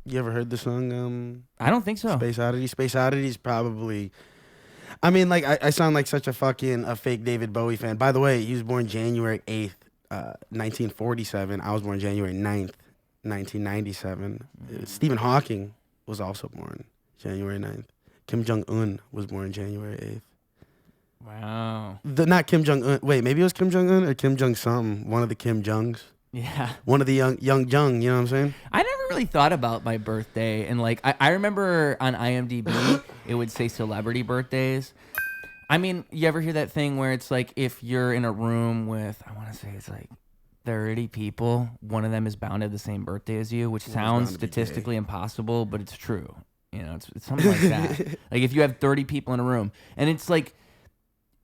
You ever heard the song? I don't think so. Space Oddity. Space Oddity is probably. I mean, like I sound like such a fake David Bowie fan. By the way, he was born January 8th, 1947. I was born January 9th, 1997. Stephen Hawking was also born January 9th. Kim Jong-un was born January 8th. Wow. Not Kim Jong-un. Wait, maybe it was Kim Jong-un or Kim Jong-something. One of the Kim Jongs. Yeah. One of the young Jung, you know what I'm saying? I never really thought about my birthday. And like, I remember on IMDb, it would say celebrity birthdays. I mean, you ever hear that thing where it's like, if you're in a room with, I want to say it's like 30 people, one of them is bound to have the same birthday as you, which sounds statistically impossible, but it's true. You know, it's something like that. Like if you have 30 people in a room, and it's like,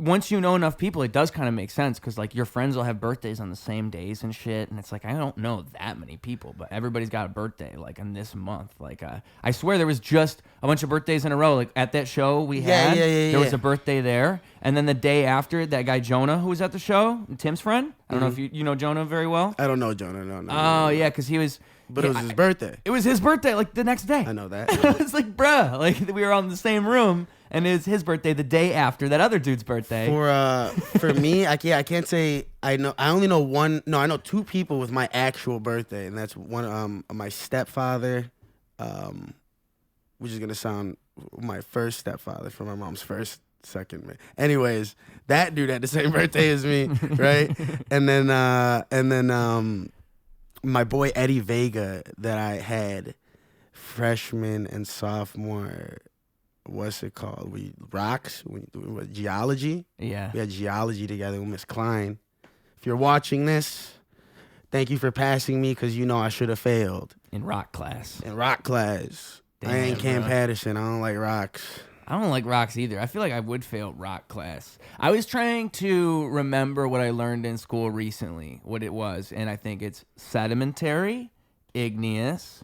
once you know enough people, it does kind of make sense because like your friends will have birthdays on the same days and shit, and it's like I don't know that many people, but everybody's got a birthday like in this month. Like I swear there was just a bunch of birthdays in a row. Like at that show we had, there was a birthday there, and then the day after, that guy Jonah who was at the show, Tim's friend. I don't know if you know Jonah very well. I don't know Jonah. No. Oh yeah, because he was. But it was his birthday. It was his birthday, like the next day. I know that. It's like, bruh, like we were all in the same room, and it's his birthday the day after that other dude's birthday. For me, I can't say I know. I only know one. No, I know two people with my actual birthday, and that's one. My stepfather, which is gonna sound my first stepfather from my mom's second man. Anyways, that dude had the same birthday as me, right? and then my boy Eddie Vega that I had freshman and sophomore, what's it called? Geology? Yeah. We had geology together with Miss Klein. If you're watching this, thank you for passing me because you know I should have failed. In rock class. Damn, I ain't Cam Patterson. I don't like rocks. I don't like rocks either. I feel like I would fail rock class. I was trying to remember what I learned in school recently, what it was, and I think it's sedimentary, igneous,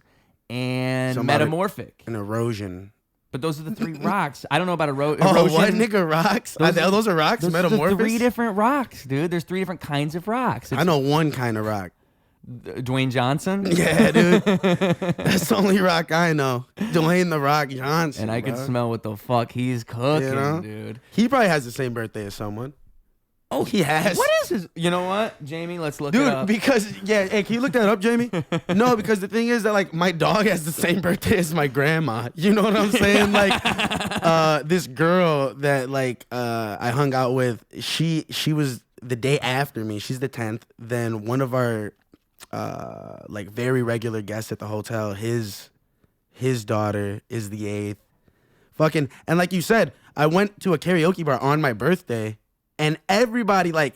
and metamorphic. An erosion. But those are the three rocks. I don't know about erosion. Oh, what, nigga, rocks? Those are rocks? Those Metamorphosis? are the three different rocks, dude. There's three different kinds of rocks. I know one kind of rock. Dwayne Johnson? Yeah, dude. That's the only rock I know. Dwayne the Rock Johnson. And I can smell what the fuck he's cooking, dude. He probably has the same birthday as someone. Oh, he has. What is his? You know what, Jamie? Let's look it up. Dude, because, hey, can you look that up, Jamie? No, because the thing is that, like, my dog has the same birthday as my grandma. You know what I'm saying? Like, this girl that, like, I hung out with, she was the day after me. She's the 10th. Then one of our like very regular guests at the hotel, his daughter is the 8th. Fucking, and like you said, I went to a karaoke bar on my birthday, and everybody like,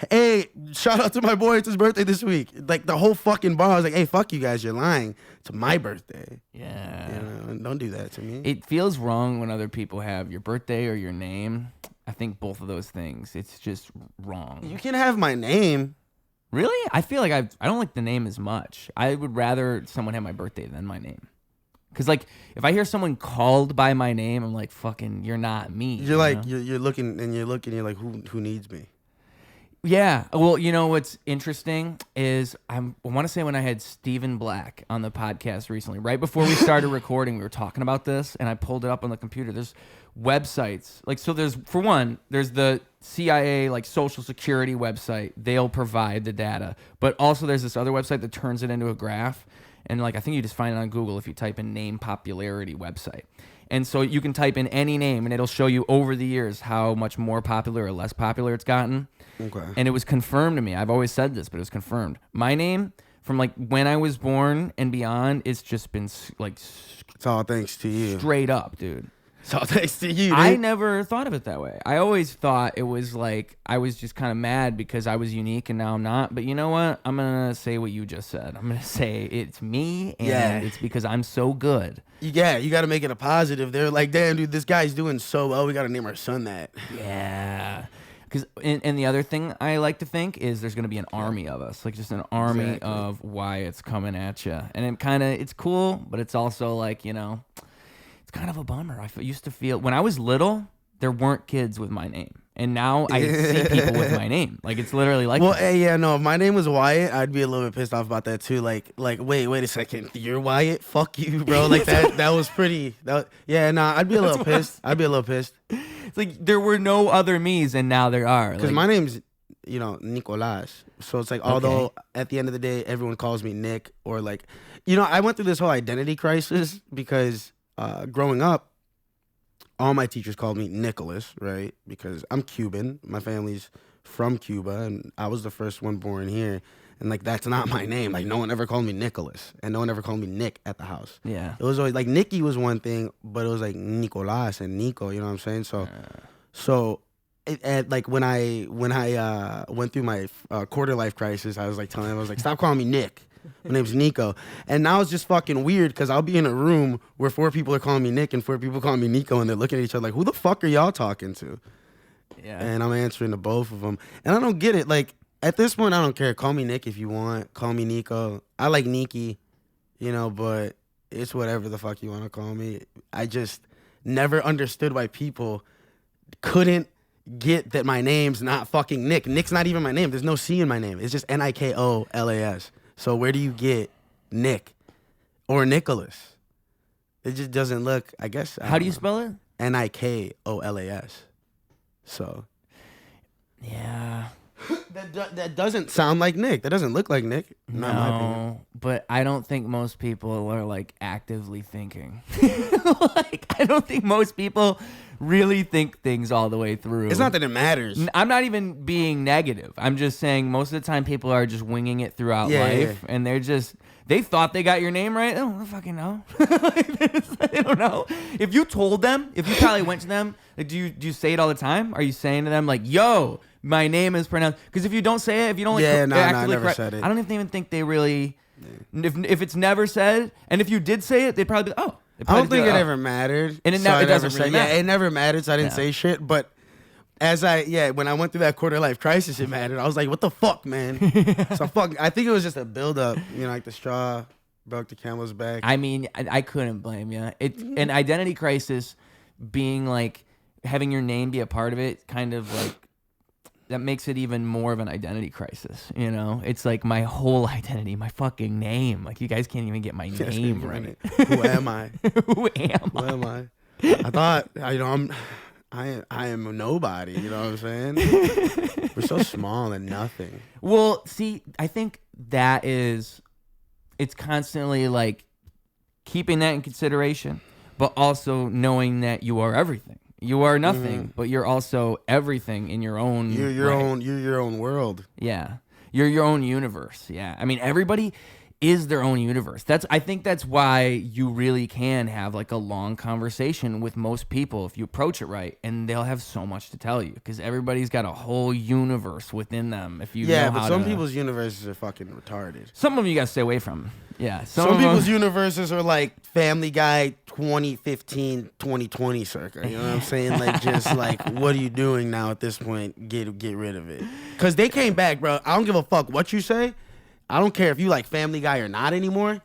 hey, shout out to my boy, it's his birthday this week. Like the whole fucking bar, I was like, hey, fuck you guys, you're lying. It's my birthday. Yeah. You know, don't do that to me. It feels wrong when other people have your birthday or your name. I think both of those things, it's just wrong. You can have my name. Really? I feel like I don't like the name as much. I would rather someone have my birthday than my name. Because, like, if I hear someone called by my name, I'm like, fucking, you're not me. You're like, you're looking, you're like, who needs me? Yeah. Well, you know what's interesting is I want to say when I had Stephen Black on the podcast recently, right before we started recording, we were talking about this, and I pulled it up on the computer. There's websites. Like, so there's, for one, there's the CIA, like, Social Security website. They'll provide the data. But also there's this other website that turns it into a graph. And, like, I think you just find it on Google if you type in name popularity website. And so you can type in any name, and it'll show you over the years how much more popular or less popular it's gotten. Okay. And it was confirmed to me. I've always said this, but it was confirmed. My name, from, like, when I was born and beyond, it's just been, like... It's all thanks to you. Straight up, dude. It's all thanks to you, dude. I never thought of it that way. I always thought it was like I was just kind of mad because I was unique and now I'm not. But you know what? I'm going to say what you just said. I'm going to say it's me and it's because I'm so good. Yeah, you got to make it a positive. They're like, damn, dude, this guy's doing so well. We got to name our son that. Yeah. Because and the other thing I like to think is there's going to be an army of us, like just an army of Wyatt's coming at you. And it's cool, but it's also like, you know... kind of a bummer. I used to feel when I was little, there weren't kids with my name. And now I see people with my name. Like, it's literally like well, that. yeah, no, if my name was Wyatt, I'd be a little bit pissed off about that too. Like, wait a second, you're Wyatt? Fuck you, bro. Like that was pretty. Yeah, nah, I'd be a little pissed. I'd be a little pissed. It's like there were no other me's, and now there are. Because like, my name's, Nicolas. So it's like, although at the end of the day, everyone calls me Nick, or like, I went through this whole identity crisis because growing up, all my teachers called me Nicholas, right? Because I'm Cuban. My family's from Cuba, and I was the first one born here. And, like, that's not my name. Like, no one ever called me Nicholas, and no one ever called me Nick at the house. Yeah. It was always, like, Nicky was one thing, but it was, like, Nicolas and Nico, you know what I'm saying? So like, when I went through my quarter life crisis, I was, like, telling them, I was like, stop calling me Nick. My name's Nico. And now it's just fucking weird because I'll be in a room where 4 people are calling me Nick and 4 people calling me Nico, and they're looking at each other like, who the fuck are y'all talking to? Yeah. And I'm answering to both of them. And I don't get it. Like, at this point, I don't care. Call me Nick if you want. Call me Nico. I like Neeky, but it's whatever the fuck you want to call me. I just never understood why people couldn't get that my name's not fucking Nick. Nick's not even my name. There's no C in my name. It's just Nikolas. So where do you get Nick or Nicholas? It just doesn't look, I guess. How do you spell it? Nikolas. So. Yeah. That doesn't sound like Nick. That doesn't look like Nick. Not my opinion. No, but I don't think most people are like actively thinking. Like, I don't think most people really think things all the way through. It's not that it matters. I'm not even being negative. I'm just saying most of the time people are just winging it throughout life, and they thought they got your name right. They don't fucking know. They don't know. If you told them, if you probably went to them, like, do you say it all the time? Are you saying to them like, "Yo, my name is pronounced"? Because if you don't say it, if you don't I never said it. I don't even think they really. Yeah. If it's never said, and if you did say it, they'd probably be, oh. I don't think it ever mattered. And it doesn't really matter. Yeah, it never mattered, so I didn't say shit. But when I went through that quarter life crisis, it mattered. I was like, what the fuck, man? I think it was just a buildup, like the straw broke the camel's back. I mean, I couldn't blame you. It's an identity crisis, being like, having your name be a part of it, kind of like, that makes it even more of an identity crisis, It's like my whole identity, my fucking name. Like, you guys can't even get my name right. Who am I? Who am I? I thought, I am a nobody, you know what I'm saying? We're so small and nothing. Well, see, I think it's constantly like keeping that in consideration, but also knowing that you are everything. You are nothing, but you're also everything in your own. You're your own world. Yeah, you're your own universe. Yeah, I mean, everybody is their own universe. I think that's why you really can have like a long conversation with most people if you approach it right, and they'll have so much to tell you because everybody's got a whole universe within them. If you know but how some people's universes are fucking retarded. Some of them you gotta stay away from. Yeah, some people's universes are like Family Guy 2015, 2020 circa. You know what I'm saying? Like, just like, what are you doing now at this point? Get rid of it. Because they came back, bro. I don't give a fuck what you say. I don't care if you like Family Guy or not anymore.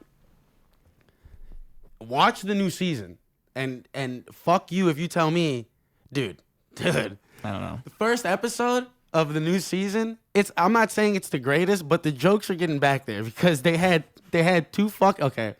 Watch the new season. And fuck you if you tell me, dude. I don't know. The first episode of the new season, I'm not saying it's the greatest, but the jokes are getting back there because they had okay.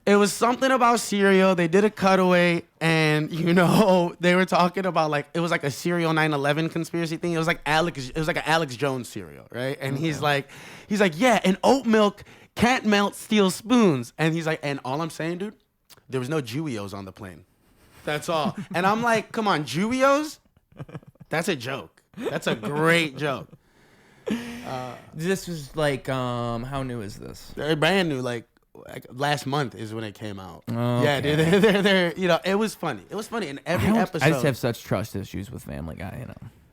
It was something about cereal. They did a cutaway, and they were talking about like it was like a cereal 9/11 conspiracy thing. It was like an Alex Jones cereal, right? And he's like, yeah, and oat milk can't melt steel spoons. And he's like, and all I'm saying, dude, there was no Chewios on the plane. That's all. And I'm like, come on, Chewios? That's a joke. That's a great joke. This was like, how new is this? They're brand new, like last month is when it came out. Okay. Yeah, dude, they're it was funny. It was funny in every episode. I just have such trust issues with Family Guy,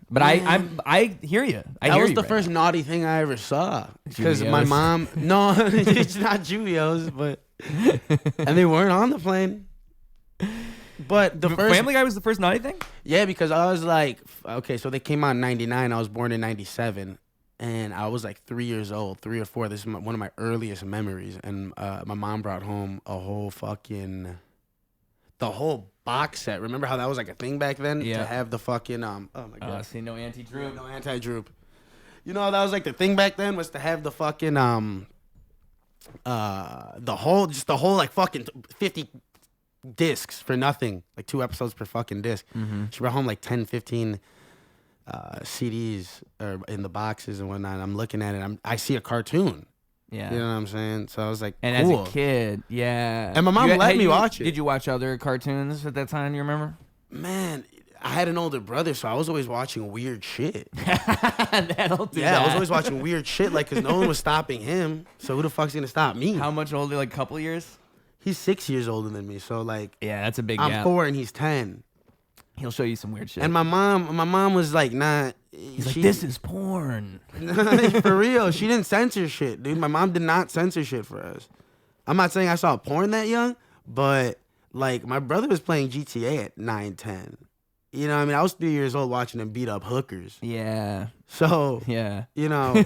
But I hear you. That was the first naughty thing I ever saw because my mom. No, it's not Chewios, but and they weren't on the plane. But the first Family Guy was the first naughty thing. Yeah, because I was like, okay, so they came out in '99. I was born in '97. And I was like 3 years old, 3 or 4. This is one of my earliest memories. And my mom brought home a whole fucking the whole box set. Remember how that was like a thing back then? Yeah. To have the fucking oh my god. See, no anti-droop. No anti-droop. You know, that was like the thing back then was to have the fucking the whole like fucking 50 discs for nothing, like 2 episodes per fucking disc. She brought home like 10, 15 CDs or in the boxes and whatnot. I'm looking at it. I see a cartoon. Yeah. You know what I'm saying? So I was like, and cool. as a kid, yeah. And my mom let me watch it. Did you watch other cartoons at that time? You remember? Man, I had an older brother, so I was always watching weird shit. That'll do that. I was always watching weird shit, like, because no one was stopping him. So who the fuck's gonna stop me? How much older? Like a couple years? He's 6 years older than me, so like, yeah, that's a big I'm gap. 4 and he's 10. He'll show you some weird shit. And my mom was like, nah. He's like, this is porn. For real, she didn't censor shit, dude. My mom did not censor shit for us. I'm not saying I saw porn that young, but like my brother was playing GTA at 9, 10. You know what I mean? I was 3 years old watching him beat up hookers. Yeah. So, yeah. You know,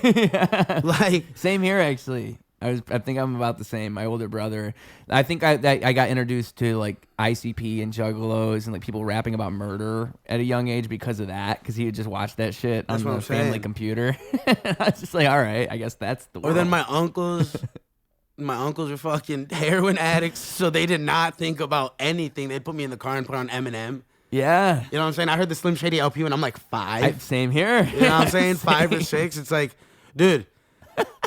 like. Same here, actually. I think I'm about the same. My older brother. I think I got introduced to like ICP and Juggalos and like people rapping about murder at a young age because of that. Because he would just watch that shit on the family computer. I was just like, all right, I guess that's the world. Or then my uncles. My uncles were fucking heroin addicts, so they did not think about anything. They'd put me in the car and put on Eminem. Yeah. You know what I'm saying? I heard the Slim Shady LP when I'm like 5. Same here. You know what I'm saying? 5 or 6. It's like, dude,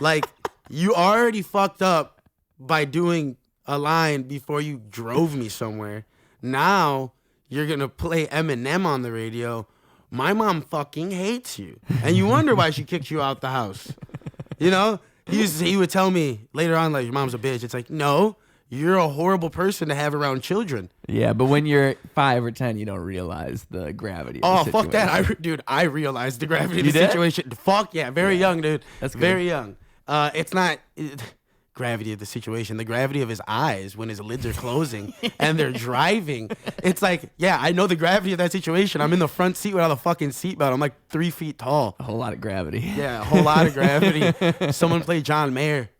like, you already fucked up by doing a line before you drove me somewhere. Now you're going to play Eminem on the radio. My mom fucking hates you. And you wonder why she kicked you out the house. You know? He would tell me later on, like, your mom's a bitch. It's like, no, you're a horrible person to have around children. Yeah, but when you're 5 or 10, you don't realize the gravity of the situation. Fuck that. I realized the gravity of the situation. Fuck yeah. Very young, dude. That's good. Very young. It's not gravity of the situation. The gravity of his eyes when his lids are closing and they're driving. It's like, yeah, I know the gravity of that situation. I'm in the front seat without a fucking seatbelt. I'm like 3 feet tall. A whole lot of gravity. Yeah, a whole lot of gravity. Someone play John Mayer.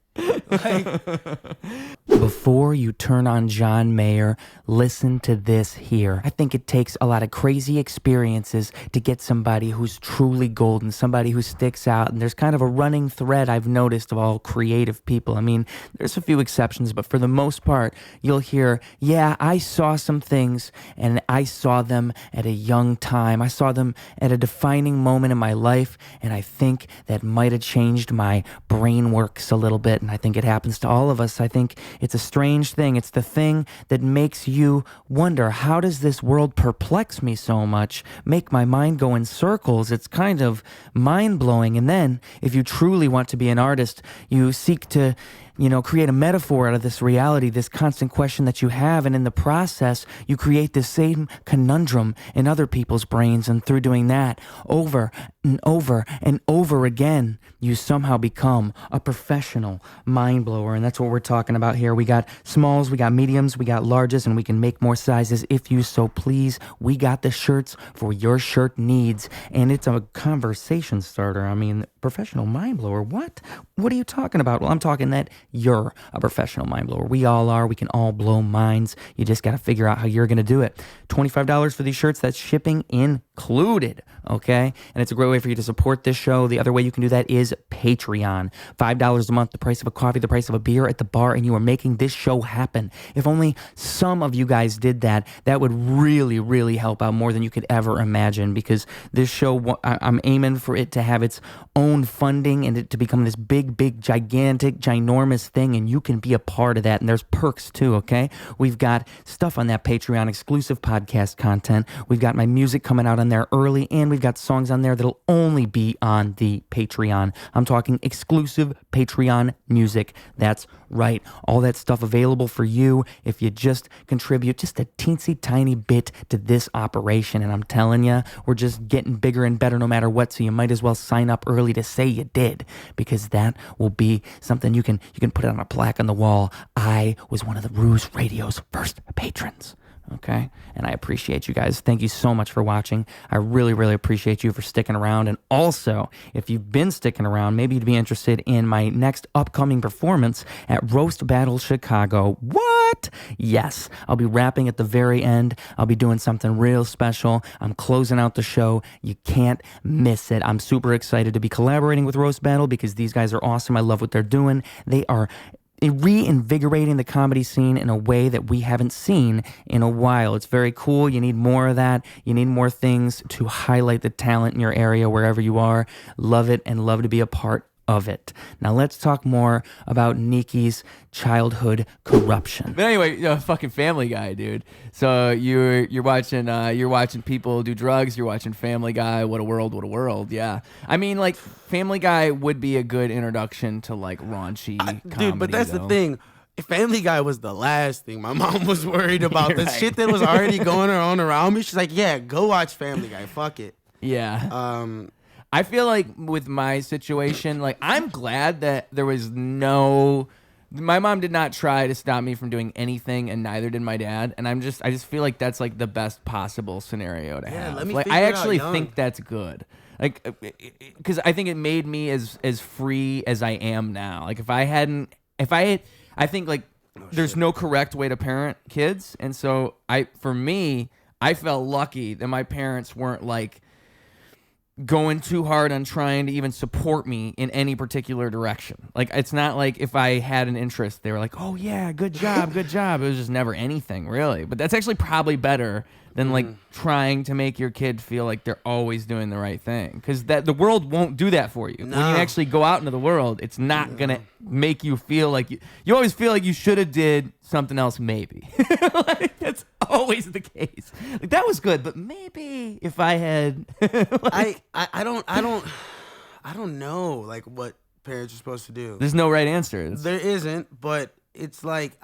Before you turn on John Mayer, listen to this here. I think it takes a lot of crazy experiences to get somebody who's truly golden, somebody who sticks out. And there's kind of a running thread I've noticed of all creative people. I mean, there's a few exceptions, but for the most part, you'll hear, yeah, I saw some things and I saw them at a young time. I saw them at a defining moment in my life, and I think that might have changed my brain works a little bit. And I think it happens to all of us. I think it's a strange thing. It's the thing that makes you wonder, how does this world perplex me so much, make my mind go in circles? It's kind of mind-blowing. And then, if you truly want to be an artist, you seek to create a metaphor out of this reality, this constant question that you have. And in the process, you create this same conundrum in other people's brains. And through doing that over and over and over again, you somehow become a professional mind blower. And that's what we're talking about here. We got smalls, we got mediums, we got larges, and we can make more sizes if you so please. We got the shirts for your shirt needs. And it's a conversation starter. I mean, professional mind blower. What? What are you talking about? Well, I'm talking that you're a professional mind blower. We all are. We can all blow minds. You just got to figure out how you're going to do it. $25 for these shirts. That's shipping included. Okay? And it's a great way for you to support this show. The other way you can do that is Patreon. $5 a month, the price of a coffee, the price of a beer at the bar, and you are making this show happen. If only some of you guys did that, that would really, really help out more than you could ever imagine, because this show, I'm aiming for it to have its own funding and it to become this big, gigantic, ginormous thing, and you can be a part of that. And there's perks too, okay? We've got stuff on that Patreon, exclusive podcast content. We've got my music coming out on there early, and we've got songs on there that'll only be on the Patreon. I'm talking exclusive Patreon music. That's right. All that stuff available for you if you just contribute just a teensy tiny bit to this operation. And I'm telling you, we're just getting bigger and better no matter what. So you might as well sign up early to say you did, because that will be something you can put it on a plaque on the wall. I was one of the Ruse Radio's first patrons. Okay. And I appreciate you guys. Thank you so much for watching. I really, really appreciate you for sticking around. And also, if you've been sticking around, maybe you'd be interested in my next upcoming performance at Roast Battle Chicago. What? Yes. I'll be rapping at the very end. I'll be doing something real special. I'm closing out the show. You can't miss it. I'm super excited to be collaborating with Roast Battle because these guys are awesome. I love what they're doing. They are reinvigorating the comedy scene in a way that we haven't seen in a while. It's very cool. You need more of that. You need more things to highlight the talent in your area wherever you are. Love it and love to be a part of it. Now let's talk more about Neeky's childhood corruption. But anyway, fucking Family Guy, dude. So you're watching people do drugs. You're watching Family Guy. What a world. Yeah. I mean, like, Family Guy would be a good introduction to like raunchy comedy, dude. But that's though. the thing. Family Guy was the last thing my mom was worried about. The Right. shit that was already going on around me. She's like, yeah, go watch Family Guy. Fuck it. Yeah. I feel like with my situation, like, I'm glad that there was my mom did not try to stop me from doing anything, and neither did my dad. And I just feel like that's like the best possible scenario to have. let me Like, figure I it out actually young. think that's good. Like, because I think it made me as free as I am now. Like, I think like there's no correct way to parent kids, and so for me, I felt lucky that my parents weren't like going too hard on trying to even support me in any particular direction. Like, it's not like if I had an interest, they were like, oh yeah, good job. It was just never anything, really. But that's actually probably better than like trying to make your kid feel like they're always doing the right thing. Because the world won't do that for you. No. When you actually go out into the world, it's not going to make you feel like you always feel like you should have did something else maybe. Like, that's always the case. Like, that was good, but maybe if I had I don't know like what parents are supposed to do. there's no right answer. There isn't, but it's like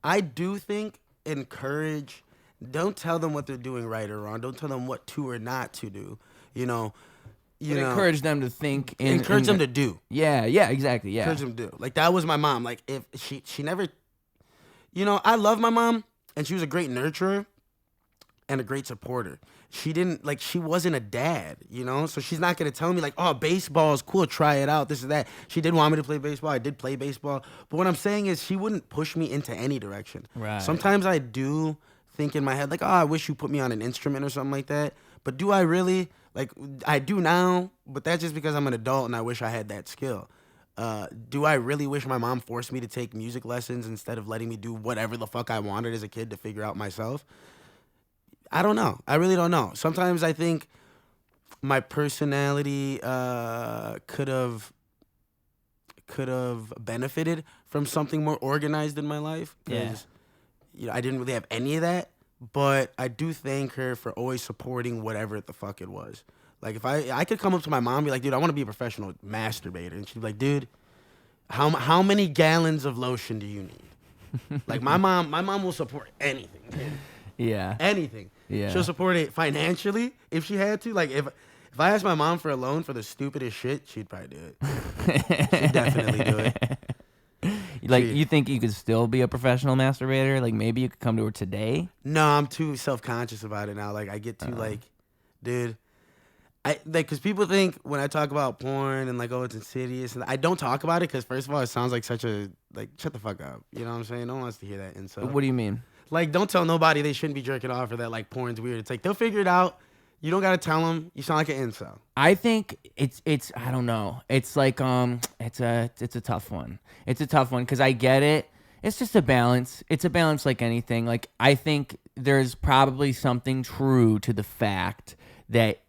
I do think encourage. Don't tell them what they're doing right or wrong. Don't tell them what to or not to do. You know, encourage them to think. encourage them to do. Yeah, exactly. Yeah. Encourage them to do. Like, that was my mom. Like, if she never, I love my mom, and she was a great nurturer and a great supporter. She wasn't a dad, so she's not going to tell me like, oh, baseball is cool, try it out, this is that. She did want me to play baseball. I did play baseball. But what I'm saying is she wouldn't push me into any direction. Right. Sometimes I do think in my head like, oh, I wish you put me on an instrument or something like that. But do I really? Like, I do now, but that's just because I'm an adult and I wish I had that skill. Do I really wish my mom forced me to take music lessons instead of letting me do whatever the fuck I wanted as a kid to figure out myself? I don't know. I really don't know. Sometimes I think my personality could have benefited from something more organized in my life. Because I didn't really have any of that. But I do thank her for always supporting whatever the fuck it was. Like, if I could come up to my mom and be like, dude, I want to be a professional masturbator. And she'd be like, dude, how many gallons of lotion do you need? Like, my mom will support anything, dude. Yeah. Anything. Yeah. She'll support it financially if she had to. Like, if I asked my mom for a loan for the stupidest shit, she'd probably do it. She'd definitely do it. Like, you think you could still be a professional masturbator? Like, maybe you could come to her today? No, I'm too self-conscious about it now. Like, I get too, like, dude. Because people think when I talk about porn and, like, oh, it's insidious. And I don't talk about it because, first of all, it sounds like such a, like, shut the fuck up. You know what I'm saying? No one wants to hear that. And so, What do you mean? like, don't tell nobody they shouldn't be jerking off or that, like, porn's weird. It's like, they'll figure it out. You don't got to tell them. You sound like an incel. I think it's I don't know. It's like it's a tough one. It's a tough one because I get it. It's just a balance. It's a balance like anything. Like, I think there's probably something true to the fact that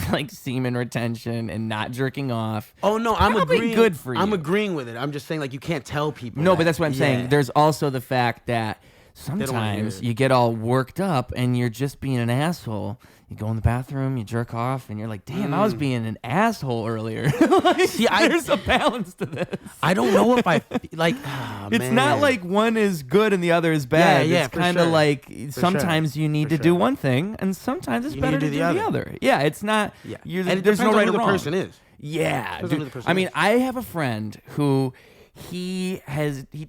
like semen retention and not jerking off. Oh no, I'm probably agreeing. good for you. I'm agreeing with it. I'm just saying, like, you can't tell people. No, that. but that's what I'm saying. Yeah. There's also the fact that wanna hear sometimes it. you get all worked up and you're just being an asshole. You go in the bathroom, you jerk off, and you're like, damn, I was being an asshole earlier. Like, See, there's a balance to this. I don't know if I like. It's not like one is good and the other is bad. Yeah, it's for kind of sure. like For sometimes you need For to do sure. one thing, and sometimes it's You better need to do the other. Yeah, it's not. Yeah. You're, And it there's no depends on right who or the wrong. person is. Yeah, Depends on dude. who the person I mean, is. I have a friend who he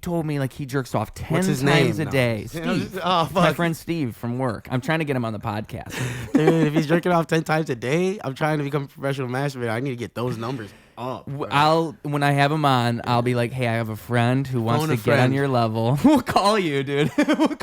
told me like he jerks off 10 What's his times name? a No. day. Steve. Oh, fuck. My friend Steve from work. I'm trying to get him on the podcast. Dude, if he's jerking off 10 times a day, I'm trying to become a professional masturbator. I need to get those numbers up. Bro. When I have him on, I'll be like, hey, I have a friend who wants Phone to a get on friend. your level. We'll call you, dude.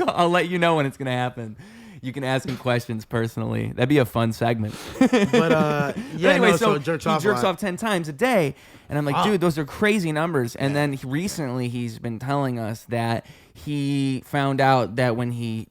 I'll let you know when it's going to happen. You can ask him questions personally. That'd be a fun segment. But yeah, anyway, no, so jerks he off jerks a lot. off 10 times a day. And I'm like, dude, those are crazy numbers. And then recently he's been telling us that he found out that when he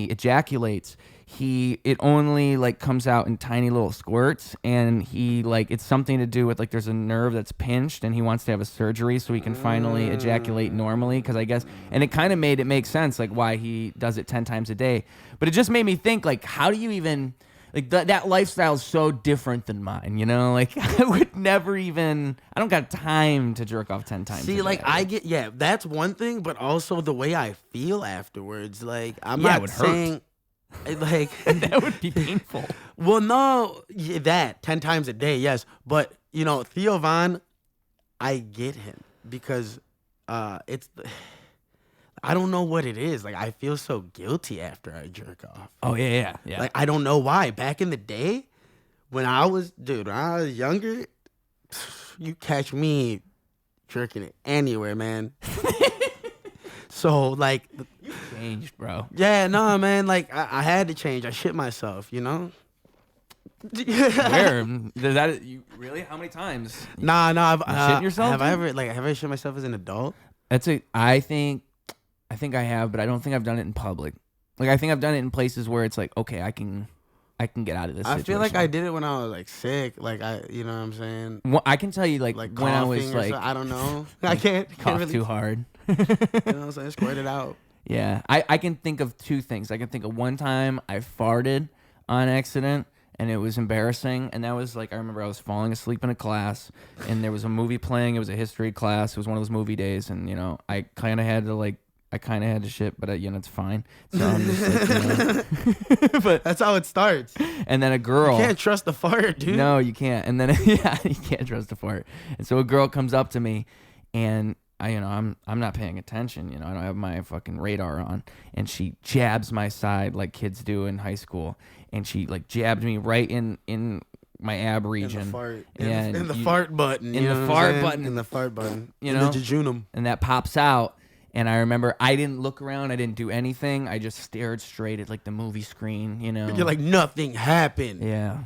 ejaculates, it only like comes out in tiny little squirts, and he like it's something to do with like there's a nerve that's pinched, and he wants to have a surgery so he can finally ejaculate normally, because I guess, and it kind of made it make sense like why he does it 10 times a day. But it just made me think, like, how do you even like that lifestyle is so different than mine, you know? Like I would never even, I don't got time to jerk off 10 times. See, a like day. I get, yeah, that's one thing, but also the way I feel afterwards. Like I'm Yeah, it not would hurt. saying, like that would be painful. well, no, yeah, that 10 times a day, yes, but you know, Theo Von, I get him because it's. I don't know what it is. Like I feel so guilty after I jerk off. Oh yeah. Like I don't know why. Back in the day, when I was younger, you catch me jerking it anywhere, man. So like, You changed, bro. yeah, no, man. Like I had to change. I shit myself, you know. Where? Does that you really? How many times? Nah. I've shitting yourself, Have I dude? ever shit myself as an adult? I think I have, but I don't think I've done it in public. Like I think I've done it in places where it's like, okay, I can get out of this. I feel like situation. I did it when I was like sick. Like you know what I'm saying? Well, I can tell you, like Like when I was coughing or like, I don't know. I can't cough really, too hard. You know what I'm saying? Squirt it out. Yeah, I can think of two things. I can think of one time I farted on accident, and it was embarrassing. And that was like, I remember I was falling asleep in a class, and there was a movie playing. It was a history class. It was one of those movie days, and you know, I kind of had to shit, but you know, it's fine. So I'm just like, you know. But That's how it starts. and then a girl. You can't trust the fart, dude. No, you can't. And then yeah, you can't trust a fart. And so a girl comes up to me, and I'm not paying attention. You know, I don't have my fucking radar on, and she jabs my side like kids do in high school, and she like jabbed me right in my ab region. In the fart. Yeah, In the you- fart button. in you the know what I'm fart saying? button. In the fart button. You In know? the jejunum. And that pops out. And I remember I didn't look around. I didn't do anything. I just stared straight at like the movie screen, you know. You're like, nothing happened. Yeah.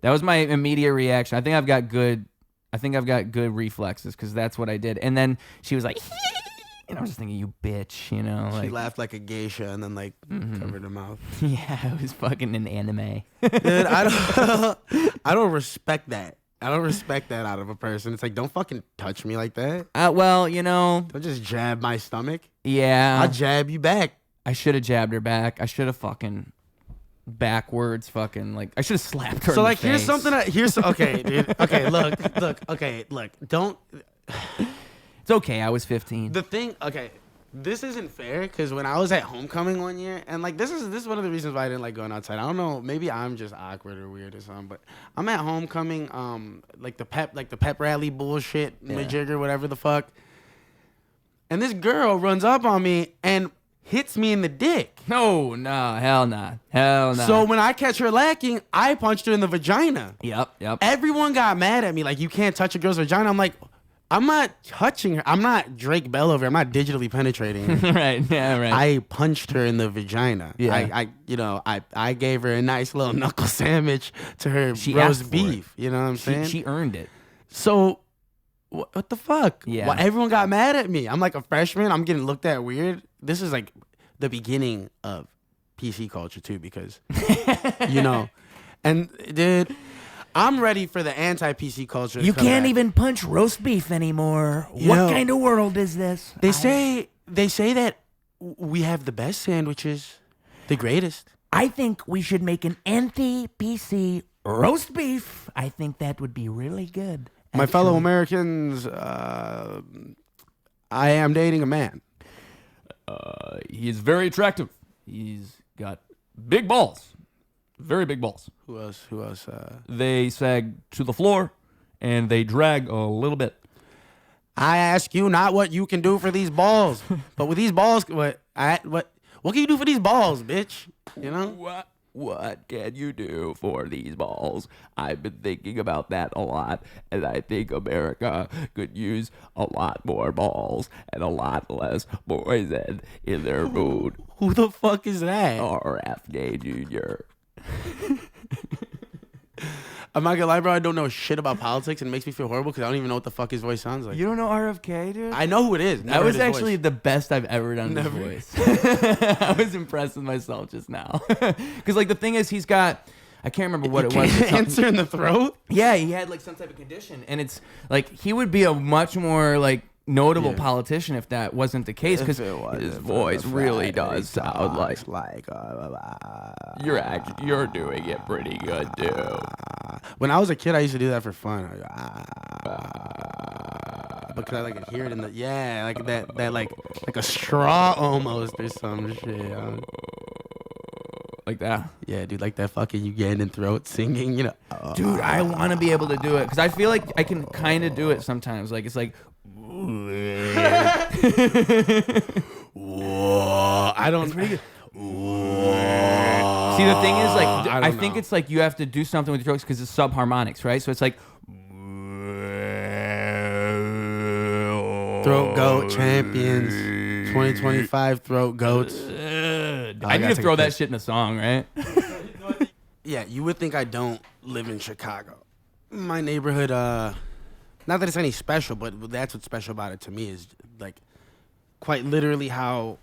That was my immediate reaction. I think I've got good reflexes, because that's what I did. And then she was like, and I was just thinking, you bitch, you know. She Like, laughed like a geisha and then like covered her mouth. yeah, it was fucking an anime. Dude, I don't respect that. I don't respect that out of a person. It's like, don't fucking touch me like that. Well, you know, Don't just jab my stomach. yeah. I'll jab you back. I should have jabbed her back. I should have fucking backwards fucking like I should have slapped her. So in the like, here's face. something. Okay, dude. Okay, look. Okay, look. Don't. It's okay. I was 15. The thing. Okay, this isn't fair because when I was at homecoming one year, and like this is one of the reasons why I didn't like going outside. I don't know. Maybe I'm just awkward or weird or something. But I'm at homecoming. Like the pep rally bullshit, majigger, whatever the fuck. And this girl runs up on me and hits me in the dick. No, hell nah. So when I catch her lacking, I punched her in the vagina. Yep. Everyone got mad at me, like, you can't touch a girl's vagina. I'm like, I'm not touching her. I'm not Drake Bell over here. I'm not digitally penetrating her. Right. Yeah. Right. I punched her in the vagina. Yeah. I gave her a nice little knuckle sandwich to her She asked roast for beef. You know what I'm saying? she earned it. So what the fuck? Yeah. Why everyone got mad at me? I'm like a freshman. I'm getting looked at weird. This is like the beginning of PC culture too, because you know, and dude, I'm ready for the anti-PC culture. to You come can't back. even punch roast beef anymore. You What know, kind of world is this? They say that we have the best sandwiches, the greatest. I think we should make an anti-PC roast beef. I think that would be really good. My fellow Americans, I am dating a man. He's very attractive. He's got big balls, very big balls. Who else? They sag to the floor, and they drag a little bit. I ask you not what you can do for these balls, but with these balls, what can you do for these balls, bitch? You know? What can you do for these balls? I've been thinking about that a lot, and I think America could use a lot more balls and a lot less poison in their food. Who the fuck is that? RFK Jr. I'm not gonna lie, bro. I don't know shit about politics, and it makes me feel horrible because I don't even know what the fuck his voice sounds like. You don't know RFK, dude? I know who it is. That was actually the best I've ever done his voice. I was impressed with myself just now. Because, like, the thing is, he's got... I can't remember what it was. Cancer in the throat? Yeah, he had, like, some type of condition. And it's, like, he would be a much more, like, notable politician if that wasn't the case, because his voice really does sound like you're doing it pretty good too. When I was a kid, I used to do that for fun. Because I like could hear it in the like that like a straw almost or some shit. Like that. Yeah, dude, like that fucking Ugandan throat singing, you know. Dude, I want to be able to do it because I feel like I can kind of do it sometimes. Like it's like. Whoa, I don't. See, the thing is, like, I think it's like you have to do something with your throats because it's subharmonics, right? So it's like throat goat champions, 2025 throat goats. I need to throw that shit in a song, right? Yeah, you would think I don't live in Chicago. My neighborhood, not that it's any special, but that's what's special about it to me is like quite literally how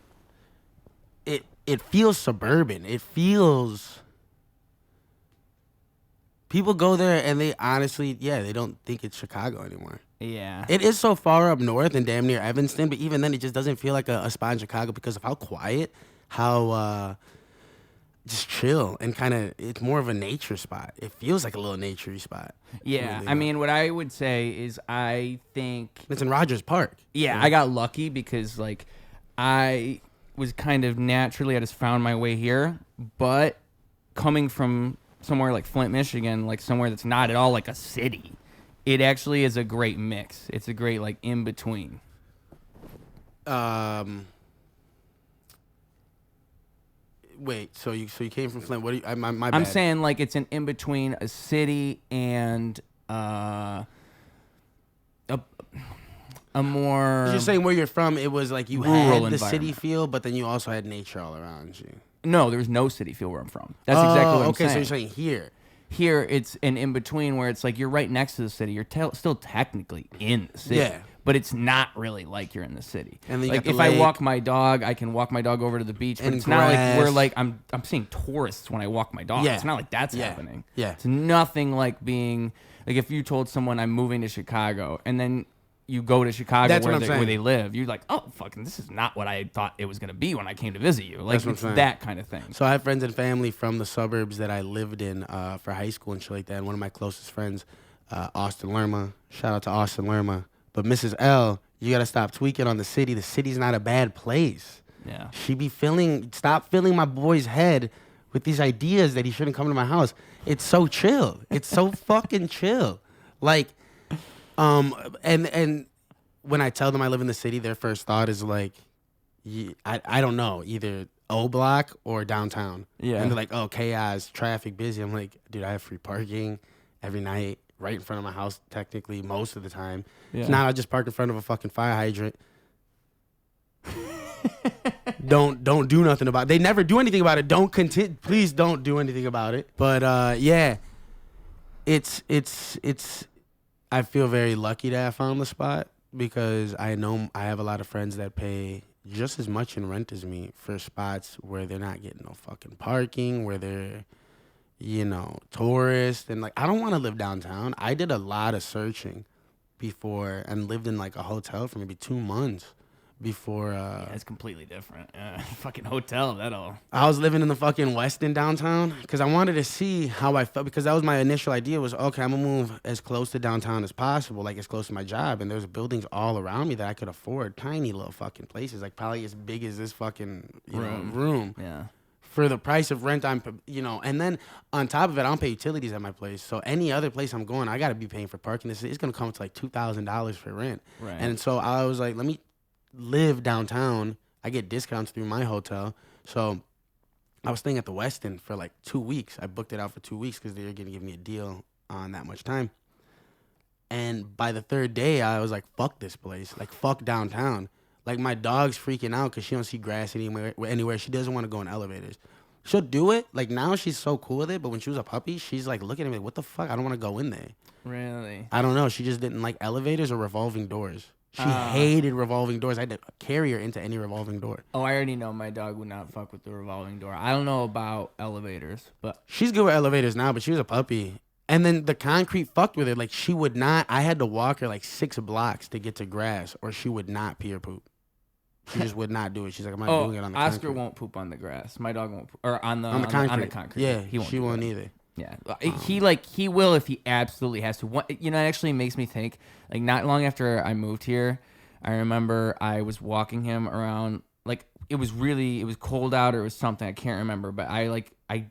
it feels suburban. It feels people go there and they honestly, they don't think it's Chicago anymore. Yeah. It is so far up north and damn near Evanston, but even then it just doesn't feel like a spot in Chicago because of how quiet, how just chill and kind of it's more of a nature spot. It feels like a little naturey spot. Yeah, I mean, what I would say is I think it's in Rogers Park. Yeah, I got lucky because like I was kind of naturally I just found my way here, but coming from somewhere like Flint, Michigan, like somewhere that's not at all like a city, it actually is a great mix. It's a great like in between. Wait, so you came from Flint? What do you? My bad. I'm saying like it's an in between a city and a more. You're saying where you're from, it was like you had the city feel, but then you also had nature all around you. No, there was no city feel where I'm from. That's exactly what I'm saying. Okay, so you're saying here. Here, it's an in between where it's like you're right next to the city. You're still technically in the city. Yeah. But it's not really like you're in the city. And like if I walk my dog, I can walk my dog over to the beach, but it's not like we're like I'm seeing tourists when I walk my dog. Yeah. It's not like that's happening. Yeah. It's nothing like being like if you told someone I'm moving to Chicago and then you go to Chicago where they live, you're like, oh fucking this is not what I thought it was gonna be when I came to visit you. Like it's that kind of thing. So I have friends and family from the suburbs that I lived in for high school and shit like that. And one of my closest friends, Austin Lerma, shout out to Austin Lerma. But Mrs. L, you gotta stop tweaking on the city. The city's not a bad place. Yeah. Stop filling my boy's head with these ideas that he shouldn't come to my house. It's so chill. It's so fucking chill. Like, and when I tell them I live in the city, their first thought is like, I don't know, either O Block or downtown. Yeah. And they're like, oh, chaos, traffic, busy. I'm like, dude, I have free parking every night. Right in front of my house, technically, most of the time. Yeah. If not, I just park in front of a fucking fire hydrant. Don't do nothing about it. They never do anything about it. Please don't do anything about it. But yeah, it's. I feel very lucky that I found the spot because I know I have a lot of friends that pay just as much in rent as me for spots where they're not getting no fucking parking, where they're, you know, tourists. And like, I don't want to live downtown. I did a lot of searching before and lived in like a hotel for maybe 2 months before. Yeah, it's completely different. Fucking hotel, that all. I was living in the fucking Westin downtown because I wanted to see how I felt, because that was my initial idea was, okay, I'm going to move as close to downtown as possible, like as close to my job. And there's buildings all around me that I could afford, tiny little fucking places, like probably as big as this fucking room. Yeah. for the price of rent, and then on top of it, I don't pay utilities at my place. So any other place I'm going, I got to be paying for parking. It's going to come to like $2,000 for rent. Right. And so I was like, let me live downtown. I get discounts through my hotel. So I was staying at the Westin for like 2 weeks. I booked it out for 2 weeks because they were going to give me a deal on that much time. And by the third day, I was like, fuck this place. Like, fuck downtown. Like, my dog's freaking out because she don't see grass anywhere. She doesn't want to go in elevators. She'll do it. Like, now she's so cool with it. But when she was a puppy, she's, like, looking at me like, what the fuck? I don't want to go in there. Really? I don't know. She just didn't like elevators or revolving doors. She hated revolving doors. I had to carry her into any revolving door. Oh, I already know my dog would not fuck with the revolving door. I don't know about elevators, but... She's good with elevators now, but she was a puppy. And then the concrete fucked with her. Like, she would not... I had to walk her, like, 6 blocks to get to grass, or she would not pee or poop. She just would not do it. She's like, I'm not doing it on the Oscar concrete. won't poop on the grass. My dog won't poop. Or on the concrete. Yeah, he won't either. Yeah. He will if he absolutely has to. It actually makes me think, like, not long after I moved here, I remember I was walking him around, like, it was cold out or it was something. I can't remember, but I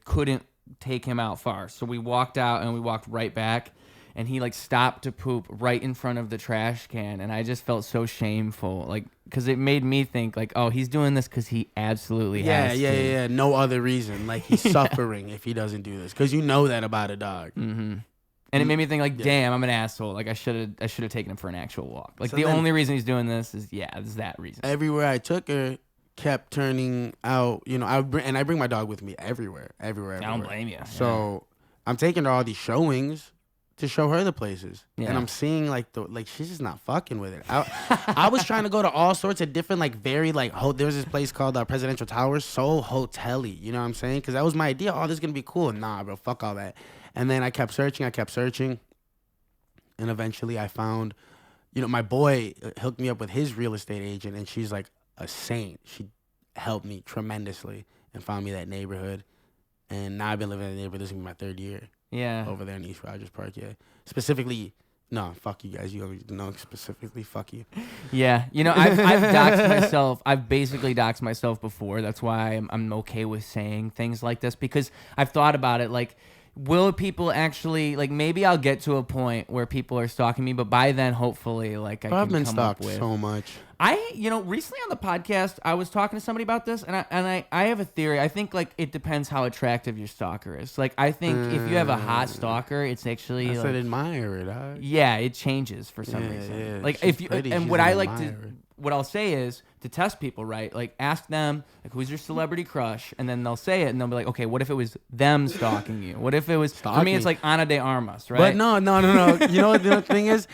couldn't take him out far. So we walked out and we walked right back. And he, like, stopped to poop right in front of the trash can. And I just felt so shameful. Like, because it made me think, like, oh, he's doing this because he absolutely has to. Yeah. No other reason. Like, he's suffering if he doesn't do this. Because you know that about a dog. Mm-hmm. And it made me think, like, damn, I'm an asshole. Like, I should have taken him for an actual walk. Like, so the only reason he's doing this is that reason. Everywhere I took her kept turning out, I bring my dog with me everywhere. I don't blame you. So I'm taking her all these showings to show her the places. Yeah. And I'm seeing she's just not fucking with it. I was trying to go to all sorts of different there was this place called Presidential Towers, so hotel-y, you know what I'm saying? Because that was my idea. Oh, this is going to be cool. Nah, bro, fuck all that. And then I kept searching. And eventually I found, my boy hooked me up with his real estate agent, and she's like a saint. She helped me tremendously and found me that neighborhood. And now I've been living in the neighborhood. This is my 3rd year. Yeah. Over there in East Rogers Park, yeah. Specifically, no, fuck you guys. You don't know specifically, fuck you. Yeah. I've doxed myself. I've basically doxed myself before. That's why I'm okay with saying things like this, because I've thought about it. Like, will people actually, like, maybe I'll get to a point where people are stalking me, but by then, hopefully, like, I've been come up stalked with so much. Recently on the podcast, I was talking to somebody about this, and I have a theory. I think, like, it depends how attractive your stalker is. Like, I think if you have a hot stalker, it's actually I said admire it. Yeah, it changes for some reason. Yeah, like, she's if you pretty, and she's what an I like admirer. what I'll say is to test people, right? Like, ask them, like, who's your celebrity crush, and then they'll say it, and they'll be like, okay, what if it was them stalking you? What if it was? For me, it's like Ana de Armas, right? But no. You know what the thing is?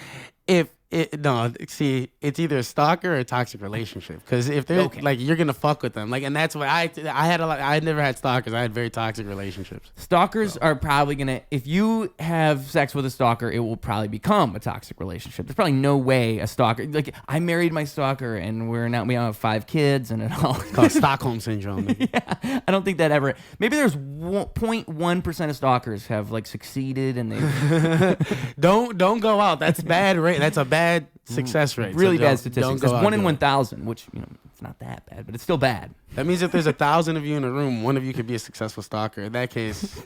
It's either a stalker or a toxic relationship. Because if they're like, you're gonna fuck with them, like, and that's why I never had stalkers. I had very toxic relationships. Stalkers are probably gonna, if you have sex with a stalker, it will probably become a toxic relationship. There's probably no way a stalker, like, I married my stalker and we now have 5 kids and it all. It's called Stockholm syndrome. Yeah, I don't think that ever. Maybe there's 0.1% of stalkers have, like, succeeded and they. don't go out. That's bad. That's a bad success rate. Really bad statistics. There's 1 in it. 1,000, which, it's not that bad, but it's still bad. That means if there's 1,000 of you in a room, one of you could be a successful stalker. In that case,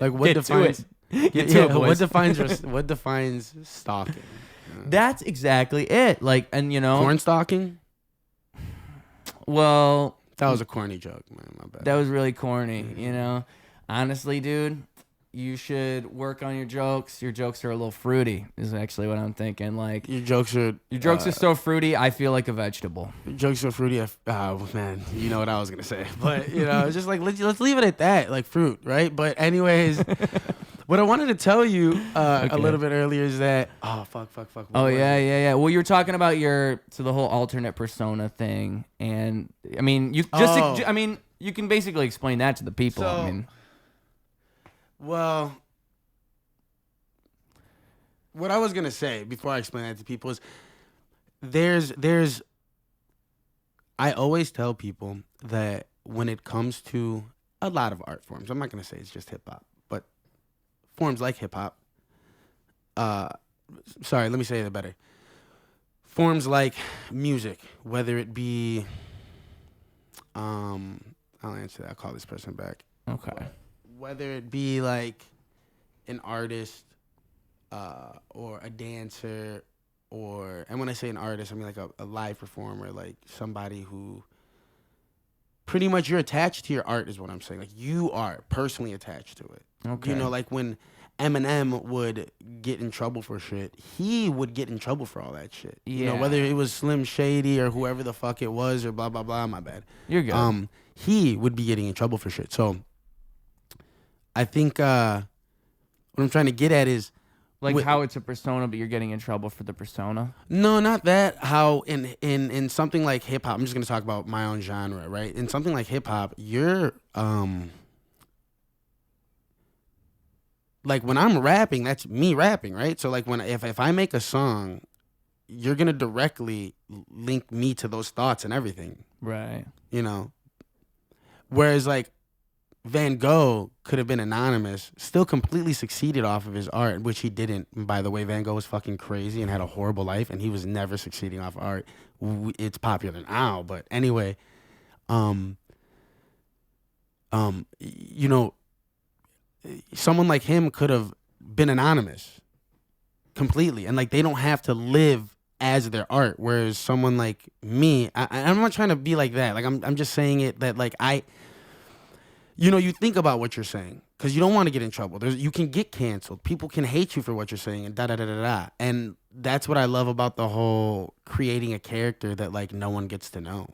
what defines stalking? That's exactly it. Like, and porn stalking. Well, that was a corny joke, man. My bad. That was really corny. Honestly, dude. You should work on your jokes. Your jokes are a little fruity, is actually what I'm thinking. Like, your jokes are so fruity, I feel like a vegetable. Your jokes are fruity. Oh man, you know what I was gonna say, but it's just like let's leave it at that, like fruit, right? But anyways, what I wanted to tell you a little bit earlier is that fuck. Yeah. Well, you were talking about the whole alternate persona thing, and I mean, you can basically explain that to the people. Well, what I was going to say before I explain that to people is I always tell people that when it comes to a lot of art forms, I'm not going to say it's just hip hop, but forms like hip hop, let me say it better. Forms like music, whether it be I'll answer that. I'll call this person back. Okay. Whether it be like an artist or a dancer and when I say an artist, I mean like a live performer, like somebody who pretty much you're attached to your art is what I'm saying. Like you are personally attached to it. Okay. You know, like when Eminem would get in trouble for shit, he would get in trouble for all that shit. Yeah. You know, whether it was Slim Shady or whoever the fuck it was or blah, blah, blah, my bad. You're good. He would be getting in trouble for shit. So I think what I'm trying to get at is Like how it's a persona, but you're getting in trouble for the persona. no, not that. How in something like hip hop, I'm just gonna talk about my own genre, right? In something like hip hop, you're like when I'm rapping, that's me rapping, right? So like when if I make a song, you're gonna directly link me to those thoughts and everything, Right. you know. Whereas like Van Gogh could have been anonymous, still completely succeeded off of his art, which he didn't. And by the way, Van Gogh was fucking crazy and had a horrible life, and he was never succeeding off art. It's popular now, but anyway, you know, someone like him could have been anonymous completely, and like they don't have to live as their art. Whereas someone like me, I'm not trying to be like that. Like I'm just saying it that like you know, you think about what you're saying because you don't want to get in trouble. You can get canceled. People can hate you for what you're saying and da-da-da-da-da. And that's what I love about the whole creating a character that, like, no one gets to know.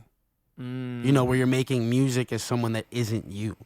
You know, where you're making music as someone that isn't you.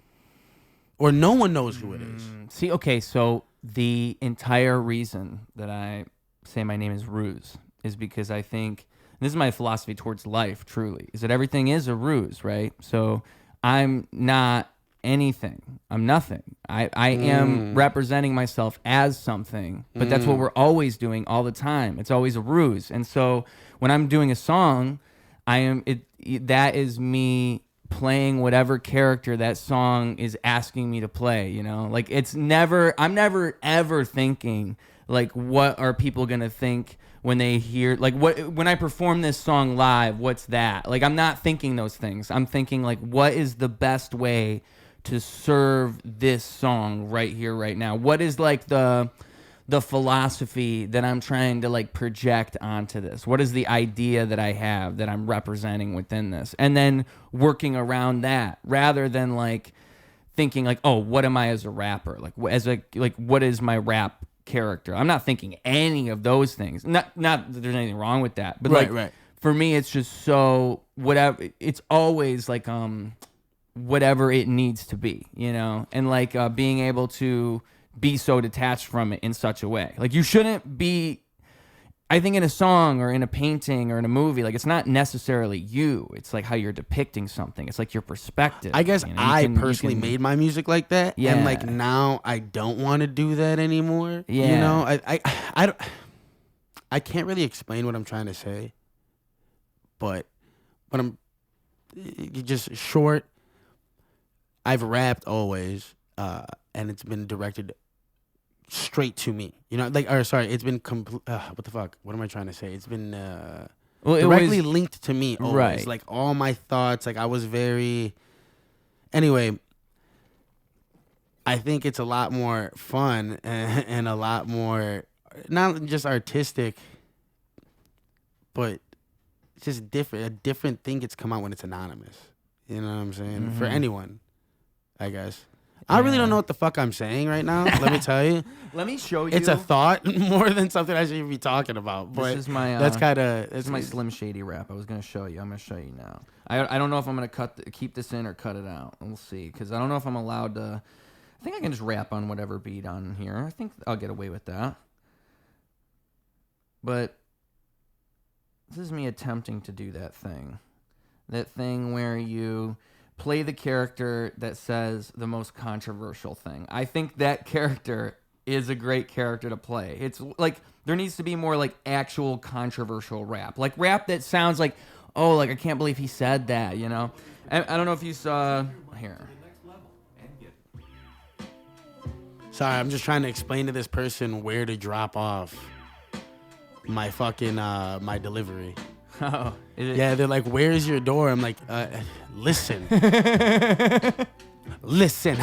Or no one knows who it is. See, okay, so the entire reason that I say my name is Ruse is because I think, and this is my philosophy towards life, truly, is that everything is a ruse, right? So I'm not anything. I'm nothing. I am representing myself as something, but that's what we're always doing all the time. It's always a ruse. And so when I'm doing a song, that is me playing whatever character that song is asking me to play, you know? Like I'm never ever thinking like what are people going to think when they hear like when I perform this song live, what's that? Like I'm not thinking those things. I'm thinking like what is the best way to serve this song right here, right now? What is like the philosophy that I'm trying to like project onto this? What is the idea that I have that I'm representing within this? And then working around that rather than like thinking like, oh, what am I as a rapper? Like what is my rap character? I'm not thinking any of those things. Not that there's anything wrong with that, but right. For me, it's just so whatever. It's always like whatever it needs to be, you know, and like being able to be so detached from it in such a way. Like you shouldn't be, I think in a song or in a painting or in a movie, like it's not necessarily you. It's like how you're depicting something. It's like your perspective. I guess, you know? I personally made my music like that. Yeah. And like now I don't want to do that anymore. Yeah. You know, I can't really explain what I'm trying to say, but I'm just short. I've rapped always, and it's been directed straight to me. You know, like, or sorry, it's been what the fuck? What am I trying to say? It's been directly linked to me always. Right. Like all my thoughts. Like I was very. Anyway, I think it's a lot more fun and a lot more not just artistic, but it's just different. A different thing gets come out when it's anonymous. You know what I'm saying? Mm-hmm. For anyone. I guess. I really don't know what the fuck I'm saying right now. Let me tell you. Let me show you. It's a thought more than something I should be talking about. But this is my. That's kind of. This is my Slim Shady rap. I was gonna show you. I'm gonna show you now. I don't know if I'm gonna keep this in or cut it out. We'll see. Because I don't know if I'm allowed to. I think I can just rap on whatever beat on here. I think I'll get away with that. But this is me attempting to do that thing. That thing where you play the character that says the most controversial thing. I think that character is a great character to play. It's like there needs to be more like actual controversial rap. Like rap that sounds like, oh, like I can't believe he said that, you know? I don't know if you saw here. Sorry, I'm just trying to explain to this person where to drop off my fucking my delivery. Oh, is it? Yeah, they're like, "Where's your door?" I'm like, listen, listen,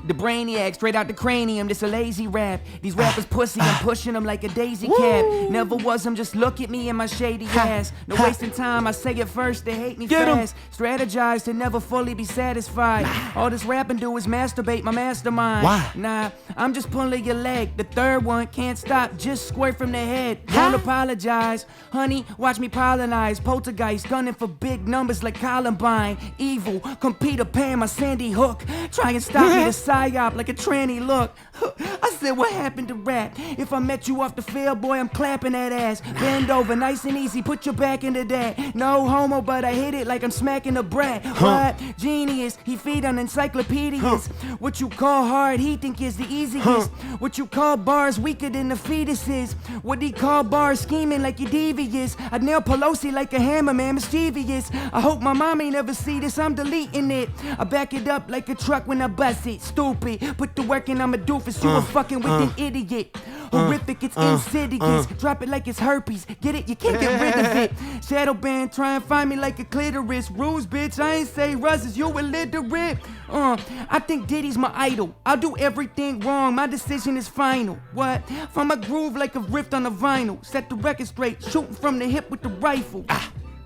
The brainiac, straight out the cranium, this a lazy rap. These rappers pussy, I'm pushing them like a daisy cap. Never was them, just look at me and my shady ass. No wasting time, I say it first, they hate me fast. Strategize to never fully be satisfied. All this rapping do is masturbate my mastermind. Why? Nah, I'm just pulling your leg. The third one can't stop, just squirt from the head. Don't apologize. Honey, watch me pollinize. Poltergeist, gunning for big numbers like Columbine. Evil, come Peter Pan, my Sandy Hook. Try and stop me, the psyop like a tranny look. I said, what happened to rap? If I met you off the field, boy, I'm clapping that ass. Bend over, nice and easy, put your back into that. No homo, but I hit it like I'm smacking a brat. What? Genius, he feed on encyclopedias. What you call hard, he think is the easiest. What you call bars weaker than the fetuses. What he call bars scheming like you devious. I nail Pelosi like a hammer, man, mischievous. I hope my mom ain't ever see this, I'm deleting it. I back it up like a truck when I bust it. Stupid, put the work in, I'm a doofus. You a fucking with an idiot. Horrific, it's insidious. Drop it like it's herpes. Get it? You can't get rid of it. Shadow band, try and find me like a clitoris. Ruse, bitch, I ain't say Russ, is you illiterate? I think Diddy's my idol. I'll do everything wrong, my decision is final. What? From a groove like a rift on a vinyl. Set the record straight, shooting from the hip with the rifle.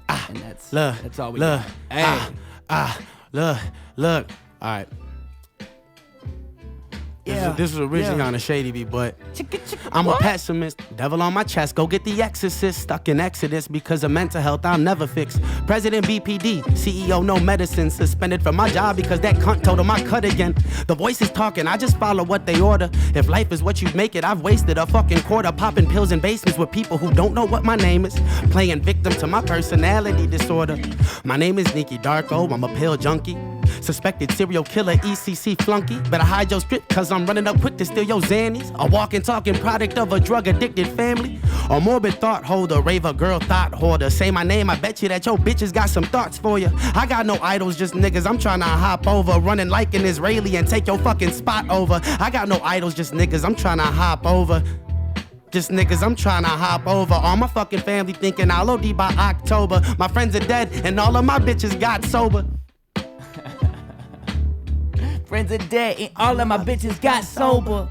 And that's all we got. Hey. Look. All right. This was originally on a Shady beat, but I'm a pessimist. Devil on my chest, go get the exorcist. Stuck in Exodus because of mental health I'll never fix. President BPD, CEO no medicine. Suspended from my job because that cunt told him I cut again. The voice is talking, I just follow what they order. If life is what you make it, I've wasted a fucking quarter. Popping pills in basements with people who don't know what my name is. Playing victim to my personality disorder. My name is Neeky Darko, I'm a pill junkie. Suspected serial killer, ECC flunky. Better hide your script, cause I'm running up quick to steal your Xannies. A walking, talking product of a drug-addicted family. A morbid thought holder, raver girl thought hoarder. Say my name, I bet you that your bitches got some thoughts for you. I got no idols, just niggas I'm trying to hop over. Running like an Israeli and take your fucking spot over. I got no idols, just niggas I'm trying to hop over. Just niggas I'm trying to hop over. All my fucking family thinking I'll OD by October. My friends are dead and all of my bitches got sober. Friends are dead and all of my bitches got sober.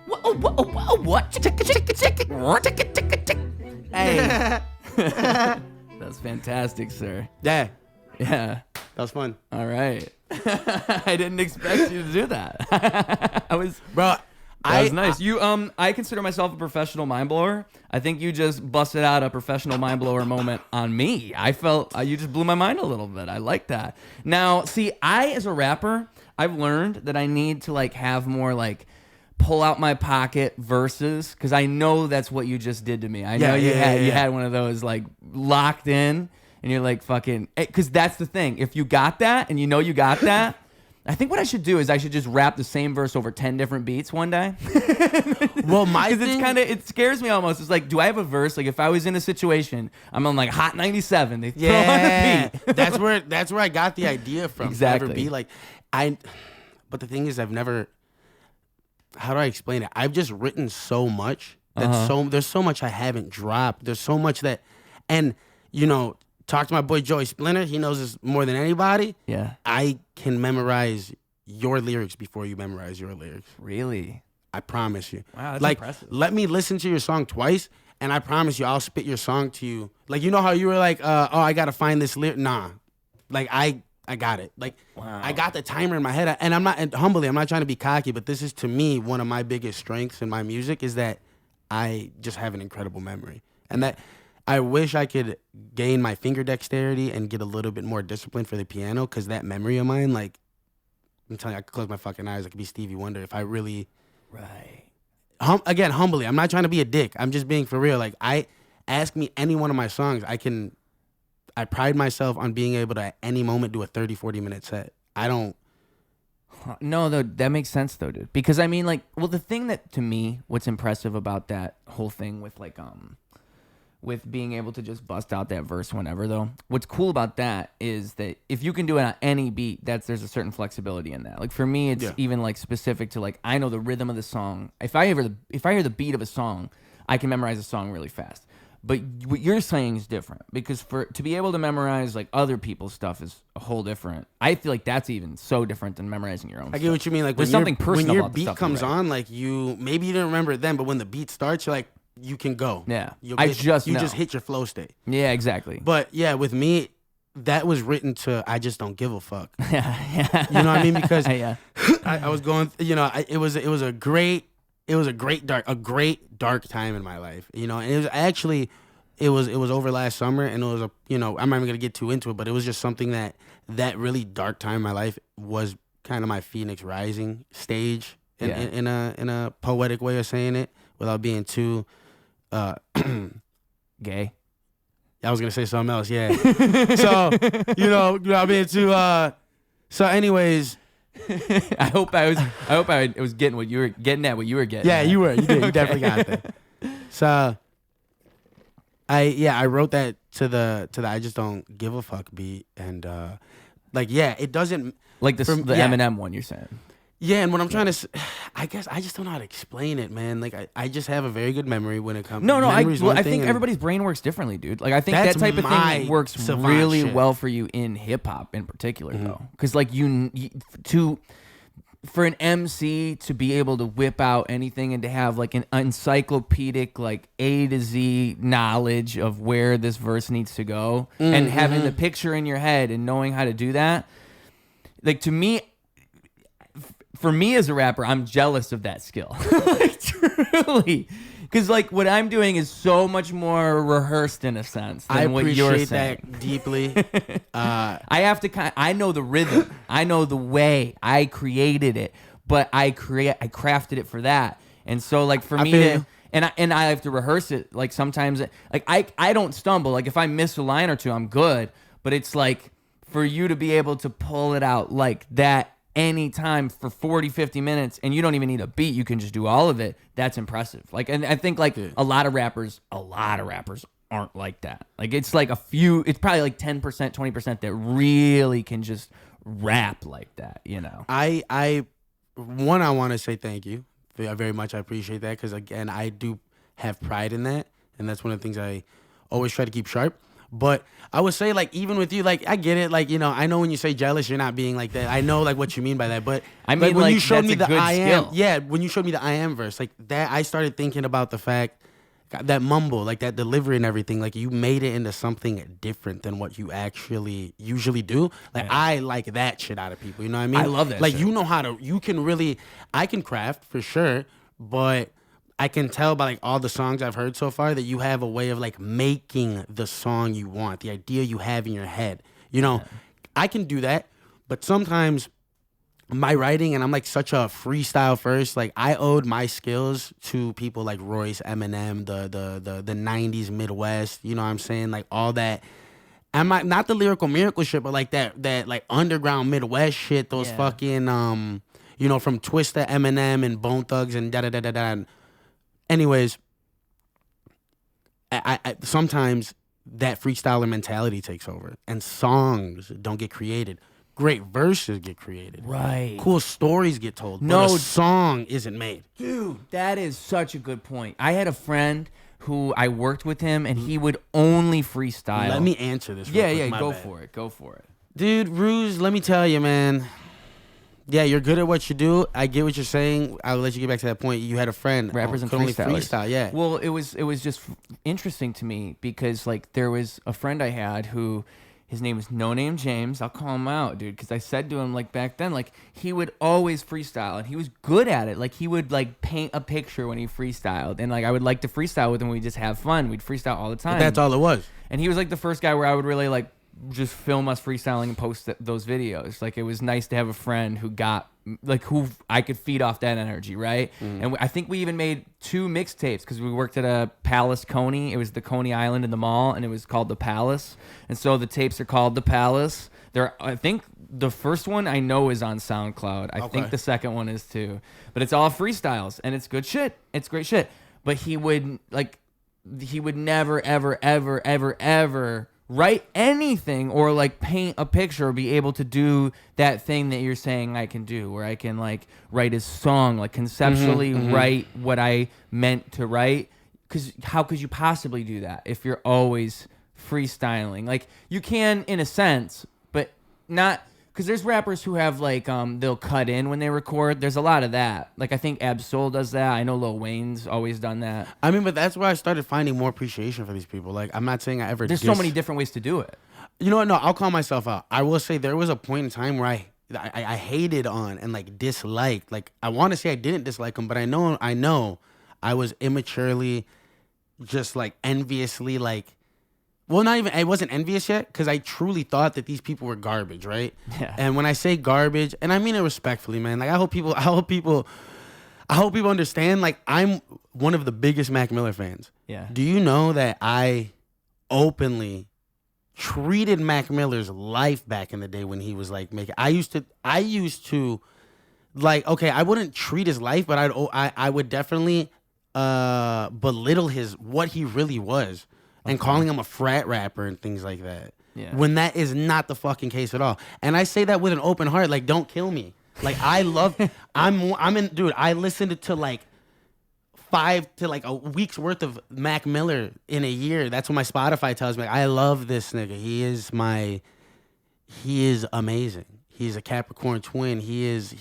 What? Hey. That's fantastic, sir. Yeah, Yeah. that was fun. All right. I didn't expect you to do that. That was nice. I consider myself a professional mind blower. I think you just busted out a professional mind blower moment on me. I felt you just blew my mind a little bit. I like that. Now, see, as a rapper, I've learned that I need to have more pull out my pocket verses, because I know that's what you just did to me. I know you had one of those locked in, and you're fucking, because that's the thing. If you got that and you know you got that, I think what I should do is I should just rap the same verse over 10 different beats one day. Well, my thing, it scares me almost. It's do I have a verse? If I was in a situation, I'm on Hot 97, they throw on a beat. that's where I got the idea from. Exactly. But the thing is, I've never. How do I explain it? I've just written so much that there's so much I haven't dropped. There's so much that, and talk to my boy Joey Splinter. He knows this more than anybody. Yeah. I can memorize your lyrics before you memorize your lyrics. Really? I promise you. Wow, that's impressive. Let me listen to your song twice, and I promise you, I'll spit your song to you. You know how you were I gotta find this lyric. Nah, I got it. Wow. I got the timer in my head, and I'm not trying to be cocky, but this is to me one of my biggest strengths in my music is that I just have an incredible memory, and that I wish I could gain my finger dexterity and get a little bit more discipline for the piano, because that memory of mine, I'm telling you, I could close my fucking eyes. I could be Stevie Wonder if I really. Right. Again, humbly, I'm not trying to be a dick. I'm just being for real. Ask me any one of my songs. I pride myself on being able to at any moment do a 30, 40-minute set. I don't. No, though, that makes sense, though, dude. Because, the thing that, to me, what's impressive about that whole thing with, with being able to just bust out that verse whenever, though, what's cool about that is that if you can do it on any beat, there's a certain flexibility in that. For me, it's even, specific to, I know the rhythm of the song. If I hear the beat of a song, I can memorize a song really fast. But what you're saying is different because to be able to memorize like other people's stuff is a whole different. I feel like that's even so different than memorizing your own. I get what you mean. Like there's when something personal when your about the beat stuff you comes write. on, like maybe you didn't remember it then, but when the beat starts, you're like you can go. Yeah, you just hit your flow state. Yeah, exactly. But yeah, with me, that was written to I just don't give a fuck. Yeah. You know what I mean? Because Yeah. I was going. It was a great dark time in my life. And it was actually. It was over last summer, and it was I'm not even gonna get too into it, but it was just something that really dark time in my life was kind of my Phoenix Rising stage in a poetic way of saying it without being too Gay. I was gonna say something else, yeah. So without being too. So anyways. I hope I was getting what you were getting at. What you were getting. Yeah, at. you were. You did. You definitely got it. So. I wrote that to the I just don't give a fuck beat, and it doesn't like the Eminem one you're saying. Yeah, and what I'm trying to, I guess I just don't know how to explain it, man. Like I just have a very good memory when it comes. No, I think everybody's brain works differently, dude. Like I think that type of thing works really well for you in hip hop in particular, though, because like for an MC to be able to whip out anything and to have like an encyclopedic like A to Z knowledge of where this verse needs to go and having the picture in your head and knowing how to do that, like to me, for me as a rapper, I'm jealous of that skill. Like truly. Because like what I'm doing is so much more rehearsed in a sense than what you're saying. I appreciate that deeply. I have to I know the rhythm. I know the way. I created it, but I crafted it for that. And so like for me to, and I have to rehearse it. Like sometimes like I don't stumble. Like if I miss a line or two, I'm good. But it's like for you to be able to pull it out like that anytime for 40, 50 minutes, and you don't even need a beat, you can just do all of it. That's impressive. Like, and I think like a lot of rappers aren't like that. Like it's like it's probably like 10%, 20% that really can just rap like that, I want to say thank you very much. I appreciate that because again, I do have pride in that, and that's one of the things I always try to keep sharp. But I would say, like, even with you, like, I get it. Like, I know when you say jealous, you're not being like that. I know, like, what you mean by that. But I mean, when you showed me the I am, when you showed me the I am verse, like, that, I started thinking about the fact, that mumble, like, that delivery and everything, like, you made it into something different than what you actually usually do. Like, I like that shit out of people. You know what I mean? I love that like, shit. you know how to, you can really, I can craft, for sure, but I can tell by like all the songs I've heard so far that you have a way of like making the song you want, the idea you have in your head. I can do that, but sometimes my writing, and I'm like such a freestyle first, like I owed my skills to people like Royce, Eminem, the 90s Midwest, you know what I'm saying? Like all that. I'm not the lyrical miracle shit, but like that like underground Midwest shit, those fucking from Twista, Eminem, and Bone Thugs, and da-da-da-da-da. Anyways, I sometimes that freestyler mentality takes over, and songs don't get created. Great verses get created. Right. Cool stories get told. No, but a song isn't made. Dude, that is such a good point. I had a friend who I worked with him, and he would only freestyle. Let me answer this. Real quick, go for it. Go for it. Dude, Ruse, let me tell you, man. Yeah, you're good at what you do. I get what you're saying. I'll let you get back to that point. You had a friend. Rappers and could only freestylers. freestyle, yeah. Well, it was just interesting to me because like there was a friend I had who his name was No Name James. I'll call him out, dude, because I said to him like back then, like he would always freestyle and he was good at it. Like he would like paint a picture when he freestyled, and like I would like to freestyle with him. We'd just have fun. We'd freestyle all the time. But that's all it was. And he was like the first guy where I would really like just film us freestyling and post those videos. Like it was nice to have a friend who got like who I could feed off that energy, right? And I think we even made 2 mixtapes because we worked at a Palace Coney. It was the Coney Island in the mall, and it was called the Palace. And so the tapes are called the Palace. I think the first one I know is on SoundCloud. I think the second one is too. But it's all freestyles, and it's good shit. It's great shit. But he would never ever write anything or like paint a picture or be able to do that thing that you're saying I can do, where I can like write a song, like conceptually write what I meant to write. because how could you possibly do that if you're always freestyling? Like, you can in a sense, but not, because there's rappers who have like they'll cut in when they record. There's a lot of that. Like, I think Ab-Soul does that. I know Lil Wayne's always done that. I mean, but that's where I started finding more appreciation for these people. Like, I'm not saying I ever. There's so many different ways to do it. You know what? No, I'll call myself out. I will say there was a point in time where I hated on and like disliked. Like, I want to say I didn't dislike him, but I know I was immaturely, just like enviously like. Well, not even, I wasn't envious yet because I truly thought that these people were garbage, right? Yeah. And when I say garbage, and I mean it respectfully, man. Like, I hope people understand. Like, I'm one of the biggest Mac Miller fans. Yeah. Do you know that I openly treated Mac Miller's life back in the day when he was like making? I used to, like, okay, I wouldn't treat his life, but I would definitely belittle what he really was. And calling him a frat rapper and things like that. Yeah. When that is not the fucking case at all. And I say that with an open heart. Like, don't kill me. Like, I love, I listened to like 5 to like a week's worth of Mac Miller in a year. That's what my Spotify tells me. Like, I love this nigga. He is amazing. He's a Capricorn twin. He is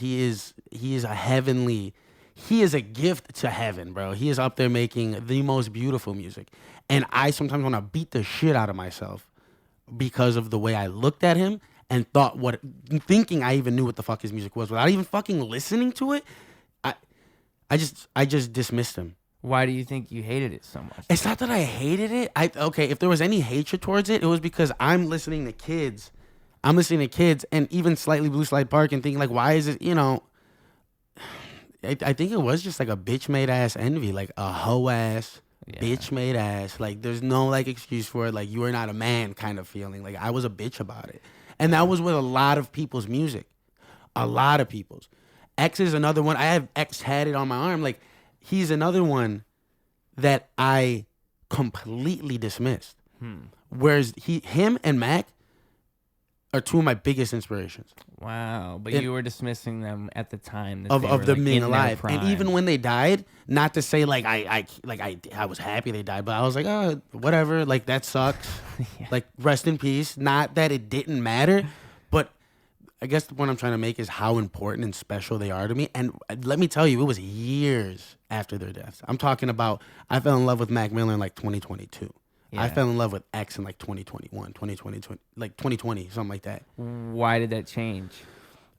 a gift to heaven, bro. He is up there making the most beautiful music. And I sometimes want to beat the shit out of myself because of the way I looked at him and thinking I even knew what the fuck his music was without even fucking listening to it. I just dismissed him. Why do you think you hated it so much? It's not that I hated it. If there was any hatred towards it, it was because I'm listening to kids and even Slightly Blue Slide Park and thinking like, why is it, I think it was just like a bitch made ass envy, like a hoe ass. Yeah. Bitch made ass. Like, there's no like excuse for it. Like, you are not a man kind of feeling. Like, I was a bitch about it. And that was with a lot of people's music. A lot of people's. X is another one. I have X tatted on my arm. Like, he's another one that I completely dismissed. Whereas him and Mac are two of my biggest inspirations. Wow. But you were dismissing them at the time that of them being alive. Prime. And even when they died, not to say like I was happy they died, but I was like, oh, whatever, like that sucks. Yeah. Like, rest in peace. Not that it didn't matter, but I guess the point I'm trying to make is how important and special they are to me. And let me tell you, it was years after their deaths. I'm talking about, I fell in love with Mac Miller in like 2022. Yeah. I fell in love with X in like 2021, 2020, like 2020, something like that. Why did that change?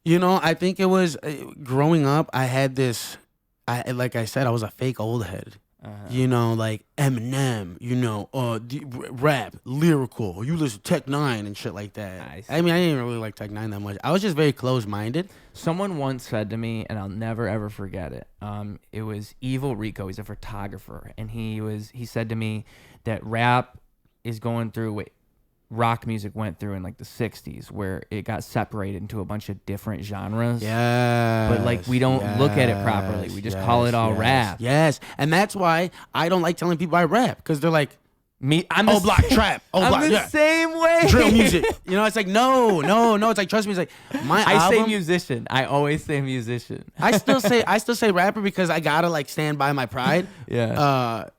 I think it was growing up, I had this, like I said, I was a fake old head. Like Eminem, rap, lyrical. You listen to Tech 9 and shit like that. I mean, I didn't really like Tech 9 that much. I was just very close-minded. Someone once said to me, and I'll never ever forget it. It was Evil Rico. He's a photographer, and he said to me that rap is going through what rock music went through in like the 60s, where it got separated into a bunch of different genres. Yeah. But like, we don't look at it properly. We just call it all rap. Yes. And that's why I don't like telling people I rap, because they're like, I'm block trap. I'm the same way. Drill music. It's like, no. It's like, trust me. It's like I say musician. I always say musician. I still say rapper because I gotta like stand by my pride. Yeah.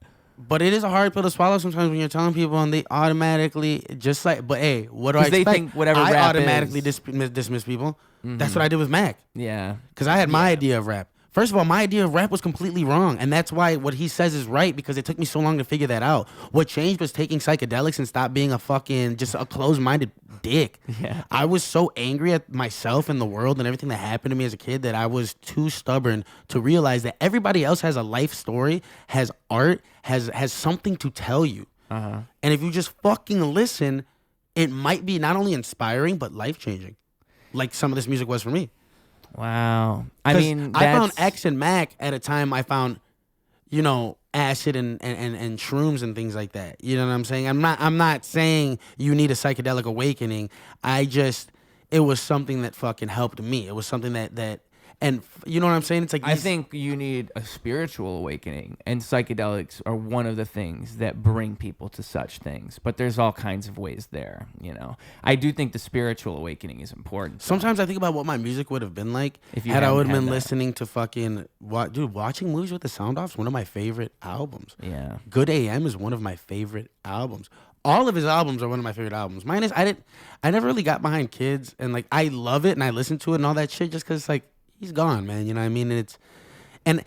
But it is a hard pill to swallow sometimes when you're telling people and they automatically just like, but hey, what do I expect? They think whatever I rap automatically is. dismiss people. Mm-hmm. That's what I did with Mac. Yeah. Because I had my idea of rap. First of all, my idea of rap was completely wrong. And that's why what he says is right, because it took me so long to figure that out. What changed was taking psychedelics and stop being just a closed-minded dick. Yeah. I was so angry at myself and the world and everything that happened to me as a kid that I was too stubborn to realize that everybody else has a life story, has art, has something to tell you. Uh-huh. And if you just fucking listen, it might be not only inspiring, but life-changing. Like some of this music was for me. Wow. I found X and Mac at a time I found, acid and shrooms and things like that. You know what I'm saying? I'm not saying you need a psychedelic awakening. It was something that fucking helped me. It was something that And you know what I'm saying? It's like I think you need a spiritual awakening, and psychedelics are one of the things that bring people to such things. But there's all kinds of ways there, you know. I do think the spiritual awakening is important. Sometimes I think about what my music would have been like If you had I hadn't would have had been that. listening to fucking watching movies with the sound off is one of my favorite albums. Yeah. Good AM is one of my favorite albums. All of his albums are one of my favorite albums. Mine is I never really got behind Kids, and like I love it and I listen to it and all that shit just because it's like he's gone, man. You know what I mean? And it's and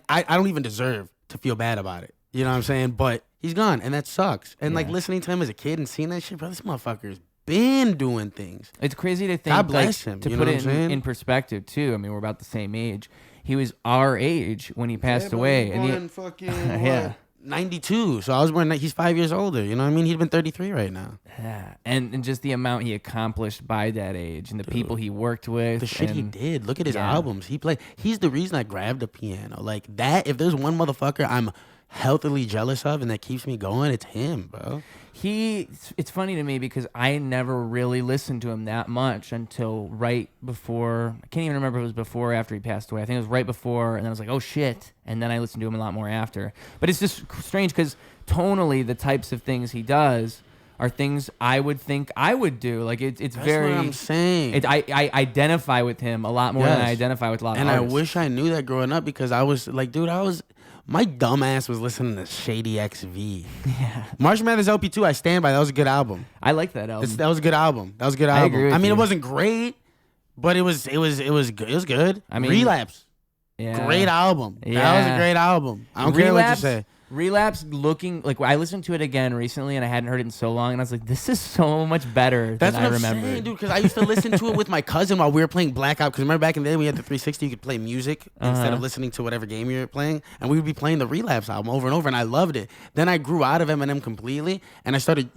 I don't even deserve to feel bad about it. You know what I'm saying? But he's gone, and that sucks. And like listening to him as a kid and seeing that shit, bro, this motherfucker's been doing things. It's crazy to think, God bless like, him, to you know put what it I'm saying? in perspective too. I mean, we're about the same age. He was our age when he passed away, and he, fucking yeah. 92. So I was born. He's 5 years older. You know what I mean? He'd been 33 right now. yeah, and just the amount he accomplished by that age, and the people he worked with, The shit he and- did. Look at his yeah. albums. He played. He's the reason I grabbed a piano. Like that. If there's one motherfucker I'm healthily jealous of and that keeps me going, it's him, bro. It's funny to me because I never really listened to him that much until right before. I can't even remember if it was before or after he passed away. I think it was right before, and then I was like, oh shit. And then I listened to him a lot more after. But it's just strange because tonally, the types of things he does are things I would think I would do. Like it's That's very. what I'm saying. I identify with him a lot more than I Yes. identify with a lot of And I artists. wish I knew that growing up because I was like, dude, my dumb ass was listening to Shady XV. Yeah, Marshall Mathers LP2, I stand by. That was a good album. I like that album. That was a good album. That was a good I album. agree with I mean, you. it wasn't great, but it was good. It was good. I mean, Relapse. yeah. Great album. That was Yeah. a great album. I don't care what you say. Relapse looking like I listened to it again recently and I hadn't heard it in so long and I was like, this is so much better That's than what I I'm remember. saying, dude. Because I used to listen to it with my cousin while we were playing Blackout. Because remember back in the day, we had the 360. You could play music instead of listening to whatever game you were playing, and we would be playing the Relapse album over and over, and I loved it. Then I grew out of Eminem completely, and I started.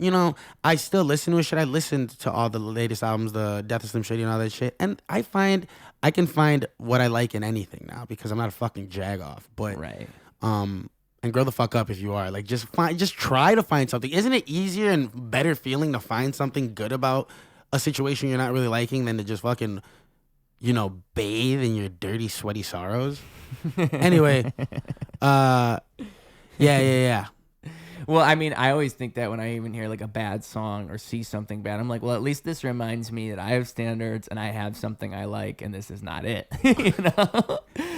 I still listen to his shit. I listened to all the latest albums, the Death of Slim Shady and all that shit, and I can find what I like in anything now because I'm not a fucking jagoff. But Right. and grow the fuck up if you are. Like, just try to find something. Isn't it easier and better feeling to find something good about a situation you're not really liking than to just fucking, bathe in your dirty, sweaty sorrows? Anyway, yeah. Well, I mean, I always think that when I even hear like a bad song or see something bad, I'm like, well, at least this reminds me that I have standards and I have something I like, and this is not it.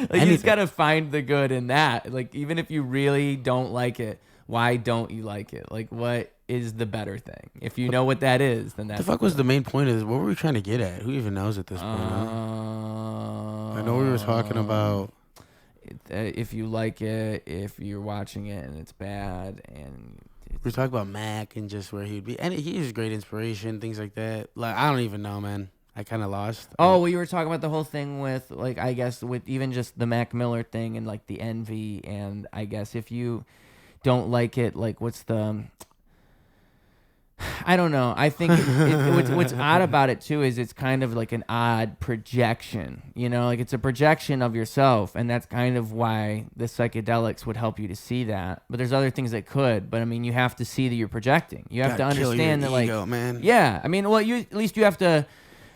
Like, you just gotta find the good in that. Like, even if you really don't like it, why don't you like it? Like, what is the better thing? If you know what that is, then that's The fuck was the main point of this? What were we trying to get at? Who even knows at this point? Huh? I know we were talking about. If you like it, if you're watching it and it's bad, and We were talking about Mac and just where he'd be, and he was great inspiration, things like that. Like, I don't even know, man. I kind of lost. oh, well, you were talking about the whole thing with, like, I guess with even just the Mac Miller thing and like the envy, and I guess if you don't like it, like, what's the I don't know. I think what's odd about it too is it's kind of like an odd projection, like it's a projection of yourself, and that's kind of why the psychedelics would help you to see that. But there's other things that could. But I mean, you have to see that you're projecting. You have to understand that, ego, like, man. yeah. I mean, well, at least you have to.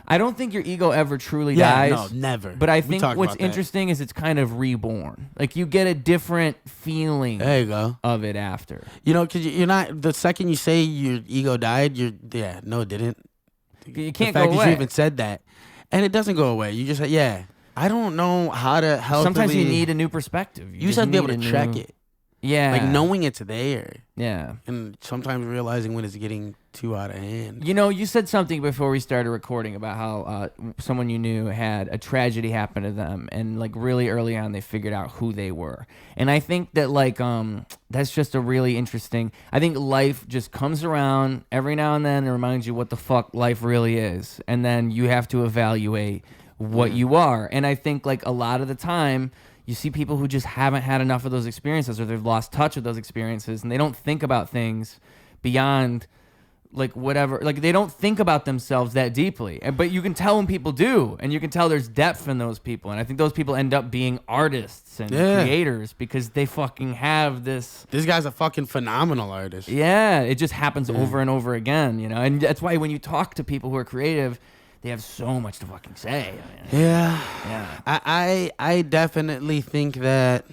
I don't think your ego ever truly dies. No, never. But I We think talked what's about that. interesting is it's kind of reborn. Like, you get a different feeling There you go. of it after. Because you're not, the second you say your ego died, no, it didn't. You can't The fact go that away. you even said that. And it doesn't go away. You just say, yeah. I don't know how to help. Sometimes you need a new perspective. You just have to be able to check it. Yeah. Like, knowing it's there. Yeah. And sometimes realizing when it's getting too out of hand. You said something before we started recording about how someone you knew had a tragedy happen to them, and like really early on they figured out who they were. And I think that like that's just a really interesting. I think life just comes around every now and then and reminds you what the fuck life really is, and then you have to evaluate what you are. And I think like a lot of the time you see people who just haven't had enough of those experiences, or they've lost touch with those experiences, and they don't think about things beyond like whatever, like they don't think about themselves that deeply. But you can tell when people do, and you can tell there's depth in those people. And I think those people end up being artists and creators because they fucking have this. This guy's a fucking phenomenal artist. Yeah, it just happens over and over again, And that's why when you talk to people who are creative, they have so much to fucking say. Yeah. I definitely think that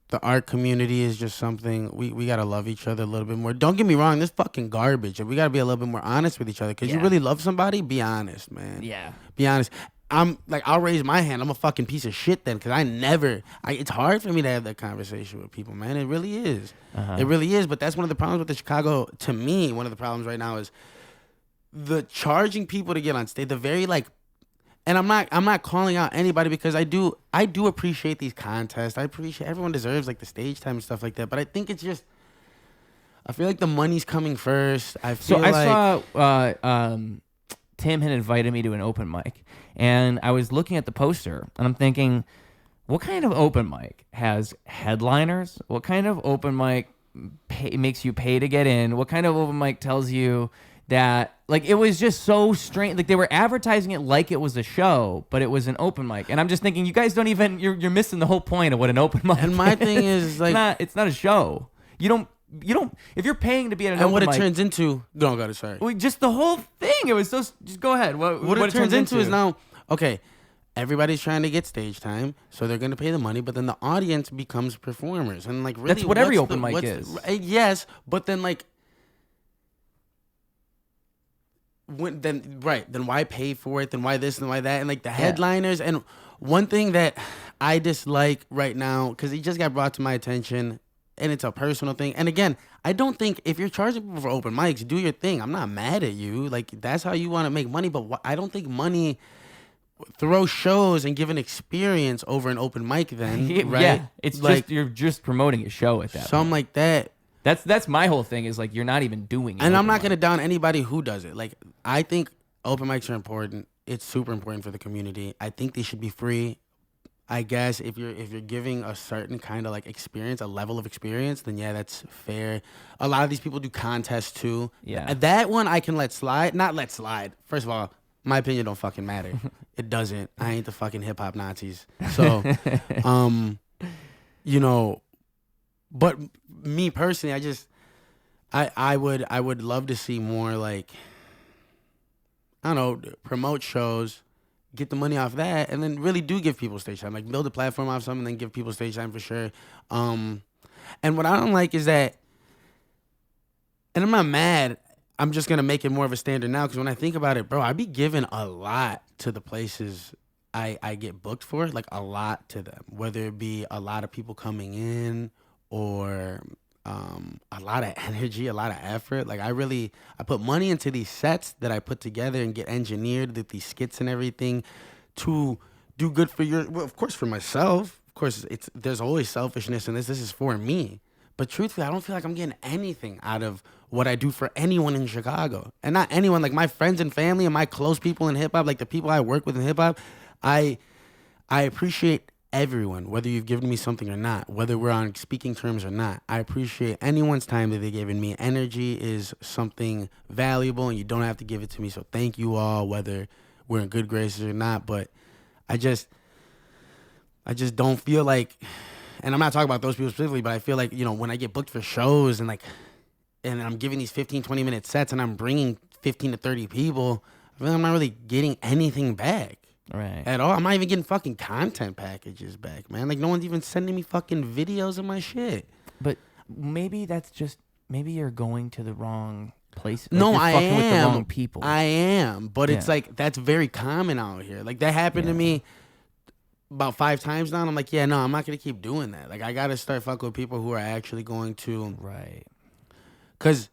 the art community is just something we gotta love each other a little bit more. Don't get me wrong, this fucking garbage, and we gotta be a little bit more honest with each other. Cause you really love somebody, be honest, man. Yeah. Be honest. I'm like, I'll raise my hand. I'm a fucking piece of shit then, cause it's hard for me to have that conversation with people, man. It really is. It really is. But that's one of the problems with the Chicago. To me, one of the problems right now is the charging people to get on stage. The very like. And I'm not calling out anybody, because I do appreciate these contests. I appreciate everyone deserves like the stage time and stuff like that. But I think it's just, I feel like the money's coming first. I saw Tim had invited me to an open mic, and I was looking at the poster and I'm thinking, what kind of open mic has headliners? What kind of open mic makes you pay to get in? What kind of open mic tells you that, like, it was just so strange. Like, they were advertising it like it was a show, but it was an open mic. And I'm just thinking, you guys don't even, you're missing the whole point of what an open mic is. And my thing is, like, it's not a show. You don't, if you're paying to be at an open mic. And what it turns into, don't go to, sorry. Just the whole thing. It was so, just go ahead. What it turns into is now, okay, everybody's trying to get stage time, so they're going to pay the money, but then the audience becomes performers. And, like, really, that's what every open mic is. Yes, but then, like, then why pay for it? Then why this and why that? And like the headliners. And one thing that I dislike right now, because it just got brought to my attention, and it's a personal thing. And again, I don't think if you're charging people for open mics, do your thing. I'm not mad at you. Like, that's how you want to make money. But I don't think money throw shows and give an experience over an open mic. Then right? Yeah, it's like, just, you're just promoting a show at that. Something like that. That's my whole thing, is like, you're not even doing it. And I'm not going to down anybody who does it. Like, I think open mics are important. It's super important for the community. I think they should be free. I guess if you're giving a certain kind of like experience, a level of experience, then yeah, that's fair. A lot of these people do contests too. Yeah. That one I can let slide. Not let slide. First of all, my opinion don't fucking matter. It doesn't. I ain't the fucking hip hop Nazis. So, you know, but me personally, I would love to see more, like, I don't know, promote shows, get the money off that, and then really do give people stage time. Like, build a platform off something and then give people stage time for sure. And what I don't like is that, and I'm not mad, I'm just going to make it more of a standard now, because when I think about it, bro, I be giving a lot to the places I get booked for, like a lot to them, whether it be a lot of people coming in or a lot of energy, a lot of effort. Like, I put money into these sets that I put together and get engineered, with these skits and everything, to do good for well, of course, for myself. Of course, there's always selfishness in this. This is for me. But truthfully, I don't feel like I'm getting anything out of what I do for anyone in Chicago. And not anyone, like my friends and family and my close people in hip hop, like the people I work with in hip hop. I appreciate everyone, whether you've given me something or not, whether we're on speaking terms or not. I appreciate anyone's time that they've given me. Energy is something valuable, and you don't have to give it to me. So thank you all, whether we're in good graces or not. But I just don't feel like, and I'm not talking about those people specifically, but I feel like, you know, when I get booked for shows and I'm giving these 15, 20-minute sets and I'm bringing 15 to 30 people, I feel like I'm not really getting anything back. Right. At all. I'm not even getting fucking content packages back, man. Like, no one's even sending me fucking videos of my shit. But maybe you're going to the wrong place. No, you're I fucking am. with the wrong people. I am. But it's like, that's very common out here. Like, that happened to me about 5 times now. And I'm like, yeah, no, I'm not going to keep doing that. Like, I got to start fucking with people who are actually going to. Right. Because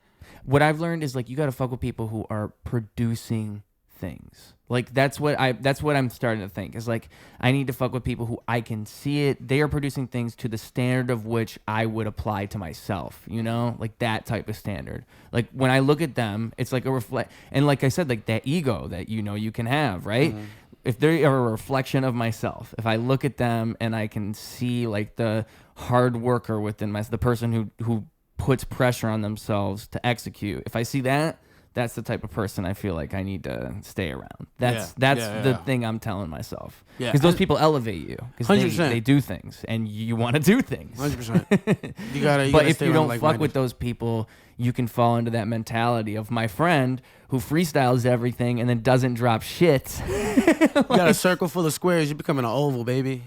what I've learned is, like, you got to fuck with people who are producing things. Like, that's what I'm starting to think, is like, I need to fuck with people who I can see it. They are producing things to the standard of which I would apply to myself, you know, like that type of standard. Like, when I look at them, it's like a reflect. And like I said, like that ego that, you know, you can have, right? Mm-hmm. If they are a reflection of myself, if I look at them and I can see like the hard worker within myself, the person who puts pressure on themselves to execute, if I see that, that's the type of person I feel like I need to stay around. That's the thing I'm telling myself. Yeah. Because those people elevate you. Because they do things, and you want to do things. 100%. But if you don't fuck with those people, you can fall into that mentality of my friend who freestyles everything and then doesn't drop shit. You got a circle full of squares. You're becoming an oval, baby.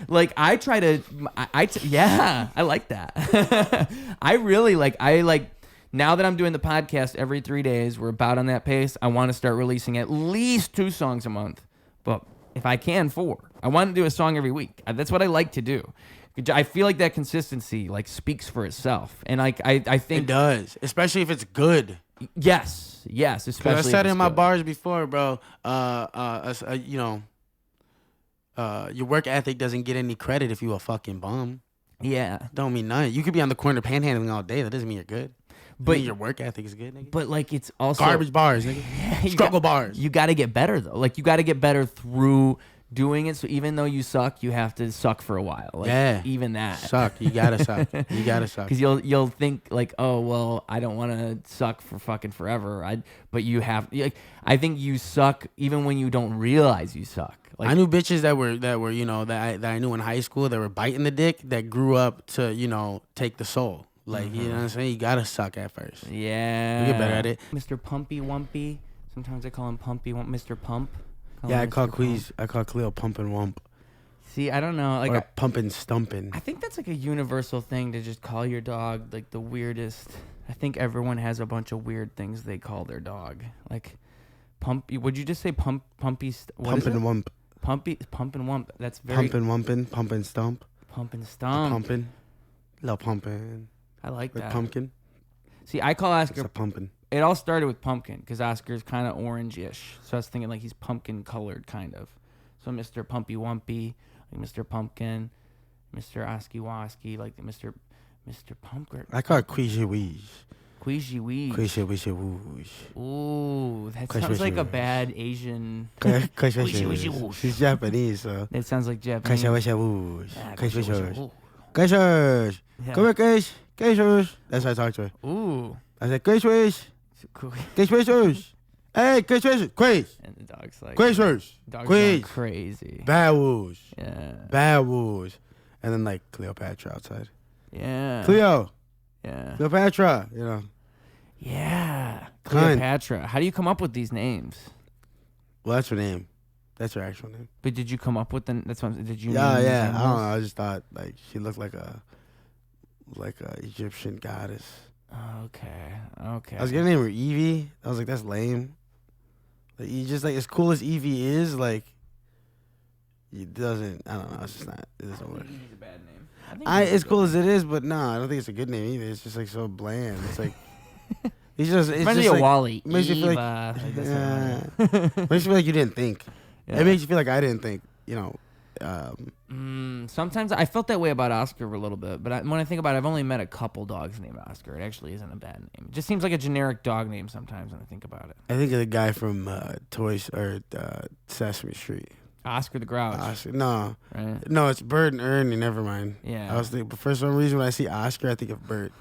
Like I try to, yeah, I like that. I really like, now that I'm doing the podcast every 3 days, we're about on that pace. I want to start releasing at least 2 songs a month, but if I can, 4. I want to do a song every week. That's what I like to do. I feel like that consistency like speaks for itself, and like I think it does, especially if it's good. Yes, especially. I said in my bars before, bro. You know, your work ethic doesn't get any credit if you a fucking bum. Yeah, don't mean nothing. You could be on the corner panhandling all day. That doesn't mean you're good. But your work ethic is good, nigga. But like it's also garbage bars, nigga. Struggle bars. You got to get better though. Like you got to get better through doing it. So even though you suck, you have to suck for a while. Like, yeah, even that suck. You gotta suck. You gotta suck. Because you'll think like, oh well, I don't want to suck for fucking forever. But you have. Like, I think you suck even when you don't realize you suck. Like, I knew bitches that were you know that I knew in high school that were biting the dick that grew up to you know take the soul. Like, you know what I'm saying? You gotta suck at first. Yeah. You get better at it. Mr. Pumpy Wumpy. Sometimes I call him Pumpy Mr. Pump. I call Cleo Pump and Wump. See, I don't know. Like or Pumpin' Stumpin'. I think that's like a universal thing to just call your dog like the weirdest. I think everyone has a bunch of weird things they call their dog. Like Pumpy. Would you just say Pumpy? Pump and Wump. Pump and Wump. That's very. Pump and Stump. Pump and Stump. Pumpin'. Little Pumpin'. I like that. Pumpkin. See, I call Oscar. It's a pumpkin. It all started with pumpkin because Oscar's kind of orange-ish. So I was thinking like he's pumpkin-colored kind of. So Mr. Pumpy Wumpy, like Mr. Pumpkin, Mr. Oski Woski, like Mr. Pumpkin. I call it Queasy Weege. Queasy Weege. Queasy Weege. Ooh, that sounds like a bad Asian. She's Japanese, so. It sounds like Japanese. Queasy. Come here, Queasy. That's how I talk to her. Ooh. I said, Queasy. Queasy. Hey, Queasy. And the dog's like. Queasy. Dog's going crazy. Bad woosh. Yeah. Bad woosh. And then like Cleopatra outside. Yeah. Cleo. Yeah. Cleopatra, you know. Yeah. Cleopatra. How do you come up with these names? Well, that's her name. That's her actual name. But did you come up with them? That's what. Did you? Yeah. I don't know. I just thought like she looked like a Egyptian goddess. Okay. I was gonna name her Evie. I was like, that's lame. Like you just like as cool as Evie is, like it doesn't. I don't know. It's just not. It doesn't work. Evie's a bad name. As cool as it is, but no, I don't think it's a good name either. It's just like so bland. It's like it's just. It's just like, Wally. Makes you feel like makes you feel like you didn't think. Yeah. It makes you feel like I didn't think. You know. Sometimes I felt that way about Oscar a little bit, but when I think about it, I've only met a couple dogs named Oscar. It actually isn't a bad name. It just seems like a generic dog name sometimes when I think about it. I think of the guy from Sesame Street. Oscar the Grouch. Oscar, no. Right? No, it's Bert and Ernie. Never mind. Yeah. I was thinking, but for some reason, when I see Oscar, I think of Bert.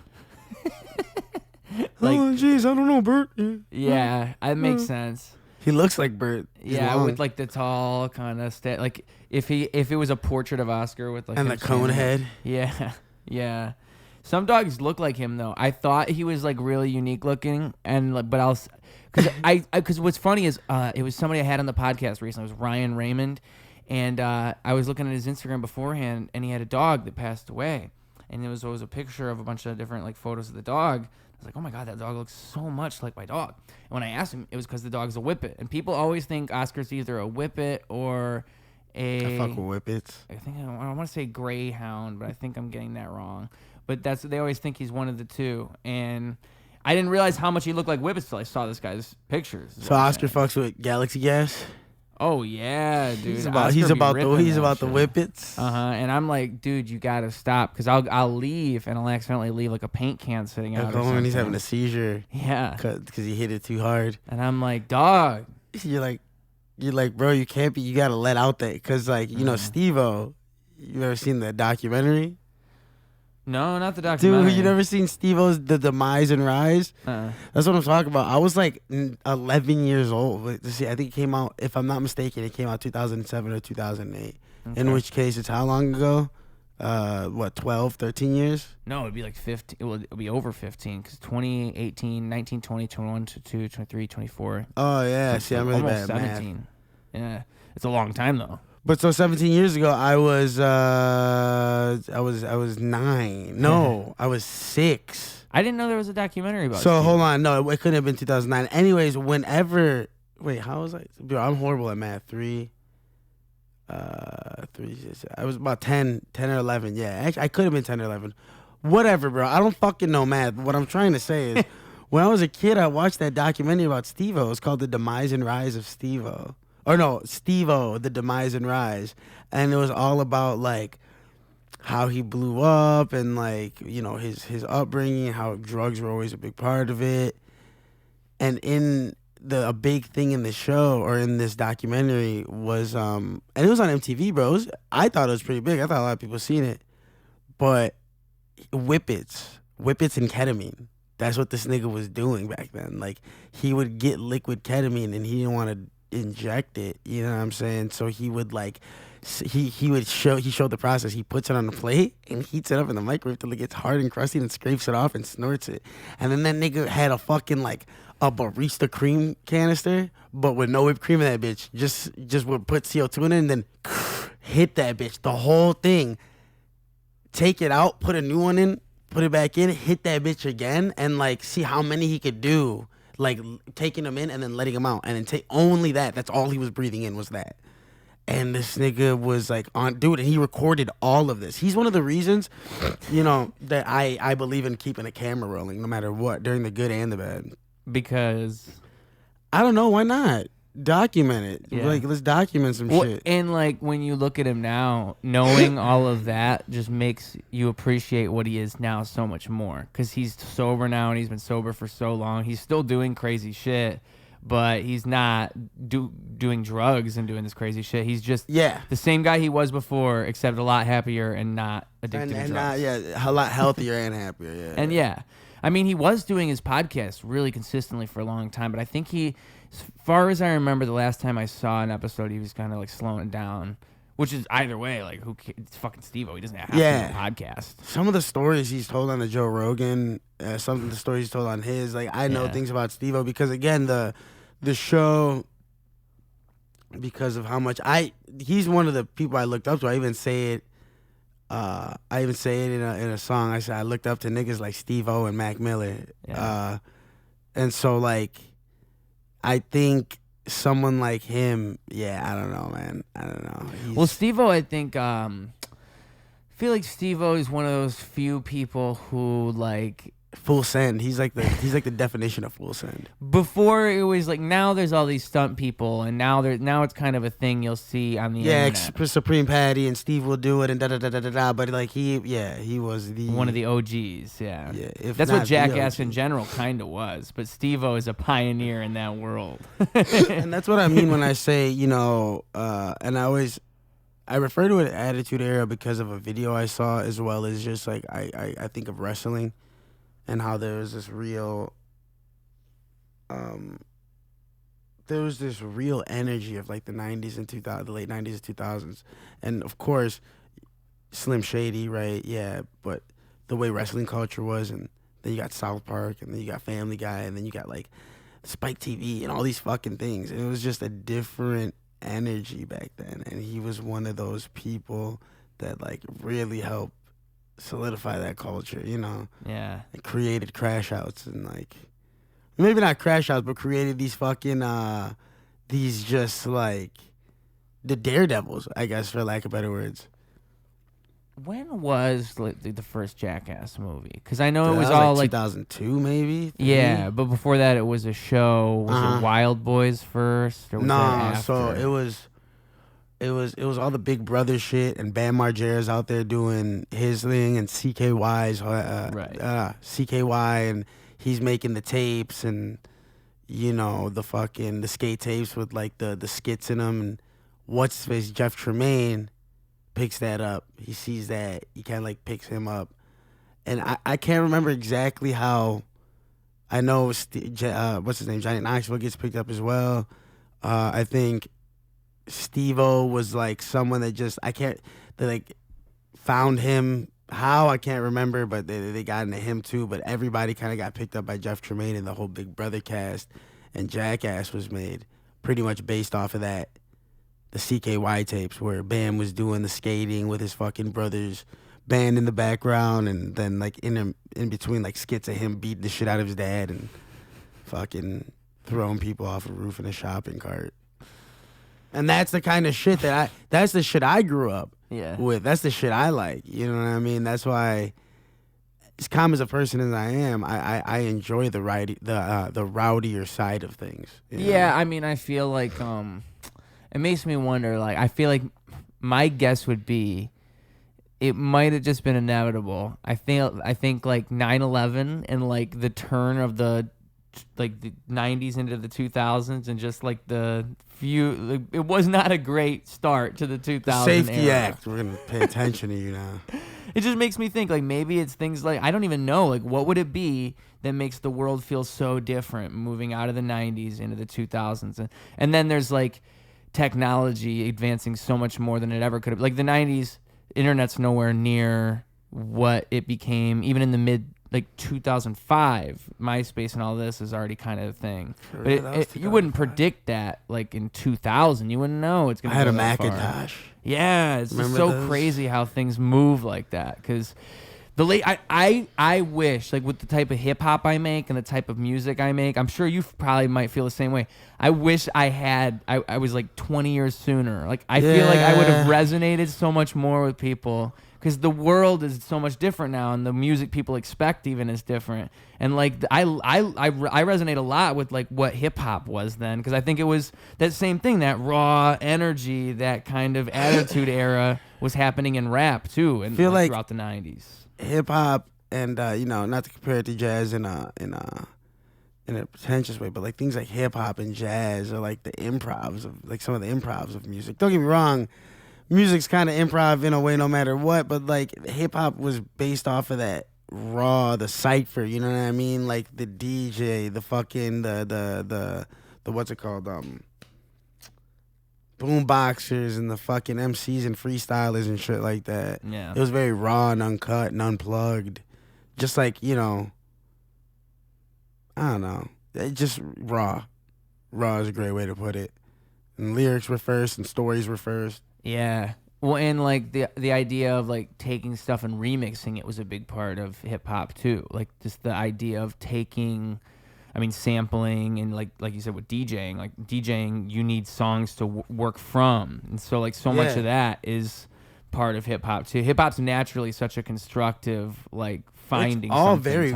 Like, oh, jeez, I don't know, Bert. Yeah, that makes sense. He looks like Bert. Yeah, with like the tall kind of like if it was a portrait of Oscar with like and the cone head. Yeah. Some dogs look like him though. I thought he was like really unique looking, and like, but because what's funny is it was somebody I had on the podcast recently. It was Ryan Raymond, and I was looking at his Instagram beforehand, and he had a dog that passed away, and it was always a picture of a bunch of different like photos of the dog. I was like, oh my God, that dog looks so much like my dog. And when I asked him, it was because the dog's a whippet. And people always think Oscar's either a whippet or I fuck with whippets. I think I want to say greyhound, but I think I'm getting that wrong. But they always think he's one of the two. And I didn't realize how much he looked like whippets till I saw this guy's pictures. So Oscar fucks with Galaxy Gas? Oh yeah, dude. He's about the whippets. And I'm like, dude, you gotta stop because I'll leave and I'll accidentally leave like a paint can sitting out. When he's having a seizure. Yeah. Because he hit it too hard. And I'm like, dog. You're like, bro, you can't be. You gotta let out that because like you know Steve-O. You ever seen the documentary? No, not the documentary. Dude, you never seen Steve-O's The Demise and Rise? That's what I'm talking about. I was like 11 years old. See, I think it came out, if I'm not mistaken, it came out 2007 or 2008. Okay. In which case, it's how long ago? what, 12, 13 years? No, it'd be like 15. It would be over 15 because 2018, 19, 20, 21, 22, 23, 24. Oh, yeah. See, I'm really almost bad at 17. math. Yeah. It's a long time, though. But so 17 years ago, I was 9. No, I was 6. I didn't know there was a documentary about So Steve. hold on. No, it couldn't have been 2009. Anyways, whenever... Wait, how was I? Bro, I'm horrible at math. 3... 3... I was about 10 or 11. Yeah, actually, I could have been 10 or 11. Whatever, bro. I don't fucking know math. What I'm trying to say is, when I was a kid, I watched that documentary about Steve-O. It's called The Demise and Rise of Steve-O. Or no, Steve-O, The Demise and Rise. And it was all about, like, how he blew up and, like, you know, his upbringing, how drugs were always a big part of it. And a big thing in the show, or in this documentary, was, and it was on MTV, bro. I thought it was pretty big. I thought a lot of people seen it. But whippets and ketamine. That's what this nigga was doing back then. Like, he would get liquid ketamine and he didn't want to inject it, you know what I'm saying? So he would, like, he showed the process. He puts it on the plate and heats it up in the microwave till it gets hard and crusty and scrapes it off and snorts it. And then that nigga had a fucking, like, a barista cream canister, but with no whipped cream in that bitch. Just would put CO2 in it and then hit that bitch, the whole thing. Take it out, put a new one in, put it back in, hit that bitch again, and, like, see how many he could do. Like, taking them in and then letting them out. And then take only that. That's all he was breathing in, was that. And this nigga was, like, and he recorded all of this. He's one of the reasons, you know, that I believe in keeping a camera rolling no matter what, during the good and the bad. Because... I don't know, why not? Document it. Yeah. Like, let's document some shit. And, like, when you look at him now, knowing all of that just makes you appreciate what he is now so much more. Because he's sober now, and he's been sober for so long. He's still doing crazy shit, but he's not doing drugs and doing this crazy shit. He's just the same guy he was before, except a lot happier and not addicted to drugs. A lot healthier and happier, yeah. And I mean, he was doing his podcast really consistently for a long time, but I think as far as I remember, the last time I saw an episode, he was kind of, like, slowing down, which is either way, like, it's fucking Steve-O. He doesn't have to do a podcast. Some of the stories he's told on the Joe Rogan, some of the stories he's told on his, like, I know things about Steve-O because, again, the show, because of how much he's one of the people I looked up to. I even say it in a song. I said I looked up to niggas like Steve-O and Mac Miller. Yeah. And so, like, I think someone like him, I don't know, man. I don't know. Well, Steve-O, I think, I feel like Steve-O is one of those few people who, like, full send. He's like the definition of full send. Before it was like, now there's all these stunt people, and now it's kind of a thing you'll see on the internet. Supreme Patty and Steve will do it and da da da da da. But, like, he was one of the OGs. Yeah. That's what Jackass in general kind of was. But Steve-O is a pioneer in that world. And that's what I mean when I say, you know, and I refer to it as Attitude Era because of a video I saw, as well as just, like, I think of wrestling. And how there was this real, energy of, like, the 90s and the late 90s and 2000s. And, of course, Slim Shady, right? Yeah, but the way wrestling culture was, and then you got South Park, and then you got Family Guy, and then you got, like, Spike TV and all these fucking things. And it was just a different energy back then. And he was one of those people that, like, really helped solidify that culture, you know? Yeah. It created Krashouts and, like, maybe not Krashouts, but created these fucking, these just, like, the daredevils, I guess, for lack of better words. When was, like, the first Jackass movie? Because I know it was all, like 2002, maybe? 3? Yeah, but before that, it was a show. Was it Wild Boys first? Or was that after? So it was all the Big Brother shit, and Bam Margera's out there doing his thing, and CKY's CKY, and he's making the tapes, and, you know, the skate tapes with, like, the skits in them, and what's his face, Jeff Tremaine picks that up. He sees that, he kind of, like, picks him up, and I can't remember exactly how. I know what's his name, Johnny Knoxville gets picked up as well. I think Steve-O was, like, someone that just, found him. How, I can't remember, but they got into him too. But everybody kind of got picked up by Jeff Tremaine and the whole Big Brother cast. And Jackass was made pretty much based off of that. The CKY tapes where Bam was doing the skating with his fucking brother's band in the background, and then like in between like skits of him beating the shit out of his dad and fucking throwing people off a roof in a shopping cart. And that's the kind of shit that's the shit I grew up with. That's the shit I like. You know what I mean? That's why, as calm as a person as I am, I enjoy the rowdier side of things. Yeah, know? I mean, I feel like it makes me wonder. Like, I feel like my guess would be it might have just been inevitable. I think like 9/11 and like the turn of the 90s into the 2000s, and just like the few, like, it was not a great start to the 2000s Safety era. Act. We're gonna pay attention to you now. It just makes me think, like, maybe it's things like, I don't even know, like, what would it be that makes the world feel so different moving out of the 90s into the 2000s? And then there's like technology advancing so much more than it ever could have. Like the 90s, internet's nowhere near what it became. Even in the mid, like 2005, MySpace and all this is already kind of a thing. But you wouldn't predict that like in 2000. You wouldn't know it's gonna. I had go a that Macintosh. Far. Yeah, it's just so those? crazy how things move like that. Because I wish, like, with the type of hip hop I make and the type of music I make, I'm sure you probably might feel the same way. I wish I was like 20 years sooner. Like, I feel like I would have resonated so much more with people, because the world is so much different now, and the music people expect even is different. And like I resonate a lot with like what hip hop was then, because I think it was that same thing, that raw energy, that kind of attitude era was happening in rap too, and like throughout the 90s. Hip hop and not to compare it to jazz in a pretentious way, but like things like hip hop and jazz are like the improvs of like some of the improvs of music. Don't get me wrong, music's kind of improv in a way no matter what, but like hip hop was based off of that raw, the cipher, you know what I mean? Like the DJ, the fucking the what's it called? Boom boxers and the fucking MCs and freestylers and shit like that. Yeah. It was very raw and uncut and unplugged. Just like, I don't know. It just raw. Raw is a great way to put it. And lyrics were first and stories were first. Yeah. Well, and like the idea of like taking stuff and remixing it was a big part of hip hop too. Like just the idea of taking, sampling, and like you said with DJing, like DJing, you need songs to work from, and so like so much of that is part of hip hop too. Hip hop's naturally such a constructive, like, finding. It's all very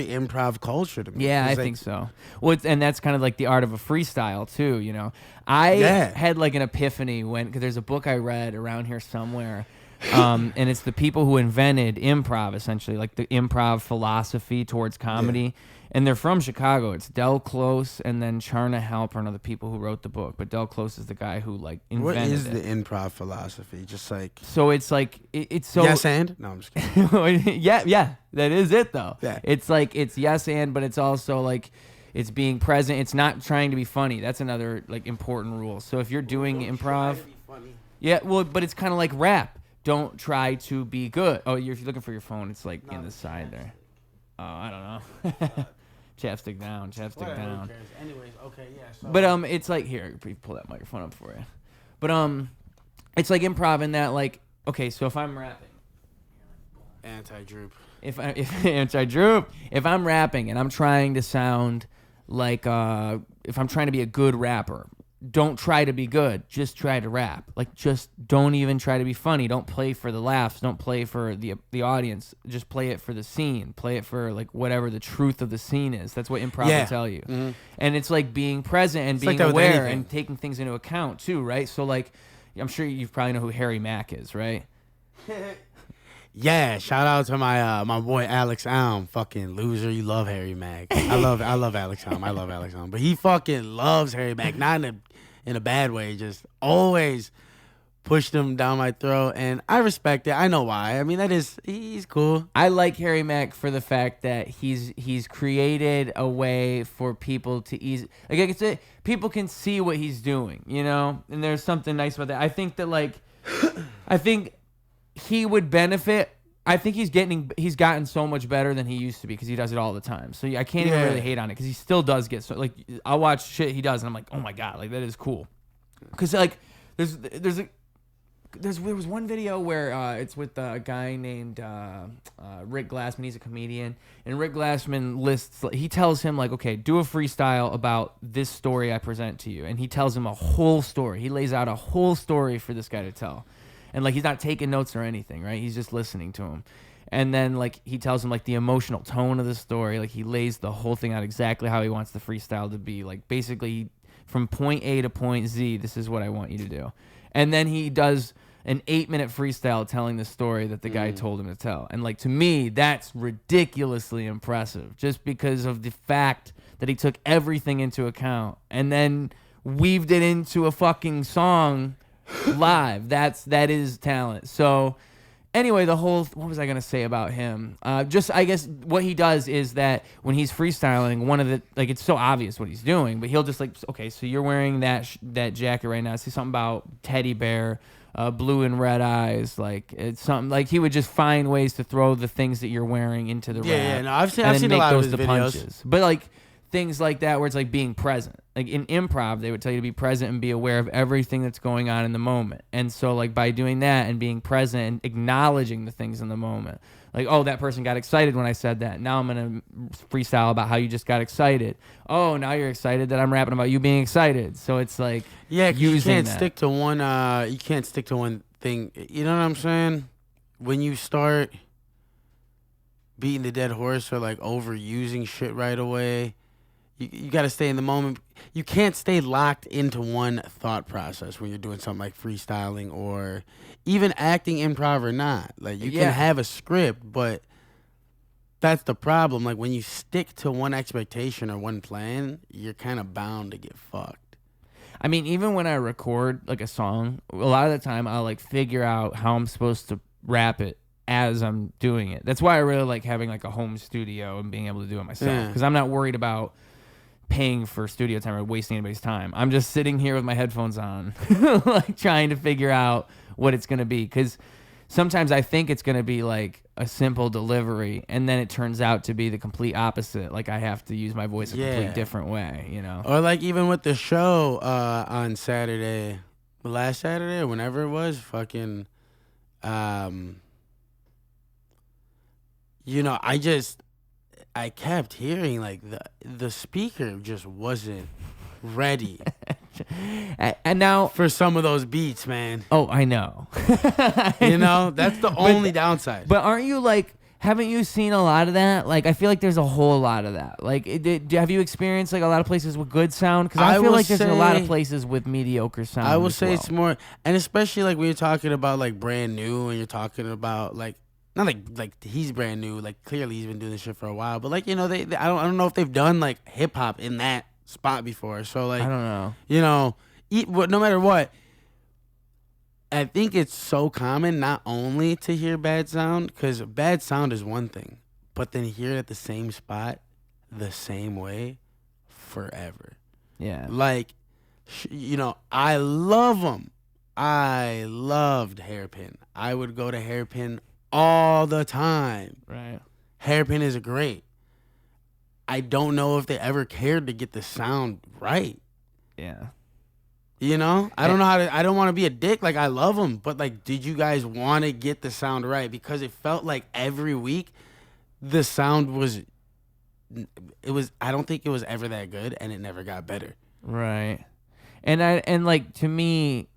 improv culture to me. Yeah, I think so. Well, and that's kind of like the art of a freestyle too. I had like an epiphany because there's a book I read around here somewhere. And it's the people who invented improv, essentially, like the improv philosophy towards comedy. Yeah. And they're from Chicago. It's Del Close and then Charna Halpern are the people who wrote the book. But Del Close is the guy who like invented it. What is the improv philosophy? Just like... So it's like... It's so... Yes and? No, I'm just kidding. Yeah. That is it, though. Yeah. It's like, it's yes and, but it's also like... It's being present. It's not trying to be funny. That's another like important rule. So if you're doing improv... Yeah, well, but it's kind of like rap. Don't try to be good. Oh, if you're looking for your phone, it's like in the side there. Oh, I don't know. Chapstick down. Down. Anyways, okay, yeah. So. But it's like, here, pull that microphone up for you. But it's like improv in that, like, okay, so if I'm rapping, anti-droop. If anti-droop, if I'm rapping and I'm trying to sound like if I'm trying to be a good rapper, don't try to be good. Just try to rap. Like, just don't even try to be funny. Don't play for the laughs. Don't play for the audience. Just play it for the scene. Play it for like whatever the truth of the scene is. That's what improv will tell you. Mm-hmm. And it's like being present and being aware and taking things into account too, right? So like, I'm sure you probably know who Harry Mack is, right? Yeah, shout out to my boy Alex Alm, fucking loser. You love Harry Mack. I love Alex Alm. I love Alex Alm, but he fucking loves Harry Mack, not in a bad way. Just always pushed him down my throat, and I respect it. I know why. I mean, he's cool. I like Harry Mack for the fact that he's created a way for people to easy. Like I can say, people can see what he's doing, and there's something nice about that. I think that he would benefit. I think he's gotten so much better than he used to be because he does it all the time. So I can't even really hate on it because he still does get so like I'll watch shit he does and I'm like, oh my god, like that is cool. Because like there was one video where it's with a guy named Rick Glassman. He's a comedian, and Rick Glassman he tells him like, okay, do a freestyle about this story I present to you, and he tells him a whole story. He lays out a whole story for this guy to tell. And, like, he's not taking notes or anything, right? He's just listening to him. And then, like, he tells him, like, the emotional tone of the story. Like, he lays the whole thing out exactly how he wants the freestyle to be. Like, basically, from point A to point Z, this is what I want you to do. And then he does an 8-minute freestyle telling the story that the guy told him to tell. And, like, to me, that's ridiculously impressive. Just because of the fact that he took everything into account and then weaved it into a fucking song live. That is talent. So anyway, what was I gonna say about him? Just I guess what he does is that when he's freestyling, one of the like it's so obvious what he's doing, but he'll just like, okay, so you're wearing that jacket right now. See something about teddy bear, blue and red eyes, like it's something like he would just find ways to throw the things that you're wearing into the rap. Yeah, no, I've seen a lot of his videos. Punches. But like things like that where it's like being present. Like in improv, they would tell you to be present and be aware of everything that's going on in the moment. And so like by doing that and being present and acknowledging the things in the moment, like, oh, that person got excited when I said that. Now I'm going to freestyle about how you just got excited. Oh, now you're excited that I'm rapping about you being excited. So it's like, yeah, you can't stick to one. You can't stick to one thing. You know what I'm saying? When you start beating the dead horse or like overusing shit right away, you got to stay in the moment. You can't stay locked into one thought process when you're doing something like freestyling or even acting, improv or not. Like you can have a script, but that's the problem. Like when you stick to one expectation or one plan, you're kind of bound to get fucked. I mean, even when I record like a song, a lot of the time I'll like figure out how I'm supposed to rap it as I'm doing it. That's why I really like having like a home studio and being able to do it myself, because I'm not worried about paying for studio time or wasting anybody's time. I'm just sitting here with my headphones on like trying to figure out what it's going to be, because sometimes I think it's going to be like a simple delivery and then it turns out to be the complete opposite. Like I have to use my voice a complete different way, you know? Or like even with the show on Saturday, last Saturday or whenever it was, fucking you know, I kept hearing like the speaker just wasn't ready. And now for some of those beats, man. Oh, I know. You know, that's the only downside. But aren't you like, haven't you seen a lot of that? Like, I feel like there's a whole lot of that. Like, have you experienced like a lot of places with good sound? Because I feel like there's a lot of places with mediocre sound. I would say it's more, and especially like when you're talking about like brand new and you're talking about like, not like he's brand new, like clearly he's been doing this shit for a while, but like, you know, I don't know if they've done like hip hop in that spot before. So like, I don't know. You know, no matter what, I think it's so common not only to hear bad sound, because bad sound is one thing, but then hear it at the same spot the same way forever. Yeah. Like, you know, I love them. I loved Hairpin. I would go to Hairpin all the time. Right. Hairpin is great. I don't know if they ever cared to get the sound right. Yeah. You know? I don't know I don't want to be a dick. Like, I love them. But, like, did you guys want to get the sound right? Because it felt like every week the sound was... I don't think it was ever that good, and it never got better. Right. And like, to me...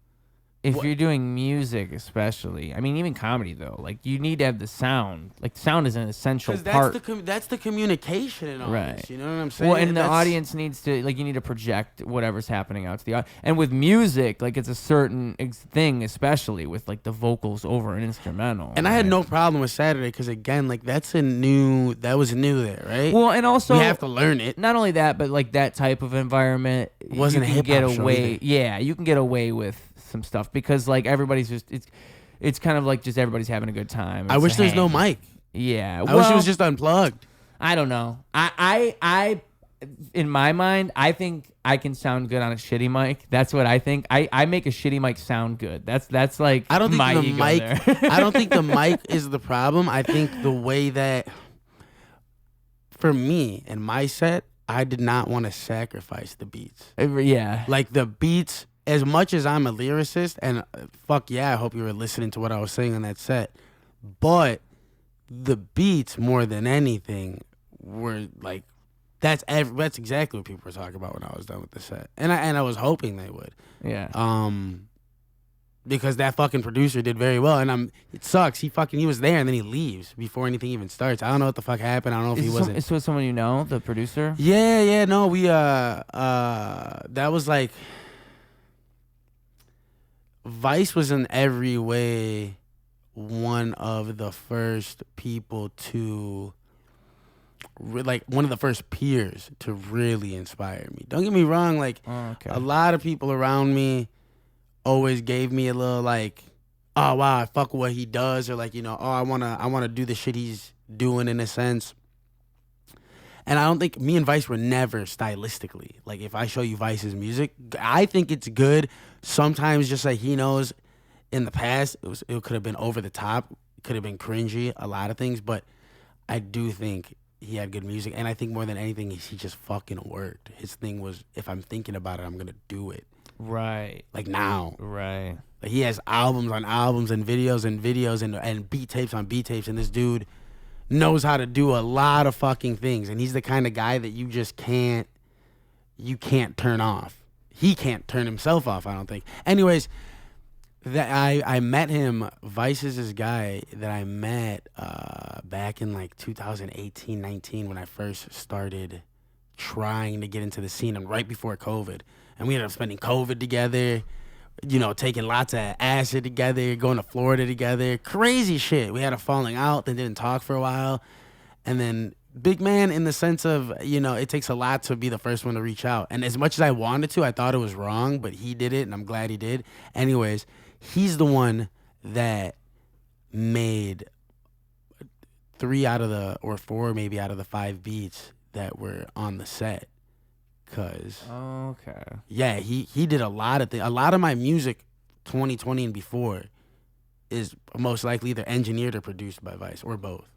If you're doing music, especially, I mean, even comedy though, like you need to have the sound. Like sound is an essential part. That's the communication and all this. You know what I'm saying? Well, and the audience needs to like you need to project whatever's happening out to the audience. And with music, like it's a certain thing, especially with like the vocals over an instrumental. And I had no problem with Saturday because again, like that was new there, right? Well, and also we have to learn it. Not only that, but like that type of environment wasn't a hip hop show either. Yeah, you can get away with some stuff because like everybody's just it's kind of like just everybody's having a good time. I wish there's no mic. Yeah, I wish it was just unplugged. I don't know. I in my mind, I think I can sound good on a shitty mic. That's what I think. I make a shitty mic sound good. That's like I don't think my the ego mic. there. I don't think the mic is the problem. I think the way that, for me and my set, I did not want to sacrifice the beats. Yeah. Like the beats, as much as I'm a lyricist, and fuck yeah, I hope you were listening to what I was saying on that set. But the beats, more than anything, were like, that's exactly what people were talking about when I was done with the set, and I was hoping they would. Yeah. Because that fucking producer did very well, and it sucks. He was there, and then he leaves before anything even starts. I don't know what the fuck happened. I don't know if he wasn't. So someone you know, the producer? Yeah, no, we that was like, Vice was in every way one of the first people to, like, one of the first peers to really inspire me. Don't get me wrong, like, a lot of people around me always gave me a little like, oh wow, I fuck with what he does, or like, you know, oh, I wanna do the shit he's doing, in a sense. And I don't think me and Vice were never stylistically. Like, if I show you Vice's music, I think it's good. Sometimes, just like he knows, in the past, it could have been over the top, it could have been cringy, a lot of things. But I do think he had good music, and I think more than anything, he just fucking worked. His thing was, if I'm thinking about it, I'm gonna do it. Right. Like now. Right. Like, he has albums on albums and videos and beat tapes on beat tapes, and this dude knows how to do a lot of fucking things, and he's the kind of guy that you can't turn off. He can't turn himself off, I don't think. Anyways, that I met him. Vice is this guy that I met back in like 2018, 19, when I first started trying to get into the scene, and right before COVID. And we ended up spending COVID together, you know, taking lots of acid together, going to Florida together. Crazy shit. We had a falling out, then didn't talk for a while. And then big man in the sense of, you know, it takes a lot to be the first one to reach out. And as much as I wanted to, I thought it was wrong, but he did it, and I'm glad he did. Anyways, he's the one that made 4 out of the 5 beats that were on the set. Cause yeah, he did a lot of things. A lot of my music, 2020 and before, is most likely either engineered or produced by Vice, or both.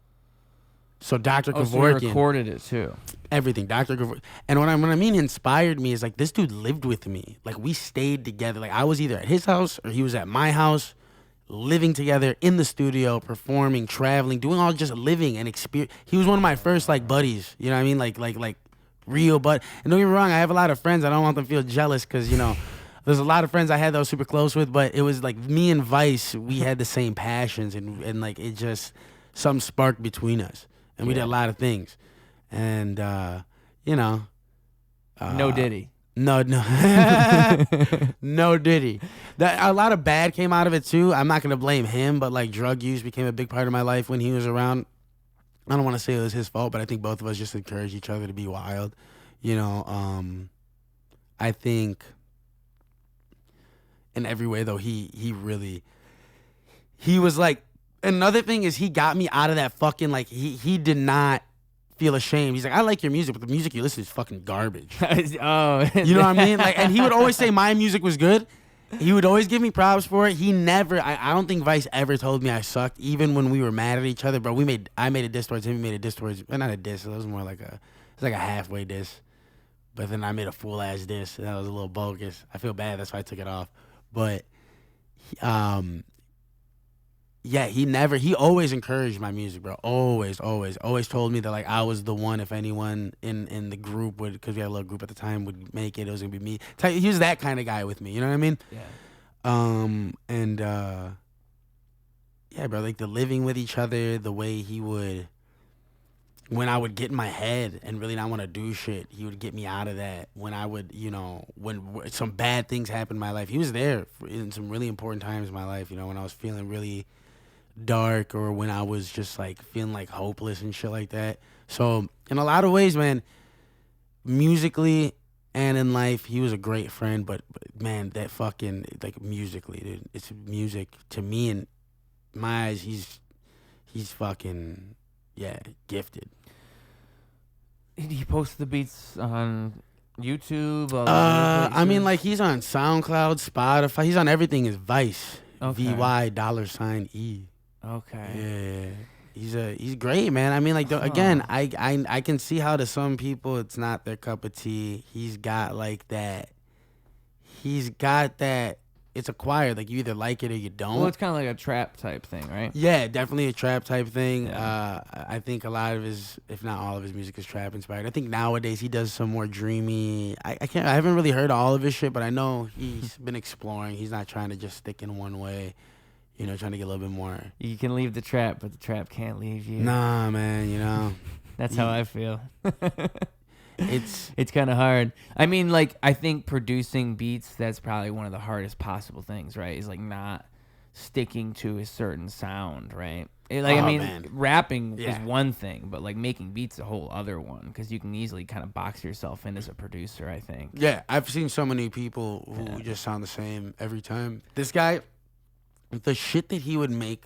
So Dr. Kevorkian, so you recorded it too. Everything, Dr. Kevorkian. And when I mean inspired me, is like, this dude lived with me. Like, we stayed together. Like, I was either at his house or he was at my house, living together in the studio, performing, traveling, doing all just living and experience. He was one of my first like buddies. You know what I mean? Like. Real, but, and don't get me wrong, I have a lot of friends. I don't want them to feel jealous, because, you know, there's a lot of friends I had that I was super close with, but it was like me and Vice, we had the same passions, and like, it just, something sparked between us, and we did a lot of things, and you know, no Diddy. No no Diddy. That a lot of bad came out of it too. I'm not gonna blame him, but like, drug use became a big part of my life when he was around. I don't want to say it was his fault, but I think both of us just encouraged each other to be wild. You know, I think in every way, though, he was like, another thing is, he got me out of that fucking, like, he did not feel ashamed. He's like, I like your music, but the music you listen to is fucking garbage. Oh. You know what I mean? Like, and he would always say my music was good. He would always give me props for it. He never, I don't think Vice ever told me I sucked, even when we were mad at each other. Bro, I made a diss towards him, he made a diss towards, well, not a diss, it was more like it's like a halfway diss. But then I made a full ass diss, and that was a little bogus. I feel bad, that's why I took it off. But, yeah, he always encouraged my music, bro. Always told me that, like, I was the one, if anyone in the group would, because we had a little group at the time, would make it was gonna be me. He was that kind of guy with me, you know what I mean? Yeah. Yeah, bro, like, the living with each other, the way he would, when I would get in my head and really not want to do shit, he would get me out of that. When I would, you know, when some bad things happened in my life, he was there in some really important times in my life, you know, when I was feeling really dark, or when I was just like feeling like hopeless and shit like that. So in a lot of ways, man, musically and in life, he was a great friend. But man, that fucking, like, musically, dude, it's music to me, in my eyes, he's fucking, yeah, gifted. he post the beats on YouTube? I mean, like he's on SoundCloud, Spotify. He's on everything. Is Vice, Okay. VY$E. Okay. Yeah, he's great, man. I mean, like again, I can see how to some people it's not their cup of tea. He's got that. It's acquired. Like you either like it or you don't. Well, it's kind of like a trap type thing, right? Yeah, definitely a trap type thing. Yeah. I think a lot of his, if not all of his music is trap inspired. I think nowadays he does some more dreamy. I haven't really heard all of his shit, but I know he's been exploring. He's not trying to just stick in one way. You know, trying to get a little bit more. You can leave the trap, but the trap can't leave you. Nah, man. You know. That's how I feel. It's kind of hard. I mean, like, I think producing beats, that's probably one of the hardest possible things, right? Is like not sticking to a certain sound, right? Man. Rapping is Yeah. one thing, but like making beats a whole other one, because you can easily kind of box yourself in as a producer, I think. Yeah, I've seen so many people who just sound the same every time. This guy, the shit that he would make,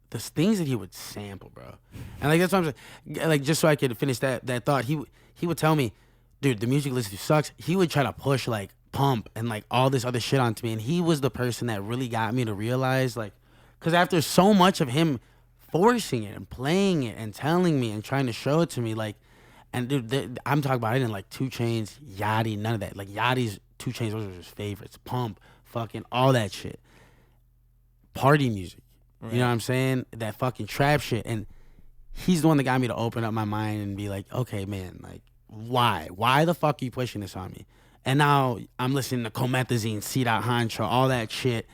the things that he would sample, bro. And like that's what I'm saying. Like just so I could finish that thought, he would tell me, dude, the music list sucks. He would try to push like Pump and like all this other shit onto me, and he was the person that really got me to realize, like, because after so much of him forcing it and playing it and telling me and trying to show it to me, like, and dude, I'm talking about, I didn't like 2 Chainz, Yachty, none of that. Like Yachty's 2 Chainz, those were his favorites. Pump, fucking all that shit. Party music. Right. You know what I'm saying? That fucking trap shit. And he's the one that got me to open up my mind and be like, okay, man, like, why? Why the fuck are you pushing this on me? And now I'm listening to Comethazine, C. Honcho, all that shit.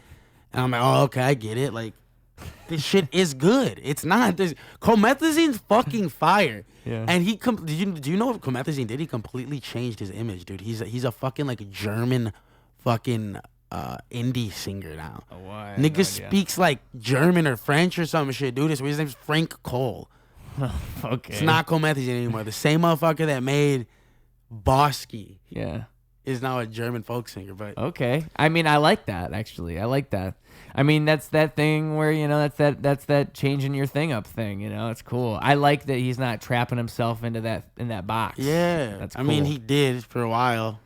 And I'm like, oh, okay, I get it. Like, this shit is good. It's not. Comethazine's fucking fire. Yeah. And do you know what Comethazine did? He completely changed his image, dude. He's a fucking like German fucking indie singer now. Oh, why? Nigga speaks like German or French or some shit, dude. His name's Frank Cole. Okay. It's not Comethazine anymore. The same motherfucker that made Bosky Yeah. is now a German folk singer. But Okay. I mean, I like that, actually. I like that. I mean, that's that thing where, you know, that's that changing your thing up thing, you know? It's cool. I like that he's not trapping himself in that box. yeah, That's I mean, cool. he did for a while,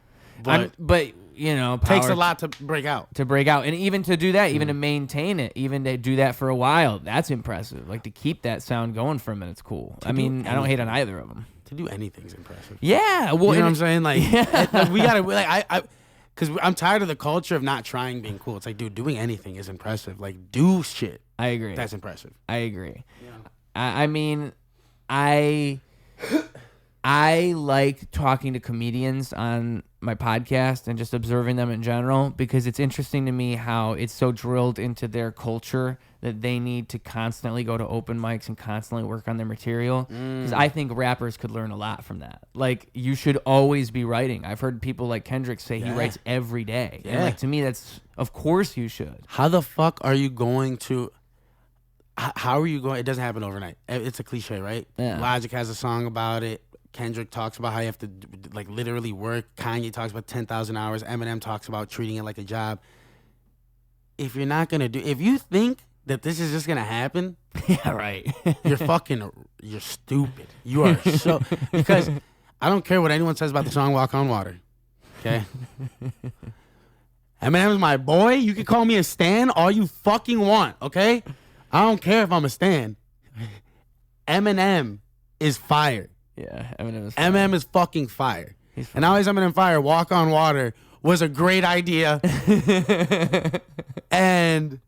but but you know, takes power a lot to break out. to break out, and even to do that, even to maintain it, even to do that for a while, that's impressive. Like to keep that sound going for a minute's cool. I mean, I don't hate on either of them. To do anything's impressive. Yeah, well, You know what I'm and- saying? Like, we gotta like because I'm tired of the culture of not trying being cool. It's like, dude, doing anything is impressive. Like, do shit. I agree. That's impressive. I agree. Yeah. I mean, I like talking to comedians on my podcast and just observing them in general, because it's interesting to me how it's so drilled into their culture that they need to constantly go to open mics and constantly work on their material. Because I think rappers could learn a lot from that. Like, you should always be writing. I've heard people like Kendrick say he writes every day. And Yeah. like, to me, that's, of course you should. How the fuck are you going to? How are you going? It doesn't happen overnight. It's a cliche, right? Yeah. Logic has a song about it. Kendrick talks about how you have to like literally work. Kanye talks about 10,000 hours. Eminem talks about treating it like a job. If you're not gonna if you think that this is just gonna happen, Yeah, right. you're stupid. You are so, because I don't care what anyone says about the song "Walk on Water." Okay. Eminem's my boy. You can call me a stan all you fucking want. Okay. I don't care if I'm a stan. Eminem is fire. Yeah, Eminem is Eminem is fucking fire. He's And now he's Eminem fire. Walk on Water was a great idea. And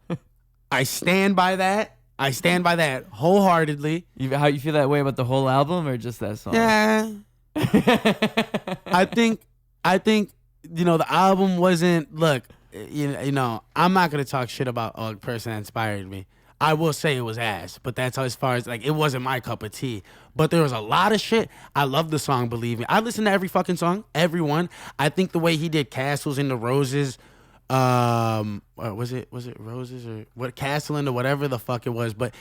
I stand by that. I stand by that wholeheartedly. How you feel that way about the whole album or just that song? Yeah. I think you know the album wasn't, look, you know, I'm not going to talk shit about a person that inspired me. I will say it was ass, but that's as far as, like, it wasn't my cup of tea. But there was a lot of shit. I love the song, believe me. I listen to every fucking song, every one. I think the way he did Castles in the Roses, was it Roses or what, Castle into whatever the fuck it was, but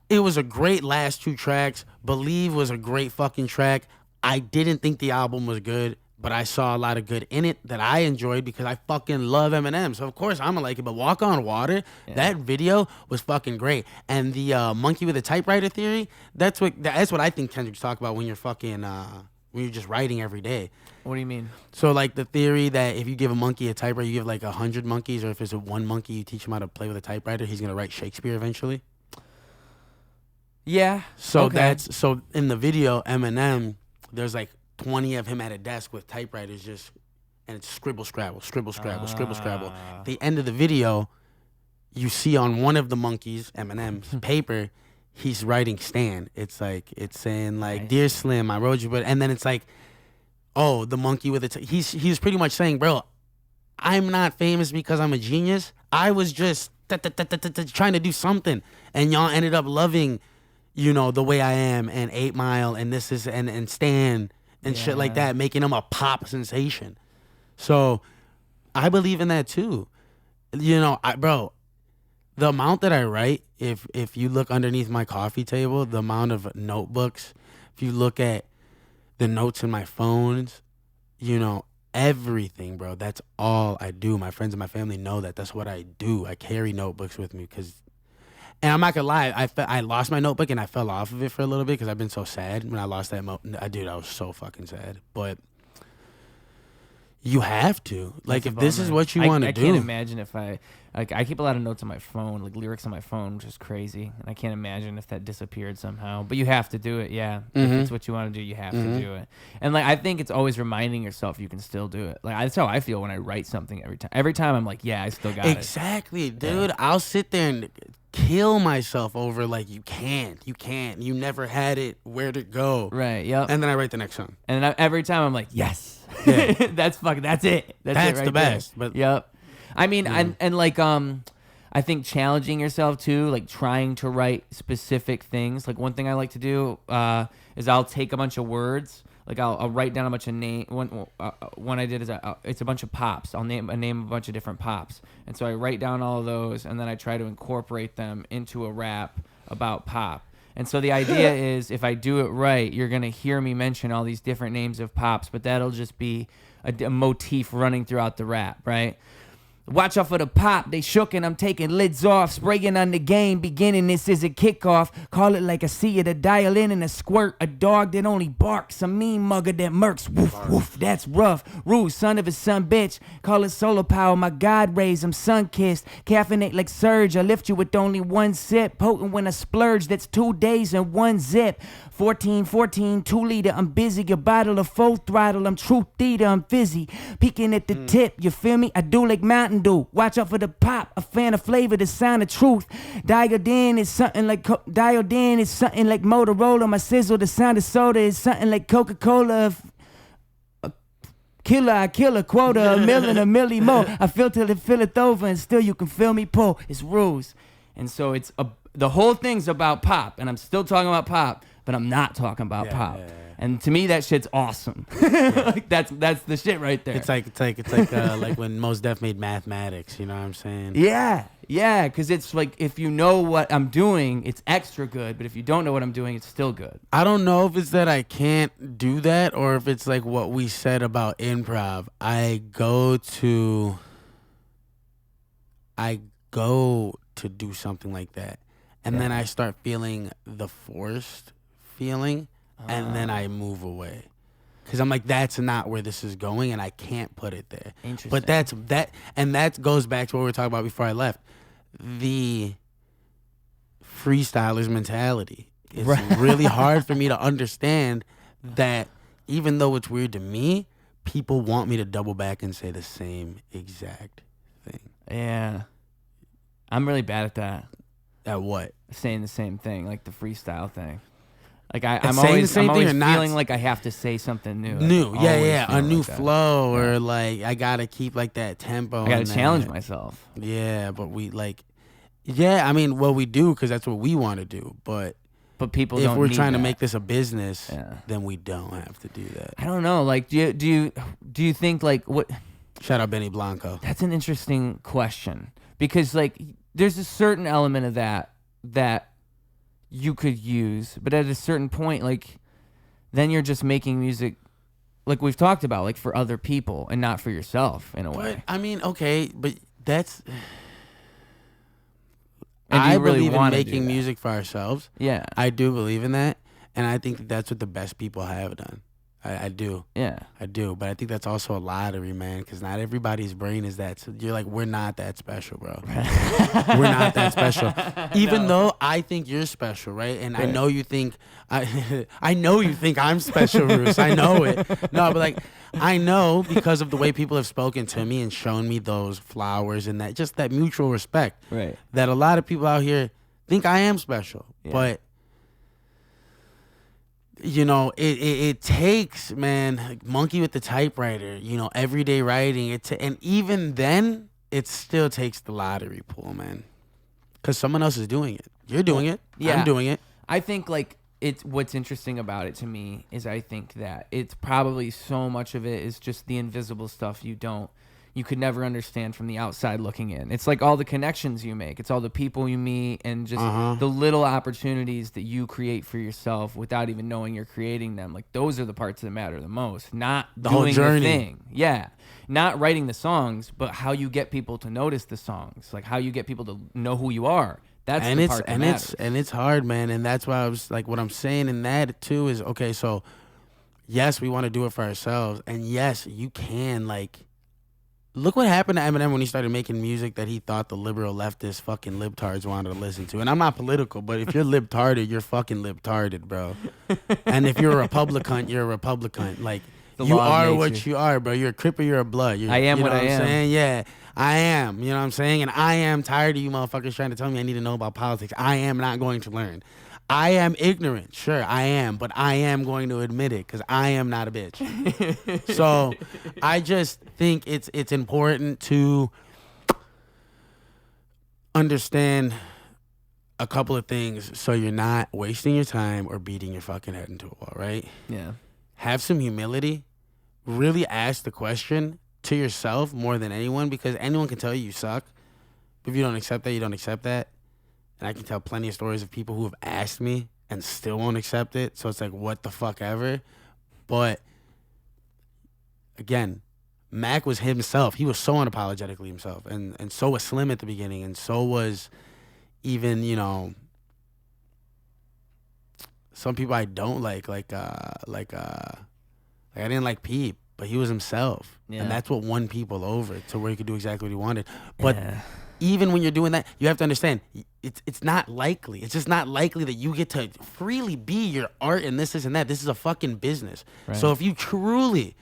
it was a great last 2 tracks. Believe was a great fucking track. I didn't think the album was good, but I saw a lot of good in it that I enjoyed because I fucking love Eminem. So of course I'm gonna like it. But Walk on Water, that video was fucking great. And the monkey with a typewriter theory, that's what I think Kendrick's talking about when you're fucking when you're just writing every day. What do you mean? So like the theory that if you give a monkey a typewriter, you give like 100 monkeys, or if it's one monkey, you teach him how to play with a typewriter, he's gonna write Shakespeare eventually. Yeah. So okay. so in the video, Eminem, there's like 20 of him at a desk with typewriters and it's scribble, scrabble, scribble, scrabble, scribble, scrabble. At the end of the video, you see on one of the monkeys, Eminem's paper, he's writing Stan. It's saying like, Dear Slim, I wrote you, but, and then it's like, oh, the monkey with it. He's pretty much saying, bro, I'm not famous because I'm a genius. I was just trying to do something, and y'all ended up loving, the way I am, and 8 Mile, and this is and Stan and shit like that, making him a pop sensation. So I believe in that too. Bro, the amount that I write, if you look underneath my coffee table, the amount of notebooks, if you look at the notes in my phones, everything, bro, that's all I do. My friends and my family know that. That's what I do. I carry notebooks with me and I'm not gonna lie, I lost my notebook and I fell off of it for a little bit because I've been so sad when I lost that dude, I was so fucking sad. But you have to. Like, if this is what you want to do. I can't imagine if I keep a lot of notes on my phone, like lyrics on my phone, which is crazy. And I can't imagine if that disappeared somehow. But you have to do it, yeah. If it's what you want to do, you have to do it. And like, I think it's always reminding yourself you can still do it. Like, that's how I feel when I write something every time. Every time I'm like, yeah, I still got it. Exactly, dude. Yeah. I'll sit there and kill myself over like, you never had it, where'd it go? Right, yep. And then I write the next song. And then every time I'm like, yes. Yeah. that's it. That's it right the best. There. But yep. I mean, and like, I think challenging yourself too, like trying to write specific things. Like one thing I like to do is I'll take a bunch of words. Like I'll write down a bunch of name. One I did is it's a bunch of pops. I'll name a bunch of different pops, and so I write down all of those, and then I try to incorporate them into a rap about pop. And so the idea is, if I do it right, you're gonna hear me mention all these different names of pops, but that'll just be a motif running throughout the rap, right? Watch out for the pop, they shook and I'm taking lids off, spraying on the game, beginning this is a kickoff, call it like I see it, a dial in and a squirt, a dog that only barks, a mean mugger that murks, woof, woof, that's rough, Ruse, son of a son bitch, call it solar power, my God rays, I'm sun-kissed, caffeinate like surge, I lift you with only one sip, potent when I splurge, that's 2 days and 1 zip, 14, 2 liter, I'm busy, a bottle of full throttle, I'm truth theater, I'm fizzy, peeking at the tip, you feel me, I do like Mountain Dew, watch out for the pop, a fan of flavor, the sound of truth, dialed in is something like Motorola, my sizzle, the sound of soda is something like Coca-Cola, killer, I kill a quota, a million, a milli more, I filter and fill it over and still you can feel me pull, it's Ruse. And so the whole thing's about pop, and I'm still talking about pop, but I'm not talking about pop. Yeah. And to me, that shit's awesome. Like that's the shit right there. It's like like when Mos Def made Mathematics. You know what I'm saying? Yeah, because it's like, if you know what I'm doing, it's extra good. But if you don't know what I'm doing, it's still good. I don't know if it's that I can't do that, or if it's like what we said about improv. I go to do something like that, and then I start feeling the forced feeling, and then I move away because I'm like, that's not where this is going, and I can't put it there. Interesting. But that goes back to what we were talking about before I left. The freestyler's mentality. It's really hard for me to understand that, even though it's weird to me, people want me to double back and say the same exact thing. Yeah. I'm really bad at that. At what? Saying the same thing, like the freestyle thing. Like I'm always feeling like I have to say something new. A new flow, or like I gotta keep like that tempo. I gotta challenge myself. Yeah, but we I mean, well, we do because that's what we want to do. But people if don't. If we're trying to make this a business, then we don't have to do that. I don't know. Like, do you think like what? Shout out Benny Blanco. That's an interesting question, because like there's a certain element of that you could use, but at a certain point, like, then you're just making music, like we've talked about, like for other people and not for yourself in a way. I mean, okay, but that's. And I really believe in making music for ourselves. Yeah, I do believe in that, and I think that's what the best people have done. I do. Yeah. I do. But I think that's also a lottery, man, because not everybody's brain is that. So you're like, we're not that special, bro. We're not that special. Even though I think you're special, right? And I know you think I know you think I'm special, Ruse. I know it. No, but like I know because of the way people have spoken to me and shown me those flowers and that just that mutual respect. Right. That a lot of people out here think I am special. Yeah. But you know, it takes, man, like monkey with the typewriter, you know, everyday writing. And even then, it still takes the lottery pool, man. Because someone else is doing it. You're doing it. Yeah. I'm doing it. I think like it's what's interesting about it to me is I think that it's probably so much of it is just the invisible stuff you could never understand from the outside looking in. It's like all the connections you make. It's all the people you meet and just the little opportunities that you create for yourself without even knowing you're creating them. Like those are the parts that matter the most. Not the whole doing journey. the thing. Yeah. Not writing the songs, but how you get people to notice the songs. Like how you get people to know who you are. That's the part that matters. And it's hard, man. And that's why I was like, what I'm saying in that too is, okay, so yes, we want to do it for ourselves. And yes, you can like, look what happened to Eminem when he started making music that he thought the liberal leftist fucking libtards wanted to listen to. And I'm not political, but if you're libtarded, you're fucking libtarded, bro. And if you're a Republican, you're a Republican. Like, you are what you are, bro. You're a Crip or you're a Blood. I am what I am. Saying? Yeah, I am. You know what I'm saying? And I am tired of you motherfuckers trying to tell me I need to know about politics. I am not going to learn. I am ignorant. Sure, I am. But I am going to admit it because I am not a bitch. So I just think it's important to understand a couple of things so you're not wasting your time or beating your fucking head into a wall, right? Yeah. Have some humility. Really ask the question to yourself more than anyone, because anyone can tell you suck. But if you don't accept that, you don't accept that. And I can tell plenty of stories of people who have asked me and still won't accept it. So it's like, what the fuck ever. But again, Mac was himself. He was so unapologetically himself. And so was Slim at the beginning. And so was even, you know, some people I don't like I didn't like Peep, but he was himself. Yeah. And that's what won people over to where he could do exactly what he wanted. But even when you're doing that, you have to understand, it's not likely. It's just not likely that you get to freely be your art and this and that. This is a fucking business. Right. So if you truly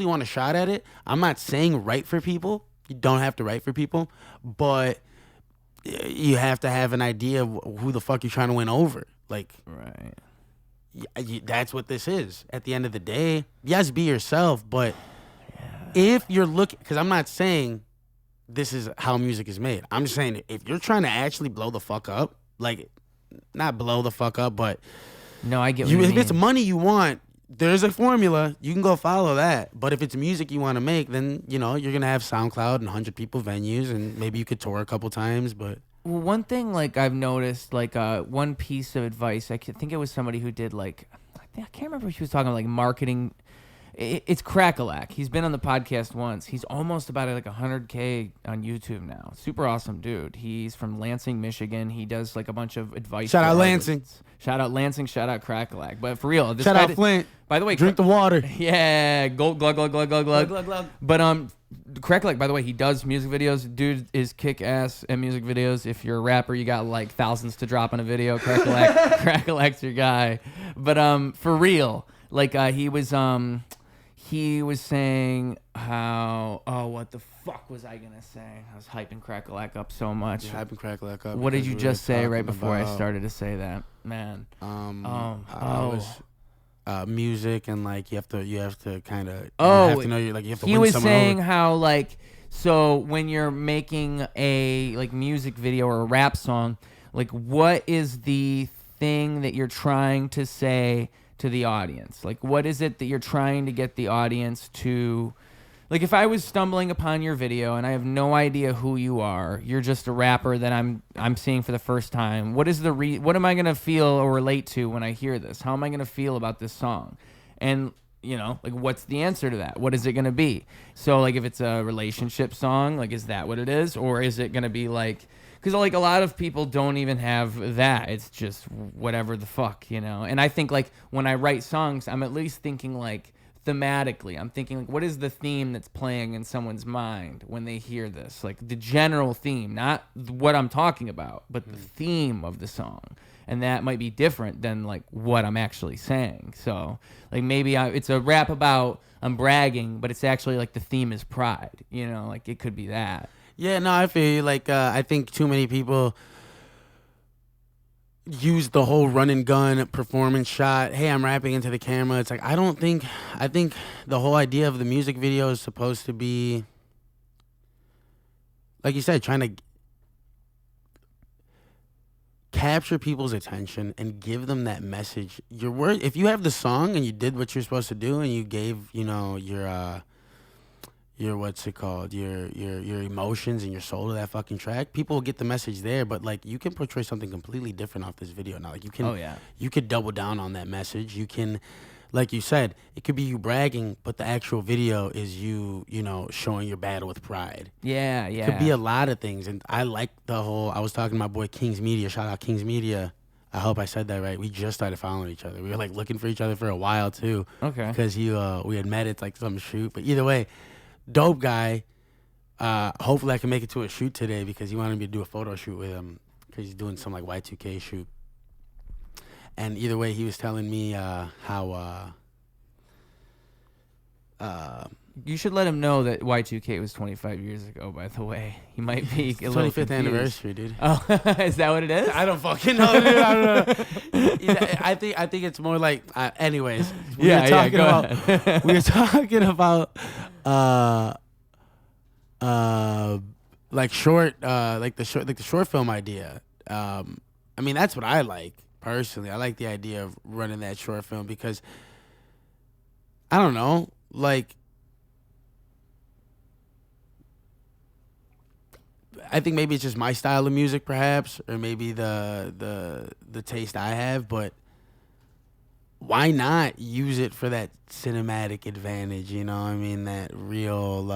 want a shot at it, I'm not saying write for people. You don't have to write for people, but you have to have an idea of who the fuck you're trying to win over. Like, right. That's what this is. At the end of the day, yes, be yourself, but if you're looking, because I'm not saying this is how music is made. I'm just saying if you're trying to actually blow the fuck up, like, not blow the fuck up, but no, I get what you mean. If it's money you want, there's a formula. You can go follow that. But if it's music you want to make, then, you know, you're going to have SoundCloud and 100 people venues, and maybe you could tour a couple times, but... Well, one thing, like, I've noticed, like, one piece of advice, I think it was somebody who did, like, I can't remember if she was talking about, like, marketing. It's Crackalack. He's been on the podcast once. He's almost about at, like, 100K on YouTube now. Super awesome dude. He's from Lansing, Michigan. He does, like, a bunch of advice. Shout out Lansing. Shout out Lansing. Shout out Crackalack. But for real. Shout out Flint. By the way. Drink the water. Yeah. Glug, glug, glug, glug, glug, glug, glug. But, Crackalack, by the way, he does music videos. Dude is kick-ass at music videos. If you're a rapper, you got like thousands to drop on a video. Crackalack's your guy. But for real, like he was saying how what the fuck was I gonna say? I was hyping Crackalack up so much. You're hyping Crackalack up. What did you just say right before I started to say that, man? Music and like you have to kind of you have to know you have to he win was someone saying over. how like so when you're making a like music video or a rap song, like what is the thing that you're trying to say to the audience? Like what is it that you're trying to get the audience to? Like if I was stumbling upon your video and I have no idea who you are, you're just a rapper that I'm seeing for the first time. What is what am I gonna feel or relate to when I hear this? How am I gonna feel about this song? And you know, like what's the answer to that? What is it going to be? So like if it's a relationship song, like is that what it is? Or is it going to be like, because like a lot of people don't even have that. It's just whatever the fuck, you know? And I think like when I write songs, I'm at least thinking like thematically. I'm thinking like what is the theme that's playing in someone's mind when they hear this? Like the general theme, not what I'm talking about, but the theme of the song. And that might be different than like what I'm actually saying. So like maybe it's a rap about I'm bragging, but it's actually like the theme is pride, you know, like it could be that. Yeah, no, I feel you. Like, I think too many people use the whole run and gun performance shot. Hey, I'm rapping into the camera. It's like, I think the whole idea of the music video is supposed to be, like you said, trying to capture people's attention and give them that message. Your word, if you have the song and you did what you're supposed to do and you gave, you know, your what's it called, your emotions and your soul to that fucking track, people will get the message there. But like you can portray something completely different off this video now. Like you can, you could double down on that message. You can, like you said, it could be you bragging, but the actual video is you know, showing your battle with pride. Yeah. It could be a lot of things. And I like the whole, I was talking to my boy King's Media, shout out King's Media. I hope I said that right. We just started following each other. We were like looking for each other for a while too. Okay. Because we had met at like some shoot. But either way, dope guy. Hopefully I can make it to a shoot today because he wanted me to do a photo shoot with him because he's doing some like Y2K shoot. And either way, he was telling me how you should let him know that Y2K was 25 years ago, by the way. He might be a little 25th confused. anniversary, dude. Oh, is that what it is? I don't fucking know, dude. I don't know. I think it's more like, anyways. We were talking about like short, like the short film idea. I mean, that's what I like personally. I like the idea of running that short film because I don't know, like. I think maybe it's just my style of music, perhaps, or maybe the taste I have. But why not use it for that cinematic advantage? You know, I mean, that real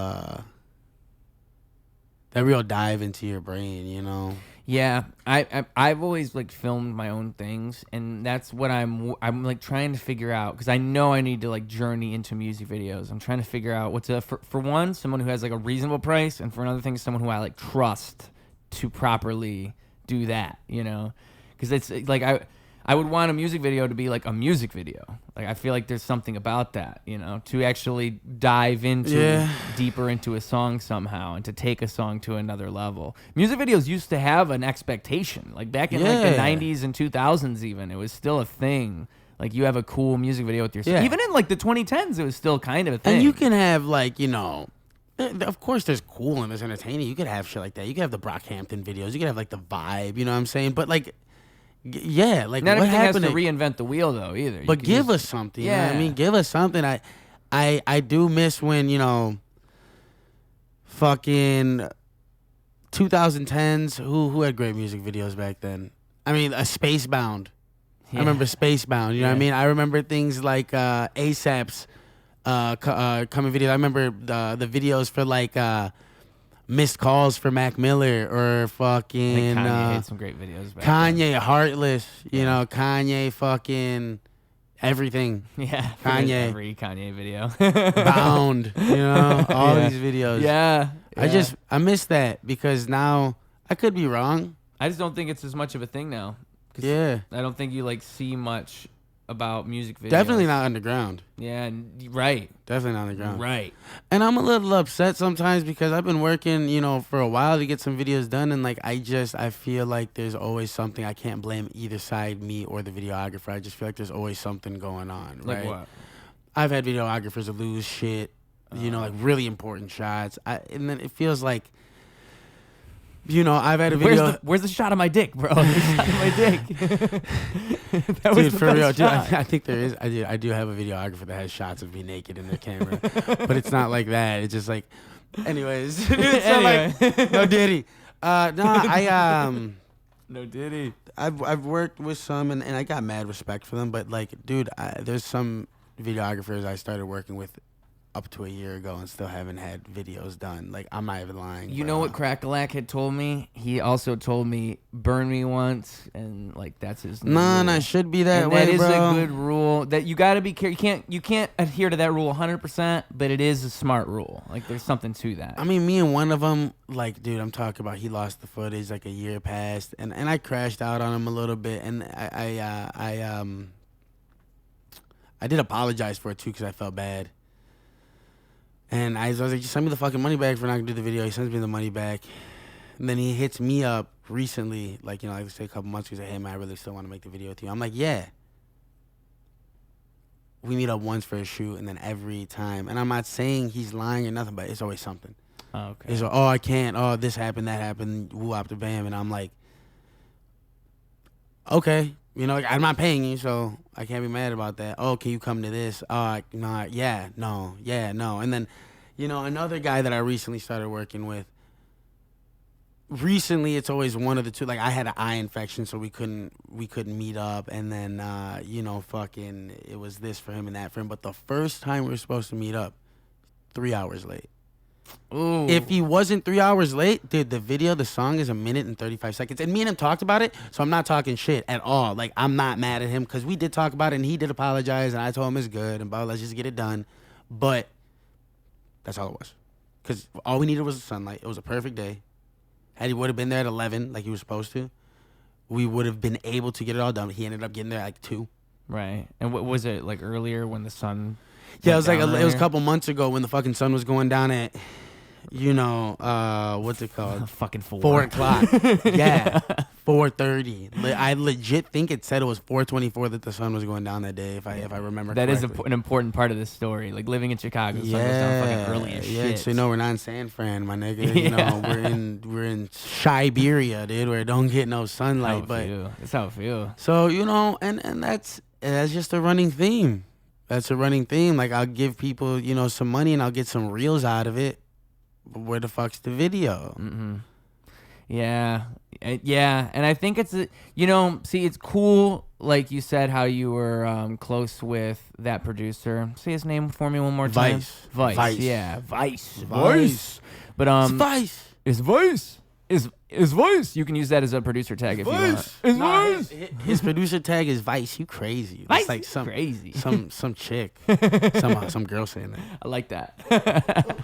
dive into your brain. You know. Yeah, I've always like filmed my own things, and that's what I'm like trying to figure out because I know I need to like journey into music videos. I'm trying to figure out what's for one, someone who has like a reasonable price, and for another thing, someone who I like trust to properly do that. You know, because it's like I would want a music video to be like a music video. Like I feel like there's something about that, you know, to actually dive into deeper into a song somehow and to take a song to another level. Music videos used to have an expectation. Like back in like the 90s and 2000s even, it was still a thing. Like you have a cool music video with your song. Even in like the 2010s, it was still kind of a thing. And you can have like, you know, of course there's cool and there's entertaining. You could have shit like that. You could have the Brockhampton videos. You could have like the vibe, you know what I'm saying? But like, yeah, like not what everything has happened to reinvent the wheel though either. But give us something. Yeah, you know what I mean, give us something. I do miss when, you know, fucking 2010s. Who had great music videos back then? I mean, Spacebound. I remember Spacebound. You know what I mean? I remember things like ASAP's coming videos. I remember the videos for like. Missed Calls for Mac Miller or fucking Kanye had some great videos back Kanye then. Heartless, you know, Kanye fucking everything. Yeah, Kanye. Every Kanye video. Bound, you know, all these videos. Yeah. I miss that because now I could be wrong. I just don't think it's as much of a thing now. Yeah. I don't think you like see much about music videos. Definitely not underground. Yeah, right. Definitely not underground. Right. And I'm a little upset sometimes because I've been working, you know, for a while to get some videos done, and like I feel like there's always something. I can't blame either side, me or the videographer. I just feel like there's always something going on. Right? Like what? I've had videographers lose shit, you know, like really important shots. And then it feels like, you know, I've had a video. Where's the shot of my dick, bro? The shot of my dick. That was dude, the for best real, dude, shot. I think there is. I do have a videographer that has shots of me naked in their camera, but it's not like that. It's just like, anyways. Anyway. Like, no Diddy. No Diddy. I've worked with some and I got mad respect for them, but like, dude, there's some videographers I started working with up to a year ago and still haven't had videos done. Like, I'm not even lying. You know what Crackalack had told me? He also told me burn me once, and like that's his. No, it should be that and way, that is bro. a good rule. That you got to be careful. You can't adhere to that rule 100%, but it is a smart rule. Like there's something to that. I mean, me and one of them, like, dude, I'm talking about. He lost the footage like a year past, and I crashed out on him a little bit, and I did apologize for it too because I felt bad. And I was like, just send me the fucking money back for not gonna do the video. He sends me the money back. And then he hits me up recently, like, you know, like say a couple months ago, he's like, hey man, I really still want to make the video with you. I'm like, yeah. We meet up once for a shoot, and then every time, and I'm not saying he's lying or nothing, but it's always something. Oh, okay. He's like, oh, I can't, oh, this happened, that happened, woo up the bam, and I'm like, okay. You know, like, I'm not paying you, so I can't be mad about that. Oh, can you come to this? No, yeah, no. And then, you know, another guy that I recently started working with, recently it's always one of the two. Like, I had an eye infection, so we couldn't meet up. And then, you know, fucking, it was this for him and that for him. But the first time we were supposed to meet up, 3 hours late. Ooh. If he wasn't 3 hours late, dude, the song is 1 minute and 35 seconds. And me and him talked about it, so I'm not talking shit at all. Like, I'm not mad at him because we did talk about it, and he did apologize, and I told him it's good, and blah, let's just get it done. But that's all it was. Because all we needed was the sunlight. It was a perfect day. Had he would have been there at 11 like he was supposed to, we would have been able to get it all done. He ended up getting there at like 2. Right. And what was it, like earlier when the sun... Yeah, it was like it was a couple months ago when the fucking sun was going down at, you know, what's it called? Fucking 4. 4 o'clock. Yeah, 4:30. I legit think it said it was 4:24 that the sun was going down that day. If I remember. That correctly. is an important part of this story. Like living in Chicago, the sun goes down fucking early as shit. So you know we're not in San Fran, my nigga. You know we're in Siberia, dude, where it don't get no sunlight. That's how it feels. So you know, and that's just a running theme. That's a running theme. Like, I'll give people, you know, some money and I'll get some reels out of it. But where the fuck's the video? Mm-hmm. Yeah. And I think it's, you know, see, it's cool, like you said, how you were close with that producer. Say his name for me one more time. Vice. Yeah. Vice. But, it's Vice. It's Vice. Is Vice. You can use that as a producer tag if you want. It's Vice. His producer tag is Vice. You crazy. Vice. It's like some crazy. Some chick. some girl saying that. I like that.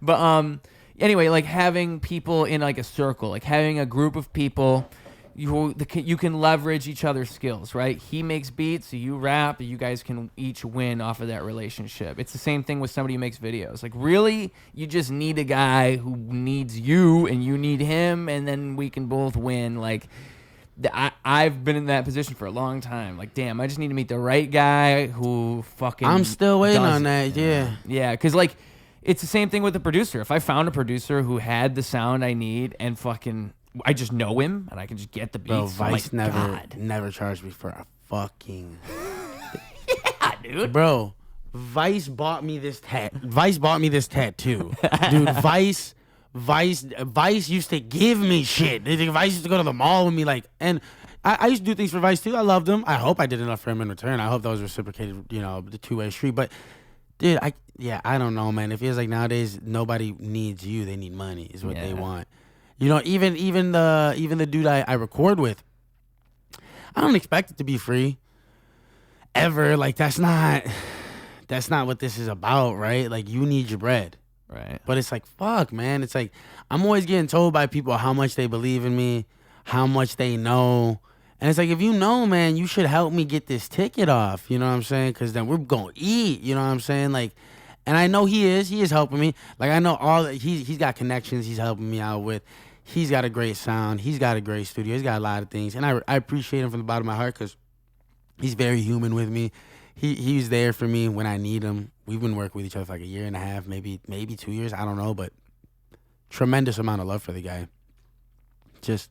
But anyway, like having people in like a circle, like having a group of people, you can leverage each other's skills, right? He makes beats, so you rap, you guys can each win off of that relationship. It's the same thing with somebody who makes videos. Like really, you just need a guy who needs you and you need him, and then we can both win. Like I've been in that position for a long time. Like, damn, I just need to meet the right guy who fucking I'm still waiting does on it. that, yeah. Yeah, because like it's the same thing with the producer. If I found a producer who had the sound I need and fucking I just know him and I can just get the beats. Bro, Vice God. never charged me for a fucking Yeah, dude. Bro, Vice bought me this tattoo. Dude, Vice used to give me shit. Vice used to go to the mall with me, like, and I used to do things for Vice too. I loved him. I hope I did enough for him in return. I hope that was reciprocated, you know, the two-way street. But dude, I don't know, man. It feels like nowadays nobody needs you. They need money is what they want. You know, even the dude I record with, I don't expect it to be free. Ever. Like that's not what this is about, right? Like you need your bread. Right. But it's like, fuck, man. It's like I'm always getting told by people how much they believe in me, how much they know. And it's like, if you know, man, you should help me get this ticket off. You know what I'm saying? Because then we're going to eat. You know what I'm saying? Like, and I know he is helping me. Like, I know he's got connections he's helping me out with. He's got a great sound. He's got a great studio. He's got a lot of things. And I appreciate him from the bottom of my heart because he's very human with me. He's there for me when I need him. We've been working with each other for like a year and a half, maybe 2 years. I don't know, but tremendous amount of love for the guy. Dude,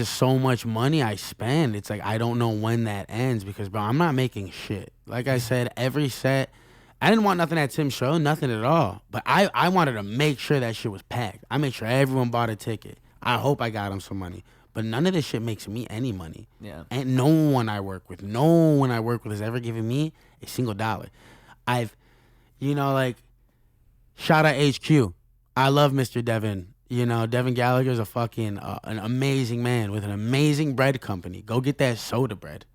so much money I spend. It's like I don't know when that ends because, bro, I'm not making shit. Like I said, every set, I didn't want nothing at Tim's show, nothing at all. But I wanted to make sure that shit was packed. I made sure everyone bought a ticket. I hope I got him some money. But none of this shit makes me any money. Yeah. And no one I work with has ever given me a single dollar. Like, shout out HQ. I love Mr. Devin. Devin Gallagher's a fucking an amazing man with an amazing bread company. Go get that soda bread.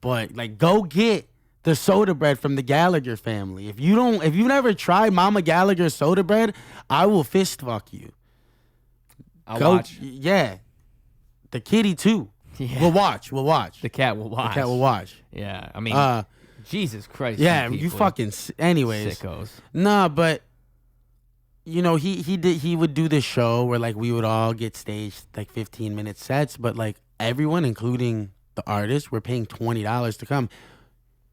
But like, go get the soda bread from the Gallagher family. If you've never tried Mama Gallagher's soda bread, I will fist fuck you. I'll watch. Yeah. The kitty too. Yeah. We'll watch. The cat will watch. Yeah. I mean, Jesus Christ. Yeah, you fucking anyways. Sickos. Nah, but he would do this show where like we would all get staged like 15-minute sets, but like everyone, including the artists, were paying $20 to come.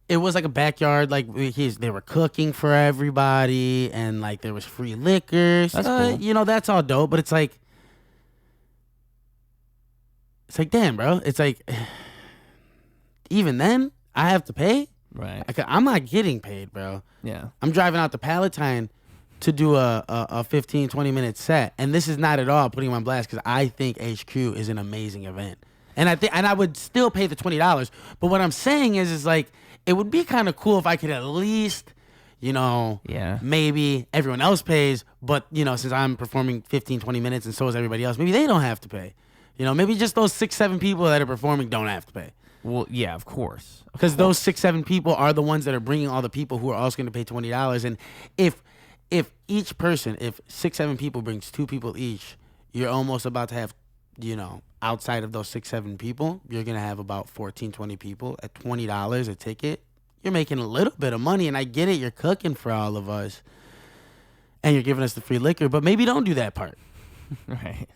It was like a backyard, like they were cooking for everybody, and like there was free liquor. That's cool. That's all dope, but it's like damn, bro. It's like even then I have to pay. Right. I'm not getting paid, bro. Yeah. I'm driving out to Palatine to do a 15-20 minute set, and this is not at all putting him on blast because I think HQ is an amazing event, and I would still pay the $20. But what I'm saying is like it would be kind of cool if I could at least, maybe everyone else pays, but since I'm performing 15-20 minutes and so is everybody else, maybe they don't have to pay. Maybe just those 6-7 people that are performing don't have to pay. Well, yeah, of course. Because those 6-7 people are the ones that are bringing all the people who are also going to pay $20. And if each person, if 6-7 people brings 2 people each, you're almost about to have, outside of those 6-7 people, you're going to have about 14-20 people at $20 a ticket. You're making a little bit of money, and I get it. You're cooking for all of us, and you're giving us the free liquor, but maybe don't do that part. Right.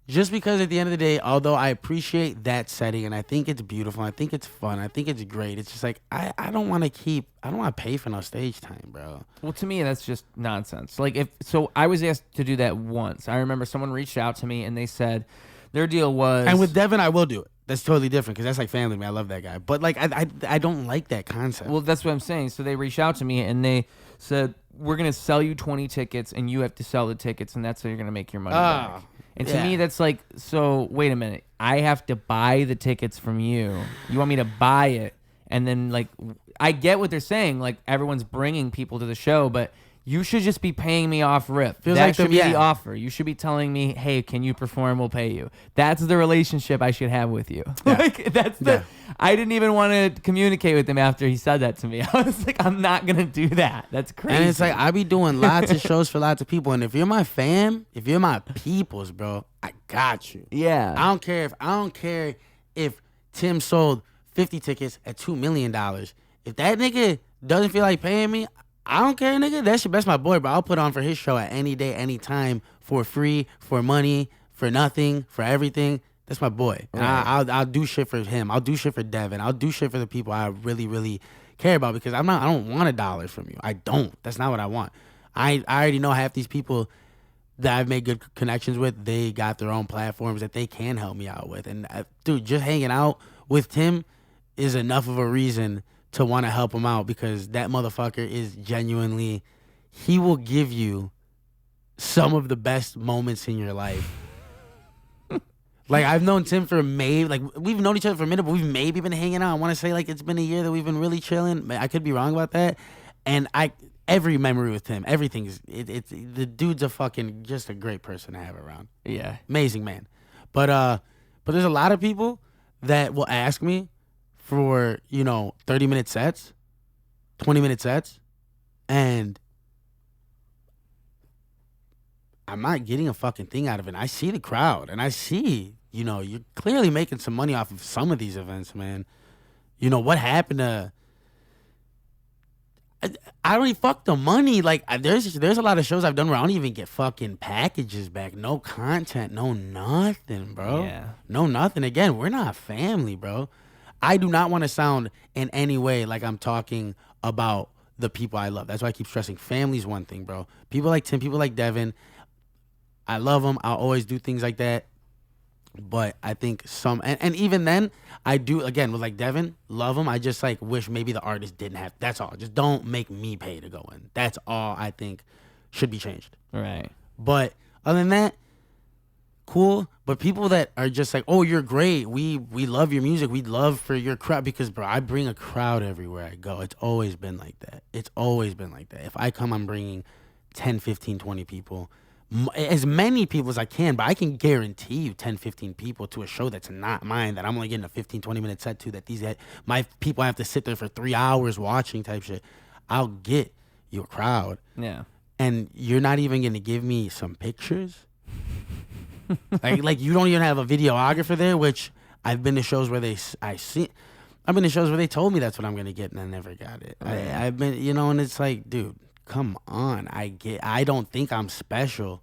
Just because at the end of the day, although I appreciate that setting and I think it's beautiful, I think it's fun, I think it's great, it's just like I don't want to pay for no stage time, bro. Well, to me that's just nonsense. Like I was asked to do that once. I remember someone reached out to me and they said their deal was, and with Devin I will do it. That's totally different because that's like family to me. I love that guy, but like I don't like that concept. Well, that's what I'm saying. So they reached out to me and they said, we're gonna sell you 20 tickets and you have to sell the tickets, and that's how you're gonna make your money back. And to me, that's like, so wait a minute. I have to buy the tickets from you. You want me to buy it? And then, like, I get what they're saying. Like, everyone's bringing people to the show, but you should just be paying me off rip. That should be the offer. You should be telling me, hey, can you perform? We'll pay you. That's the relationship I should have with you. Yeah. Like, that's I didn't even want to communicate with him after he said that to me. I was like, I'm not going to do that. That's crazy. And it's like, I be doing lots of shows for lots of people. And if you're my fam, if you're my peoples, bro, I got you. Yeah. I don't care if Tim sold 50 tickets at $2 million. If that nigga doesn't feel like paying me, I don't care, nigga. That's my boy, bro. I'll put on for his show at any day, any time, for free, for money, for nothing, for everything. That's my boy. And Right. I'll do shit for him. I'll do shit for Devin. I'll do shit for the people I really, really care about because I don't want $1 from you. I don't. That's not what I want. I already know half these people that I've made good connections with. They got their own platforms that they can help me out with. And dude, just hanging out with Tim is enough of a reason to want to help him out because that motherfucker is genuinely, he will give you some of the best moments in your life. Like, I've known Tim for we've known each other for a minute, but we've maybe been hanging out. I want to say, like, it's been a year that we've been really chilling. I could be wrong about that. And every memory with Tim, everything is, it's the dude's just a great person to have around. Yeah. Amazing man. But there's a lot of people that will ask me for, 30-minute sets, 20-minute sets, and I'm not getting a fucking thing out of it. I see the crowd, and I see, you're clearly making some money off of some of these events, man. What happened to... I don't even fuck the money. Like, there's a lot of shows I've done where I don't even get fucking packages back. No content, no nothing, bro. Yeah. No nothing. Again, we're not family, bro. I do not want to sound in any way like I'm talking about the people I love. That's why I keep stressing. Family's one thing, bro. People like Tim, people like Devin, I love them. I'll always do things like that. But I think and even then, I do, again, with like Devin, love him. I just like wish maybe the artist didn't have, that's all. Just don't make me pay to go in. That's all I think should be changed. Right. But other than that, cool. But people that are just like, oh, you're great. We love your music. We'd love for your crowd. Because, bro, I bring a crowd everywhere I go. It's always been like that. It's always been like that. If I come, I'm bringing 10, 15, 20 people. As many people as I can. But I can guarantee you 10, 15 people to a show that's not mine, that I'm only getting a 15, 20-minute set to, that my people have to sit there for 3 hours watching type shit. I'll get you a crowd. Yeah. And you're not even going to give me some pictures? like you don't even have a videographer there, which I've been to shows where I've been to shows where they told me that's what I'm going to get, and I never got it. I've been, and it's like, dude, come on. I don't think I'm special,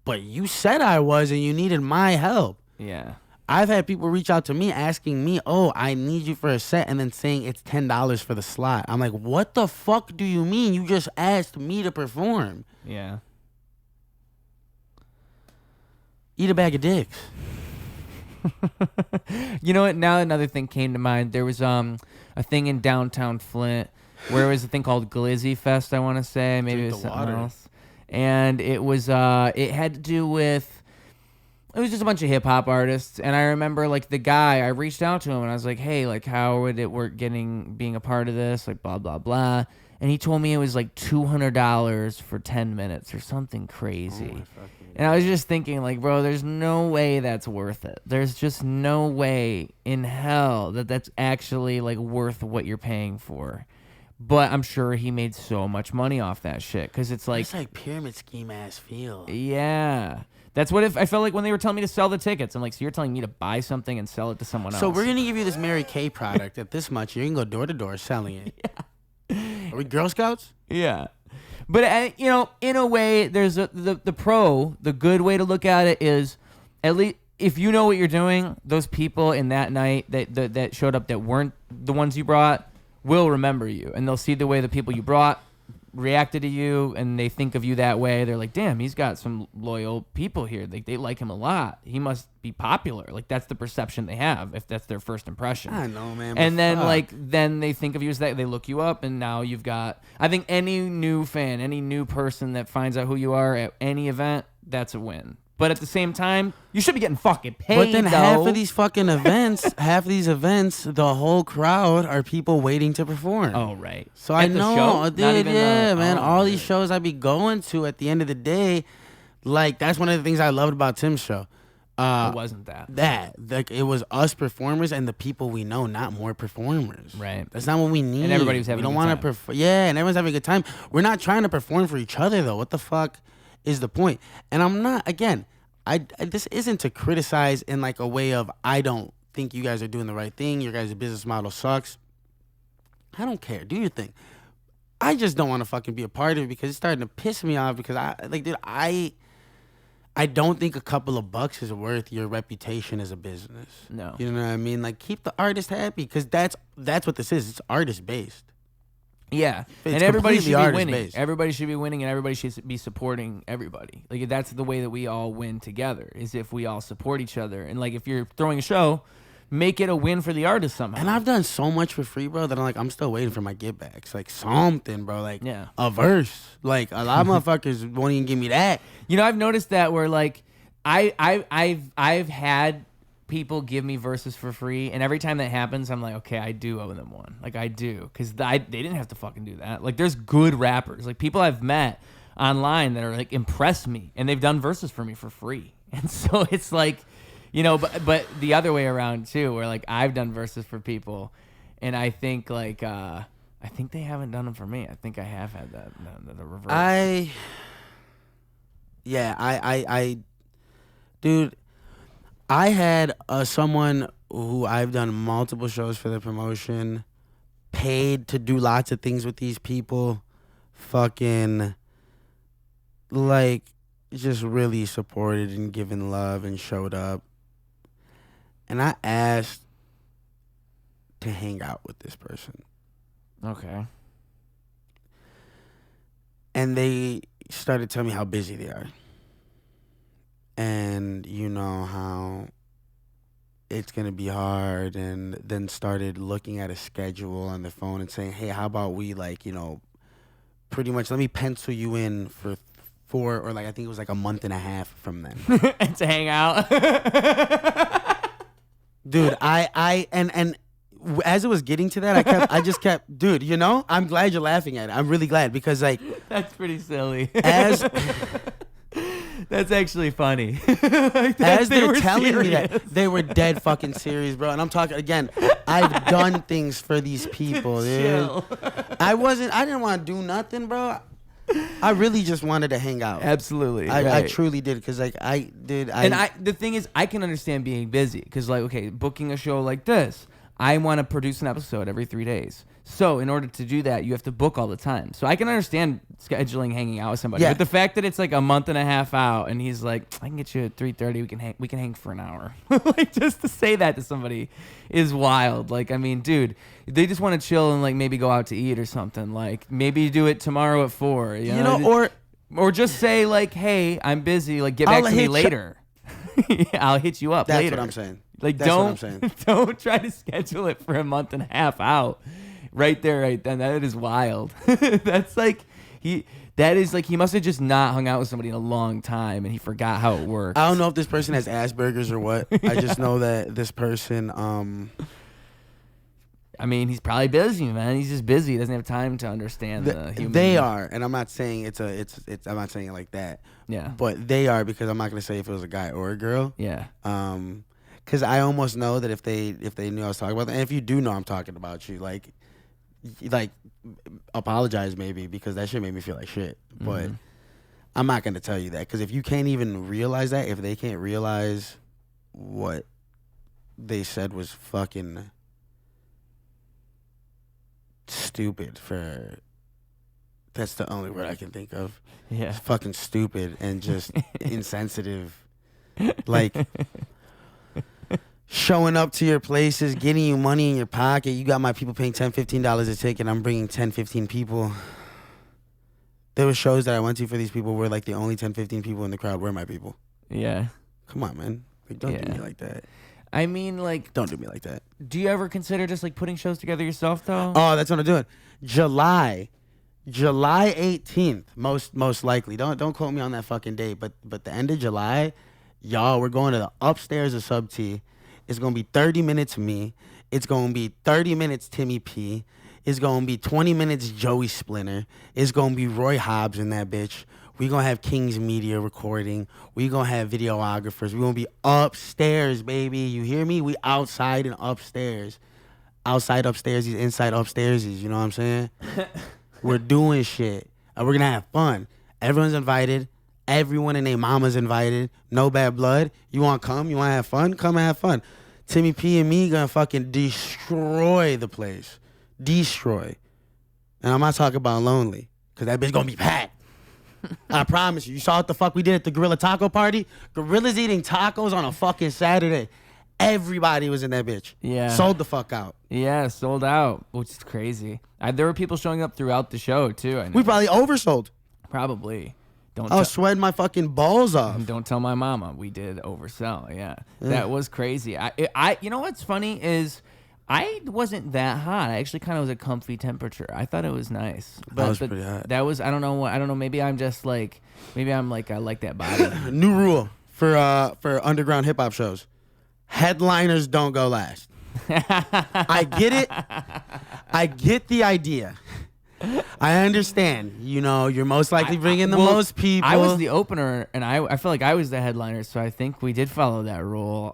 but you said I was, and you needed my help. Yeah. I've had people reach out to me asking me, oh, I need you for a set, and then saying it's $10 for the slot. I'm like, what the fuck do you mean? You just asked me to perform. Yeah. Eat a bag of dicks. You know what? Now another thing came to mind. There was a thing in downtown Flint where it was a thing called Glizzy Fest, I want to say. Maybe it was something else. And it was it had to do with, it was just a bunch of hip hop artists. And I remember like the guy, I reached out to him and I was like, hey, like how would it work being a part of this? Like blah, blah, blah. And he told me it was like $200 for 10 minutes or something crazy. And I was just thinking like, bro, there's no way that's worth it. There's just no way in hell that's actually like worth what you're paying for. But I'm sure he made so much money off that shit. Cause it's like pyramid scheme ass feel. Yeah. That's what I felt like when they were telling me to sell the tickets. I'm like, so you're telling me to buy something and sell it to someone else? So we're going to give you this Mary Kay product at this much. You can go door to door selling it. Yeah. Are we Girl Scouts? Yeah. But, in a way, there's the good way to look at it is, at least if you know what you're doing, those people in that night that showed up that weren't the ones you brought will remember you. And they'll see the way the people you brought reacted to you, and they think of you that way. They're like, damn, he's got some loyal people here. They like him a lot. He must be popular. Like, that's the perception they have if that's their first impression. I know, man. And then then they think of you as that. They look you up, and now you've got, I think any new fan, any new person that finds out who you are at any event, that's a win. But at the same time, you should be getting fucking paid. But then half of these fucking events, the whole crowd are people waiting to perform. Oh, right. So I know, dude, man. All these shows I be going to at the end of the day, like, that's one of the things I loved about Tim's show. It wasn't that. Like, it was us performers and the people we know, not more performers. Right. That's not what we need. And everybody was having a good time. We don't want to perform. Yeah, and everyone's having a good time. We're not trying to perform for each other, though. What the fuck is the point? And I'm not, again, this isn't to criticize in like a way of, I don't think you guys are doing the right thing. Your guys' business model sucks. I don't care. Do your thing. I just don't want to fucking be a part of it because it's starting to piss me off because I don't think a couple of bucks is worth your reputation as a business. No. You know what I mean? Like, keep the artist happy because that's what this is. It's artist based. Yeah, it's and everybody should be winning. Based. Everybody should be winning, and everybody should be supporting everybody. Like, that's the way that we all win together, is if we all support each other. And like, if you're throwing a show, make it a win for the artist somehow. And I've done so much for free, bro, that I'm still waiting for my get backs. Like something, bro. Like a verse. Like a lot of motherfuckers won't even give me that. I've noticed that where like I've had people give me verses for free, and every time that happens, I'm like, okay, I do owe them one. Like, I do, because they didn't have to fucking do that. Like, there's good rappers, like people I've met online that are like impressed me, and they've done verses for me for free. And so it's like, but the other way around too, where like I've done verses for people, and I think like I think they haven't done them for me. I think I have had the reverse. Dude. I had someone who I've done multiple shows for the promotion, paid to do lots of things with these people, fucking, like, just really supported and given love and showed up. And I asked to hang out with this person. Okay. And they started telling me how busy they are. And you know how it's going to be hard, and then started looking at a schedule on their phone and saying, hey, how about we, like, pretty much let me pencil you in for for, or like I think it was like a month and a half from then. And to hang out. Dude, and as it was getting to that, I just kept, dude, you know, I'm glad you're laughing at it. I'm really glad because like That's pretty silly. as That's actually funny. as they're telling me that, they were dead fucking serious, bro. And I'm talking again, I've done things for these people, dude. Chill. I didn't want to do nothing, bro. I really just wanted to hang out. Absolutely. I right. truly did, because like The thing is, I can understand being busy because, like, okay, booking a show like this, I want to produce an episode every 3 days. So in order to do that, you have to book all the time. So I can understand scheduling hanging out with somebody. Yeah. But the fact that it's like a month and a half out, and he's like, I can get you at 3:30. We can hang for an hour. Like, just to say that to somebody is wild. Like, I mean, dude, they just want to chill and like maybe go out to eat or something. Like, maybe do it tomorrow at 4. You know, or just say like, hey, I'm busy. Like, get back to me later. I'll hit you up That's later. what I'm saying. Like, That's what I'm saying. don't try to schedule it for a month and a half out. Right there, right then. That is wild. That's like he must have just not hung out with somebody in a long time and he forgot how it works. I don't know if this person has Asperger's or what. I just know that this person I mean, he's probably busy, man. He's just busy. He doesn't have time to understand the human. They are, and I'm not saying it's I'm not saying it like that. Yeah. But they are, because I'm not gonna say if it was a guy or a girl. Yeah. Because I almost know that if they knew I was talking about that, and if you do know I'm talking about you, like apologize maybe, because that shit made me feel like shit. But I'm not gonna tell you that, because if you can't even realize that, if they can't realize what they said was fucking stupid, that's the only word I can think of. Yeah. It's fucking stupid and just insensitive. Like, showing up to your places, getting you money in your pocket. You got my people paying $10, $15 a ticket. I'm bringing 10, 15 people. There were shows that I went to for these people where like the only 10, 15 people in the crowd were my people. Yeah. Come on, man. Like, don't do me like that. I mean, like, Don't do me like that. do you ever consider just like putting shows together yourself though? Oh, that's what I'm doing. July 18th, most likely. Don't quote me on that fucking date, but the end of July, y'all, we're going to the upstairs of Sub T. It's gonna be 30 minutes me. It's gonna be 30 minutes Timmy P. It's gonna be 20 minutes Joey Splinter. It's gonna be Roy Hobbs in that bitch. We gonna have King's Media recording. We gonna have videographers. We gonna be upstairs, baby. You hear me? We outside and upstairs. Outside upstairs, inside upstairs. You know what I'm saying? We're doing shit. And we're gonna have fun. Everyone's invited. Everyone and their mama's invited. No bad blood. You wanna come? You wanna have fun? Come and have fun. Timmy P and me gonna fucking destroy the place. Destroy. And I'm not talking about lonely, because that bitch gonna be packed. I promise you. You saw what the fuck we did at the Gorilla Taco Party? Gorillas eating tacos on a fucking Saturday. Everybody was in that bitch. Yeah. Sold the fuck out. Yeah, sold out, which is crazy. There were people showing up throughout the show too. I know. We probably oversold. Probably. I was sweating my fucking balls off. Don't tell my mama. We did oversell. Yeah. That was crazy. I you know what's funny is I wasn't that hot. I actually kind of was a comfy temperature. I thought it was nice. But I was pretty hot. That was, I don't know. Maybe I'm just like, I like that body. New rule for underground hip hop shows: headliners don't go last. I get it. I get the idea. I understand. You know, you're most likely bringing the most people. I was the opener, and I feel like I was the headliner, so I think we did follow that rule.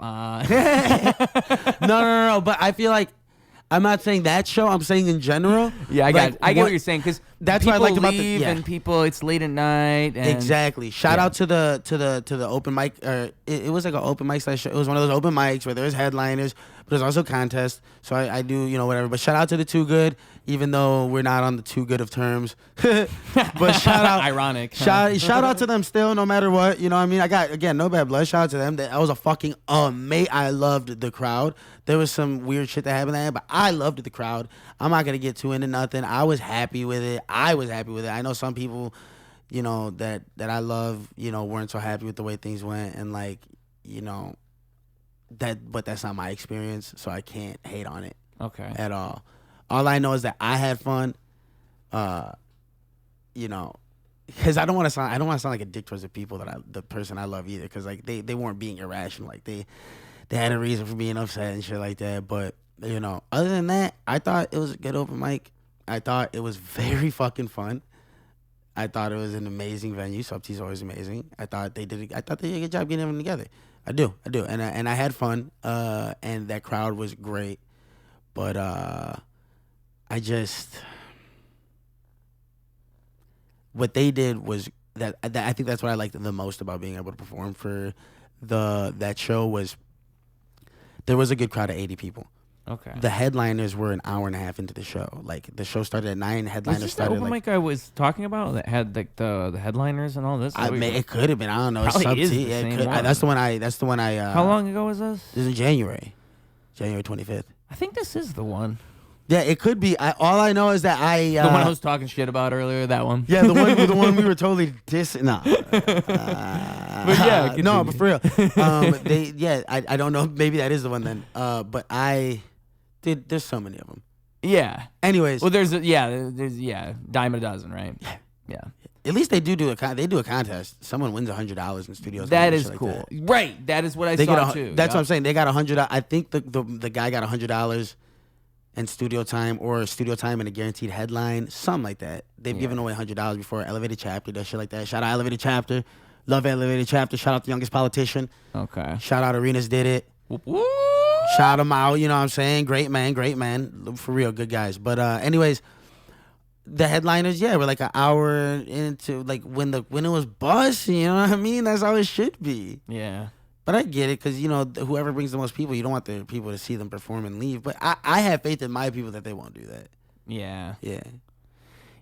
No. But I feel like, I'm not saying that show. I'm saying in general. Yeah, I get what you're saying, because that's what I liked about and people. It's late at night. And exactly. Shout out to the open mic. It was like an open mic slash. It was one of those open mics where there's headliners, but there's also contests. So I do, you know, whatever. But shout out to the Too Good, even though we're not on the too good of terms. But shout out. Ironic. Huh? Shout out to them still, no matter what. You know what I mean? I got, again, no bad blood. Shout out to them. That was a fucking amazing. I loved the crowd. There was some weird shit that happened there, but I loved the crowd. I'm not gonna get too into nothing. I was happy with it. I know some people, you know, that I love, you know, weren't so happy with the way things went, and like, you know, but that's not my experience, so I can't hate on it. Okay. At all. All I know is that I had fun. You know, because I don't want to sound like a dick towards the person I love either, because like they weren't being irrational, like they had a reason for being upset and shit like that. But you know, other than that, I thought it was a good open mic. I thought it was very fucking fun. I thought it was an amazing venue. Subt's always amazing. I thought they did a good job getting them together. I do, and I had fun. And that crowd was great. But I just, what they did was that I think that's what I liked the most about being able to perform for that show was there was a good crowd of 80 people. Okay. The headliners were an hour and a half into the show. Like the show started at 9. Headliners was this started the open like mic I was talking about that had like the headliners and all this. it could have been. I don't know. Probably is the Yeah, same it could. one. That's the one. I. How long ago was this? This is in January 25th. I think this is the one. Yeah, it could be. All I know is that The one I was talking shit about earlier. That one. Yeah, the one we were totally dissing. No. But yeah, no, but for real. I don't know. Maybe that is the one then. But there's so many of them. Yeah. Anyways. Well, there's dime a dozen, right? Yeah. At least they do a contest. Someone wins $100 in studios. That is cool. That. Right. That is what I saw too. That's what I'm saying. They got $100. I think the guy got $100 in studio time and a guaranteed headline, something like that. They've given away $100 before. Elevated Chapter does shit like that. Shout out Elevated Chapter. Love Elevated Chapter. Shout out The Youngest Politician. Okay. Shout out Arenas Did It. Woo! Shout them out. You know what I'm saying? Great man. For real, good guys. But anyways, the headliners, were like an hour into like when it was bust. You know what I mean? That's how it should be. Yeah. But I get it, because, you know, whoever brings the most people, you don't want the people to see them perform and leave. But I have faith in my people that they won't do that. Yeah. Yeah.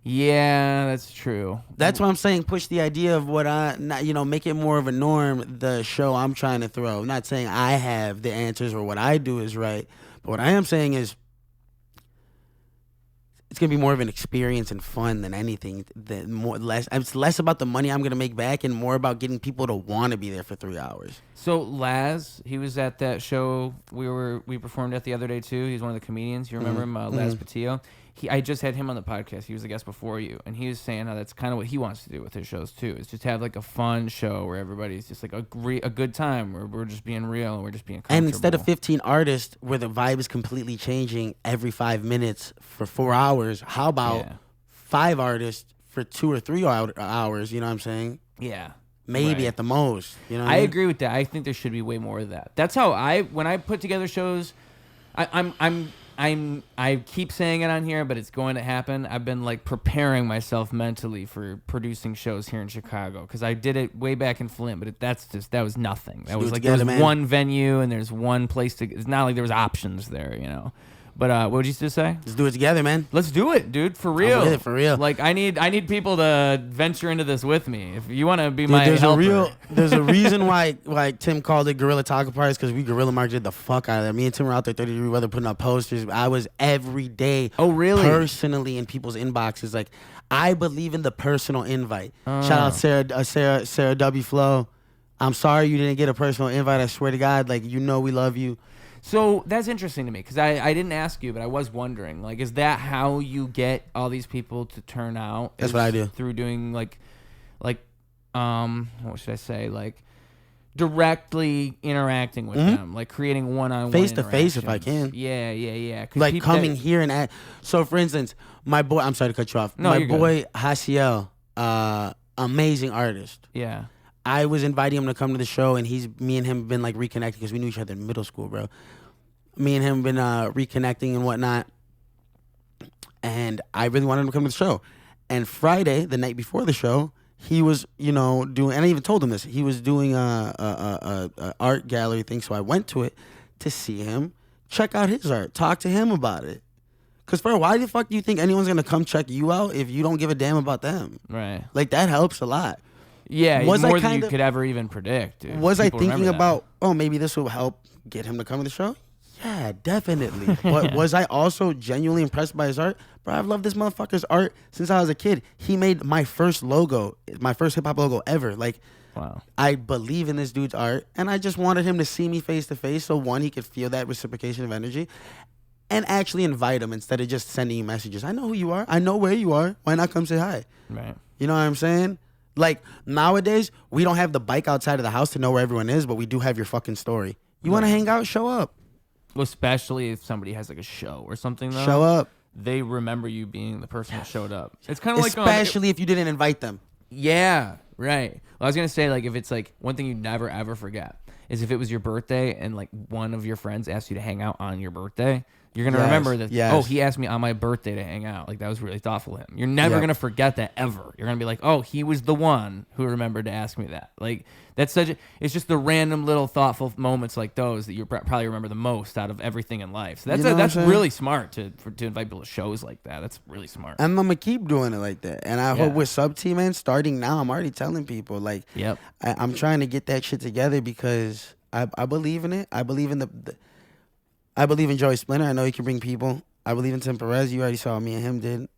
Yeah, that's true. That's why I'm saying push the idea of make it more of a norm, the show I'm trying to throw. I'm not saying I have the answers or what I do is right. But what I am saying is it's going to be more of an experience and fun than anything. It's less about the money I'm going to make back and more about getting people to want to be there for 3 hours. So Laz, he was at that show we performed at the other day too. He's one of the comedians. You remember him, Laz Patillo? I just had him on the podcast. He was the guest before you, and he was saying how that's kind of what he wants to do with his shows too. Is just have like a fun show where everybody's just like a good time, where we're just being real and we're just being comfortable. And instead of 15 artists where the vibe is completely changing every 5 minutes for 4 hours, how about 5 artists for 2 or 3 hours? You know what I'm saying? Yeah. Maybe at the most. You know what I mean? agree with that. I think there should be way more of that. That's how when I put together shows, I keep saying it on here, but it's going to happen. I've been like preparing myself mentally for producing shows here in Chicago, because I did it way back in Flint, but that was nothing. That was like there was one venue and there's one place to. It's not like there was options there, you know. But what would you just say? Let's do it together, man. Let's do it, dude. For real. I'm with it, for real. Like I need people to venture into this with me. If you want to be my helper. There's a reason why Tim called it Guerrilla Taco Parties, because we guerrilla marketed the fuck out of that. Me and Tim were out there 30 degree weather putting up posters. I was every day. Oh, really? Personally in people's inboxes. Like, I believe in the personal invite. Shout out Sarah W. Flo. I'm sorry you didn't get a personal invite. I swear to God, like, you know we love you. So that's interesting to me, because I didn't ask you, but I was wondering, like, is that how you get all these people to turn out? That's what I do. Through doing like what should I say, like directly interacting with them, like creating one-on-one face to face if I can. Yeah. Like coming here and so for instance, my boy, I'm sorry to cut you off. No, my boy Hasiel, amazing artist. Yeah. I was inviting him to come to the show, and me and him have been like reconnecting because we knew each other in middle school, bro. Me and him have been reconnecting and whatnot, and I really wanted him to come to the show. And Friday, the night before the show, he was, doing, and I even told him this, he was doing a art gallery thing, so I went to it to see him, check out his art, talk to him about it. Because, bro, why the fuck do you think anyone's going to come check you out if you don't give a damn about them? Right. Like, that helps a lot. Yeah, more than you could ever even predict. Dude. Was I thinking about, maybe this will help get him to come to the show? Yeah, definitely. But was I also genuinely impressed by his art? Bro, I've loved this motherfucker's art since I was a kid. He made my first logo, my first hip-hop logo ever. Like, wow. I believe in this dude's art, and I just wanted him to see me face to face, so one, he could feel that reciprocation of energy, and actually invite him instead of just sending you messages. I know who you are. I know where you are. Why not come say hi? Right. You know what I'm saying? Like, nowadays, we don't have the bike outside of the house to know where everyone is, but we do have your fucking story. You want to hang out? Show up. Well, especially if somebody has like a show or something, though. Show up. They remember you being the person that showed up. It's kind of like... Especially if you didn't invite them. Yeah, right. Well, I was going to say, like, if it's like one thing you never, ever forget is if it was your birthday and like one of your friends asked you to hang out on your birthday, you're going to remember that, oh, he asked me on my birthday to hang out. Like, that was really thoughtful of him. You're never going to forget that ever. You're going to be like, oh, he was the one who remembered to ask me that. Like, that's such a, it's just the random little thoughtful moments like those that you probably remember the most out of everything in life. So that's really smart to invite people to shows like that. That's really smart. And I'm going to keep doing it like that. And I hope with Sub T, man, starting now, I'm already telling people, like, I'm trying to get that shit together because I believe in it. I believe in I believe in Joey Splinter. I know he can bring people. I believe in Tim Perez. You already saw me and him did.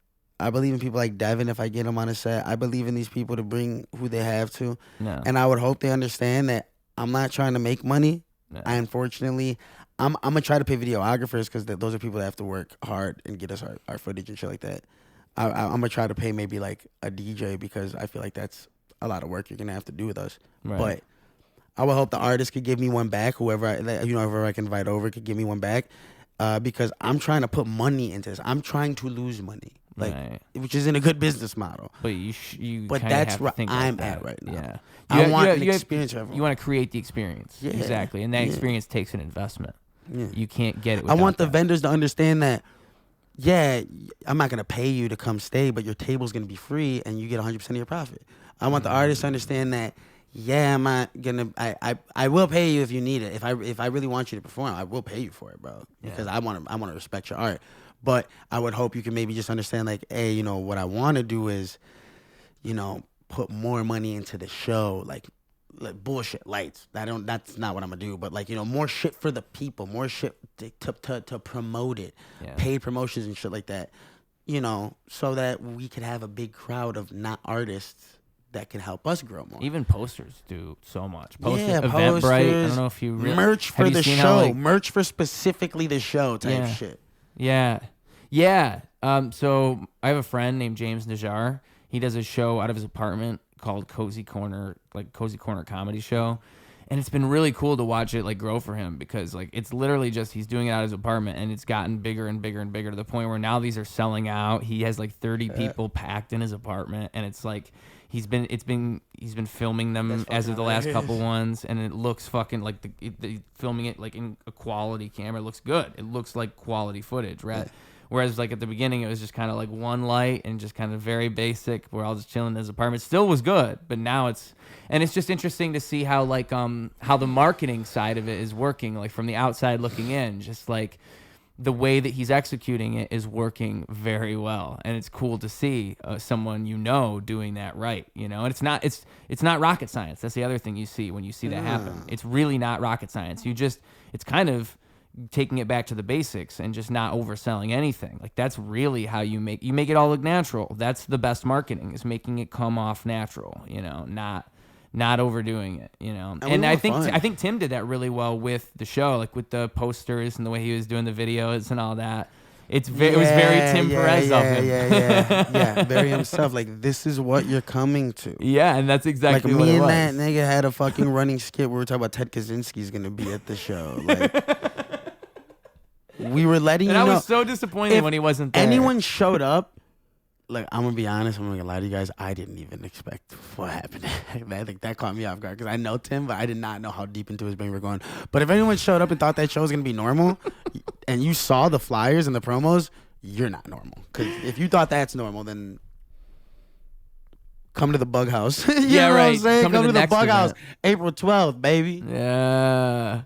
I believe in people like Devin if I get him on a set. I believe in these people to bring who they have to. No. And I would hope they understand that I'm not trying to make money. No. I'm going to try to pay videographers because those are people that have to work hard and get us our footage and shit like that. I'm going to try to pay maybe like a DJ because I feel like that's a lot of work you're going to have to do with us. Right. But I would hope the artist could give me one back. Whoever I can invite over could give me one back, because I'm trying to put money into this. I'm trying to lose money, which isn't a good business model. But but that's where I'm at right now. Yeah, I want an experience for everyone. You want to create the experience, exactly, and that experience takes an investment. Yeah. You can't get it. I want the vendors to understand that. Yeah, I'm not gonna pay you to come stay, but your table's gonna be free, and you get 100% of your profit. I want the artists to understand that. Yeah, I'm not gonna. I will pay you if you need it. If I really want you to perform, I will pay you for it, bro. Because I want to respect your art. But I would hope you can maybe just understand, like, hey, what I want to do is, put more money into the show, like bullshit lights. That's not what I'm gonna do. But like, more shit for the people, more shit to promote it, paid promotions and shit like that. So that we could have a big crowd of not artists that can help us grow more. Even posters do so much. Posters, Eventbrite. I don't know if you really... Merch for the show. Merch for specifically the show type shit. Yeah. So I have a friend named James Najjar. He does a show out of his apartment called Cozy Corner Comedy Show. And it's been really cool to watch it like grow for him because like it's literally just he's doing it out of his apartment and it's gotten bigger and bigger and bigger to the point where now these are selling out. He has like 30 people packed in his apartment and it's like he's been filming them as of the last couple ones and it looks fucking like the filming it like in a quality camera. It looks good. It looks like quality footage, right? Whereas like at the beginning it was just kind of like one light and just kind of very basic. We're all just chilling in his apartment. Still was good, but now it's just interesting to see how like how the marketing side of it is working, like from the outside looking in, just like the way that he's executing it is working very well, and it's cool to see someone doing that right, and it's not rocket science. That's the other thing you see when you see that happen. It's really not rocket science. It's kind of taking it back to the basics and just not overselling anything. Like that's really how you make it all look natural. That's the best marketing, is making it come off natural, not overdoing it, And I think Tim did that really well with the show, like with the posters and the way he was doing the videos and all that. It was very Tim Perez of him. Yeah, very himself. Like, this is what you're coming to. Yeah, and that's exactly what it was. Me and that nigga had a fucking running skit where we were talking about Ted Kaczynski's going to be at the show. Like, we were letting and I was so disappointed when he wasn't there. Anyone showed up, like, I'm going to be honest, I'm not going to lie to you guys, I didn't even expect what happened. I think that caught me off guard because I know Tim, but I did not know how deep into his brain we're going. But if anyone showed up and thought that show was going to be normal and you saw the flyers and the promos, you're not normal. Because if you thought that's normal, then come to the Bug House. you know what I'm saying? Come to the Bug House, April 12th, baby. Yeah.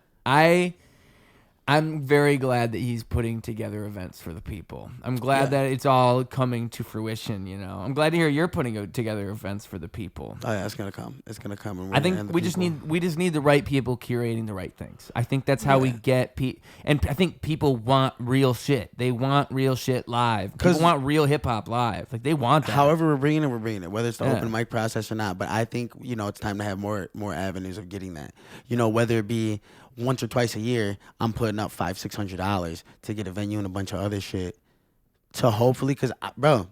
I'm very glad that he's putting together events for the people. I'm glad that it's all coming to fruition, I'm glad to hear you're putting together events for the people. Oh yeah, it's gonna come. It's gonna come. And I think we just need the right people curating the right things. I think that's how we get and I think people want real shit. They want real shit live. People want real hip hop live. Like they want that. However we're bringing it, whether it's the open mic process or not. But I think it's time to have more avenues of getting that. Whether it be once or twice a year, I'm putting up $500-$600 to get a venue and a bunch of other shit to hopefully, because bro,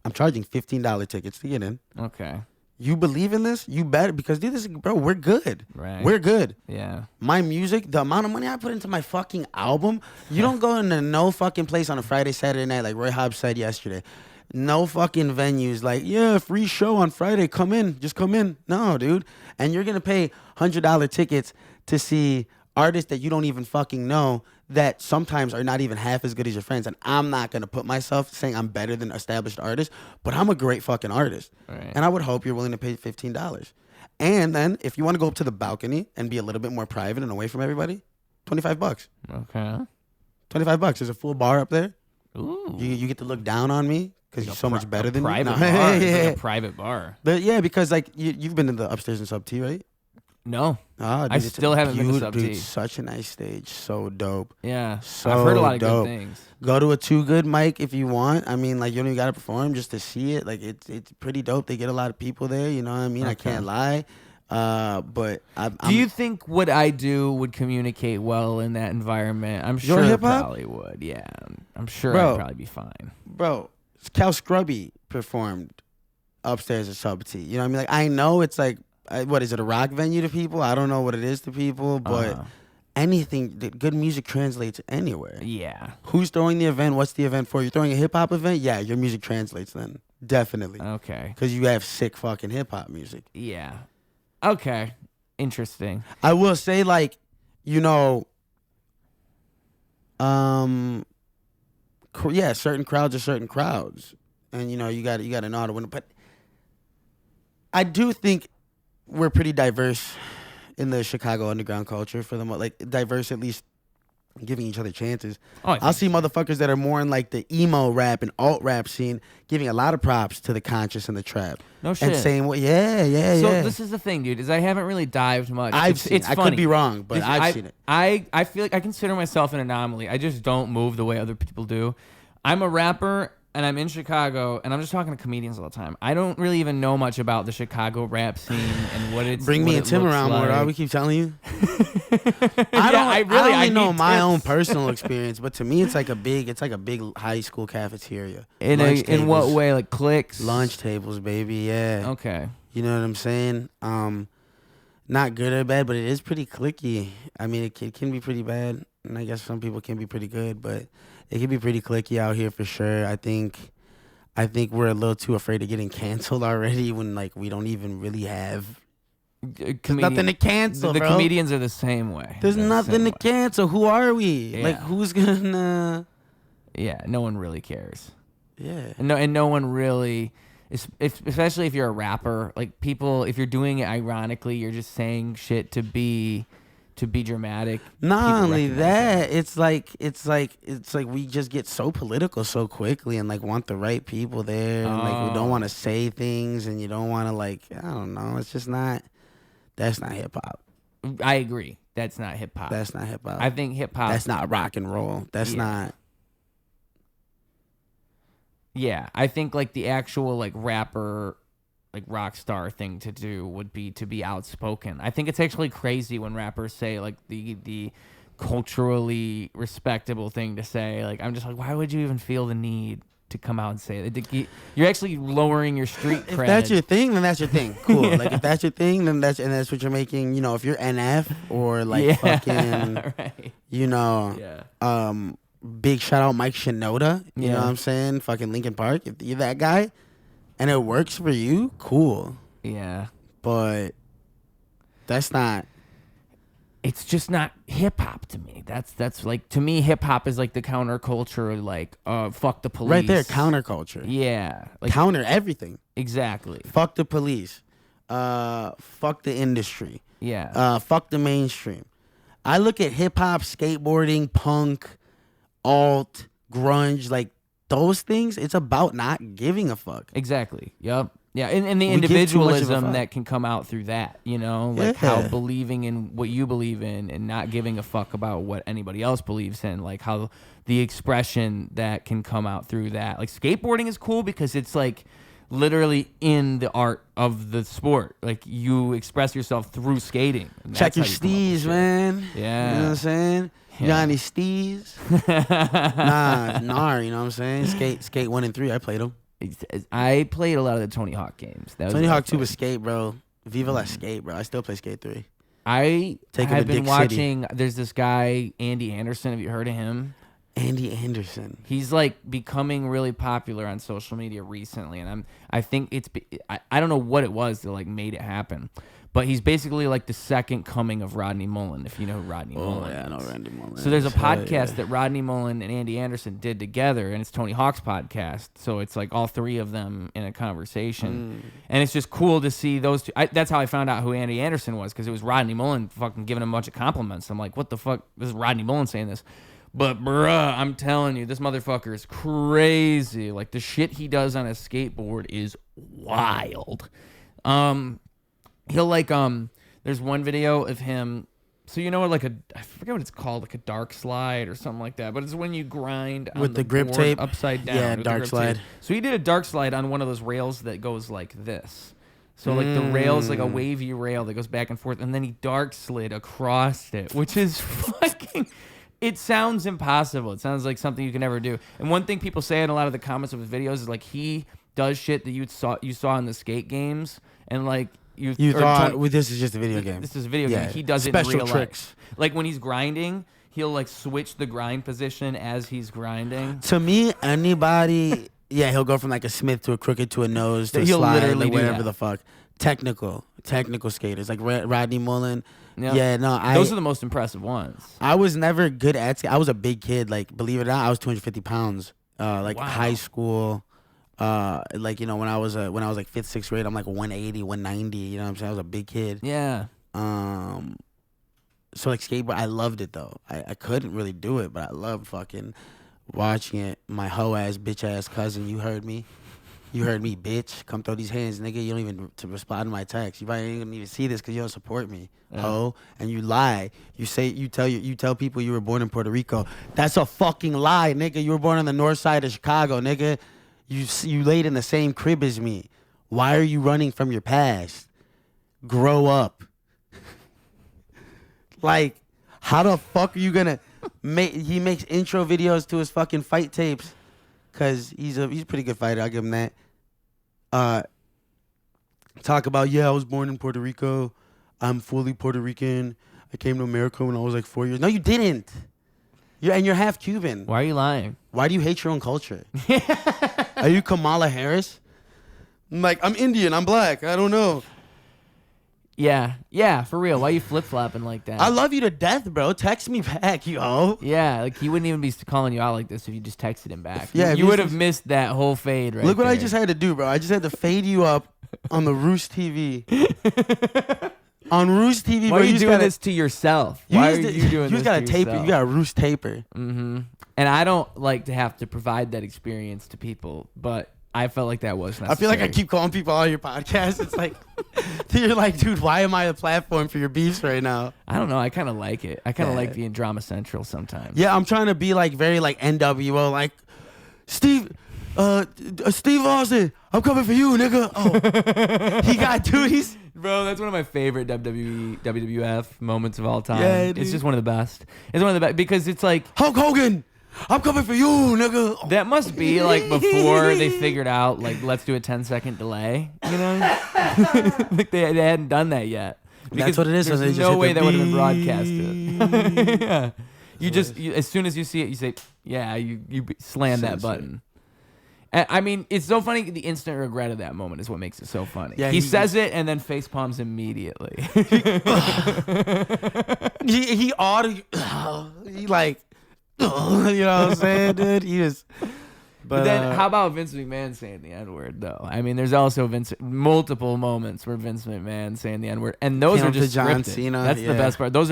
I'm charging $15 tickets to get in. Okay. You believe in this? You better, because dude, this is, bro, we're good. Right. We're good. Yeah. My music, the amount of money I put into my fucking album, you don't go into no fucking place on a Friday, Saturday night like Roy Hobbs said yesterday. No fucking venues like, yeah, free show on Friday. Come in. Just come in. No, dude. And you're going to pay $100 tickets to see artists that you don't even fucking know that sometimes are not even half as good as your friends. And I'm not going to put myself saying I'm better than established artists, but I'm a great fucking artist. Right. And I would hope you're willing to pay $15. And then if you want to go up to the balcony and be a little bit more private and away from everybody, $25. Okay. $25. There's a full bar up there. Ooh. You get to look down on me because you're so much better than me. Private No. bar. Yeah. It's like a private bar. But yeah, because like you've been to the upstairs and sub T, right? No. Oh, dude, I still haven't been to Sub dude, T. such a nice stage. So dope. Yeah. So I've heard a lot of dope. good things. Go to a Too Good mic if you want. I mean, like, you don't even got to perform just to see it. Like, it's pretty dope. They get a lot of people there. You know what I mean? Okay. I can't lie. But Do you think what I do would communicate well in that environment? I'm Your sure it hip-hop? probably would. Yeah. I'm sure Bro. I'd probably be fine. Bro, Cal Scrubby performed upstairs at Sub T. You know what I mean? Like, I know it's like, what is it, a rock venue to people? I don't know what it is to people, but anything, good music translates anywhere. Yeah. Who's throwing the event? What's the event for? You're throwing a hip hop event? Yeah, your music translates then. Definitely. Okay. Because you have sick fucking hip hop music. Yeah. Okay. Interesting. I will say, like, you know, yeah, certain crowds are certain crowds. And, you know, you got to know how to win. But I do think we're pretty diverse in the Chicago underground culture for the like diverse, at least giving each other chances. I'll see motherfuckers that are more in like the emo rap and alt rap scene giving a lot of props to the conscious and the trap. No shit. And saying, well, yeah. So this is the thing, dude, is I haven't really dived much. I've seen it. I could be wrong, but I've seen it. I feel like I consider myself an anomaly. I just don't move the way other people do. I'm a rapper and I'm in Chicago, and I'm just talking to comedians all the time. I don't really even know much about the Chicago rap scene and what it's. Bring me and Tim around more, dog. We keep telling you. I only know my own personal experience, but to me, it's like a big high school cafeteria. In what way? Like cliques? Lunch tables, baby. Yeah. Okay. You know what I'm saying? Not good or bad, but it is pretty cliquey. I mean, it can be pretty bad, and I guess some people can be pretty good, but it can be pretty cliquey out here for sure. I think we're a little too afraid of getting canceled already when like we don't even really have. There's nothing to cancel, the bro. comedians are the same way. There's nothing to cancel. Who are we? Yeah. Like, who's gonna? Yeah, no one really cares. Yeah. And no one really, especially if you're a rapper. Like people, if you're doing it ironically, you're just saying shit to be dramatic. Not only that, it's like we just get so political so quickly and like want the right people there, and like we don't want to say things, and you don't want to like, I don't know. It's just not. That's not hip hop. I agree. That's not hip hop. That's not hip hop. I think hip hop. That's not rock and roll. That's not. Yeah, I think like the actual like rapper, like rock star thing to do would be to be outspoken. I think it's actually crazy when rappers say like the culturally respectable thing to say. Like I'm just like, why would you even feel the need to come out and say it? You're actually lowering your street cred. If that's your thing, then that's your thing. Cool. Like if that's your thing, then that's what you're making. You know, if you're NF or like fucking, right. You know, big shout out Mike Shinoda. You know what I'm saying? Fucking Linkin Park. If you're that guy, and it works for you, cool. Yeah. But that's not. It's just not hip hop to me. That's like, to me, hip hop is like the counterculture, like fuck the police. Right there, counterculture. Yeah. Like, counter everything. Exactly. Fuck the police. Fuck the industry. Yeah. Fuck the mainstream. I look at hip hop, skateboarding, punk, alt, grunge, like those things. It's about not giving a fuck. Exactly. Yep. Yeah, and the We give too much of a individualism fuck. that can come out through that, you know, like how believing in what you believe in and not giving a fuck about what anybody else believes in, like how the expression that can come out through that. Like skateboarding is cool because it's like literally in the art of the sport. Like you express yourself through skating. Check your steez, man. Yeah. You know what I'm saying? You got any steez? Nah, you know what I'm saying? Skate 1 and 3, I played them. I played a lot of the Tony Hawk games. That was Tony a lot Hawk of 2 fun. was Skate, bro. Viva la Skate, bro. I still play Skate 3. I Take him have to been Dick City. watching. There's this guy Andy Anderson. Have you heard of him? Andy Anderson. He's like becoming really popular on social media recently, and I think I don't know what it was that like made it happen, but he's basically like the second coming of Rodney Mullen, if you know who Rodney Mullen Yeah, I is. know Randy Mullen. So there's a Hell podcast yeah. that Rodney Mullen and Andy Anderson did together, and it's Tony Hawk's podcast. So it's like all three of them in a conversation, and it's just cool to see those two. That's how I found out who Andy Anderson was, because it was Rodney Mullen fucking giving him a bunch of compliments. I'm like, what the fuck? This is Rodney Mullen saying this. But bruh, I'm telling you, this motherfucker is crazy. Like the shit he does on a skateboard is wild. He'll like there's one video of him. So you know what, like I forget what it's called, like a dark slide or something like that. But it's when you grind on With the grip board tape? upside down. Yeah, with the dark grip slide. tape. So he did a dark slide on one of those rails that goes like this. So like the rail's like a wavy rail that goes back and forth, and then he dark slid across it, which is fucking. It sounds impossible. It sounds like something you can never do. And one thing people say in a lot of the comments of his videos is like he does shit that you saw in the skate games, and like you thought well, this is just a video game. This is a video game. He does it Special in real tricks. life. Like when he's grinding, he'll like switch the grind position as he's grinding. To me, anybody, he'll go from like a Smith to a crooked to a nose to a He'll slide, literally like do whatever that. the fuck. Technical skaters like Rodney Mullen. Yep. Yeah, no, Those are the most impressive ones. I was never good at skate. I was a big kid. Like, believe it or not, I was 250 pounds. Like Wow. high school. Like, you know, when I was like 5th, 6th grade, I'm like 180, 190. You know what I'm saying? I was a big kid. Yeah. So like skateboard, I loved it though. I couldn't really do it, but I loved fucking watching it. My hoe ass, bitch ass cousin, you heard me, bitch. Come throw these hands, nigga. You don't even to respond to my text. You probably ain't gonna even see this because you don't support me, hoe. And you lie. You tell people you were born in Puerto Rico. That's a fucking lie, nigga. You were born on the north side of Chicago, nigga. You laid in the same crib as me. Why are you running from your past? Grow up. Like, how the fuck are you gonna make? He makes intro videos to his fucking fight tapes, cause he's a pretty good fighter. I'll give him that. Talk about I was born in Puerto Rico. I'm fully Puerto Rican. I came to America when I was like 4 years. No, you didn't. You're half Cuban. Why are you lying? Why do you hate your own culture? Are you Kamala Harris? I'm like, I'm Indian. I'm black. I don't know. Yeah, for real. Why are you flip-flopping like that? I love you to death, bro. Text me back, yo. Yeah, like he wouldn't even be calling you out like this if you just texted him back. Yeah, if you you would have just- missed that whole fade right Look what I there. just had to do, bro. I just had to fade you up on the Ruse TV. On Ruse TV, Why bro. are you just doing gotta- this to yourself? Why are just- you doing You this gotta to taper. yourself? You got a Ruse taper. Mm-hmm. And I don't like to have to provide that experience to people, but I felt like that was necessary. I feel like I keep calling people on your podcast. It's like, you're like, dude, why am I a platform for your beefs right now? I don't know. I kind of like it. I kind of Yeah. like being drama central sometimes. Yeah, I'm trying to be like very like NWO, like Steve Austin, I'm coming for you, nigga. Oh, he got duties. Bro, that's one of my favorite WWF moments of all time. Yeah, it's dude. just one of the best. It's one of the best because it's like Hulk Hogan, I'm coming for you, nigga. Oh. that must be like before they figured out like let's do a 10-second delay. You know, like they hadn't done that yet. That's what it is, so There's they just no hit way the that would have been broadcasted. Yeah. You as soon as you see it, you say, yeah, you slam that Censor. button. I mean, it's so funny. The instant regret of that moment is what makes it so funny. Yeah, he says it and then face palms immediately. he he like, you know what I'm saying, dude? He just. But then, how about Vince McMahon saying the N-word, though? I mean, there's also multiple moments where Vince McMahon saying the N-word, and those Came are up to just John scripted. Cena, That's the yeah. best part. Those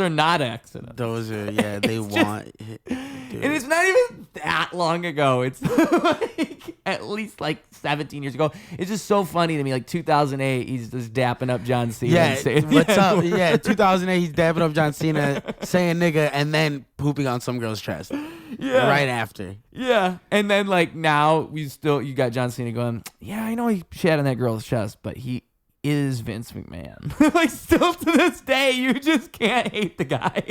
are not accidents. Those are they It's want. And it's not even that long ago. It's like at least like 17 years ago. It's just so funny to me. Like 2008, he's just dapping up John Cena. Yeah, and saying, what's up? Yeah, 2008, he's dabbing up John Cena, saying nigga, and then pooping on some girl's chest. Yeah. Right after. Yeah. And then like now you got John Cena going, yeah, I know he shat on that girl's chest, but he is Vince McMahon. Like still to this day, you just can't hate the guy.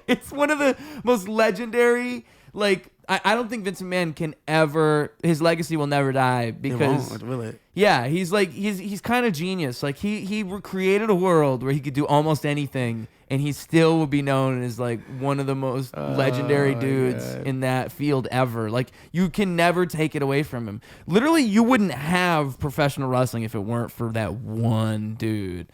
It's one of the most legendary Like, I don't think Vince McMahon can ever, his legacy will never die because, it won't, will it? Yeah, he's like, he's kind of genius. Like, he created a world where he could do almost anything, and he still would be known as like one of the most legendary dudes in that field ever. Like, you can never take it away from him. Literally, you wouldn't have professional wrestling if it weren't for that one dude.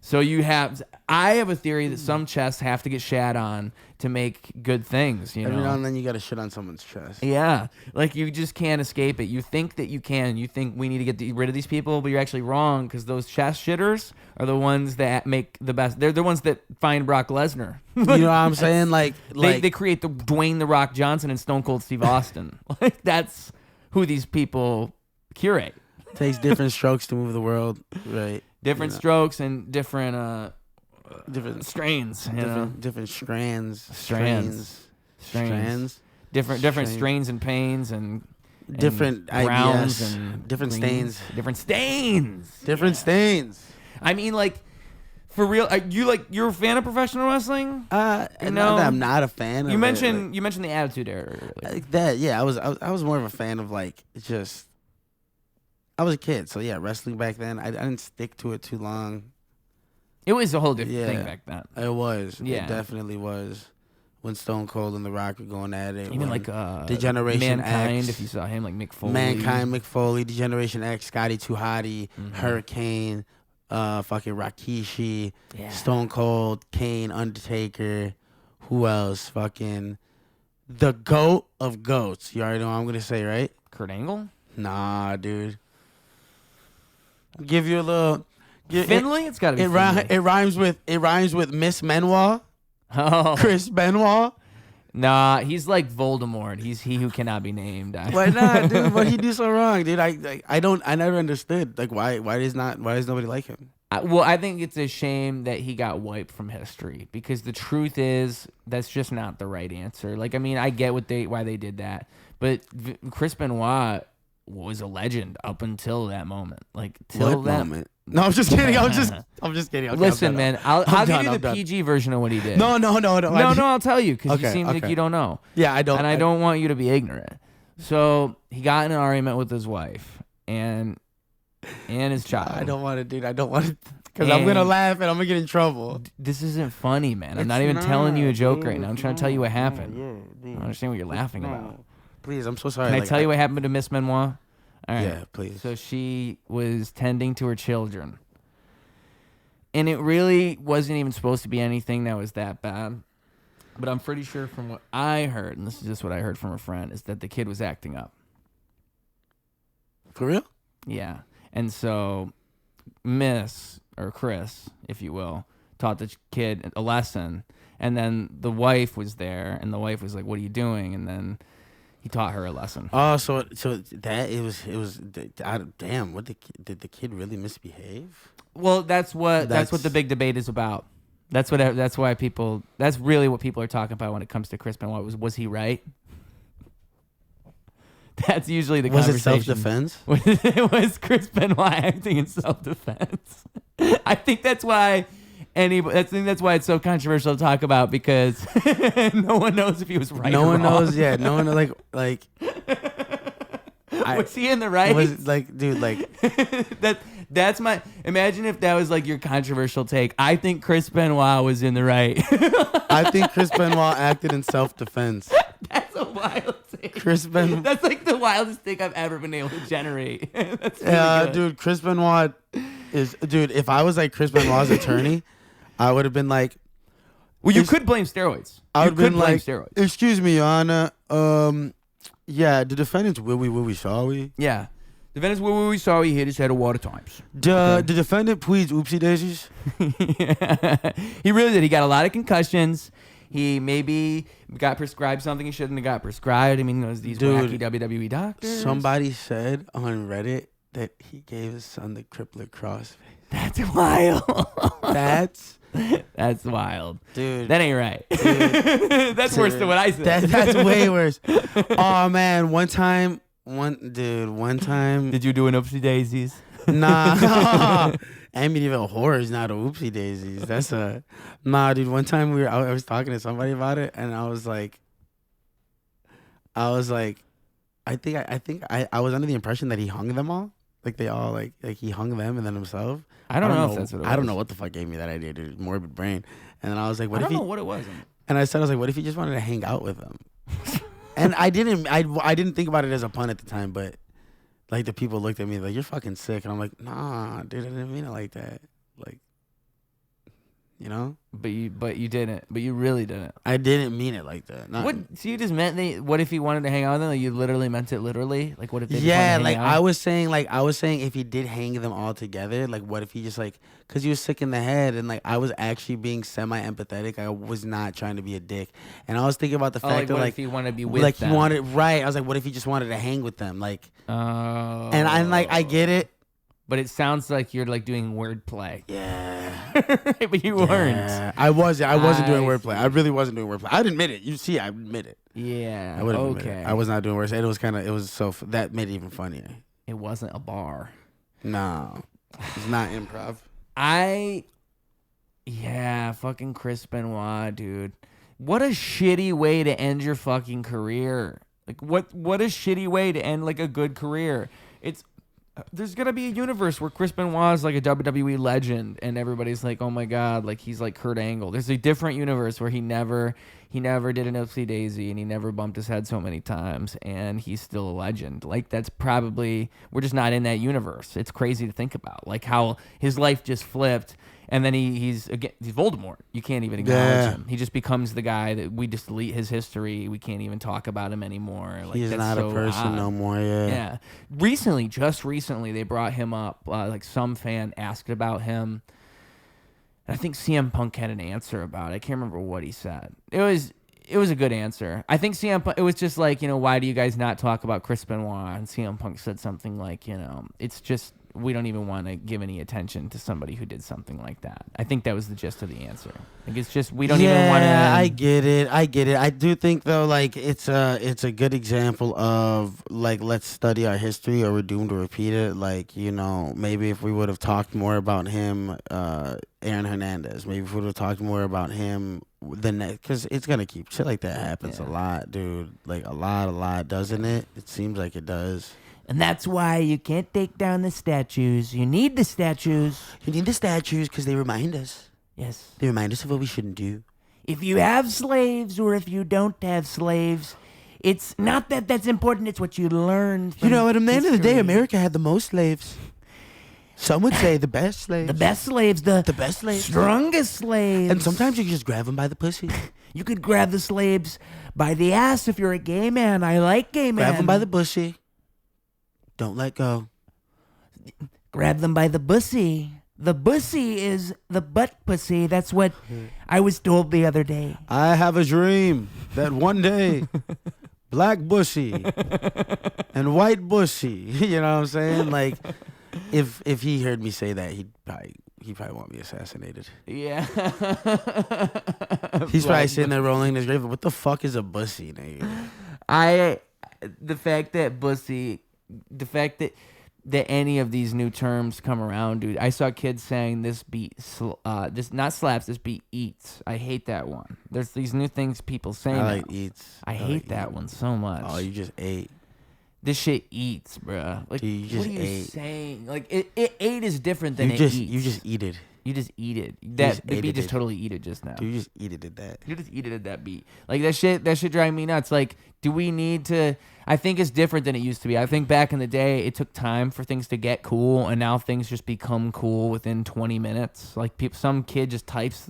So I have a theory that some chests have to get shat on to make good things, you know? Every now and then you got to shit on someone's chest. Yeah. Like, you just can't escape it. You think that you can. You think we need to get rid of these people, but you're actually wrong because those chest shitters are the ones that make the best. They're the ones that find Brock Lesnar. You know what I'm saying? Like they create the Dwayne The Rock Johnson and Stone Cold Steve Austin. Like, that's who these people curate. Takes different strokes to move the world, right? Different strokes and different strains. Different strands. Different strains and pains and different browns ideas, and different greens. stains. Different stains. I mean, like, for real, you're a fan of professional wrestling? No, I'm not a fan. You mentioned the Attitude Era. Like that, yeah. I was more of a fan of like just. I was a kid, so yeah, wrestling back then. I didn't stick to it too long. It was a whole different thing back then. It was. Yeah. It definitely was. When Stone Cold and The Rock were going at it. Even like Degeneration Mankind, X, if you saw him, like Mick Foley. Mankind, Mick Foley, Degeneration X, Scotty 2 Hotty, Hurricane, fucking Rikishi, Stone Cold, Kane, Undertaker. Who else? Fucking the GOAT of GOATs. You already know what I'm going to say, right? Kurt Angle? Nah, dude. Give you a little. Finley? It's got to be Finley. It rhymes with Miss Benoit. Oh. Chris Benoit. Nah, he's like Voldemort. He's he who cannot be named. Why not, dude? What did he do so wrong, dude? I never understood. Like, why does nobody like him? I think it's a shame that he got wiped from history because the truth is that's just not the right answer. Like, I mean, I get why they did that, but Chris Benoit was a legend up until that moment. Like, till what that moment? No, I'm just kidding. I'm just kidding. Okay, listen, man, I'll give you the PG version of what he did. No. I'll tell you because you seem like you don't know. Yeah, I don't. And I don't want you to be ignorant. So he got in an argument with his wife and his child. I don't want to, dude. I don't want to because I'm gonna laugh and I'm gonna get in trouble. This isn't funny, man. I'm not even telling you a joke right now. I'm trying to tell you what happened. I don't understand what you're laughing about. Please, I'm so sorry. Can I tell you what happened to Miss Benoit? All right. Yeah, please. So she was tending to her children. And it really wasn't even supposed to be anything that was that bad. But I'm pretty sure from what I heard, and this is just what I heard from a friend, is that the kid was acting up. For real? Yeah. And so Miss, or Chris, if you will, taught the kid a lesson. And then the wife was there, and the wife was like, "What are you doing?" And then he taught her a lesson. Oh, so that it was. Damn, did the kid really misbehave? Well, that's what the big debate is about. That's really what people are talking about when it comes to Chris Benoit. Was he right? That's usually the conversation. Was it self-defense? Was Chris Benoit acting in self-defense? I think that's why that's why it's so controversial to talk about because no one knows if he was right. No or one wrong. knows. Yeah, no one like. Was he in the right? Was like, dude, like that's my. Imagine if that was like your controversial take. I think Chris Benoit was in the right. I think Chris Benoit acted in self-defense. That's a wild take. That's like the wildest thing I've ever been able to generate. That's really good. Dude, Chris Benoit is if I was like Chris Benoit's attorney, I would have been like, well, you could blame steroids. I would have been like, steroids. Excuse me, Your Honor. Yeah, the defendant's willy sorry. Yeah. The defendant's willy sorry. He hit his head a water times. The defendant pleads oopsie daisies. Yeah. He really did. He got a lot of concussions. He maybe got prescribed something he shouldn't have got prescribed. I mean, those these wacky WWE doctors. Somebody said on Reddit that he gave his son the crippler crossface. That's wild. That's wild. Dude. That ain't right. That's worse than what I said. That's way worse. Oh, man. One time. Did you do an oopsie daisies? Nah. Amityville Horror is not a oopsie daisies. Nah, dude. One time I was talking to somebody about it, and I was like, I was like, I think I was under the impression that he hung them all. Like they all like he hung them and then himself. I don't know if that's what it was. I don't know what the fuck gave me that idea, dude. Morbid brain. And then I was like, what I if don't he? know what it was. And I was like, what if he just wanted to hang out with them? And I didn't think about it as a pun at the time, but like the people looked at me like, you're fucking sick. And I'm like, nah, dude, I didn't mean it like that. Like, you know? But you didn't. But you really didn't. I didn't mean it like that. What? So you just meant what if he wanted to hang out with them? Like you literally meant it literally? Like what if they just yeah, wanted to like hang out? I was saying if he did hang them all together, like what if he just like, cause he was sick in the head and like I was actually being semi-empathetic. I was not trying to be a dick. And I was thinking about the fact like that what like if he wanted to be with like them? he wanted, right. I was like, what if he just wanted to hang with them? Like, Oh. and I'm like, I get it. But it sounds like you're like doing wordplay. Yeah. But you weren't. I wasn't doing I wordplay. I really wasn't doing wordplay. I'd admit it. You see, I admit it. Yeah. I would admit Okay. it. I was not doing wordplay. It was so that made it even funnier. It wasn't a bar. No, it's not improv. Fucking Chris Benoit, dude. What a shitty way to end your fucking career. Like what a shitty way to end like a good career. There's gonna be a universe where Chris Benoit is like a WWE legend, and everybody's like, "Oh my god, like he's like Kurt Angle." There's a different universe where he never did an oopsie daisy, and he never bumped his head so many times, and he's still a legend. Like that's probably we're just not in that universe. It's crazy to think about, like how his life just flipped, and then he's Voldemort. You can't even acknowledge him. He just becomes the guy that we just delete his history. We can't even talk about him anymore. Like, He's that's not so a person odd. no more. Yeah. Just recently, they brought him up. Like some fan asked about him. And I think CM Punk had an answer about it. I can't remember what he said. It was a good answer. I think CM Punk, it was just like, why do you guys not talk about Chris Benoit? And CM Punk said something like, it's just, we don't even want to give any attention to somebody who did something like that. I think that was the gist of the answer. Like, it's just, we don't even want to. Yeah, I get it. I do think though, like it's a good example of like, let's study our history or we're doomed to repeat it. Like, maybe if we would have talked more about him, Aaron Hernandez, maybe if we would have talked more about him, because it's gonna keep shit like that happens a lot, dude. Like a lot, doesn't it? It seems like it does. And that's why you can't take down the statues. You need the statues. You need the statues because they remind us. Yes. They remind us of what we shouldn't do. If you have slaves or if you don't have slaves, it's not that that's important. It's what you learn from At the end of the day, history. America had the most slaves. Some would say the best slaves. The best slaves, the best slaves. strongest slaves. And sometimes you can just grab them by the pussy. You could grab the slaves by the ass if you're a gay man. I like gay men. Grab them by the bushy. Don't let go. Grab them by the bussy. The bussy is the butt pussy. That's what I was told the other day. I have a dream that one day, black bushy and white bushy. You know what I'm saying? Like, if he heard me say that, he'd probably want me assassinated. Yeah. He's probably sitting there rolling in his grave. What the fuck is a bussy, nigga? The fact that any of these new terms come around, dude. I saw kids saying this beat, this not slaps, this beat eats. I hate that one. There's these new things people say I now. like eats. I hate that one so much. Oh, you just ate. This shit eats, bruh. Like, Dude, you just what are you ate. saying? Like, it ate is different than You it just eats. you just eat it. You just eat it. just The ate beat it, just dude. totally eat it just now. Dude, you just eat it at that. You just eat it at that beat. Like that shit drive me nuts. Like, do we need to? I think it's different than it used to be. I think back in the day, it took time for things to get cool, and now things just become cool within 20 minutes. Like some kid just types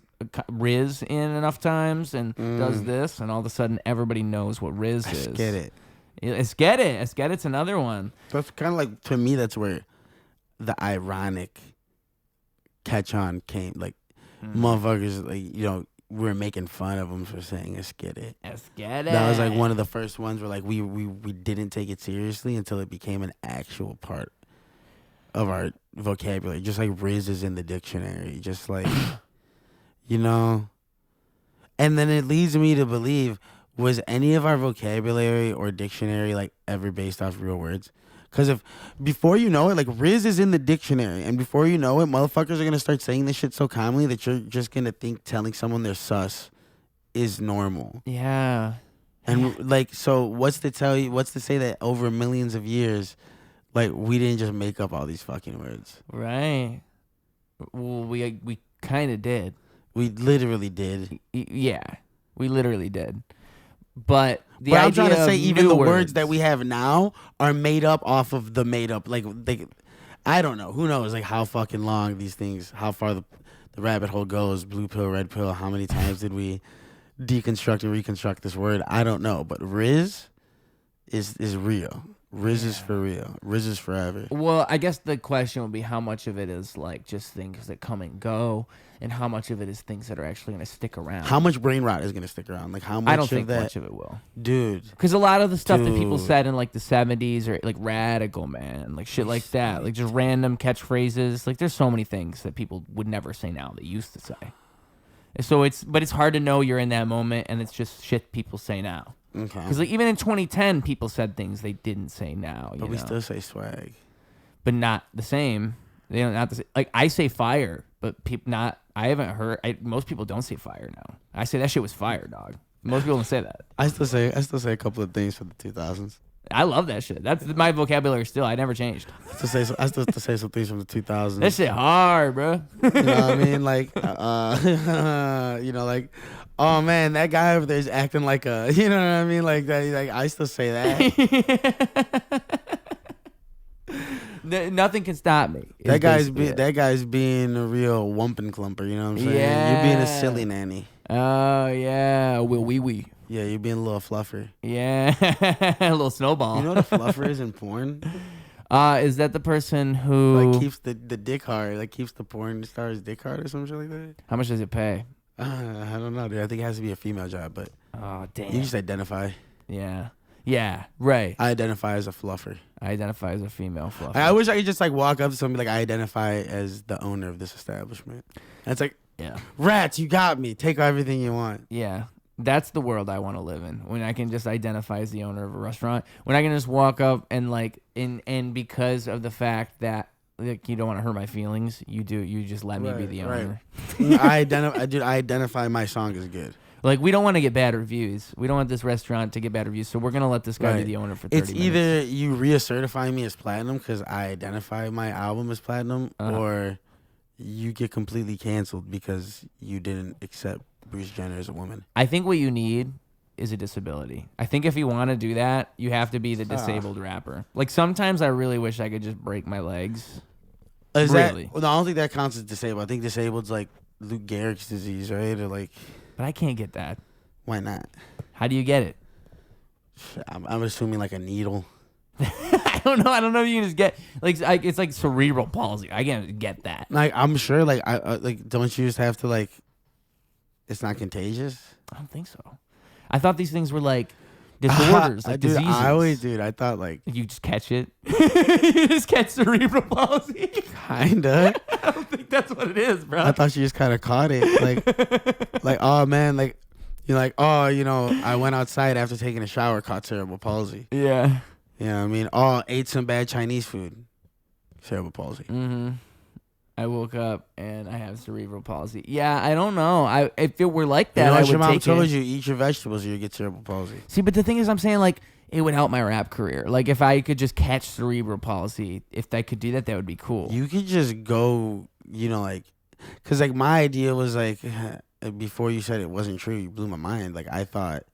Riz in enough times and does this, and all of a sudden everybody knows what Riz is. Get it. Let's get it. Let's get it's another one. That's kind of like, to me, that's where the ironic catch on came. Like, motherfuckers, like, we're making fun of them for saying let's get it. Let's get it. That was like one of the first ones where like we didn't take it seriously until it became an actual part of our vocabulary. Just like Riz is in the dictionary. Just like, And then it leads me to believe, was any of our vocabulary or dictionary like ever based off real words? Because if before you know it, like Riz is in the dictionary, and before you know it, motherfuckers are gonna start saying this shit so commonly that you're just gonna think telling someone they're sus is normal. Yeah. And like, so what's to say that over millions of years, like, we didn't just make up all these fucking words? Right. Well, we kind of did. We literally did. Yeah, we literally did. But I'm trying to say, of even new the words that we have now are made up off of the made up. Like, I don't know. Who knows? Like, how fucking long these things, how far the rabbit hole goes. Blue pill, red pill. How many times did we deconstruct and reconstruct this word? I don't know. But Riz is real. Riz is for real. Riz is forever. Well, I guess the question would be how much of it is like just things that come and go, and how much of it is things that are actually going to stick around. How much brain rot is going to stick around? Like, how much? I don't think much of it will, dude. Because a lot of the stuff that people said in like the 70s or like radical, man, like shit like that, like just random catchphrases. Like, there's so many things that people would never say now they used to say. So it's hard to know you're in that moment, and it's just shit people say now. Okay. Because like even in 2010, people said things they didn't say now. But we still say swag. But not the same. They don't not the same. Like, I say fire, but people not. I haven't heard. Most people don't say fire now. I say that shit was fire, dog. Most people don't say that. I still say a couple of things from the 2000s. I love that shit. That's my vocabulary still. I never changed. I still have to say some things from the 2000s. That shit hard, bro. You know what I mean? Like, you know, like, oh man, that guy over there is acting like a, you know what I mean? Like that. Like, I still say that. Nothing can stop me. That guy's being a real wumpin' clumper. You know what I'm saying? Yeah. You're being a silly nanny. Oh yeah, wee. Yeah, you're being a little fluffer. Yeah, a little snowball. You know what a fluffer is in porn? Is that the person who like keeps the dick hard, like keeps the porn star's dick hard or some shit like that? How much does it pay? I don't know, dude. I think it has to be a female job, but oh damn, you just identify. Yeah, right. I identify as a fluffer. I identify as a female fluffer. I wish I could just like walk up to somebody like, I identify as the owner of this establishment. And it's like, yeah, rats, you got me. Take everything you want. Yeah. That's the world I want to live in, when I can just identify as the owner of a restaurant, when I can just walk up and like, and because of the fact that like you don't want to hurt my feelings, you just let me be the owner. I identify my song as good. Like, we don't want to get bad reviews. We don't want this restaurant to get bad reviews, so we're going to let this guy be the owner for 30 minutes. It's either you recertify me as platinum because I identify my album as platinum, or you get completely canceled because you didn't accept Bruce Jenner as a woman. I think what you need is a disability. I think if you want to do that, you have to be the disabled rapper. Like, sometimes I really wish I could just break my legs. Is really? I don't think that counts as disabled. I think disabled's like Lou Gehrig's disease, right? Or like... But I can't get that. Why not? How do you get it? I'm assuming like a needle. I don't know. I don't know if you can just get like it's like cerebral palsy. I can't get that. Like, I'm sure. Like, I like. Don't you just have to like? It's not contagious. I don't think so. I thought these things were like disorders, like diseases. I thought like you just catch it. You just catch cerebral palsy. Kinda. I don't think that's what it is, bro. I thought you just kind of caught it, like oh man, like you're like, oh, you know, I went outside after taking a shower, caught cerebral palsy. Yeah. You know what I mean? Oh, ate some bad Chinese food, cerebral palsy. Mm-hmm. I woke up and I have cerebral palsy. Yeah, I don't know. If it were like that, you know, I would your mom take told it. you eat your vegetables or you get cerebral palsy. See, but the thing is, I'm saying like it would help my rap career. Like if I could just catch cerebral palsy, if I could do that, that would be cool. You could just go, you know, like, cause like my idea was like, before you said it wasn't true, you blew my mind. Like I thought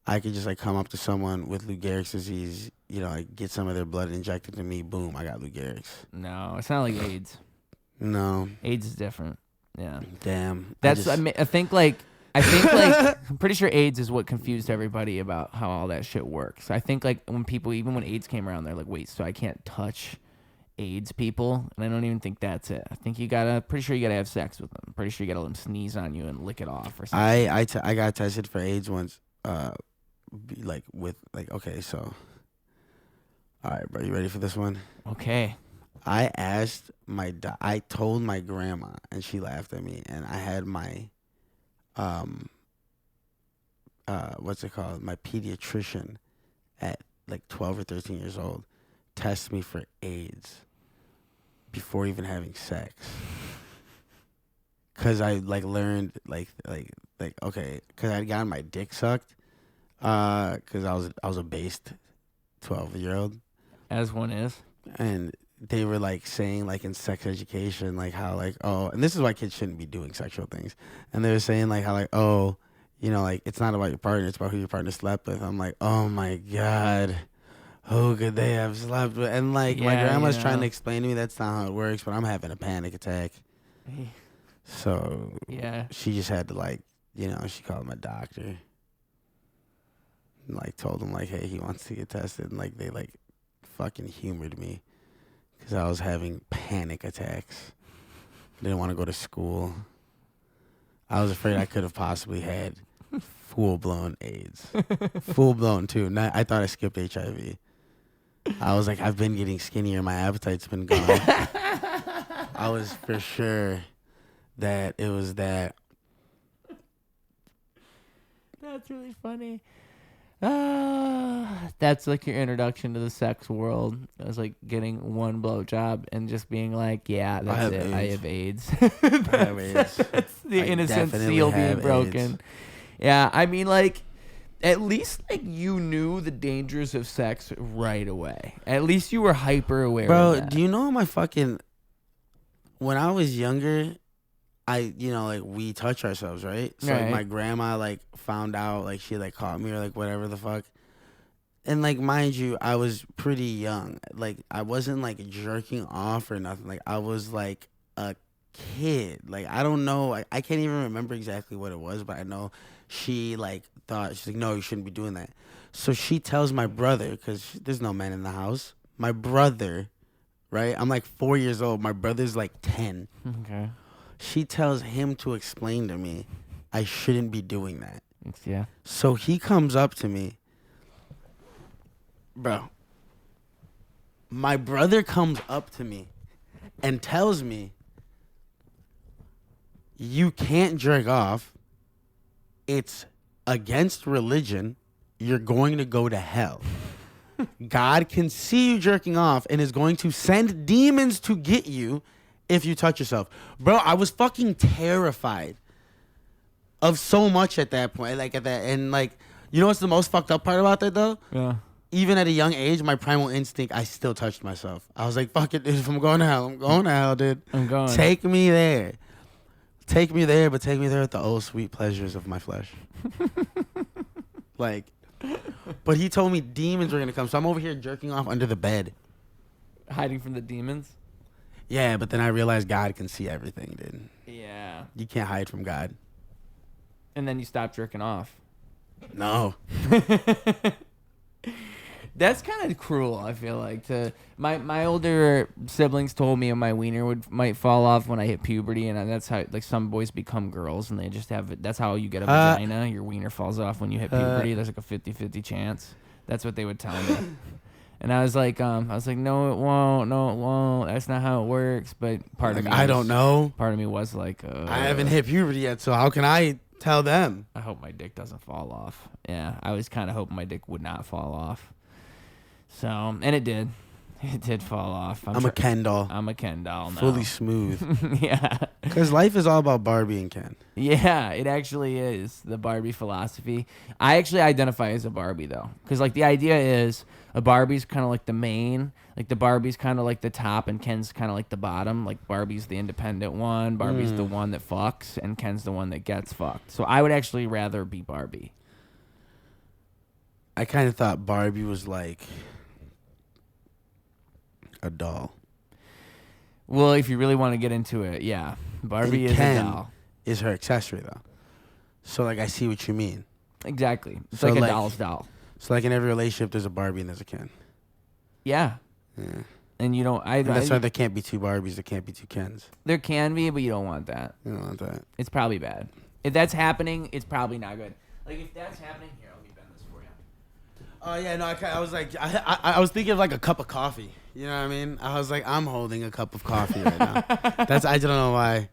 I could just like come up to someone with Lou Gehrig's disease, you know, like get some of their blood injected to me. Boom, I got Lou Gehrig's. No, it's not like AIDS. No, AIDS is different. Yeah. Damn. I think I'm pretty sure AIDS is what confused everybody about how all that shit works. I think like even when AIDS came around, they're like, wait, so I can't touch AIDS people? And I don't even think that's it. I think pretty sure you gotta have sex with them. I'm pretty sure you gotta let them sneeze on you and lick it off or something. I got tested for AIDS once. Okay, so. All right, bro, you ready for this one? Okay. I told my grandma and she laughed at me, and I had my what's it called? My pediatrician at like 12 or 13 years old test me for AIDS before even having sex. Cause I like learned like okay, cause I'd gotten my dick sucked Because I was a based 12-year-old, As one is. and they were like saying like in sex education like how like and this is why kids shouldn't be doing sexual things, and they were saying like how like like it's not about your partner, it's about who your partner slept with. I'm like, oh my god, who could they have slept with? And like my grandma's trying to explain to me that's not how it works, but I'm having a panic attack. So she just had to like, she called my doctor and like told him like, hey, he wants to get tested, and like they like fucking humored me because I was having panic attacks. Didn't want to go to school. I was afraid I could have possibly had full-blown AIDS. Full-blown too. I thought I skipped HIV. I was like, I've been getting skinnier, my appetite's been gone. I was for sure that it was that. That's really funny. That's like your introduction to the sex world. It was like getting one blowjob and just being like, yeah, that's it. I have AIDS. I have AIDS. That's the innocent seal being broken. AIDS. Yeah, I mean, like, at least like you knew the dangers of sex right away. At least you were hyper aware. Bro, of that. do you know when I was younger, like we touch ourselves, right? So like my grandma like found out, like she like caught me or like whatever the fuck. And like mind you, I was pretty young. Like I wasn't like jerking off or nothing. Like I was like a kid. Like I don't know. I can't even remember exactly what it was, but I know she like thought, she's like, no, you shouldn't be doing that. So she tells my brother, because there's no men in the house. My brother, right? I'm like 4 years old. My brother's like 10. Okay. She tells him to explain to me I shouldn't be doing that. Yeah. So he comes up to me. Bro. My brother comes up to me and tells me, you can't jerk off. It's against religion. You're going to go to hell. God can see you jerking off and is going to send demons to get you if you touch yourself. Bro, I was fucking terrified of so much at that point. Like at that, and like, you know what's the most fucked up part about that though? Yeah. Even at a young age, my primal instinct, I still touched myself. I was like, fuck it, dude. If I'm going to hell, I'm going to hell, dude. I'm going. Take me there. Take me there, but take me there with the old sweet pleasures of my flesh. Like, but he told me demons were going to come. So I'm over here jerking off under the bed. Hiding from the demons? Yeah, but then I realized God can see everything, dude. Yeah. You can't hide from God. And then you stop jerking off. No. That's kind of cruel, I feel like. My older siblings told me my wiener might fall off when I hit puberty, and that's how like some boys become girls, and they just have that's how you get a vagina. Your wiener falls off when you hit puberty. There's like a 50-50 chance. That's what they would tell me. And I was like, no, it won't. That's not how it works. But part of me, I don't know. Part of me was like, I haven't hit puberty yet, so how can I tell them? I hope my dick doesn't fall off. Yeah, I was kind of hoping my dick would not fall off. So, and it did. It did fall off. I'm a Ken doll. I'm a Ken doll now. Fully smooth. Yeah. Because life is all about Barbie and Ken. Yeah, it actually is. The Barbie philosophy. I actually identify as a Barbie, though. Because, like, the idea is a Barbie's kind of like the main. Like, the Barbie's kind of like the top and Ken's kind of like the bottom. Like, Barbie's the independent one. Barbie's the one that fucks. And Ken's the one that gets fucked. So I would actually rather be Barbie. I kind of thought Barbie was like a doll. Well, if you really want to get into it, yeah. Barbie is Ken a doll. Is her accessory, though. So, like, I see what you mean. Exactly. It's So, like a like- doll's doll. So, like, in every relationship, there's a Barbie and there's a Ken. Yeah. Yeah. And you don't... And that's why there can't be two Barbies, there can't be two Kens. There can be, but you don't want that. You don't want that. It's probably bad. If that's happening, it's probably not good. Like, if that's happening... Here, let me bend this for you. Oh, yeah, no, I was like... I was thinking of, like, a cup of coffee. You know what I mean? I was like, I'm holding a cup of coffee right now. I don't know why.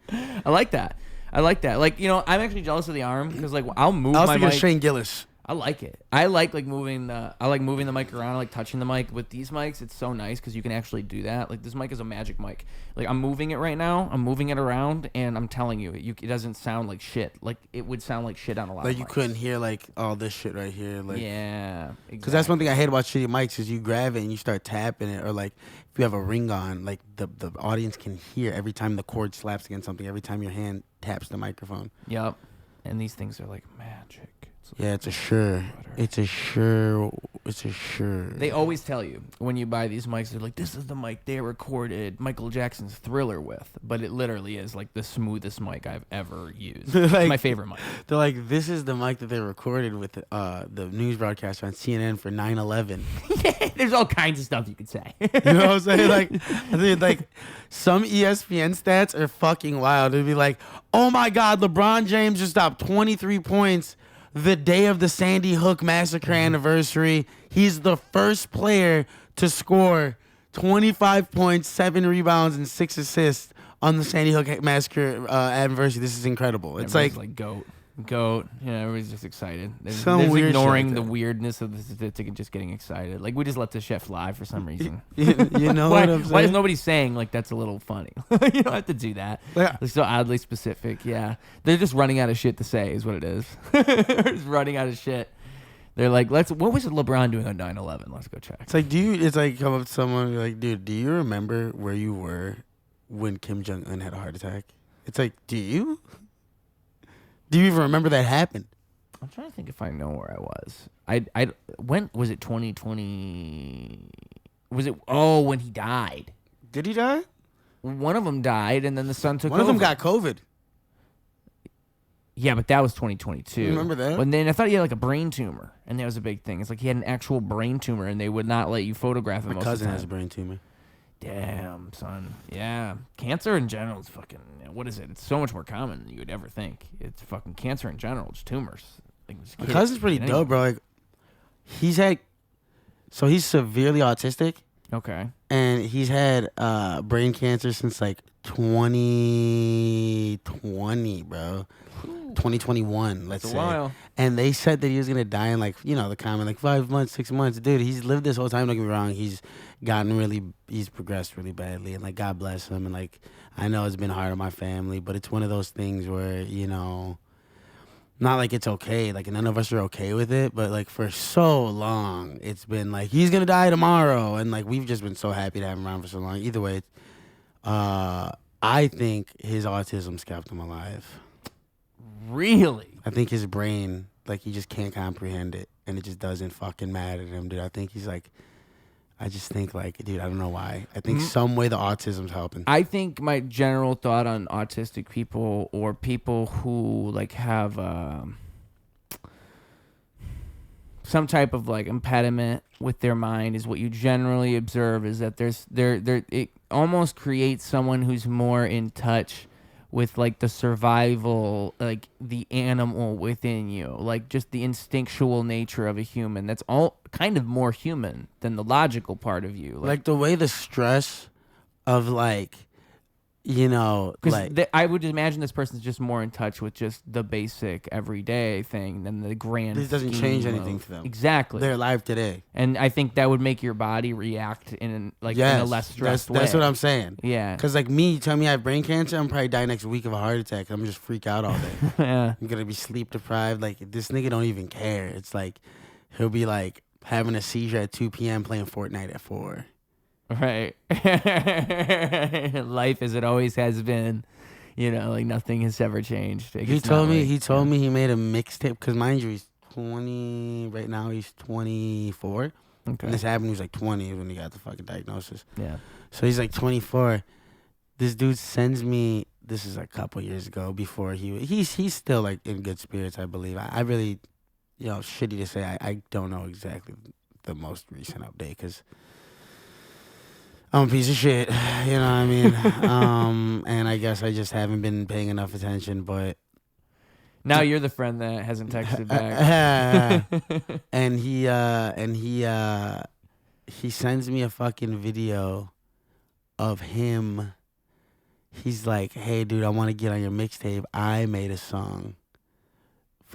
I like that. Like, you know, I'm actually jealous of the arm because, like, I'll move I was my thinking of mic. Shane Gillis. I like it. I like moving the mic around. I like touching the mic. With these mics, it's so nice because you can actually do that. Like this mic is a magic mic. Like I'm moving it right now. I'm moving it around, and I'm telling you, it doesn't sound like shit. Like it would sound like shit on a lot. Like of you mics. Couldn't hear like all this shit right here. Like yeah, exactly. Because that's one thing I hate about shitty mics is you grab it and you start tapping it, or like if you have a ring on, like the audience can hear every time the cord slaps against something, every time your hand taps the microphone. Yep. And these things are like magic. It's a Shure. It's a Shure. They always tell you when you buy these mics, they're like, this is the mic they recorded Michael Jackson's Thriller with. But it literally is like the smoothest mic I've ever used. It's my favorite mic. They're like, this is the mic that they recorded with the news broadcaster on CNN for 9/11. Yeah, there's all kinds of stuff you could say. You know what I'm saying? Like some ESPN stats are fucking wild. It'd be like, oh my God, LeBron James just stopped 23 points the day of the Sandy Hook massacre anniversary. He's the first player to score 25 points, 7 rebounds, and 6 assists on the Sandy Hook massacre anniversary. This is incredible. It's like goat. Yeah, everybody's just excited. Some they're weird ignoring shit the like that. weirdness of the statistic and just getting excited. Like we just let the shit fly for some reason. You know what I'm saying? Why is nobody saying like that's a little funny? You don't have to do that. Yeah. It's so oddly specific. Yeah, they're just running out of shit to say is what it is. They're just running out of shit. They're like, what was LeBron doing on 9/11? Let's go check. It's like, it's like come up to someone and be like, dude, do you remember where you were when Kim Jong-un had a heart attack? It's like, do you? Do you even remember that happened? I'm trying to think if I know where I was. When was it? 2020? Was it? Oh, when he died. Did he die? One of them died, and then the son took over. One of them got COVID. Yeah, but that was 2022. You remember that? But then I thought he had like a brain tumor, and that was a big thing. It's like he had an actual brain tumor, and they would not let you photograph him. My most of cousin the has a time. brain tumor. Damn, son. Yeah. Cancer in general is fucking, what is it? It's so much more common than you would ever think. It's fucking cancer in general, just tumors. Like, just My cousin's pretty anyway. dope, bro. Like, he's severely autistic, Okay. and he's had brain cancer since like 2020, bro. 2021, let's That's say. a while. And they said that he was gonna die in like, the common like 5 months, 6 months. Dude, he's lived this whole time. Don't get me wrong. He's progressed really badly, and like God bless him. And like I know it's been hard on my family, but it's one of those things where not like it's okay. Like none of us are okay with it, but like for so long, it's been like he's gonna die tomorrow, and like we've just been so happy to have him around for so long. Either way, I think his autism's kept him alive. Really? I think his brain, like, he just can't comprehend it, and it just doesn't fucking matter to him, dude. I think he's like, I just think, like, dude, I don't know why. I think some way the autism's helping. I think my general thought on autistic people or people who, like, have some type of, like, impediment with their mind is what you generally observe is that it almost creates someone who's more in touch with like the survival, like the animal within you, like just the instinctual nature of a human. That's all kind of more human than the logical part of you. Like the way the stress of like, like I would imagine this person's just more in touch with just the basic everyday thing than the grand. this doesn't scheme change of- anything for them. Exactly. They're alive today. And I think that would make your body react in a less stressed way. That's what I'm saying. Yeah. Because like me, you tell me I have brain cancer, I'm probably die next week of a heart attack. I'm just freak out all day. Yeah. I'm gonna be sleep deprived. Like this nigga don't even care. It's like he'll be like having a seizure at 2 p.m. playing Fortnite at 4. Right. Life as it always has been. Like nothing has ever changed. Like, He it's told not me like- he told me he made a mixtape because mind you he's 20 right now. He's 24. Okay. And this happened. He was like 20 when he got the fucking diagnosis. Yeah. So he's like 24. This dude sends me. This is a couple years ago. Before he's still like in good spirits, I believe. I really, shitty to say. I don't know exactly the most recent update because I'm a piece of shit. You know what I mean? And I guess I just haven't been paying enough attention. But Now you're the friend that hasn't texted back. and he sends me a fucking video of him. He's like, hey dude, I want to get on your mixtape. I made a song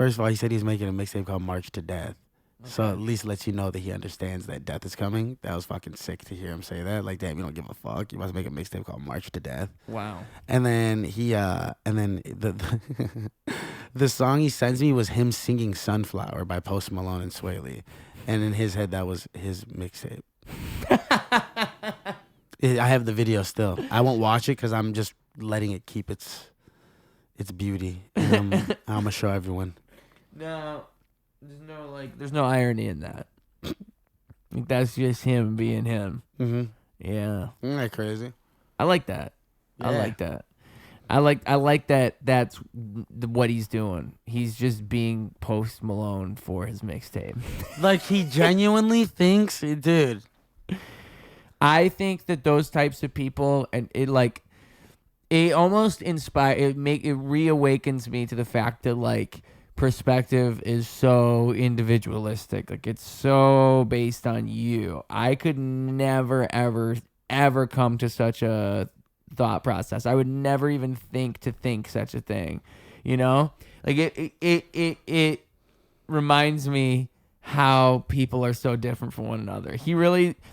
First of all, he said he's making a mixtape called March to Death. Okay. So at least lets you know that he understands that death is coming. That was fucking sick to hear him say that. Like, damn, you don't give a fuck. You must make a mixtape called March to Death. Wow. And then the song he sends me was him singing Sunflower by Post Malone and Sway Lee. And in his head, that was his mixtape. I have the video still. I won't watch it because I'm just letting it keep its beauty. And I'm gonna show everyone. No, there's no irony in that. Like, that's just him being him. Mm-hmm. Yeah. Isn't that crazy? I like that. Yeah. I like that. I like that. That's what he's doing. He's just being Post Malone for his mixtape. Like, he genuinely thinks, dude. I think that those types of people, and it almost it reawakens me to the fact that, like, perspective is so individualistic. Like, it's so based on you. I could never ever come to such a thought process. I would never even think such a thing. You know, like it reminds me how people are so different from one another.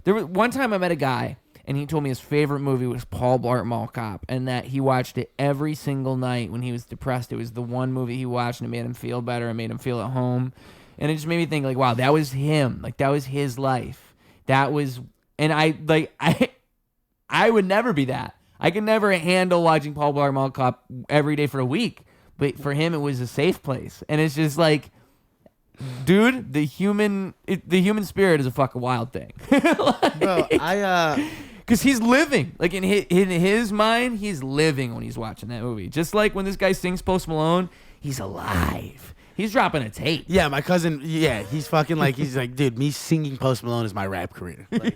There was one time I met a guy and he told me his favorite movie was Paul Blart Mall Cop, and that he watched it every single night when he was depressed. It was the one movie he watched, and it made him feel better and made him feel at home. And it just made me think, like, wow, that was him. Like, that was his life. That was, and I would never be that. I could never handle watching Paul Blart Mall Cop every day for a week. But for him, it was a safe place. And it's just like, dude, the human spirit is a fucking wild thing. Like, bro, because he's living. Like, in his mind, he's living when he's watching that movie. Just like when this guy sings Post Malone, he's alive. He's dropping a tape. Yeah, my cousin, he's fucking like, he's like, dude, me singing Post Malone is my rap career. Like,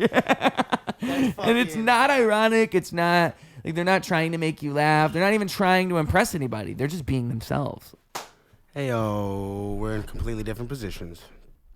and it's not ironic. It's not, like, they're not trying to make you laugh. They're not even trying to impress anybody. They're just being themselves. Hey-yo, we're in completely different positions.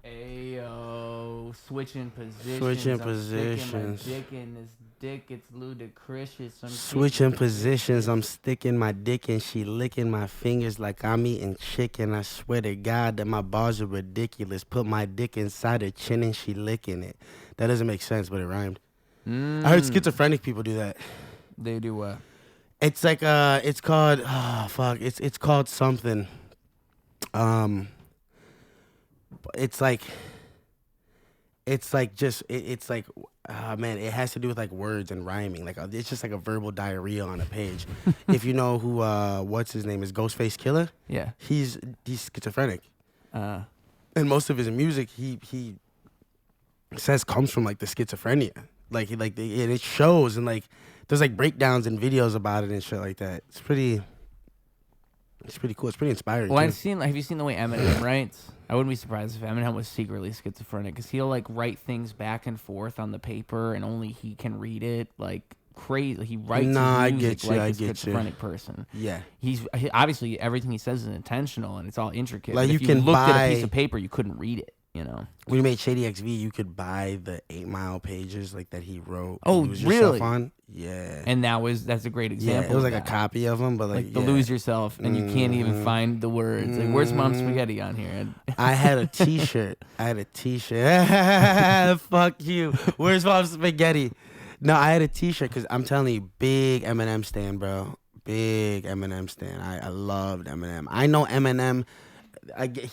Ayo, switching positions. Switching positions. Sticking my dick in this dick, it's ludicrous. Switching positions, I'm sticking my dick and she licking my fingers like I'm eating chicken. I swear to God that my bars are ridiculous. Put my dick inside her chin and she licking it. That doesn't make sense, but it rhymed. I heard schizophrenic people do that. They do what? It's like it's called it's called something. It's like man, it has to do with like words and rhyming. Like, it's just like a verbal diarrhea on a page. If you know who what's his name is, Ghostface Killer. Yeah, he's schizophrenic. And most of his music he says comes from like the schizophrenia. Like it shows, and like there's like breakdowns and videos about it and shit like that. It's pretty cool. It's pretty inspiring. Well, have you seen the way Eminem writes? I wouldn't be surprised if Eminem was secretly schizophrenic, because he'll like write things back and forth on the paper, and only he can read it. Like, crazy. He writes his music like a schizophrenic person. Yeah. Obviously everything he says is intentional and it's all intricate. Like, if you looked at a piece of paper, you couldn't read it. You know, when you made Shady XV, you could buy the 8 Mile pages like that he wrote. Oh, really? On. Yeah. And that's a great example. Yeah, it was like a copy of them, but like the Lose Yourself, and you can't even find the words. Like, where's Mom Spaghetti on here? I had a T-shirt. Fuck you. Where's Mom Spaghetti? No, I had a T-shirt because I'm telling you, big Eminem stan, bro. Big Eminem stan. I loved Eminem. I know Eminem.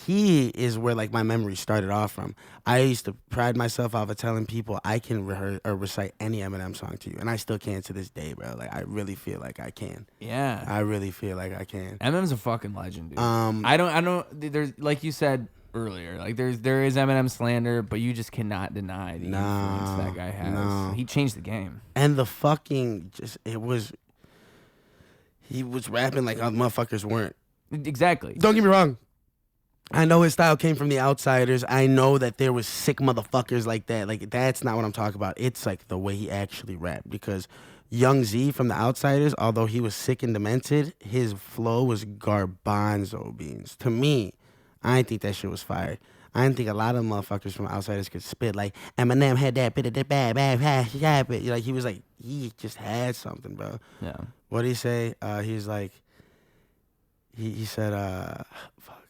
He is where like my memory started off from. I used to pride myself off of telling people I can recite any Eminem song to you, and I still can to this day, bro. Like, I really feel like I can. Yeah, I really feel like I can. Eminem's a fucking legend, dude. I don't. There's, like you said earlier, like there is Eminem slander, but you just cannot deny the influence that guy has. No. He changed the game. And the fucking he was rapping like other motherfuckers weren't. Exactly. Don't get me wrong. I know his style came from the Outsiders. I know that there was sick motherfuckers like that. Like, that's not what I'm talking about. It's like the way he actually rapped. Because Young Z from the Outsiders, although he was sick and demented, his flow was garbanzo beans. To me, I didn't think that shit was fire. I didn't think a lot of motherfuckers from Outsiders could spit like Eminem had that bit of that bad. Like, he was like, he just had something, bro. Yeah. What did he say? He's like, he said, fuck.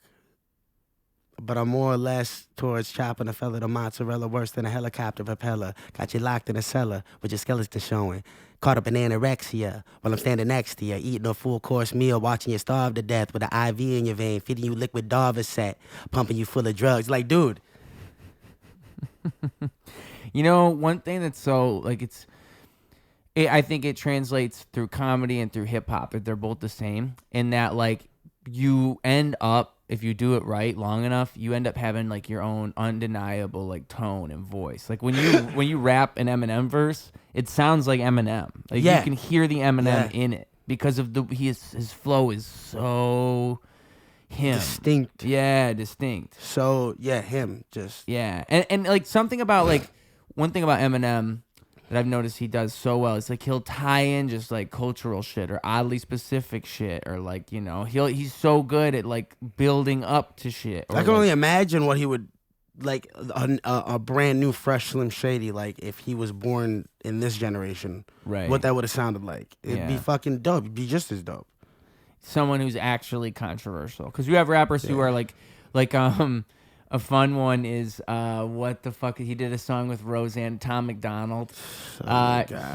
but I'm more or less towards chopping a fella to mozzarella worse than a helicopter propeller. Got you locked in a cellar with your skeleton showing. Caught up in anorexia while I'm standing next to you, eating a full course meal, watching you starve to death with an IV in your vein, feeding you liquid Darvocet, pumping you full of drugs. Like, dude. You know, one thing that's so, like, I think it translates through comedy and through hip hop, if they're both the same, in that, like, you end up, if you do it right long enough, you end up having, like, your own undeniable, like, tone and voice. Like, when you rap an Eminem verse, it sounds like Eminem. Like, you can hear the Eminem in it because of his flow is so him. Distinct. Yeah, distinct. So, yeah, him. Just. Yeah. And like, something about, like, one thing about Eminem that I've noticed he does so well, it's like he'll tie in just like cultural shit or oddly specific shit, or like, you know, he's so good at like building up to shit. I can only imagine what he would, like, a brand new fresh Slim Shady, like if he was born in this generation, right? What that would have sounded like. It'd be fucking dope. It'd be just as dope. Someone who's actually controversial, because you have rappers who are like a fun one is what the fuck, he did a song with Roseanne, Tom MacDonald.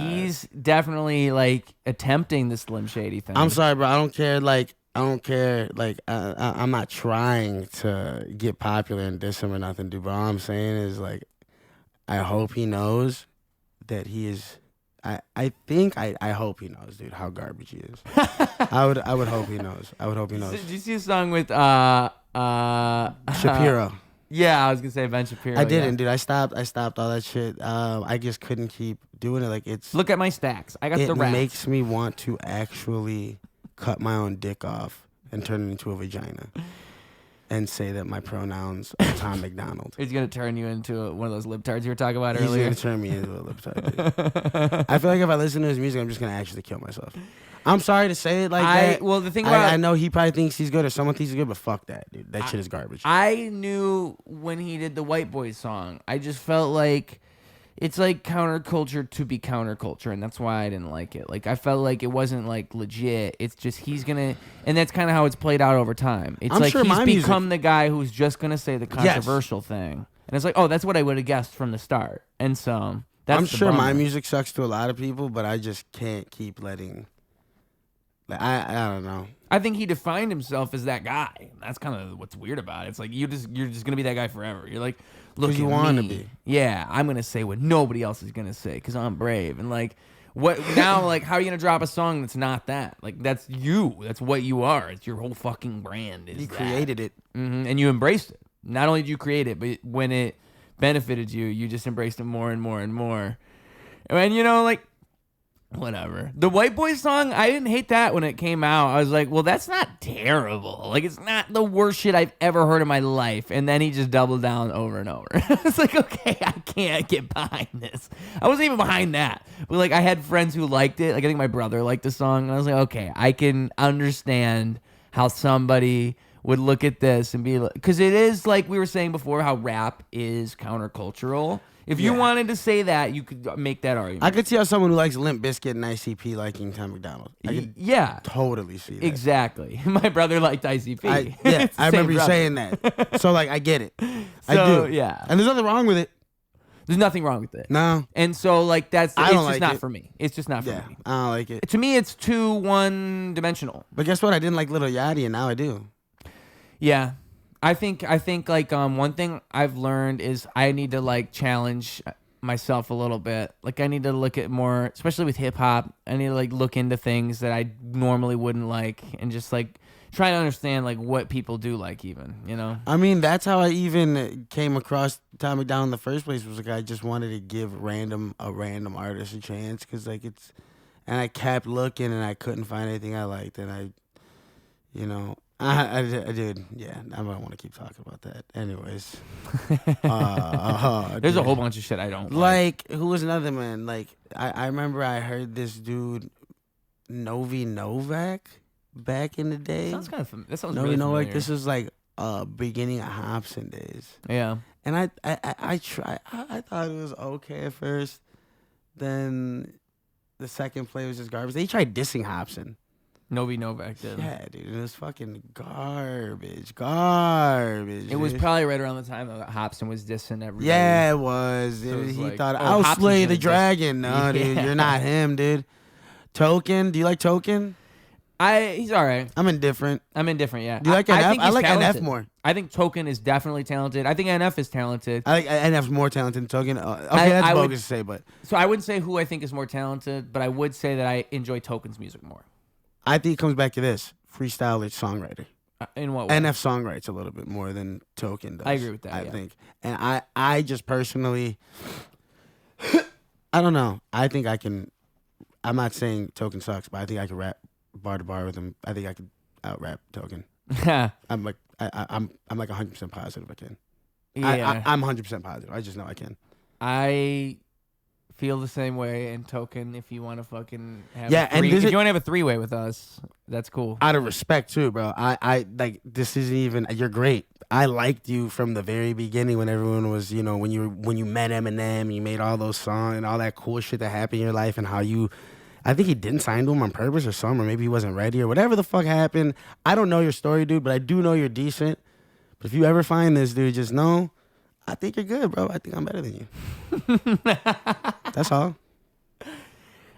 He's definitely like attempting the Slim Shady thing. I'm sorry, bro. I don't care. Like, I'm not trying to get popular and diss him or nothing, dude. But all I'm saying is, like, I hope he knows that he is. I hope he knows, dude, how garbage he is. I would hope he knows. I would hope he knows. Did you see a song with Shapiro? Yeah, I was gonna say Ben Shapiro. I didn't, dude. I stopped all that shit. I just couldn't keep doing it. Like, it's. Look at my stacks. I got the raps. It makes me want to actually cut my own dick off and turn it into a vagina, and say that my pronouns are Tom MacDonald. He's gonna turn you into one of those libtards you were talking about earlier. He's gonna turn me into a libtard, dude. I feel like if I listen to his music, I'm just gonna actually kill myself. I'm sorry to say it like that. Well, the thing about I know he probably thinks he's good or someone thinks he's good, but fuck that, dude. That shit is garbage. I knew when he did the White Boys song, I just felt like it's like counterculture to be counterculture, and that's why I didn't like it. Like, I felt like it wasn't like legit. It's just he's gonna, and that's kind of how it's played out over time. It's like he's become the guy who's just gonna say the controversial thing, and it's like, oh, that's what I would have guessed from the start. And so that's I'm sure my music sucks to a lot of people, but I just can't keep letting. Like, I don't know. I think he defined himself as that guy. That's kind of what's weird about it. It's like you're just gonna be that guy forever. You're like, look at you me. want to be. Yeah, I'm gonna say what nobody else is gonna say because I'm brave. And like, what now? Like, how are you gonna drop a song that's not that? Like, that's you. That's what you are. It's your whole fucking brand. You created it, and you embraced it. Not only did you create it, but when it benefited you, you just embraced it more and more and more. And you know, like. Whatever. The White Boys song, I didn't hate that when it came out. I was like, well, that's not terrible. Like, it's not the worst shit I've ever heard in my life. And then he just doubled down over and over. It's like, okay, I can't get behind this. I wasn't even behind that. But, like, I had friends who liked it. Like, I think my brother liked the song. And I was like, okay, I can understand how somebody would look at this and be like, because it is, like we were saying before, how rap is countercultural. If you wanted to say that, you could make that argument. I could see how someone who likes Limp Bizkit and ICP liking Tom MacDonald. I could totally see that. Exactly. My brother liked ICP. I remember you saying that. So, like, I get it. I do. Yeah. And there's nothing wrong with it. There's nothing wrong with it. No. And so, like, it's just not for me. It's just not for me. I don't like it. To me, it's too one-dimensional. But guess what? I didn't like Lil Yachty, and now I do. Yeah. I think like one thing I've learned is I need to like challenge myself a little bit. Like, I need to look at more, especially with hip hop. I need to like look into things that I normally wouldn't like, and just like try to understand like what people do like, even, you know. I mean, that's how I even came across Tom MacDonald in the first place. Was like I just wanted to give a random artist a chance, because like and I kept looking and I couldn't find anything I liked, and I, you know. I did, yeah. I don't want to keep talking about that. Anyways, there's a whole bunch of shit I don't like. Like, who was another man? Like, I remember I heard this dude, Novi Novak, back in the day. Sounds kind of. That sounds Novi really Novak. familiar. This was like beginning of Hobson days. Yeah. And I thought it was okay at first. Then the second play was just garbage. They tried dissing Hobson. Novi Novak did. Yeah, dude, it was fucking garbage. It was probably right around the time that Hobson was dissing everybody. Yeah, it was. So it was He like, thought, oh, I'll Hobson's slay gonna the dragon. No, dude, Yeah. you're not him, dude. Token, do you like Token? He's all right. I'm indifferent. Yeah. Do you like NF? think I he's like talented. NF more. I think Token is definitely talented. I think NF is talented. I like NF's more talented than Token. Okay, that's bogus to say, but So I wouldn't say who I think is more talented, but I would say that I enjoy Token's music more. I think it comes back to this. Freestyler, songwriter. In what way? NF songwrites a little bit more than Token does. I agree with that, I yeah. think. And I just personally, I don't know. I think I can, I'm not saying Token sucks, but I think I can rap bar to bar with him. I think I could out rap Token. I'm like, I'm like 100% positive I can. Yeah. I'm 100% positive. I just know I can. I feel the same way. And Token, if you want to fucking have if you want to have a three-way with us, that's cool. Out of respect too, bro. I like, this isn't even, you're great. I liked you from the very beginning when everyone was, you know, when you met Eminem, you made all those songs and all that cool shit that happened in your life, and how you, I think he didn't sign to him on purpose or something, or maybe he wasn't ready or whatever the fuck happened. I don't know your story, dude, but I do know you're decent. But if you ever find this, dude, just know, I think you're good, bro. I think I'm better than you. That's all.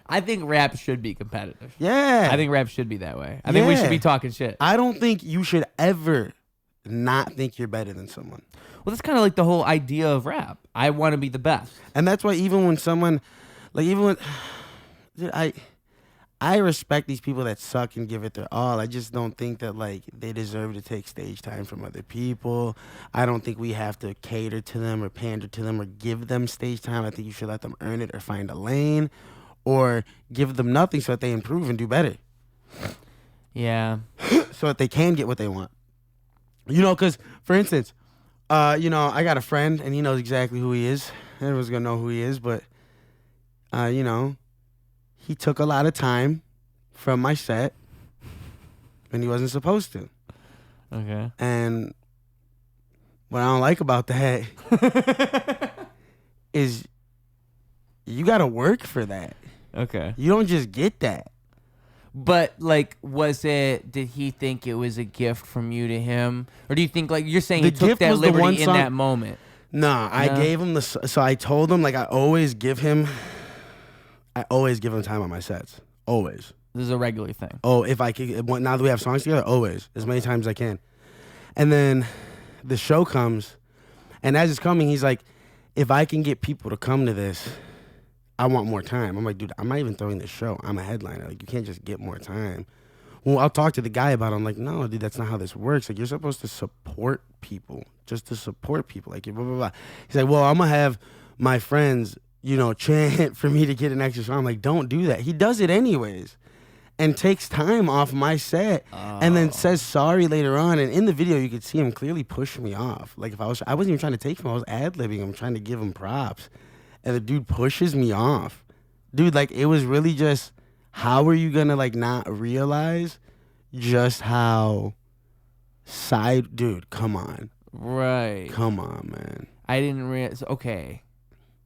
I think rap should be competitive. Yeah. I think rap should be that way. I think we should be talking shit. I don't think you should ever not think you're better than someone. Well, that's kind of like the whole idea of rap. I want to be the best. And that's why even when someone, like even when, dude, I respect these people that suck and give it their all. I just don't think that like they deserve to take stage time from other people. I don't think we have to cater to them or pander to them or give them stage time. I think you should let them earn it or find a lane, or give them nothing so that they improve and do better. Yeah. So that they can get what they want. You know, because, for instance, you know, I got a friend, and he knows exactly who he is. Everyone's going to know who he is, but, you know, he took a lot of time from my set when he wasn't supposed to. Okay. And what I don't like about that is you got to work for that. Okay. You don't just get that. But, like, did he think it was a gift from you to him? Or do you think, like, you're saying he took that liberty in that moment? No, I gave him so I told him, like, I always give him time on my sets. Always. This is a regular thing. Oh, if I could, now that we have songs together, always. As many times as I can. And then the show comes, and as it's coming, he's like, if I can get people to come to this, I want more time. I'm like, dude, I'm not even throwing this show. I'm a headliner. Like, you can't just get more time. Well, I'll talk to the guy about it. I'm like, no, dude, that's not how this works. Like, you're supposed to support people. Just to support people. Like, blah, blah, blah. He's like, well, I'm going to have my friends, you know, chant for me to get an extra song. I'm like, don't do that. He does it anyways. And takes time off my set. And then says sorry later on. And in the video, you could see him clearly push me off. Like, I wasn't even trying to take him. I was ad-libbing him, trying to give him props. And the dude pushes me off. Dude, like, it was really just, how are you gonna, like, not realize just how dude, come on. Right. Come on, man. I didn't realize, okay.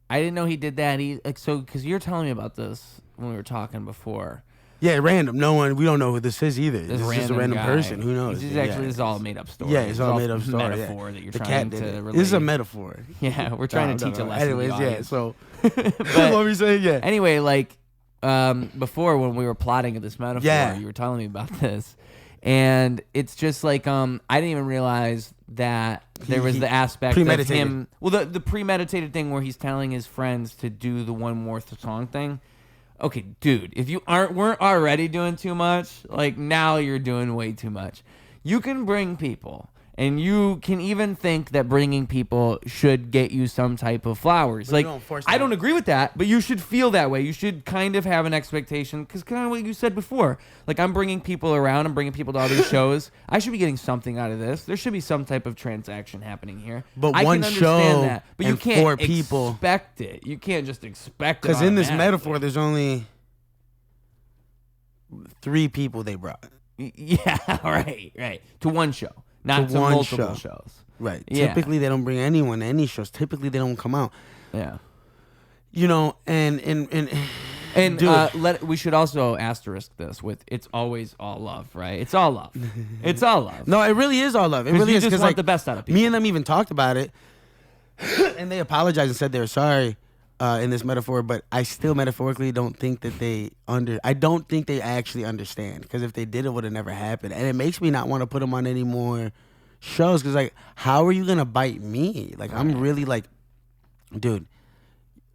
I didn't know he did that. Because you're telling me about this when we were talking before. Yeah, random. We don't know who this is either. This is just a random guy. person. Who knows? This is all made up story. Yeah, it's all made up story. Metaphor that you're the trying cat to did relate. This is a metaphor. Yeah, we're trying to teach a lesson. Anyways, to the audience. so But what were we saying? Yeah. Anyway, like before when we were plotting this metaphor, you were telling me about this, and it's just like I didn't even realize that there was the aspect of him. Well, the premeditated thing where he's telling his friends to do the one more song thing. Okay, dude, if you weren't already doing too much, like now you're doing way too much. You can bring people, and you can even think that bringing people should get you some type of flowers. But like, I don't agree with that, but you should feel that way. You should kind of have an expectation, because kind of what you said before. Like, I'm bringing people around, I'm bringing people to all these shows. I should be getting something out of this. There should be some type of transaction happening here. But I one can show understand that, but you and can't 4 people. expect it. You can't just expect it. Because in this automatically. metaphor, there's only 3 people they brought. Yeah, right. To one show, not to one multiple show. shows. Right. Yeah. Typically, they don't bring anyone to any shows. Typically, they don't come out. Yeah. You know, and And we should also asterisk this with it's always all love, right? It's all love. It's all love. No, it really is all love. It really you is just because want like the best out of people. me and them even talked about it, and they apologized and said they were sorry in this metaphor. But I still metaphorically don't think that I don't think they actually understand, because if they did, it would have never happened. And it makes me not want to put them on any more shows, because like, how are you gonna bite me? Like, I'm really like, dude.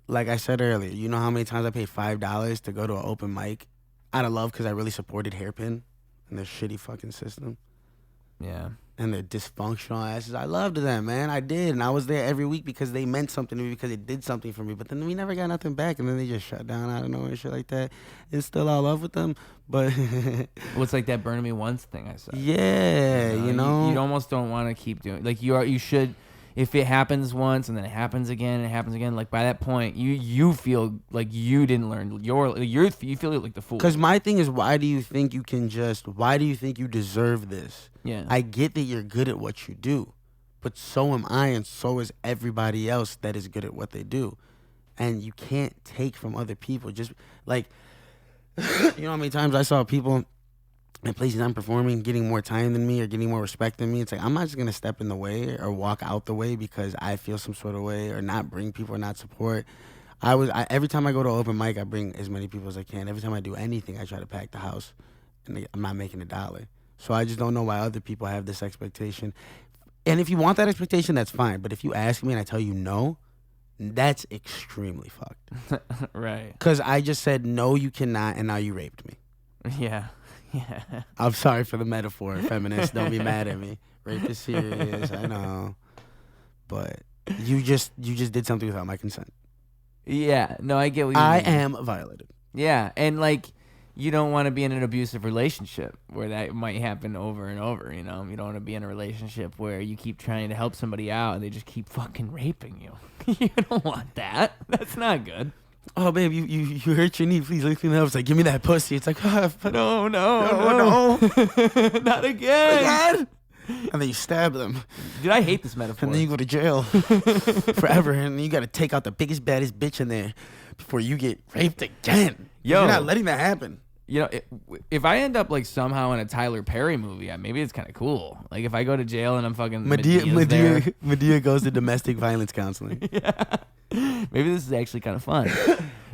Like I said earlier, you know how many times I paid $5 to go to an open mic out of love because I really supported Hairpin and their shitty fucking system. Yeah. And their dysfunctional asses. I loved them, man. I did. And I was there every week because they meant something to me, because it did something for me. But then we never got nothing back. And then they just shut down out of nowhere and shit like that. It's still all love with them. But well, it's like that burn me once thing I said. Yeah, you know. You almost don't want to keep doing, like, you should. If it happens once and then it happens again and it happens again, like, by that point, you feel like you didn't learn. You feel like the fool. Because my thing is, why do you think you deserve this? Yeah. I get that you're good at what you do, but so am I, and so is everybody else that is good at what they do. And you can't take from other people. Just like, you know how many times I saw people in places I'm performing getting more time than me or getting more respect than me. It's like, I'm not just going to step in the way or walk out the way because I feel some sort of way, or not bring people or not support. Every time I go to open mic, I bring as many people as I can. Every time I do anything, I try to pack the house, and I'm not making $1. So I just don't know why other people have this expectation. And if you want that expectation, that's fine. But if you ask me and I tell you no, that's extremely fucked. Right. Because I just said, no, you cannot, and now you raped me. Yeah. Yeah. I'm sorry for the metaphor, feminists. Don't be mad at me. Rape is serious, I know. But you just did something without my consent. Yeah. No, I get what you mean. I am violated. Yeah. And like, you don't want to be in an abusive relationship where that might happen over and over, you know? You don't want to be in a relationship where you keep trying to help somebody out and they just keep fucking raping you. You don't want that. That's not good. Oh, babe, you hurt your knee. Please lift me up. It's like, give me that pussy. It's like, oh, no. Not again. Again? And then you stab them. Dude, I hate this metaphor. And then you go to jail forever. And then you got to take out the biggest, baddest bitch in there before you get raped again. Yo. You're not letting that happen. You know, if I end up like somehow in a Tyler Perry movie, maybe it's kind of cool. Like if I go to jail and I'm fucking Medea goes to domestic violence counseling. Yeah. Maybe this is actually kind of fun.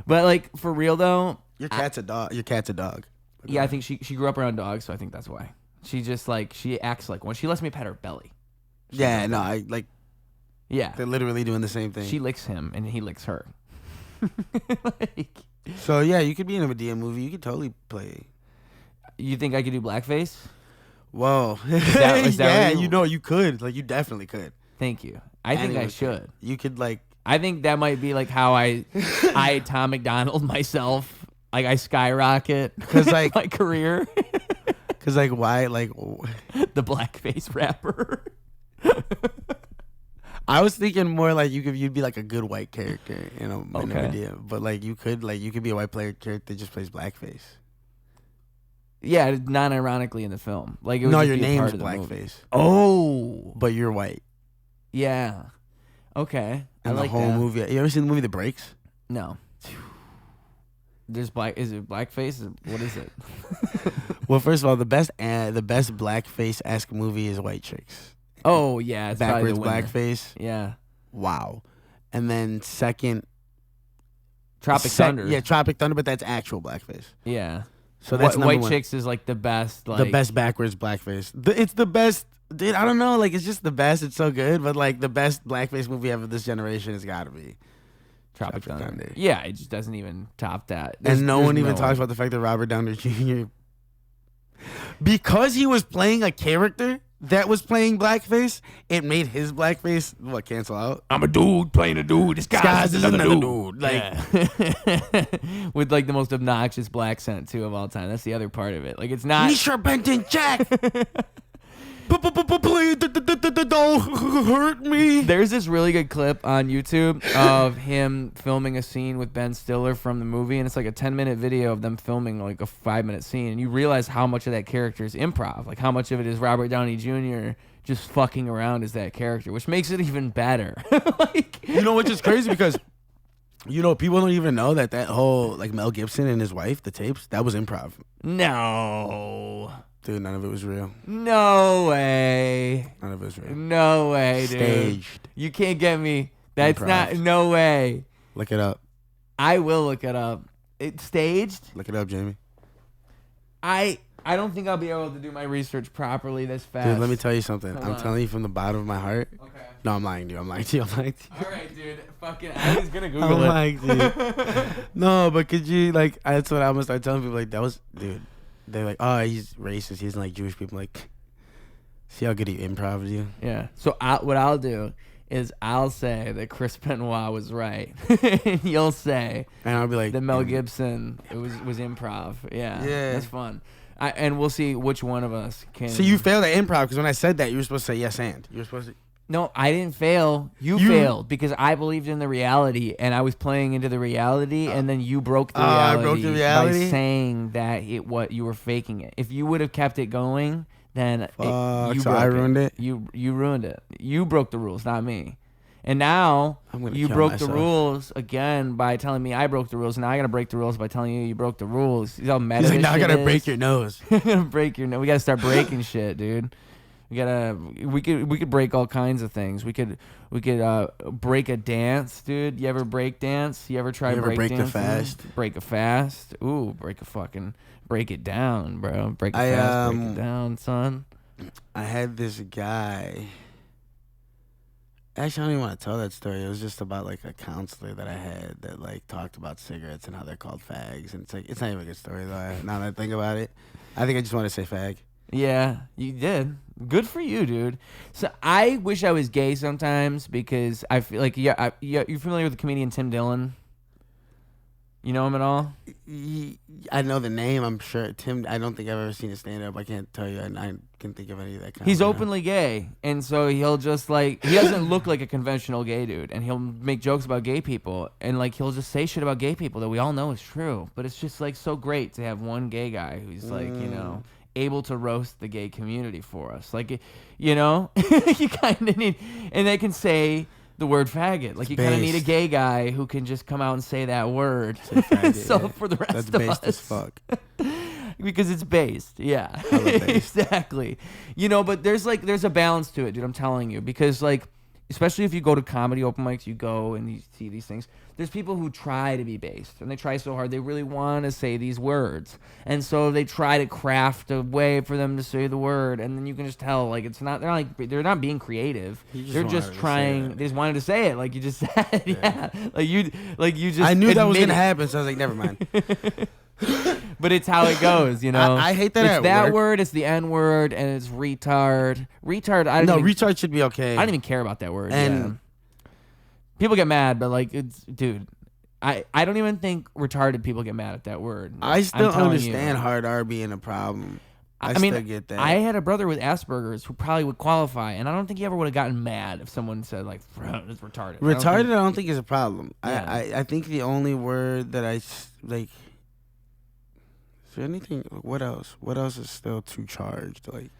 But like for real though, Your cat's a dog. Yeah, I think she grew up around dogs, so I think that's why. She just like, she acts like one. She lets me pet her belly. Yeah, no, I like. Yeah, they're literally doing the same thing. She licks him and he licks her. Like, so yeah, you could be in a Medea movie. You could totally play. You think I could do blackface? Whoa. Is that yeah, you know you could. Like, you definitely could. Thank you. I think I should. You could like. I think that might be like how I Tom MacDonald myself. Like I skyrocket because like my career. Because like why like the blackface rapper. I was thinking more like you'd be like a good white character, you know, in a Medea. But like you could be a white player character that just plays blackface. Yeah, non-ironically in the film. Like it would no, just your be name's part of the blackface. movie. Oh, but you're white. Yeah. Okay. And I like the whole that. movie. You ever seen the movie The Breaks? No. There's black. Is it blackface? What is it? Well, first of all, the best blackface-esque movie is White Chicks. Oh yeah, it's backwards probably the blackface. Yeah. Wow. And then second, Tropic Thunder. Yeah, Tropic Thunder, but that's actual blackface. Yeah. So that's White one. Chicks is like the best. Like, the best backwards blackface. It's the best. Dude, I don't know. Like, it's just the best. It's so good. But like the best blackface movie ever this generation has got to be Tropic Thunder. Yeah, it just doesn't even top that. And no one even talks about the fact that Robert Downey Jr. because he was playing a character that was playing blackface, it made his blackface cancel out. I'm a dude playing a dude. This guy's another dude. Like, yeah. With like the most obnoxious black scent too of all time. That's the other part of it. Like it's not. Misha Benton Jack. Please don't hurt me. There's this really good clip on YouTube of him filming a scene with Ben Stiller from the movie, and it's like a 10-minute video of them filming like a 5-minute scene, and you realize how much of that character is improv, like how much of it is Robert Downey Jr. just fucking around as that character, which makes it even better. Like, you know, which is crazy because You know, people don't even know that whole like Mel Gibson and his wife, the tapes, that was improv. No. Dude, none of it was real. No way. None of it was real. No way, dude. Staged. You can't get me. That's Improv. not. No way. Look it up. I will look it up. It's staged. Look it up, Jamie. I don't think I'll be able to do my research properly this fast. Dude, let me tell you something. Hold I'm on. telling you from the bottom of my heart. Okay. No, I'm lying to you. I'm lying to you. I'm lying to you. All right, dude. Fucking, I was gonna I'm Google it. lying to you. No, but could you like? That's what I'm gonna start telling people. Like that was, dude. They're like, oh, he's racist. He doesn't like Jewish people. Like, see how good he improv you. Yeah. So what I'll do is I'll say that Chris Benoit was right. And you'll say And I'll be like, that Mel Gibson was improv. Yeah. Yeah. That's fun. And we'll see which one of us can. So you failed at improv because when I said that, you were supposed to say yes and. You were supposed to. No, I didn't fail. You failed because I believed in the reality and I was playing into the reality, and then you broke the reality, I broke the reality? by saying that what you were faking it. If you would have kept it going, then you so I broke ruined it? You ruined it. You broke the rules, not me. And now I'm gonna you kill broke myself. the rules again by telling me I broke the rules. Now I gotta break the rules by telling you broke the rules. See how meta He's like, this now I shit gotta is? break your nose. We gotta start breaking shit, dude. We could break all kinds of things. We could break a dance, dude. You ever break dance? You ever try You ever break the dancing? fast? Break a fast. Ooh, break it down, bro. Break it I, fast, break it down, son. I had this guy. Actually, I don't even want to tell that story. It was just about like a counselor that I had that like talked about cigarettes and how they're called fags. And it's like, it's not even a good story though. Now that I think about it, I think I just want to say fag. Yeah, you did. Good for you, dude. So I wish I was gay sometimes because I feel like you're familiar with the comedian Tim Dillon? You know him at all? I know the name. I'm sure Tim. I don't think I've ever seen a stand up. I can't tell you. I can think of any of that kind. He's openly gay, and so he'll just like he doesn't look like a conventional gay dude, and he'll make jokes about gay people, and like he'll just say shit about gay people that we all know is true. But it's just like so great to have one gay guy who's like able to roast the gay community for us. Like, you kind of need, and they can say the word faggot. Like, you kind of need a gay guy who can just come out and say that word. So for the rest That's of based us. as fuck. Because it's based. Yeah. Based. Exactly. But there's a balance to it, dude. I'm telling you. Because, like, especially if you go to comedy open mics, you go and you see these things. There's people who try to be based, and they try so hard. They really want to say these words, and so they try to craft a way for them to say the word, and then you can just tell, like, it's not. They're not being creative. They're just trying. They just wanted to say it, like you just said. Yeah. Like you just. I knew that was gonna admitted. happen, so I was like, never mind. But it's how it goes, I hate that It's at that work. word, it's the N word, and it's retard. Retard. Retard should be okay. I don't even care about that word. And- yeah. People get mad, but like it's, dude. I don't even think retarded people get mad at that word. I still I'm telling understand you. hard R being a problem. I mean, still get that. I had a brother with Asperger's who probably would qualify, and I don't think he ever would have gotten mad if someone said like, "It's retarded." Retarded, I don't think is a problem. Yeah. I think the only word that like. Is there anything? What else? What else is still too charged? Like,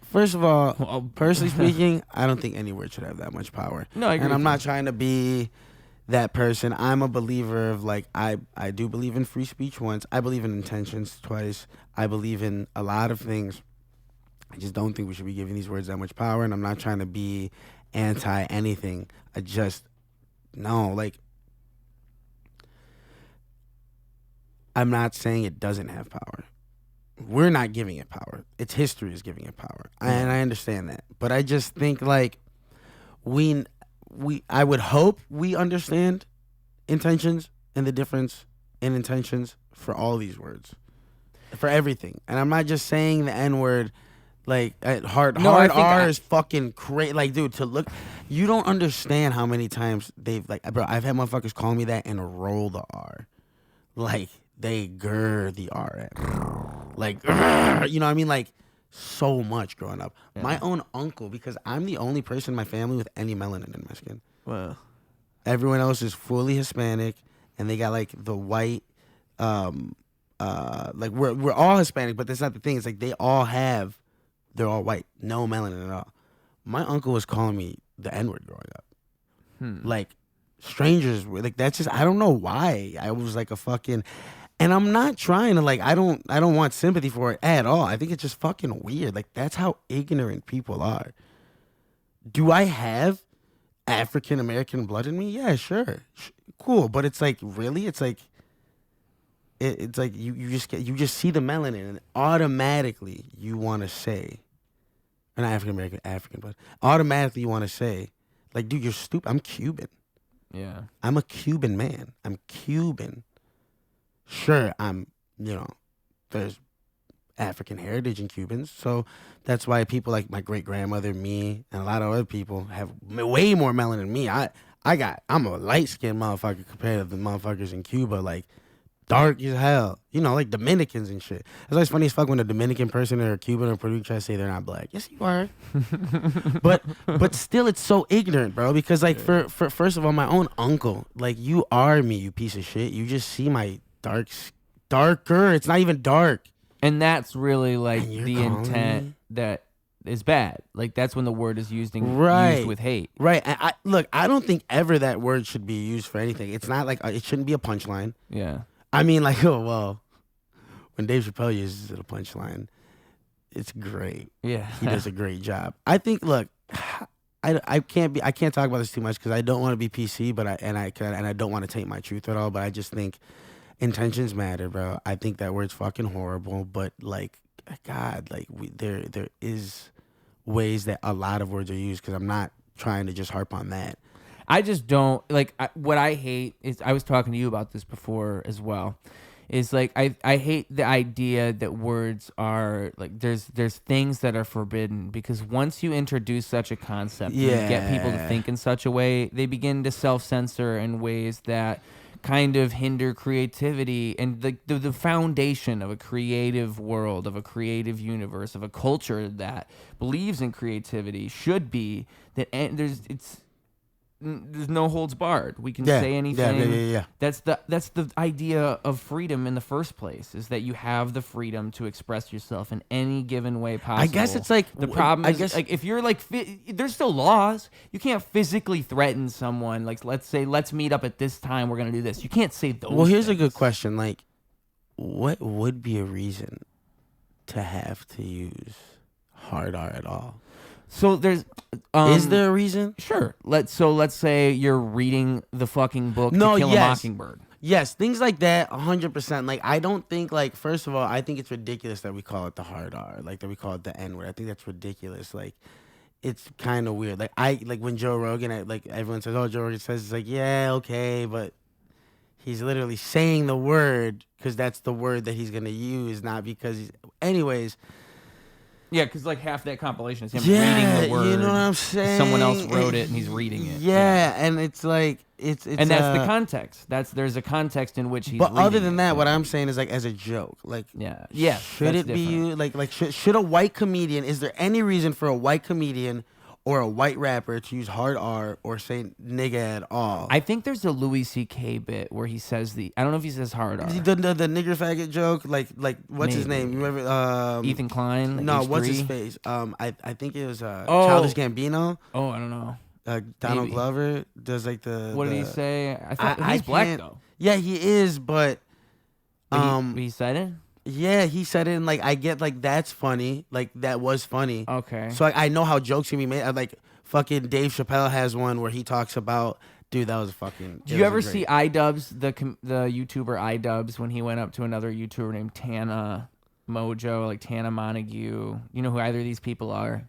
first of all, Well, personally speaking, I don't think any word should have that much power. No, I agree And with I'm you. not trying to be that person. I'm a believer of like I do believe in free speech once. I believe in intentions twice. I believe in a lot of things. I just don't think we should be giving these words that much power. And I'm not trying to be anti anything. I just no like. I'm not saying it doesn't have power. We're not giving it power. Its history is giving it power. And I understand that. But I just think like I would hope we understand intentions and the difference in intentions for all these words. For everything. And I'm not just saying the N-word like hard R is fucking crazy. Like, dude, to look, you don't understand how many times they've like, bro, I've had motherfuckers call me that and roll the R. Like, they grr the R at. Like, you know what I mean? Like, so much growing up. Yeah. My own uncle, because I'm the only person in my family with any melanin in my skin. Wow. Everyone else is fully Hispanic, and they got like the white, like we're all Hispanic, but that's not the thing. It's like they're all white, no melanin at all. My uncle was calling me the N-word growing up. Like, strangers were like, that's just, I don't know why. I was like a fucking, and I'm not trying to like, I don't want sympathy for it at all. I think it's just fucking weird. Like, that's how ignorant people are. Do I have African American blood in me? Yeah, sure. Cool. But it's like, really? It's like, it's like you just see the melanin and automatically you want to say, an African, but automatically you want to say, like, dude, you're stupid. I'm Cuban. Yeah. I'm a Cuban man. I'm Cuban. Sure, there's African heritage in Cubans. So that's why people like my great grandmother, me, and a lot of other people have way more melanin than me. I'm a light skinned motherfucker compared to the motherfuckers in Cuba, like dark as hell. Like Dominicans and shit. It's always funny as fuck when a Dominican person or a Cuban or Puerto Rican try to say they're not black. Yes, you are. but still, it's so ignorant, bro. Because like for first of all, my own uncle, like, you are me, you piece of shit. You just see my darker. It's not even dark. And that's really like the calling intent me? that is bad. Like, that's when the word is used Right. with hate. Right. And I don't think ever that word should be used for anything. It's not like it shouldn't be a punchline. Yeah. I mean, like, oh, well, when Dave Chappelle uses it a punchline, it's great. Yeah. He does a great job. I think, look, I can't talk about this too much because I don't want to be PC, but I don't want to taint my truth at all. But I just think intentions matter, bro. I think that word's fucking horrible, but like, God, like there is ways that a lot of words are used, because I'm not trying to just harp on that. I just don't like what I hate is, I was talking to you about this before as well, is like I hate the idea that words are like, there's things that are forbidden, because once you introduce such a concept and you get people to think in such a way, they begin to self-censor in ways that kind of hinder creativity and the foundation of a creative world, of a creative universe, of a culture that believes in creativity should be that there's no holds barred. We can say anything. Yeah. That's the idea of freedom in the first place, is that you have the freedom to express yourself in any given way possible. I guess it's like, the problem is, like, if you're like, there's still laws. You can't physically threaten someone. Like, let's say, let's meet up at this time. We're gonna do this. You can't say those. Well, here's things. a good question. Like, what would be a reason to have to use hard R at all? So there's is there a reason? Sure. Let's say you're reading the fucking book To Kill a Mockingbird. Yes, things like that, 100%. Like, I don't think, like, first of all, I think it's ridiculous that we call it the hard R, like that we call it the N word. I think that's ridiculous. Like, it's kind of weird. Like when Joe Rogan, like everyone says, oh, Joe Rogan says, it's like, yeah, okay, but he's literally saying the word because that's the word that he's gonna use, not because he's. Anyways. Yeah, because like half that compilation is him reading the word. You know what I'm saying? Someone else wrote it and he's reading it. Yeah, and it's like it's and that's the context. There's a context in which he's. But reading other than that, it. what I'm saying is like as a joke, like yeah, should it be you? Like should a white comedian? Is there any reason for a white comedian or a white rapper to use hard R or say nigga at all? I think there's a Louis C.K. bit where he says I don't know if he says hard R. The nigger faggot joke, like what's his name? You remember Ethan Klein? No, what's his face? I think it was Childish Gambino. Oh, I don't know. Donald Glover does like the. What did he say? I thought he's black though. Yeah, he is, but he said it. Yeah, he said it, and like I get like that's funny, like that was funny. Okay. So like, I know how jokes can be made. Like fucking Dave Chappelle has one where he talks about, dude, that was fucking. Did you ever see iDubbbz, the YouTuber iDubbbz, when he went up to another YouTuber named Tana Mojo, like Tana Montague? You know who either of these people are?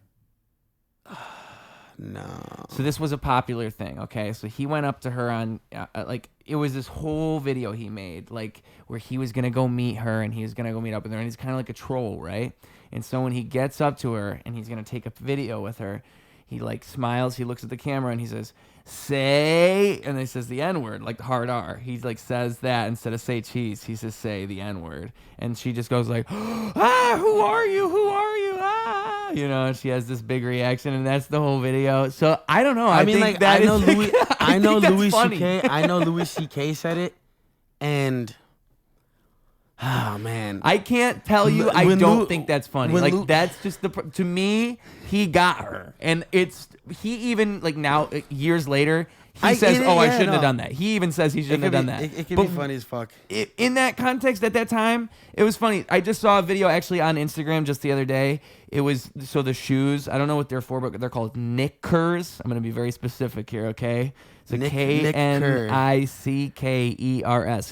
No. So this was a popular thing, okay? So he went up to her on, like, it was this whole video he made, like, where he was going to go meet her and he was going to go meet up with her, and he's kind of like a troll, right? And so when he gets up to her and he's going to take a video with her, he, like, smiles, he looks at the camera and he says, say, and he says the N-word, like the hard R. He, like, says that instead of say cheese, he says say the N-word. And she just goes like, ah, who are you? Who are you? Ah, you know, and she has this big reaction, and that's the whole video. So I don't know. I mean, think like that I know Louis, I know Louis C.K. I know Louis C.K. said it, and oh man, I can't tell you. I don't think that's funny. Like that's just to me. he got her, and he even like now years later. He says, I shouldn't have done that. He even says he shouldn't have done that. It can be funny as fuck. In that context, at that time, it was funny. I just saw a video actually on Instagram just the other day. It was, so the shoes, I don't know what they're for, but they're called knickers. I'm going to be very specific here, okay? It's a Knickers,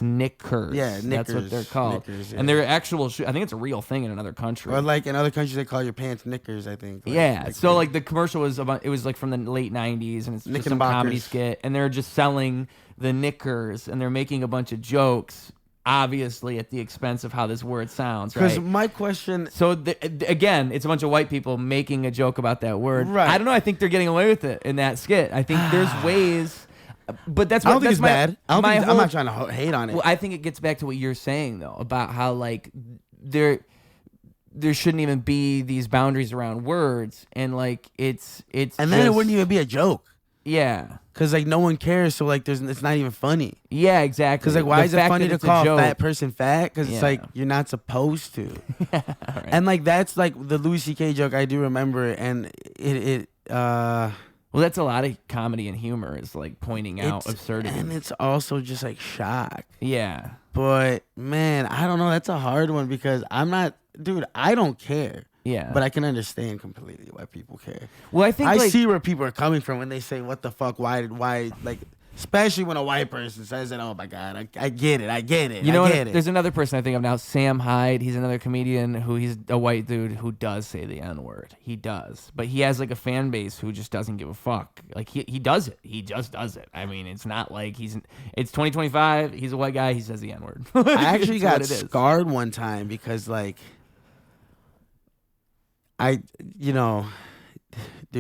knickers. Yeah, knickers. That's what they're called. Knickers, yeah. And they're actual shoes. I think it's a real thing in another country. Or like in other countries, they call your pants knickers, I think. So like the commercial was about, it was like from the late 90s, and it's just some comedy skit, and they're just selling the knickers, and they're making a bunch of jokes, obviously at the expense of how this word sounds, right? Because my question... So, again, it's a bunch of white people making a joke about that word. Right. I don't know. I think they're getting away with it in that skit. I think there's ways... But that's what, I don't think it's bad. I'm not trying to hate on it. Well, I think it gets back to what you're saying, though, about how, like, there shouldn't even be these boundaries around words, and, like, it's and then it wouldn't even be a joke. Yeah. Because, like, no one cares, so, like, it's not even funny. Yeah, exactly. Because, like, why is it funny to call a fat person fat? Because it's, like, you're not supposed to. Right. And, like, that's, like, the Louis C.K. joke I do remember, and well, that's a lot of comedy and humor is, like, pointing out absurdity. And it's also just, like, shock. Yeah. But, man, I don't know. That's a hard one because dude, I don't care. Yeah. But I can understand completely why people care. Well, I think I see where people are coming from when they say, what the fuck, why, like, especially when a white person says it. Oh my God, I get it. You know what? There's another person I think of now, Sam Hyde. He's another comedian he's a white dude who does say the N-word. He does. But he has like a fan base who just doesn't give a fuck. Like he does it. He just does it. I mean, it's not like it's 2025. He's a white guy. He says the N-word. I actually got scarred one time because like, dude,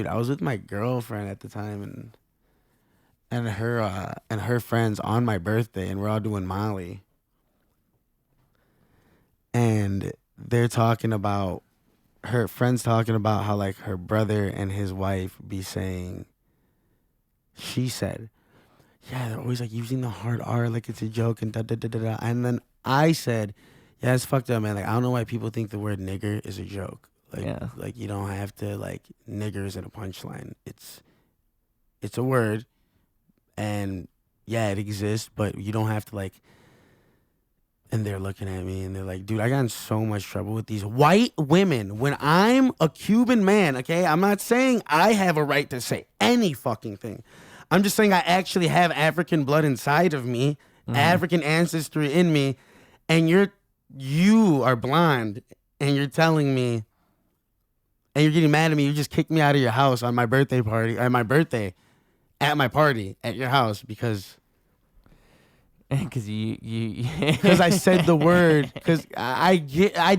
I was with my girlfriend at the time and her friends on my birthday, and we're all doing Molly. And they're talking about, her friends talking about how like her brother and his wife be saying, she said, yeah, they're always like using the hard R like it's a joke and da da da da da. And then I said, yeah, it's fucked up, man. Like I don't know why people think the word nigger is a joke. Like you don't have to like niggers in a punchline. It's a word, and yeah, it exists, but you don't have to like. And they're looking at me and they're like, dude, I got in so much trouble with these white women when I'm a Cuban man, okay? I'm not saying I have a right to say any fucking thing. I'm just saying I actually have African blood inside of me, African ancestry in me, and you are blonde and you're telling me, and you're getting mad at me. You just kicked me out of your house on my birthday party, at my party at your house because because I said the word. Because I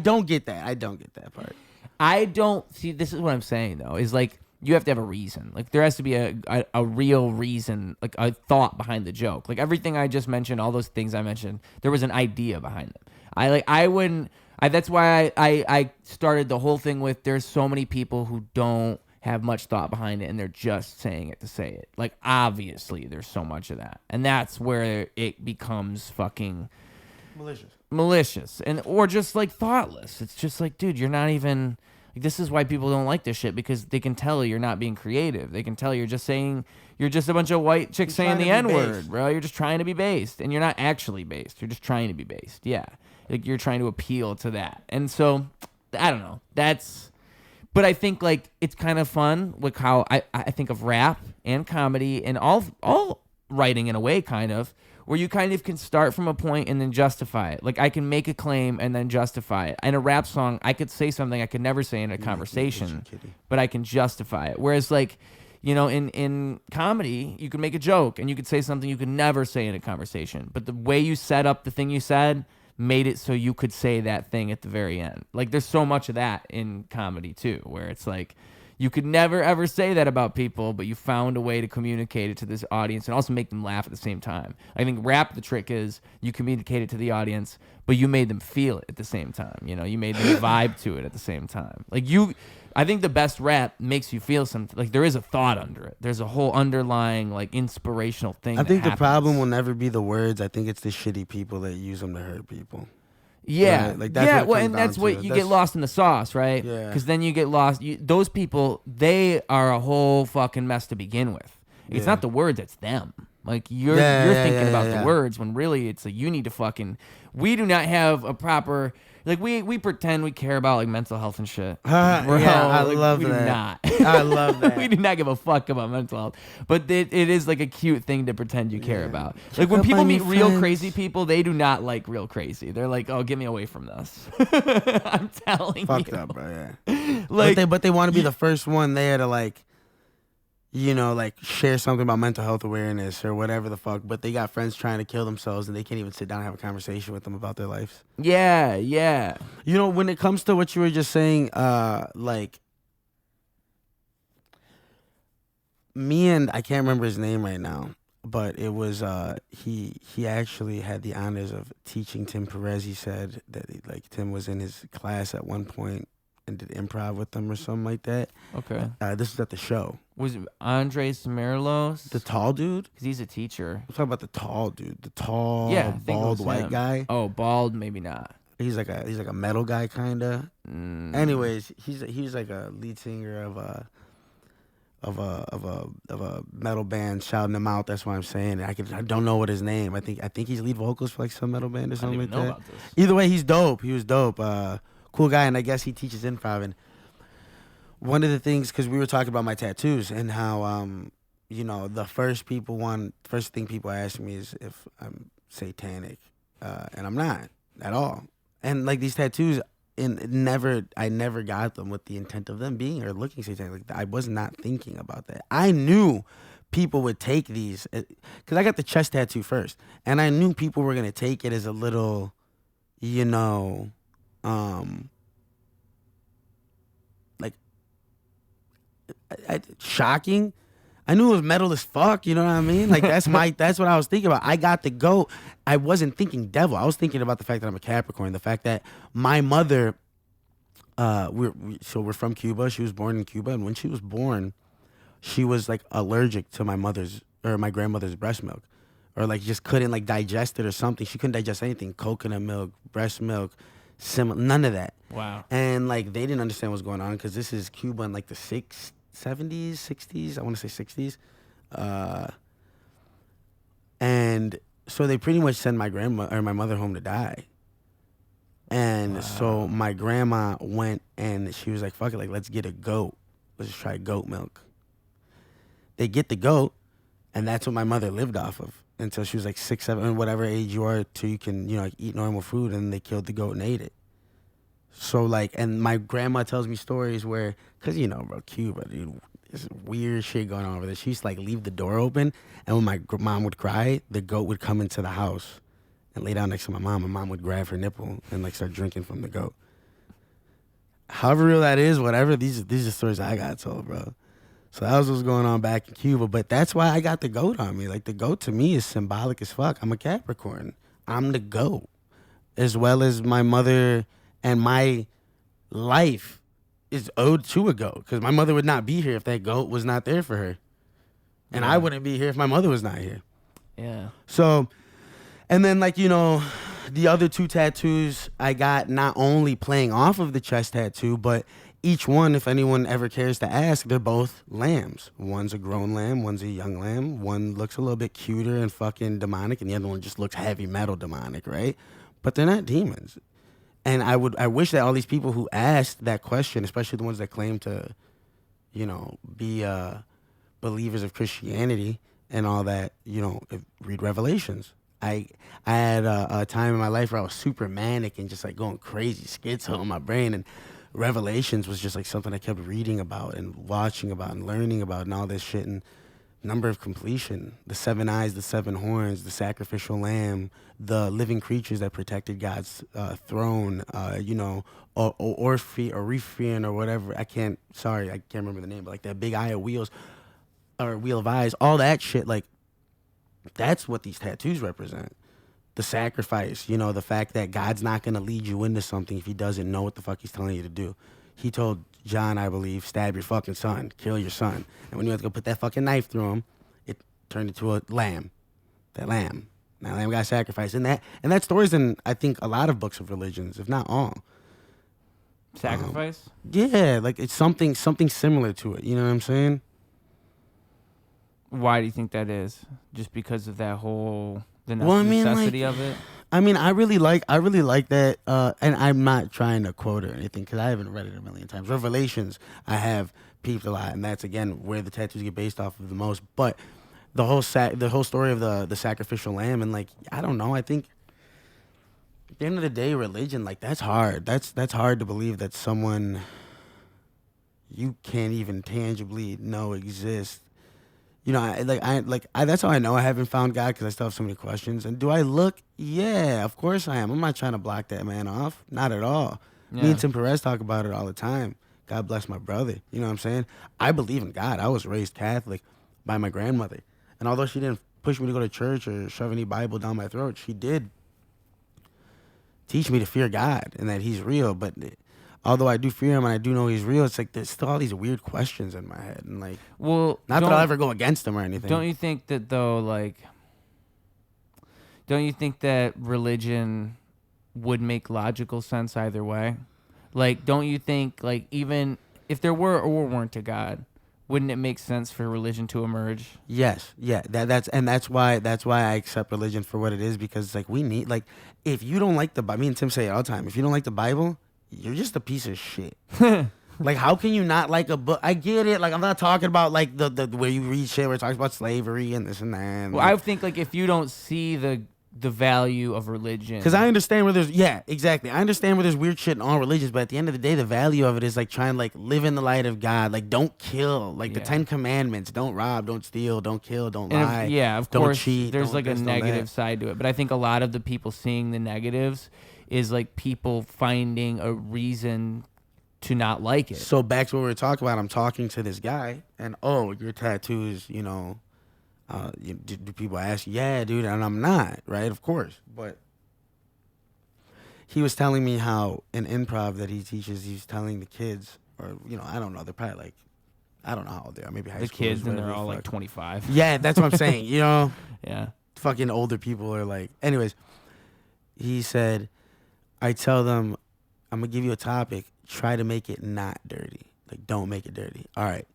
don't get that. I don't get that part. I don't see. This is what I'm saying though. Is like you have to have a reason. Like there has to be a real reason, like a thought behind the joke. Like everything I just mentioned, all those things I mentioned, there was an idea behind them. That's why I started the whole thing with there's so many people who don't have much thought behind it and they're just saying it to say it. Like obviously there's so much of that. And that's where it becomes fucking malicious and or just like thoughtless. It's just like, dude, you're not even like, this is why people don't like this shit, because they can tell you're not being creative. They can tell you're just a bunch of white chicks saying the N-word, bro. You're just trying to be based and you're not actually based. You're just trying to be based. Yeah. Like you're trying to appeal to that. And so I don't know. But I think like it's kind of fun with how I think of rap and comedy and all writing in a way, kind of, where you kind of can start from a point and then justify it. Like I can make a claim and then justify it. In a rap song, I could say something I could never say in a conversation, but I can justify it. Whereas like, you know, in comedy, you can make a joke and you could say something you could never say in a conversation. But the way you set up the thing you said made it so you could say that thing at the very end. Like there's so much of that in comedy too, where it's like you could never ever say that about people, but you found a way to communicate it to this audience and also make them laugh at the same time. I think rap, the trick is you communicate it to the audience, but you made them feel it at the same time. You know, you made them vibe to it at the same time. Like I think the best rap makes you feel something. Like there is a thought under it. There's a whole underlying like inspirational thing. I think the problem will never be the words. I think it's the shitty people that use them to hurt people. Yeah, Right? Like that's yeah. what it Well, comes and that's down what to. you That's- get lost in the sauce, right? Yeah. Because then you get lost. Those people, they are a whole fucking mess to begin with. It's Yeah. not the words; it's them. Like you're Yeah, you're yeah, thinking yeah, about yeah. the words when really it's like you need to fucking. We do not have a proper. Like we pretend we care about like mental health and shit. Bro, yeah, I like, love we that. do not. I love that. We do not give a fuck about mental health. But it is like a cute thing to pretend you care about. Like when up people on meet your real friends. crazy people, they do not like real crazy. They're like, oh, get me away from this. I'm telling Fucked you. up, bro. Yeah. Like, but they want to be the first one there to like, you know, like share something about mental health awareness or whatever the fuck. But they got friends trying to kill themselves and they can't even sit down and have a conversation with them about their lives. yeah, yeah. You know, when it comes to what you were just saying, like me and I can't remember his name right now, but it was he actually had the honors of teaching Tim Perez. He said that like Tim was in his class at one point and did improv with them or something like that. Okay. This was at the show. Was it Andres Smirlos? The tall dude. Because he's a teacher. I'm talking about the tall dude, the tall, Yeah, I think it bald was white him. guy. Oh, bald, maybe not. He's like a metal guy kinda. Mm. Anyways, he's like a lead singer of a metal band, shouting him out. That's what I'm saying. I don't know what his name. I think he's lead vocals for like some metal band or I something didn't like even know that. about this. Either way, he's dope. He was dope. Cool guy, and I guess he teaches improv. And one of the things, because we were talking about my tattoos and how you know, the first thing people ask me is if I'm satanic, and I'm not at all. And like these tattoos, I never got them with the intent of them being or looking satanic. Like I was not thinking about that. I knew people would take these because I got the chest tattoo first, and I knew people were gonna take it as a little, you know, like shocking. I knew it was metal as fuck, you know what I mean? Like that's what I was thinking about. I got the goat. I wasn't thinking devil. I was thinking about the fact that I'm a Capricorn, the fact that my mother, we're from Cuba. She was born in Cuba, and when she was born, she was like allergic to my grandmother's breast milk, or like just couldn't like digest it or something. She couldn't digest anything, coconut milk, breast milk, none of that. Wow. And like they didn't understand what's going on because this is Cuba in like the 70s, 60s. I want to say 60s. And so they pretty much send my mother home to die. And so my grandma went and she was like, fuck it, like let's get a goat. Let's just try goat milk. They get the goat, and that's what my mother lived off of until she was like 6, 7, whatever age you are, till you can, you know, like eat normal food. And they killed the goat and ate it. So like, and my grandma tells me stories where, cause you know, bro, Cuba, dude, there's weird shit going on over there. She used to like leave the door open, and when my mom would cry, the goat would come into the house and lay down next to my mom. My mom would grab her nipple and like start drinking from the goat. However real that is, whatever, these are stories I got told, bro. So that was what's going on back in Cuba. But that's why I got the goat on me. Like the goat to me is symbolic as fuck. I'm a Capricorn. I'm the goat. As well as my mother and my life is owed to a goat. Because my mother would not be here if that goat was not there for her. And I wouldn't be here if my mother was not here. Yeah. So, and then like, you know, the other 2 tattoos I got not only playing off of the chest tattoo, but each one, if anyone ever cares to ask, they're both lambs. One's a grown lamb, one's a young lamb. One looks a little bit cuter and fucking demonic, and the other one just looks heavy metal demonic, right? But they're not demons. And I wish that all these people who asked that question, especially the ones that claim to, you know, be believers of Christianity and all that, you know, read Revelations. I had a time in my life where I was super manic and just like going crazy, schizo in my brain, and Revelations was just like something I kept reading about and watching about and learning about and all this shit, and number of completion, the 7 eyes, the 7 horns, the sacrificial lamb, the living creatures that protected God's throne, you know, Orpheon or whatever. I can't remember the name, but like that big eye of wheels or wheel of eyes, all that shit. Like that's what these tattoos represent. The sacrifice, you know, the fact that God's not going to lead you into something if he doesn't know what the fuck he's telling you to do. He told John, I believe, stab your fucking son, kill your son. And when you had to go put that fucking knife through him, it turned into a lamb. That lamb. That lamb got sacrificed. And that story's in, I think, a lot of books of religions, if not all. Sacrifice? Yeah, like it's something similar to it. You know what I'm saying? Why do you think that is? Just because of that whole the Well, I mean, necessity like, of it? I mean, I really like that, and I'm not trying to quote it or anything because I haven't read it a million times. Revelations, I have peeped a lot, and that's again where the tattoos get based off of the most. But the whole story of the sacrificial lamb, and like I don't know, I think at the end of the day, religion, like that's hard. That's hard to believe that someone you can't even tangibly know exists. You know, that's how I know I haven't found God, because I still have so many questions. And do I look? Yeah, of course I am. I'm not trying to block that man off. Not at all. Yeah. Me and Tim Perez talk about it all the time. God bless my brother. You know what I'm saying? I believe in God. I was raised Catholic by my grandmother. And although she didn't push me to go to church or shove any Bible down my throat, she did teach me to fear God and that he's real. But although I do fear him and I do know he's real, it's like there's still all these weird questions in my head. And like, Well, not that I'll ever go against him or anything. Don't you think that though, like, don't you think that religion would make logical sense either way? Like, don't you think, like, even if there were or weren't a God, wouldn't it make sense for religion to emerge? Yes, yeah. That's why I accept religion for what it is, because it's like we need, like, if you don't like the Bible, me and Tim say it all the time, if you don't like the Bible, you're just a piece of shit. Like, how can you not like a book? I get it. Like, I'm not talking about like the where you read shit where it talks about slavery and this and that. And Well, I think like if you don't see the value of religion, because I understand where there's exactly. I understand where there's weird shit in all religions, but at the end of the day, the value of it is like trying to like live in the light of God. Like, don't kill. Like the 10 Commandments: don't rob, don't steal, don't kill, don't lie. Of don't course, cheat. there's don't like a this, don't negative that. side to it. But I think a lot of the people seeing the negatives is like people finding a reason to not like it. So back to what we were talking about, I'm talking to this guy, and your tattoos, you know, do people ask? Yeah, dude, and I'm not, right? Of course, but he was telling me how in improv that he teaches, he's telling the kids, or you know, I don't know, they're probably like, I don't know how old they are, maybe high The school. kids, and they're all like 25. Yeah, that's what I'm saying. You know, Yeah. fucking older people are like. Anyways, he said, I tell them, I'm gonna give you a topic. Try to make it not dirty. Like, don't make it dirty. All right.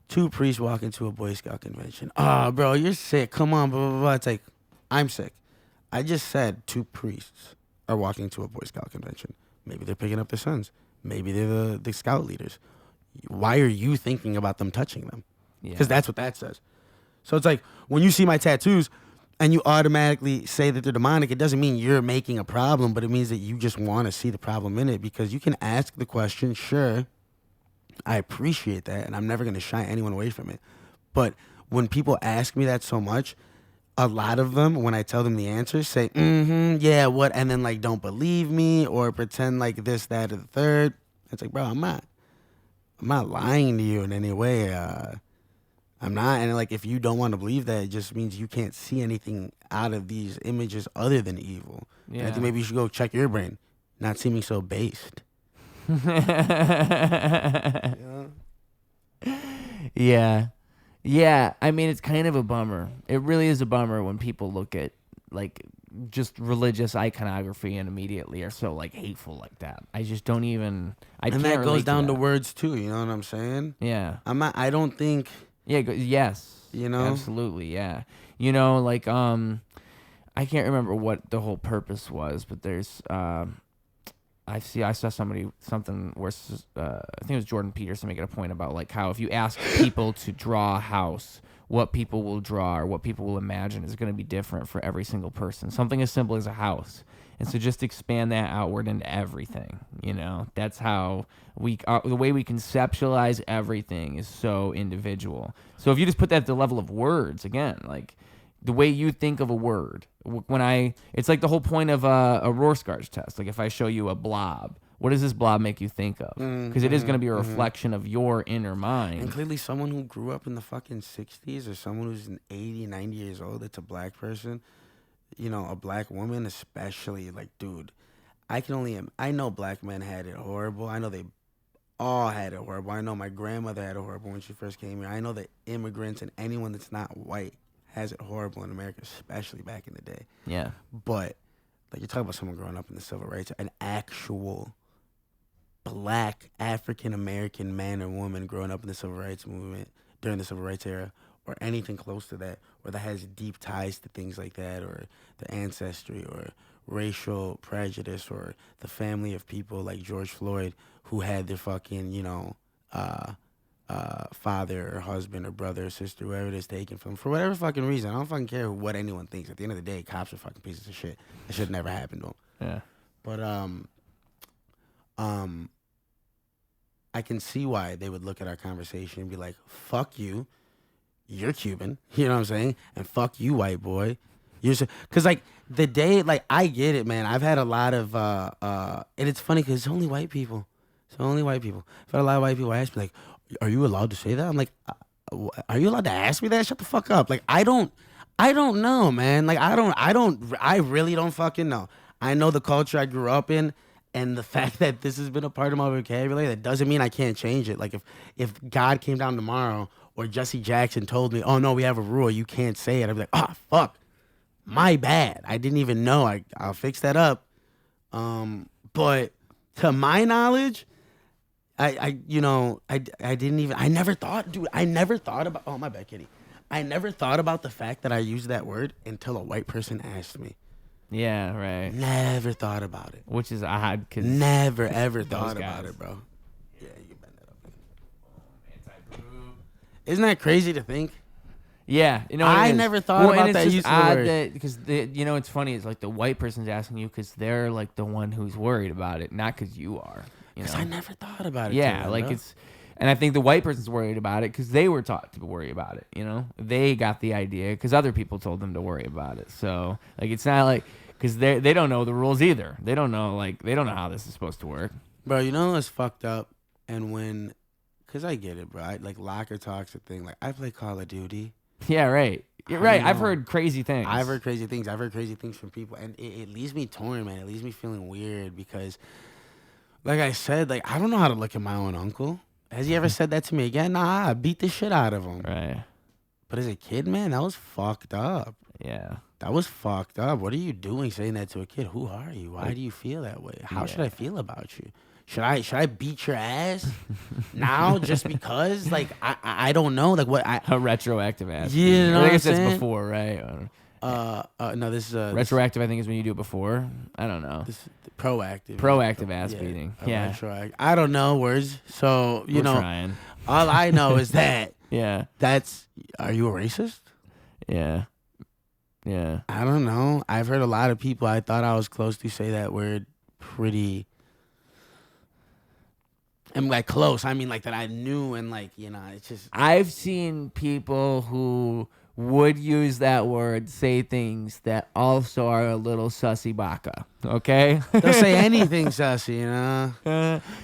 2 priests walk into a Boy Scout convention. Oh, bro, you're sick. Come on, blah, blah, blah. It's like, I'm sick. I just said 2 priests are walking to a Boy Scout convention. Maybe they're picking up their sons. Maybe they're the scout leaders. Why are you thinking about them touching them? Because that's what that says. So it's like, when you see my tattoos and you automatically say that they're demonic, it doesn't mean you're making a problem, but it means that you just want to see the problem in it, because you can ask the question, sure, I appreciate that, and I'm never going to shy anyone away from it. But when people ask me that so much, a lot of them, when I tell them the answer, say, yeah, what, and then like don't believe me or pretend like this, that, or the third. It's like, bro, I'm not lying to you in any way. I'm not, and like if you don't want to believe that, it just means you can't see anything out of these images other than evil. Yeah. And I think maybe you should go check your brain, not seeming so based. Yeah. I mean, it's kind of a bummer. It really is a bummer when people look at like just religious iconography and immediately are so like hateful like that. I just don't even. And that goes down to words too. You know what I'm saying? Yeah. I don't think. Yeah. Yes. You know. Absolutely. Yeah. You know, like I can't remember what the whole purpose was, but there's I saw something where I think it was Jordan Peterson making a point about like how if you ask people to draw a house, what people will draw or what people will imagine is going to be different for every single person. Something as simple as a house. And so just expand that outward into everything, you know. That's how the way we conceptualize everything is so individual. So if you just put that at the level of words, again, like the way you think of a word, it's like the whole point of a Rorschach test. Like if I show you a blob, what does this blob make you think of? Because it is going to be a reflection of your inner mind. And clearly someone who grew up in the fucking 60s or someone who's 80, 90 years old, that's a black person, you know, a black woman especially, like, dude, I know black men had it horrible. I know they all had it horrible. I know my grandmother had it horrible when she first came here. I know that immigrants and anyone that's not white has it horrible in America, especially back in the day. Yeah. But like you're talking about someone growing up in the civil rights, an actual black African American man or woman growing up in the civil rights movement during the civil rights era, or anything close to that, or that has deep ties to things like that, or the ancestry, or racial prejudice, or the family of people like George Floyd who had their fucking, father or husband or brother or sister, whoever it is, taken from for whatever fucking reason. I don't fucking care what anyone thinks. At the end of the day, cops are fucking pieces of shit. That should never happen to them. Yeah. But I can see why they would look at our conversation and be like, "Fuck you, you're Cuban," you know what I'm saying? And "Fuck you, white boy." Because like the day, like I get it, man. I've had a lot of and it's funny because it's only white people. It's only white people. I've had a lot of white people ask me like, "Are you allowed to say that?" I'm like, "Are you allowed to ask me that? Shut the fuck up." Like I don't know, man. Like I really don't fucking know. I know the culture I grew up in, and the fact that this has been a part of my vocabulary, that doesn't mean I can't change it. Like if God came down tomorrow or Jesse Jackson told me, "Oh no, we have a rule, you can't say it," I'd be like, "Oh fuck, my bad. I didn't even know. I'll fix that up." But to my knowledge, I didn't even, I never thought about, oh my bad, kitty. I never thought about the fact that I used that word until a white person asked me. Yeah, right. Never thought about it. Which is odd, because never ever thought about it, bro. Yeah, you can bend that up. Isn't that crazy to think? Yeah, I never thought about that use of the word. Because it's funny. It's like the white person's asking you because they're like the one who's worried about it, not because you are. Because I never thought about it. Yeah, like bro. And I think the white person's worried about it because they were taught to worry about it. They got the idea because other people told them to worry about it. So like, it's not like, because they don't know the rules either. They don't know how this is supposed to work. Bro, what's fucked up? And because I get it, bro. Like locker talk's a thing. Like I play Call of Duty. Yeah, right. You're right. I've heard crazy things. I've heard crazy things from people, and it leaves me torn, man. It leaves me feeling weird because, like I said, like I don't know how to look at my own uncle. Has he ever said that to me again? Nah, I beat the shit out of him. Right. But as a kid, man, that was fucked up. Yeah. That was fucked up. What are you doing saying that to a kid? Who are you? Why do you feel that way? How should I feel about you? Should I beat your ass now just because? Like I don't know. Like what? A retroactive ass. Yeah, I guess that's before, right? No, this is retroactive. I think is when you do it before. I don't know. This proactive. Proactive ass beating. Yeah. Retroactive. I don't know words. So We're trying. All I know is that. Yeah. Are you a racist? Yeah. Yeah. I don't know. I've heard a lot of people I thought I was close to say that word pretty. And like close, I mean like that I knew, and like, it's just. I've seen people who would use that word say things that also are a little sussy baka. Okay? They'll say anything sussy,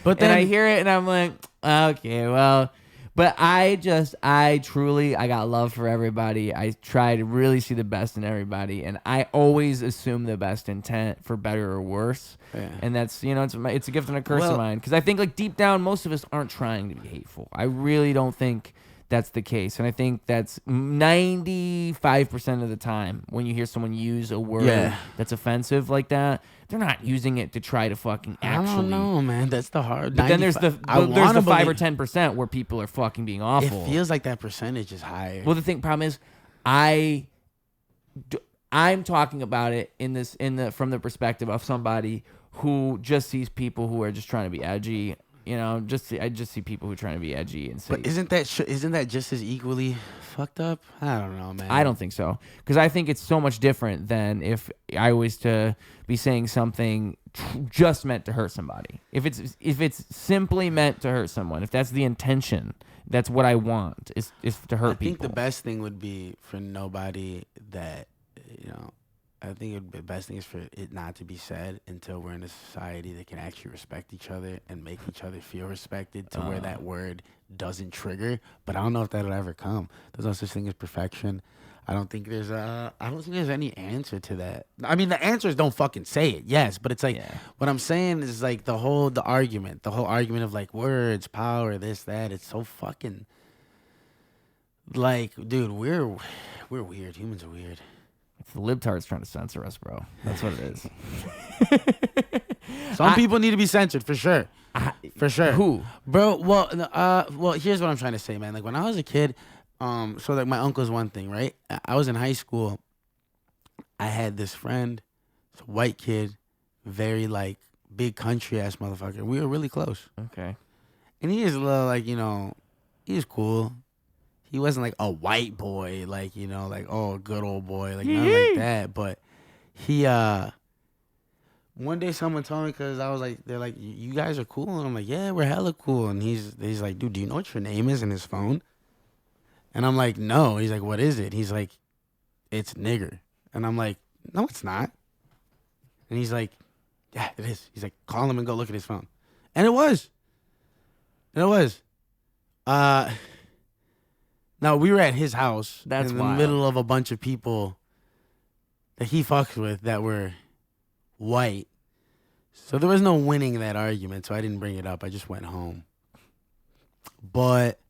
But then I hear it and I'm like, okay, well. But I got love for everybody. I try to really see the best in everybody, and I always assume the best intent, for better or worse. Yeah. And that's, it's a gift and a curse of mine, because I think like deep down, most of us aren't trying to be hateful. I really don't think that's the case, and I think that's 95% of the time when you hear someone use a word that's offensive like that, they're not using it to try to fucking actually. I don't know, man. That's the hard. But then there's the 5 or 10% where people are fucking being awful. It feels like that percentage is higher. Well, the problem is, I'm talking about it from the perspective of somebody who just sees people who are just trying to be edgy. I just see people who are trying to be edgy and say. But isn't that just as equally fucked up? I don't know, man. I don't think so, because I think it's so much different than if I was to be saying something just meant to hurt somebody. If it's simply meant to hurt someone, if that's the intention, that's what I want is to hurt people. I think the best thing would be for nobody that I think the best thing is for it not to be said until we're in a society that can actually respect each other and make each other feel respected, to where that word doesn't trigger. But I don't know if that'll ever come. There's no such thing as perfection. I don't think there's any answer to that. I mean, the answer is don't fucking say it. Yes, but it's like what I'm saying is like the whole argument of like words, power, this, that. It's so fucking Like, dude, we're weird. Humans are weird. It's the libtards trying to censor us, bro. That's what it is. Some people need to be censored for sure. For sure. Who? Bro, well, here's what I'm trying to say, man. Like when I was a kid, so like my uncle's one thing, right? I was in high school. I had this friend, it's a white kid, very like big country ass motherfucker. We were really close. Okay. And he is a little like, he was cool. He wasn't like a white boy, like, like, oh, good old boy, like nothing like that. But he, one day someone told me, because I was like, they're like, you guys are cool? And I'm like, yeah, we're hella cool. And he's like, dude, do you know what your name is in his phone? And I'm like, no. He's like, what is it? He's like, it's nigger. And I'm like, no, it's not. And he's like, yeah, it is. He's like, call him and go look at his phone. And it was. Now, we were at his house. That's in the wild. middle of a bunch of people that he fucks with that were white. So there was no winning that argument, so I didn't bring it up. I just went home. But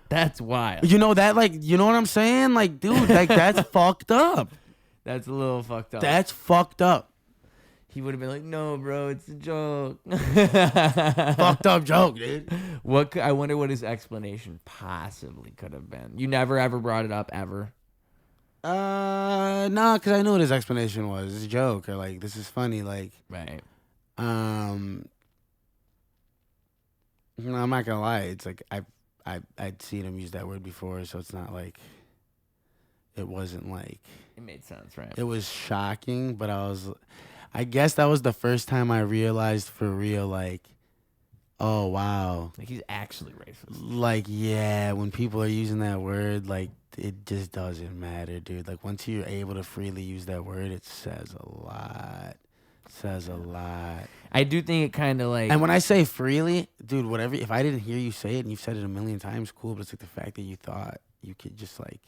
That's wild. you know that, like, you know what I'm saying? Like, dude, like, that's fucked up. That's a little fucked up. That's fucked up. He would have been like, no, bro, it's a joke. Fucked up joke, dude. I wonder what his explanation possibly could have been. You never ever brought it up ever. No, because I knew what his explanation was. It's a joke, or like, this is funny. Like, Right. I'm not gonna lie. It's like I'd seen him use that word before, so it's not like it wasn't like It made sense, right? it was shocking. But I guess that was the first time I realized for real, like, oh wow, Like he's actually racist. like yeah, when people are using that word, like it just doesn't matter, dude. Like once you're able to freely use that word, it says a lot. Says a lot. I do think it kind of like. And when I say freely, dude, whatever, if I didn't hear you say it and you've said it a million times, cool, but it's like the fact that you thought you could just like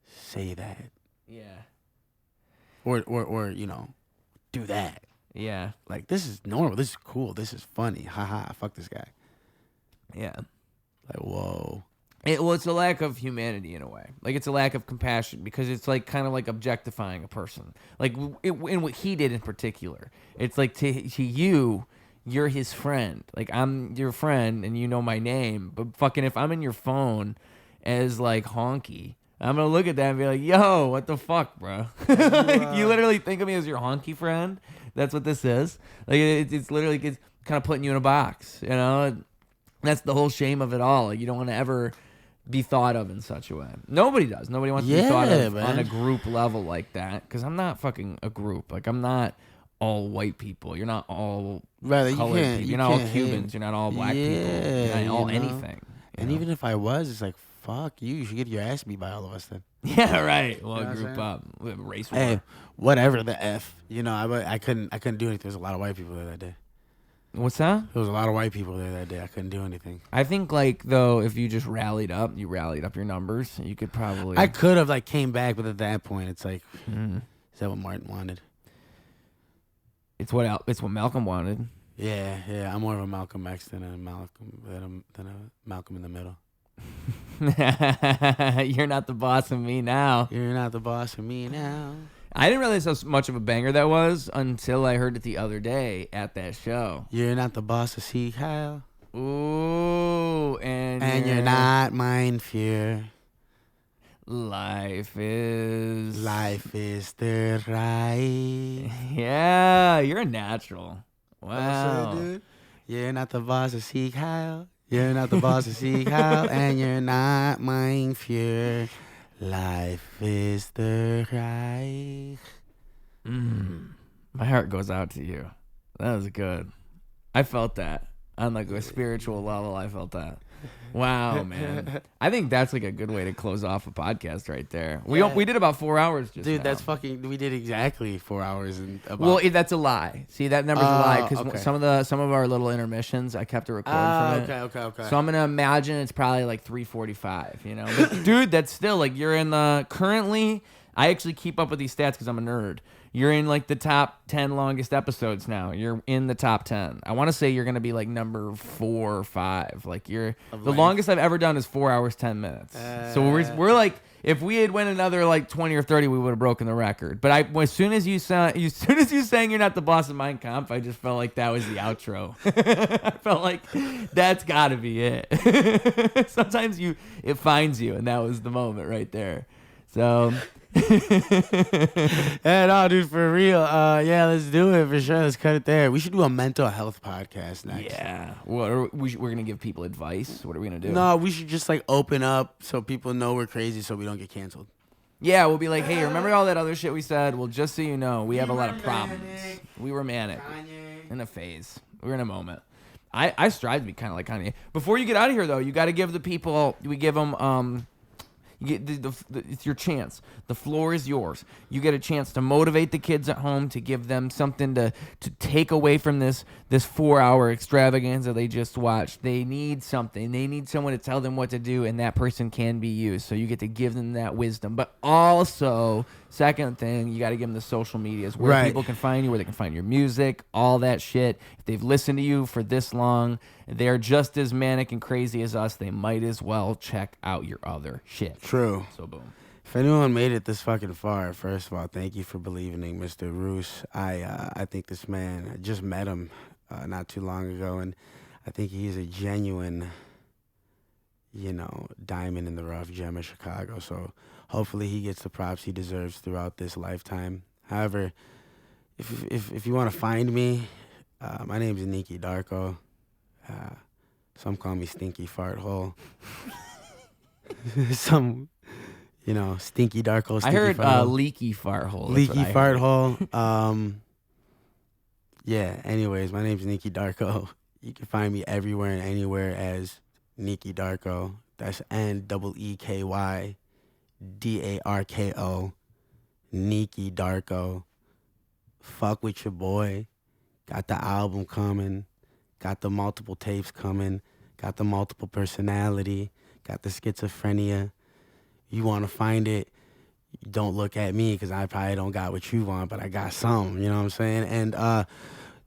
say that. Yeah. Or do that. Yeah. Like, this is normal, this is cool, this is funny. Haha, fuck this guy. Yeah. Like, whoa. It's a lack of humanity in a way. Like it's a lack of compassion because it's like kind of like objectifying a person. Like in what he did in particular, it's like to you're his friend. Like I'm your friend and you know my name, but fucking if I'm in your phone as like honky, I'm gonna look at that and be like, yo, what the fuck, bro? Like, you literally think of me as your honky friend. That's what this is. Like it's literally it's kind of putting you in a box. You know, that's the whole shame of it all. Like, you don't want to ever be thought of in such a way. Nobody does. Nobody wants to be thought of on a group level like that. Because I'm not fucking a group. Like I'm not all white people. You're not all colored people. You're not all Cubans. You're not all black people. You're not all anything. And even if I was, it's like, fuck you. You should get your ass beat by all of us then. Yeah, right. Well, You know what I'm group saying? up. We have a race war. Hey, whatever the F. I couldn't do anything. There's a lot of white people there that day. What's that? There was a lot of white people there that day. I couldn't do anything. I think, like, though, if you just rallied up your numbers, you could probably... I could have, like, came back, but at that point, it's like, is that what Martin wanted? It's what Malcolm wanted. Yeah. I'm more of a Malcolm X than a Malcolm in the middle. You're not the boss of me now. You're not the boss of me now. I didn't realize how much of a banger that was until I heard it the other day at that show. You're not the boss of C. Kyle. Ooh, and you're not mine, fear. Life is the right. Yeah, you're a natural. Wow. Dude. You're not the boss of C. Kyle. You're not the boss of C. Kyle, and you're not mine, fear. Life is the right. My heart goes out to you. That was good. I felt that. On like a spiritual level, I felt that. Wow, man. I think that's like a good way to close off a podcast right there. We did about 4 hours just Dude, now. that's fucking, we did exactly 4 hours. That's a lie. See, that number's a lie because okay. some of our little intermissions, I kept a recording from it. Okay. So I'm gonna imagine it's probably like 3:45. You know, but, dude, that's still like you're in the currently I actually keep up with these stats because I'm a nerd. You're in like the top 10 longest episodes now. You're in the top 10. I want to say you're going to be like number 4 or 5. Like the longest I've ever done is 4 hours, 10 minutes. So we're like, if we had went another like 20 or 30, we would have broken the record. But as soon as you sang You're Not the Boss of Mein Kampf, I just felt like that was the outro. I felt like that's got to be it. Sometimes it finds you, and that was the moment right there. So... Yeah, no, dude, for real. Yeah, let's do it for sure. Let's cut it there. We should do a mental health podcast next. Yeah. We're gonna give people advice. What are we gonna do? No, we should just like open up so people know we're crazy, so we don't get canceled. Yeah, we'll be like, hey, remember all that other shit we said? Well, just so you know, we have a lot of problems. We were manic. In a phase. We were in a moment. I strive to be kind of like Kanye. Before you get out of here, though, you got to give the people. We give them. It's your chance. The floor is yours. You get a chance to motivate the kids at home, to give them something to take away from this 4-hour extravaganza they just watched. They need something. They need someone to tell them what to do, and that person can be you. So you get to give them that wisdom. But also, second thing, you got to give them the social medias where people can find you, where they can find your music, all that shit. If they've listened to you for this long, they're just as manic and crazy as us. They might as well check out your other shit. True. So boom. If anyone made it this fucking far, first of all, thank you for believing in Mr. Ruse. I think this man, I just met him not too long ago, and I think he's a genuine, diamond in the rough, gem of Chicago. So hopefully he gets the props he deserves throughout this lifetime. However, if you want to find me, my name is Neeky Darko. Some call me Stinky Fart Hole. Some, Stinky Darko. I heard Leaky Fart Hole. Leaky Fart Hole. Yeah, anyways, my name's Neeky Darko. You can find me everywhere and anywhere as Neeky Darko. That's NEEKY DARKO. Neeky Darko. Fuck with your boy. Got the album coming. Got the multiple tapes coming. Got the multiple personality. Got the schizophrenia. You want to find it, don't look at me because I probably don't got what you want, but I got some, you know what I'm saying? And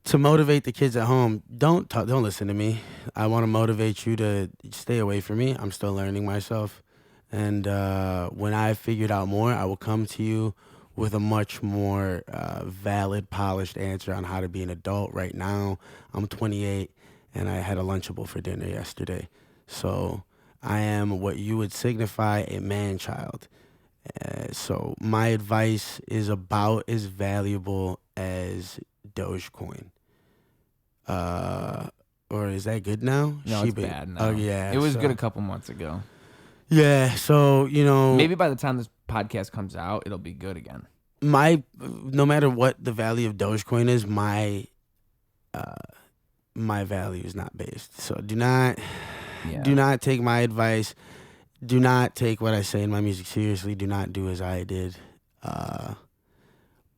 to motivate the kids at home, don't listen to me. I want to motivate you to stay away from me. I'm still learning myself. And when I figured out more, I will come to you with a much more valid, polished answer on how to be an adult. Right now, I'm 28, and I had a Lunchable for dinner yesterday. So I am what you would signify a man-child. So my advice is about as valuable as Dogecoin. Or is that good now? No, it's bad now. Oh, yeah. It was good a couple months ago. Yeah, so, maybe by the time this podcast comes out, it'll be good again. No matter what the value of Dogecoin is, my value is not based. So do not take my advice. Do not take what I say in my music seriously. Do not do as I did.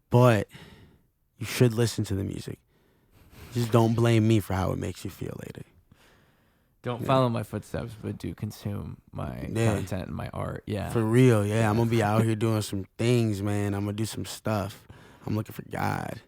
But you should listen to the music. Just don't blame me for how it makes you feel later. Don't follow my footsteps, but do consume my content and my art. Yeah. For real, yeah. I'm going to be out here doing some things, man. I'm going to do some stuff. I'm looking for God.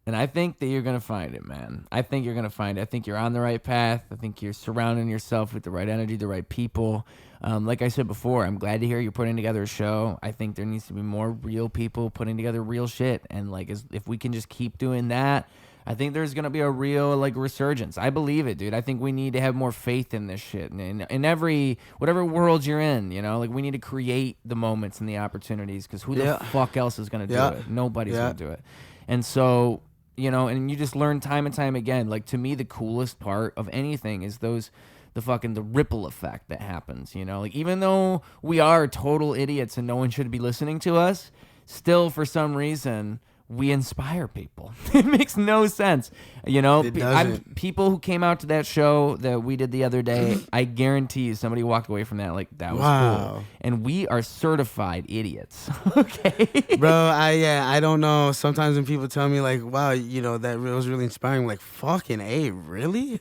And I think that you're going to find it, man. I think you're going to find it. I think you're on the right path. I think you're surrounding yourself with the right energy, the right people. Like I said before, I'm glad to hear you're putting together a show. I think there needs to be more real people putting together real shit. And if we can just keep doing that, I think there's going to be a real resurgence. I believe it, dude. I think we need to have more faith in this shit. And in whatever world you're in, we need to create the moments and the opportunities, because who the fuck else is going to do it? Nobody's going to do it. And so, and you just learn time and time again. To me, the coolest part of anything is the ripple effect that happens, even though we are total idiots and no one should be listening to us, still for some reason we inspire people. It makes no sense. People who came out to that show that we did the other day, I guarantee you somebody walked away from that that was cool. And we are certified idiots. Okay? Bro, I don't know. Sometimes when people tell me wow, that was really inspiring, I'm like, fucking A, really?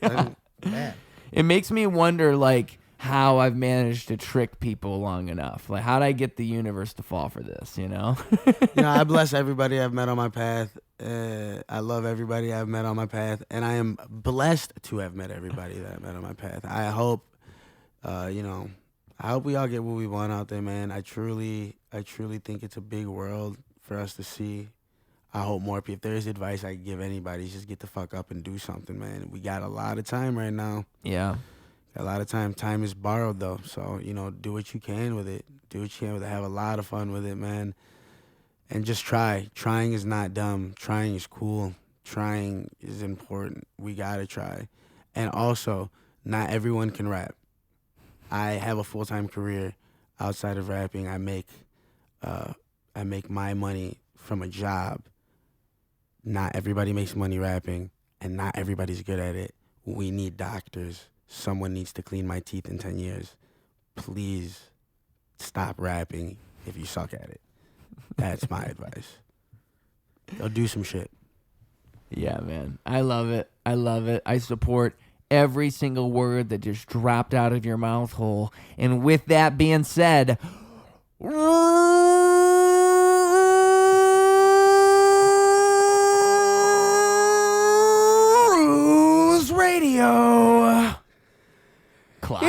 It makes me wonder how I've managed to trick people long enough. Like, how did I get the universe to fall for this, you know? I bless everybody I've met on my path. I love everybody I've met on my path, and I am blessed to have met everybody that I met on my path. I hope, I hope we all get what we want out there, man. I truly think it's a big world for us to see. I hope more people, if there's advice I give anybody, just get the fuck up and do something, man. We got a lot of time right now. Yeah. A lot of time. Time is borrowed, though. So, do what you can with it. Do what you can with it. Have a lot of fun with it, man. And just try. Trying is not dumb. Trying is cool. Trying is important. We gotta try. And also, not everyone can rap. I have a full-time career outside of rapping. I make my money from a job. Not everybody makes money rapping, and not everybody's good at it. We need doctors. Someone needs to clean my teeth in 10 years. Please stop rapping if you suck at it. That's my advice. Go do some shit. Yeah, man. I love it. I love it. I support every single word that just dropped out of your mouth hole. And with that being said, Ruse Radio. Clock.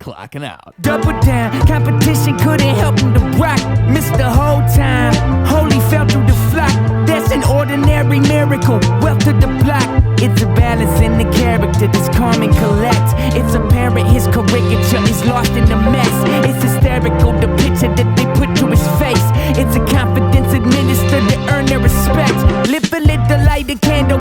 Clocking out. Double down, competition couldn't help him to rock. Missed the whole time, holy fell through the flock. That's an ordinary miracle, wealth to the block. It's a balance in the character that's calm and collect. It's apparent his caricature is lost in the mess. It's hysterical, the picture that they put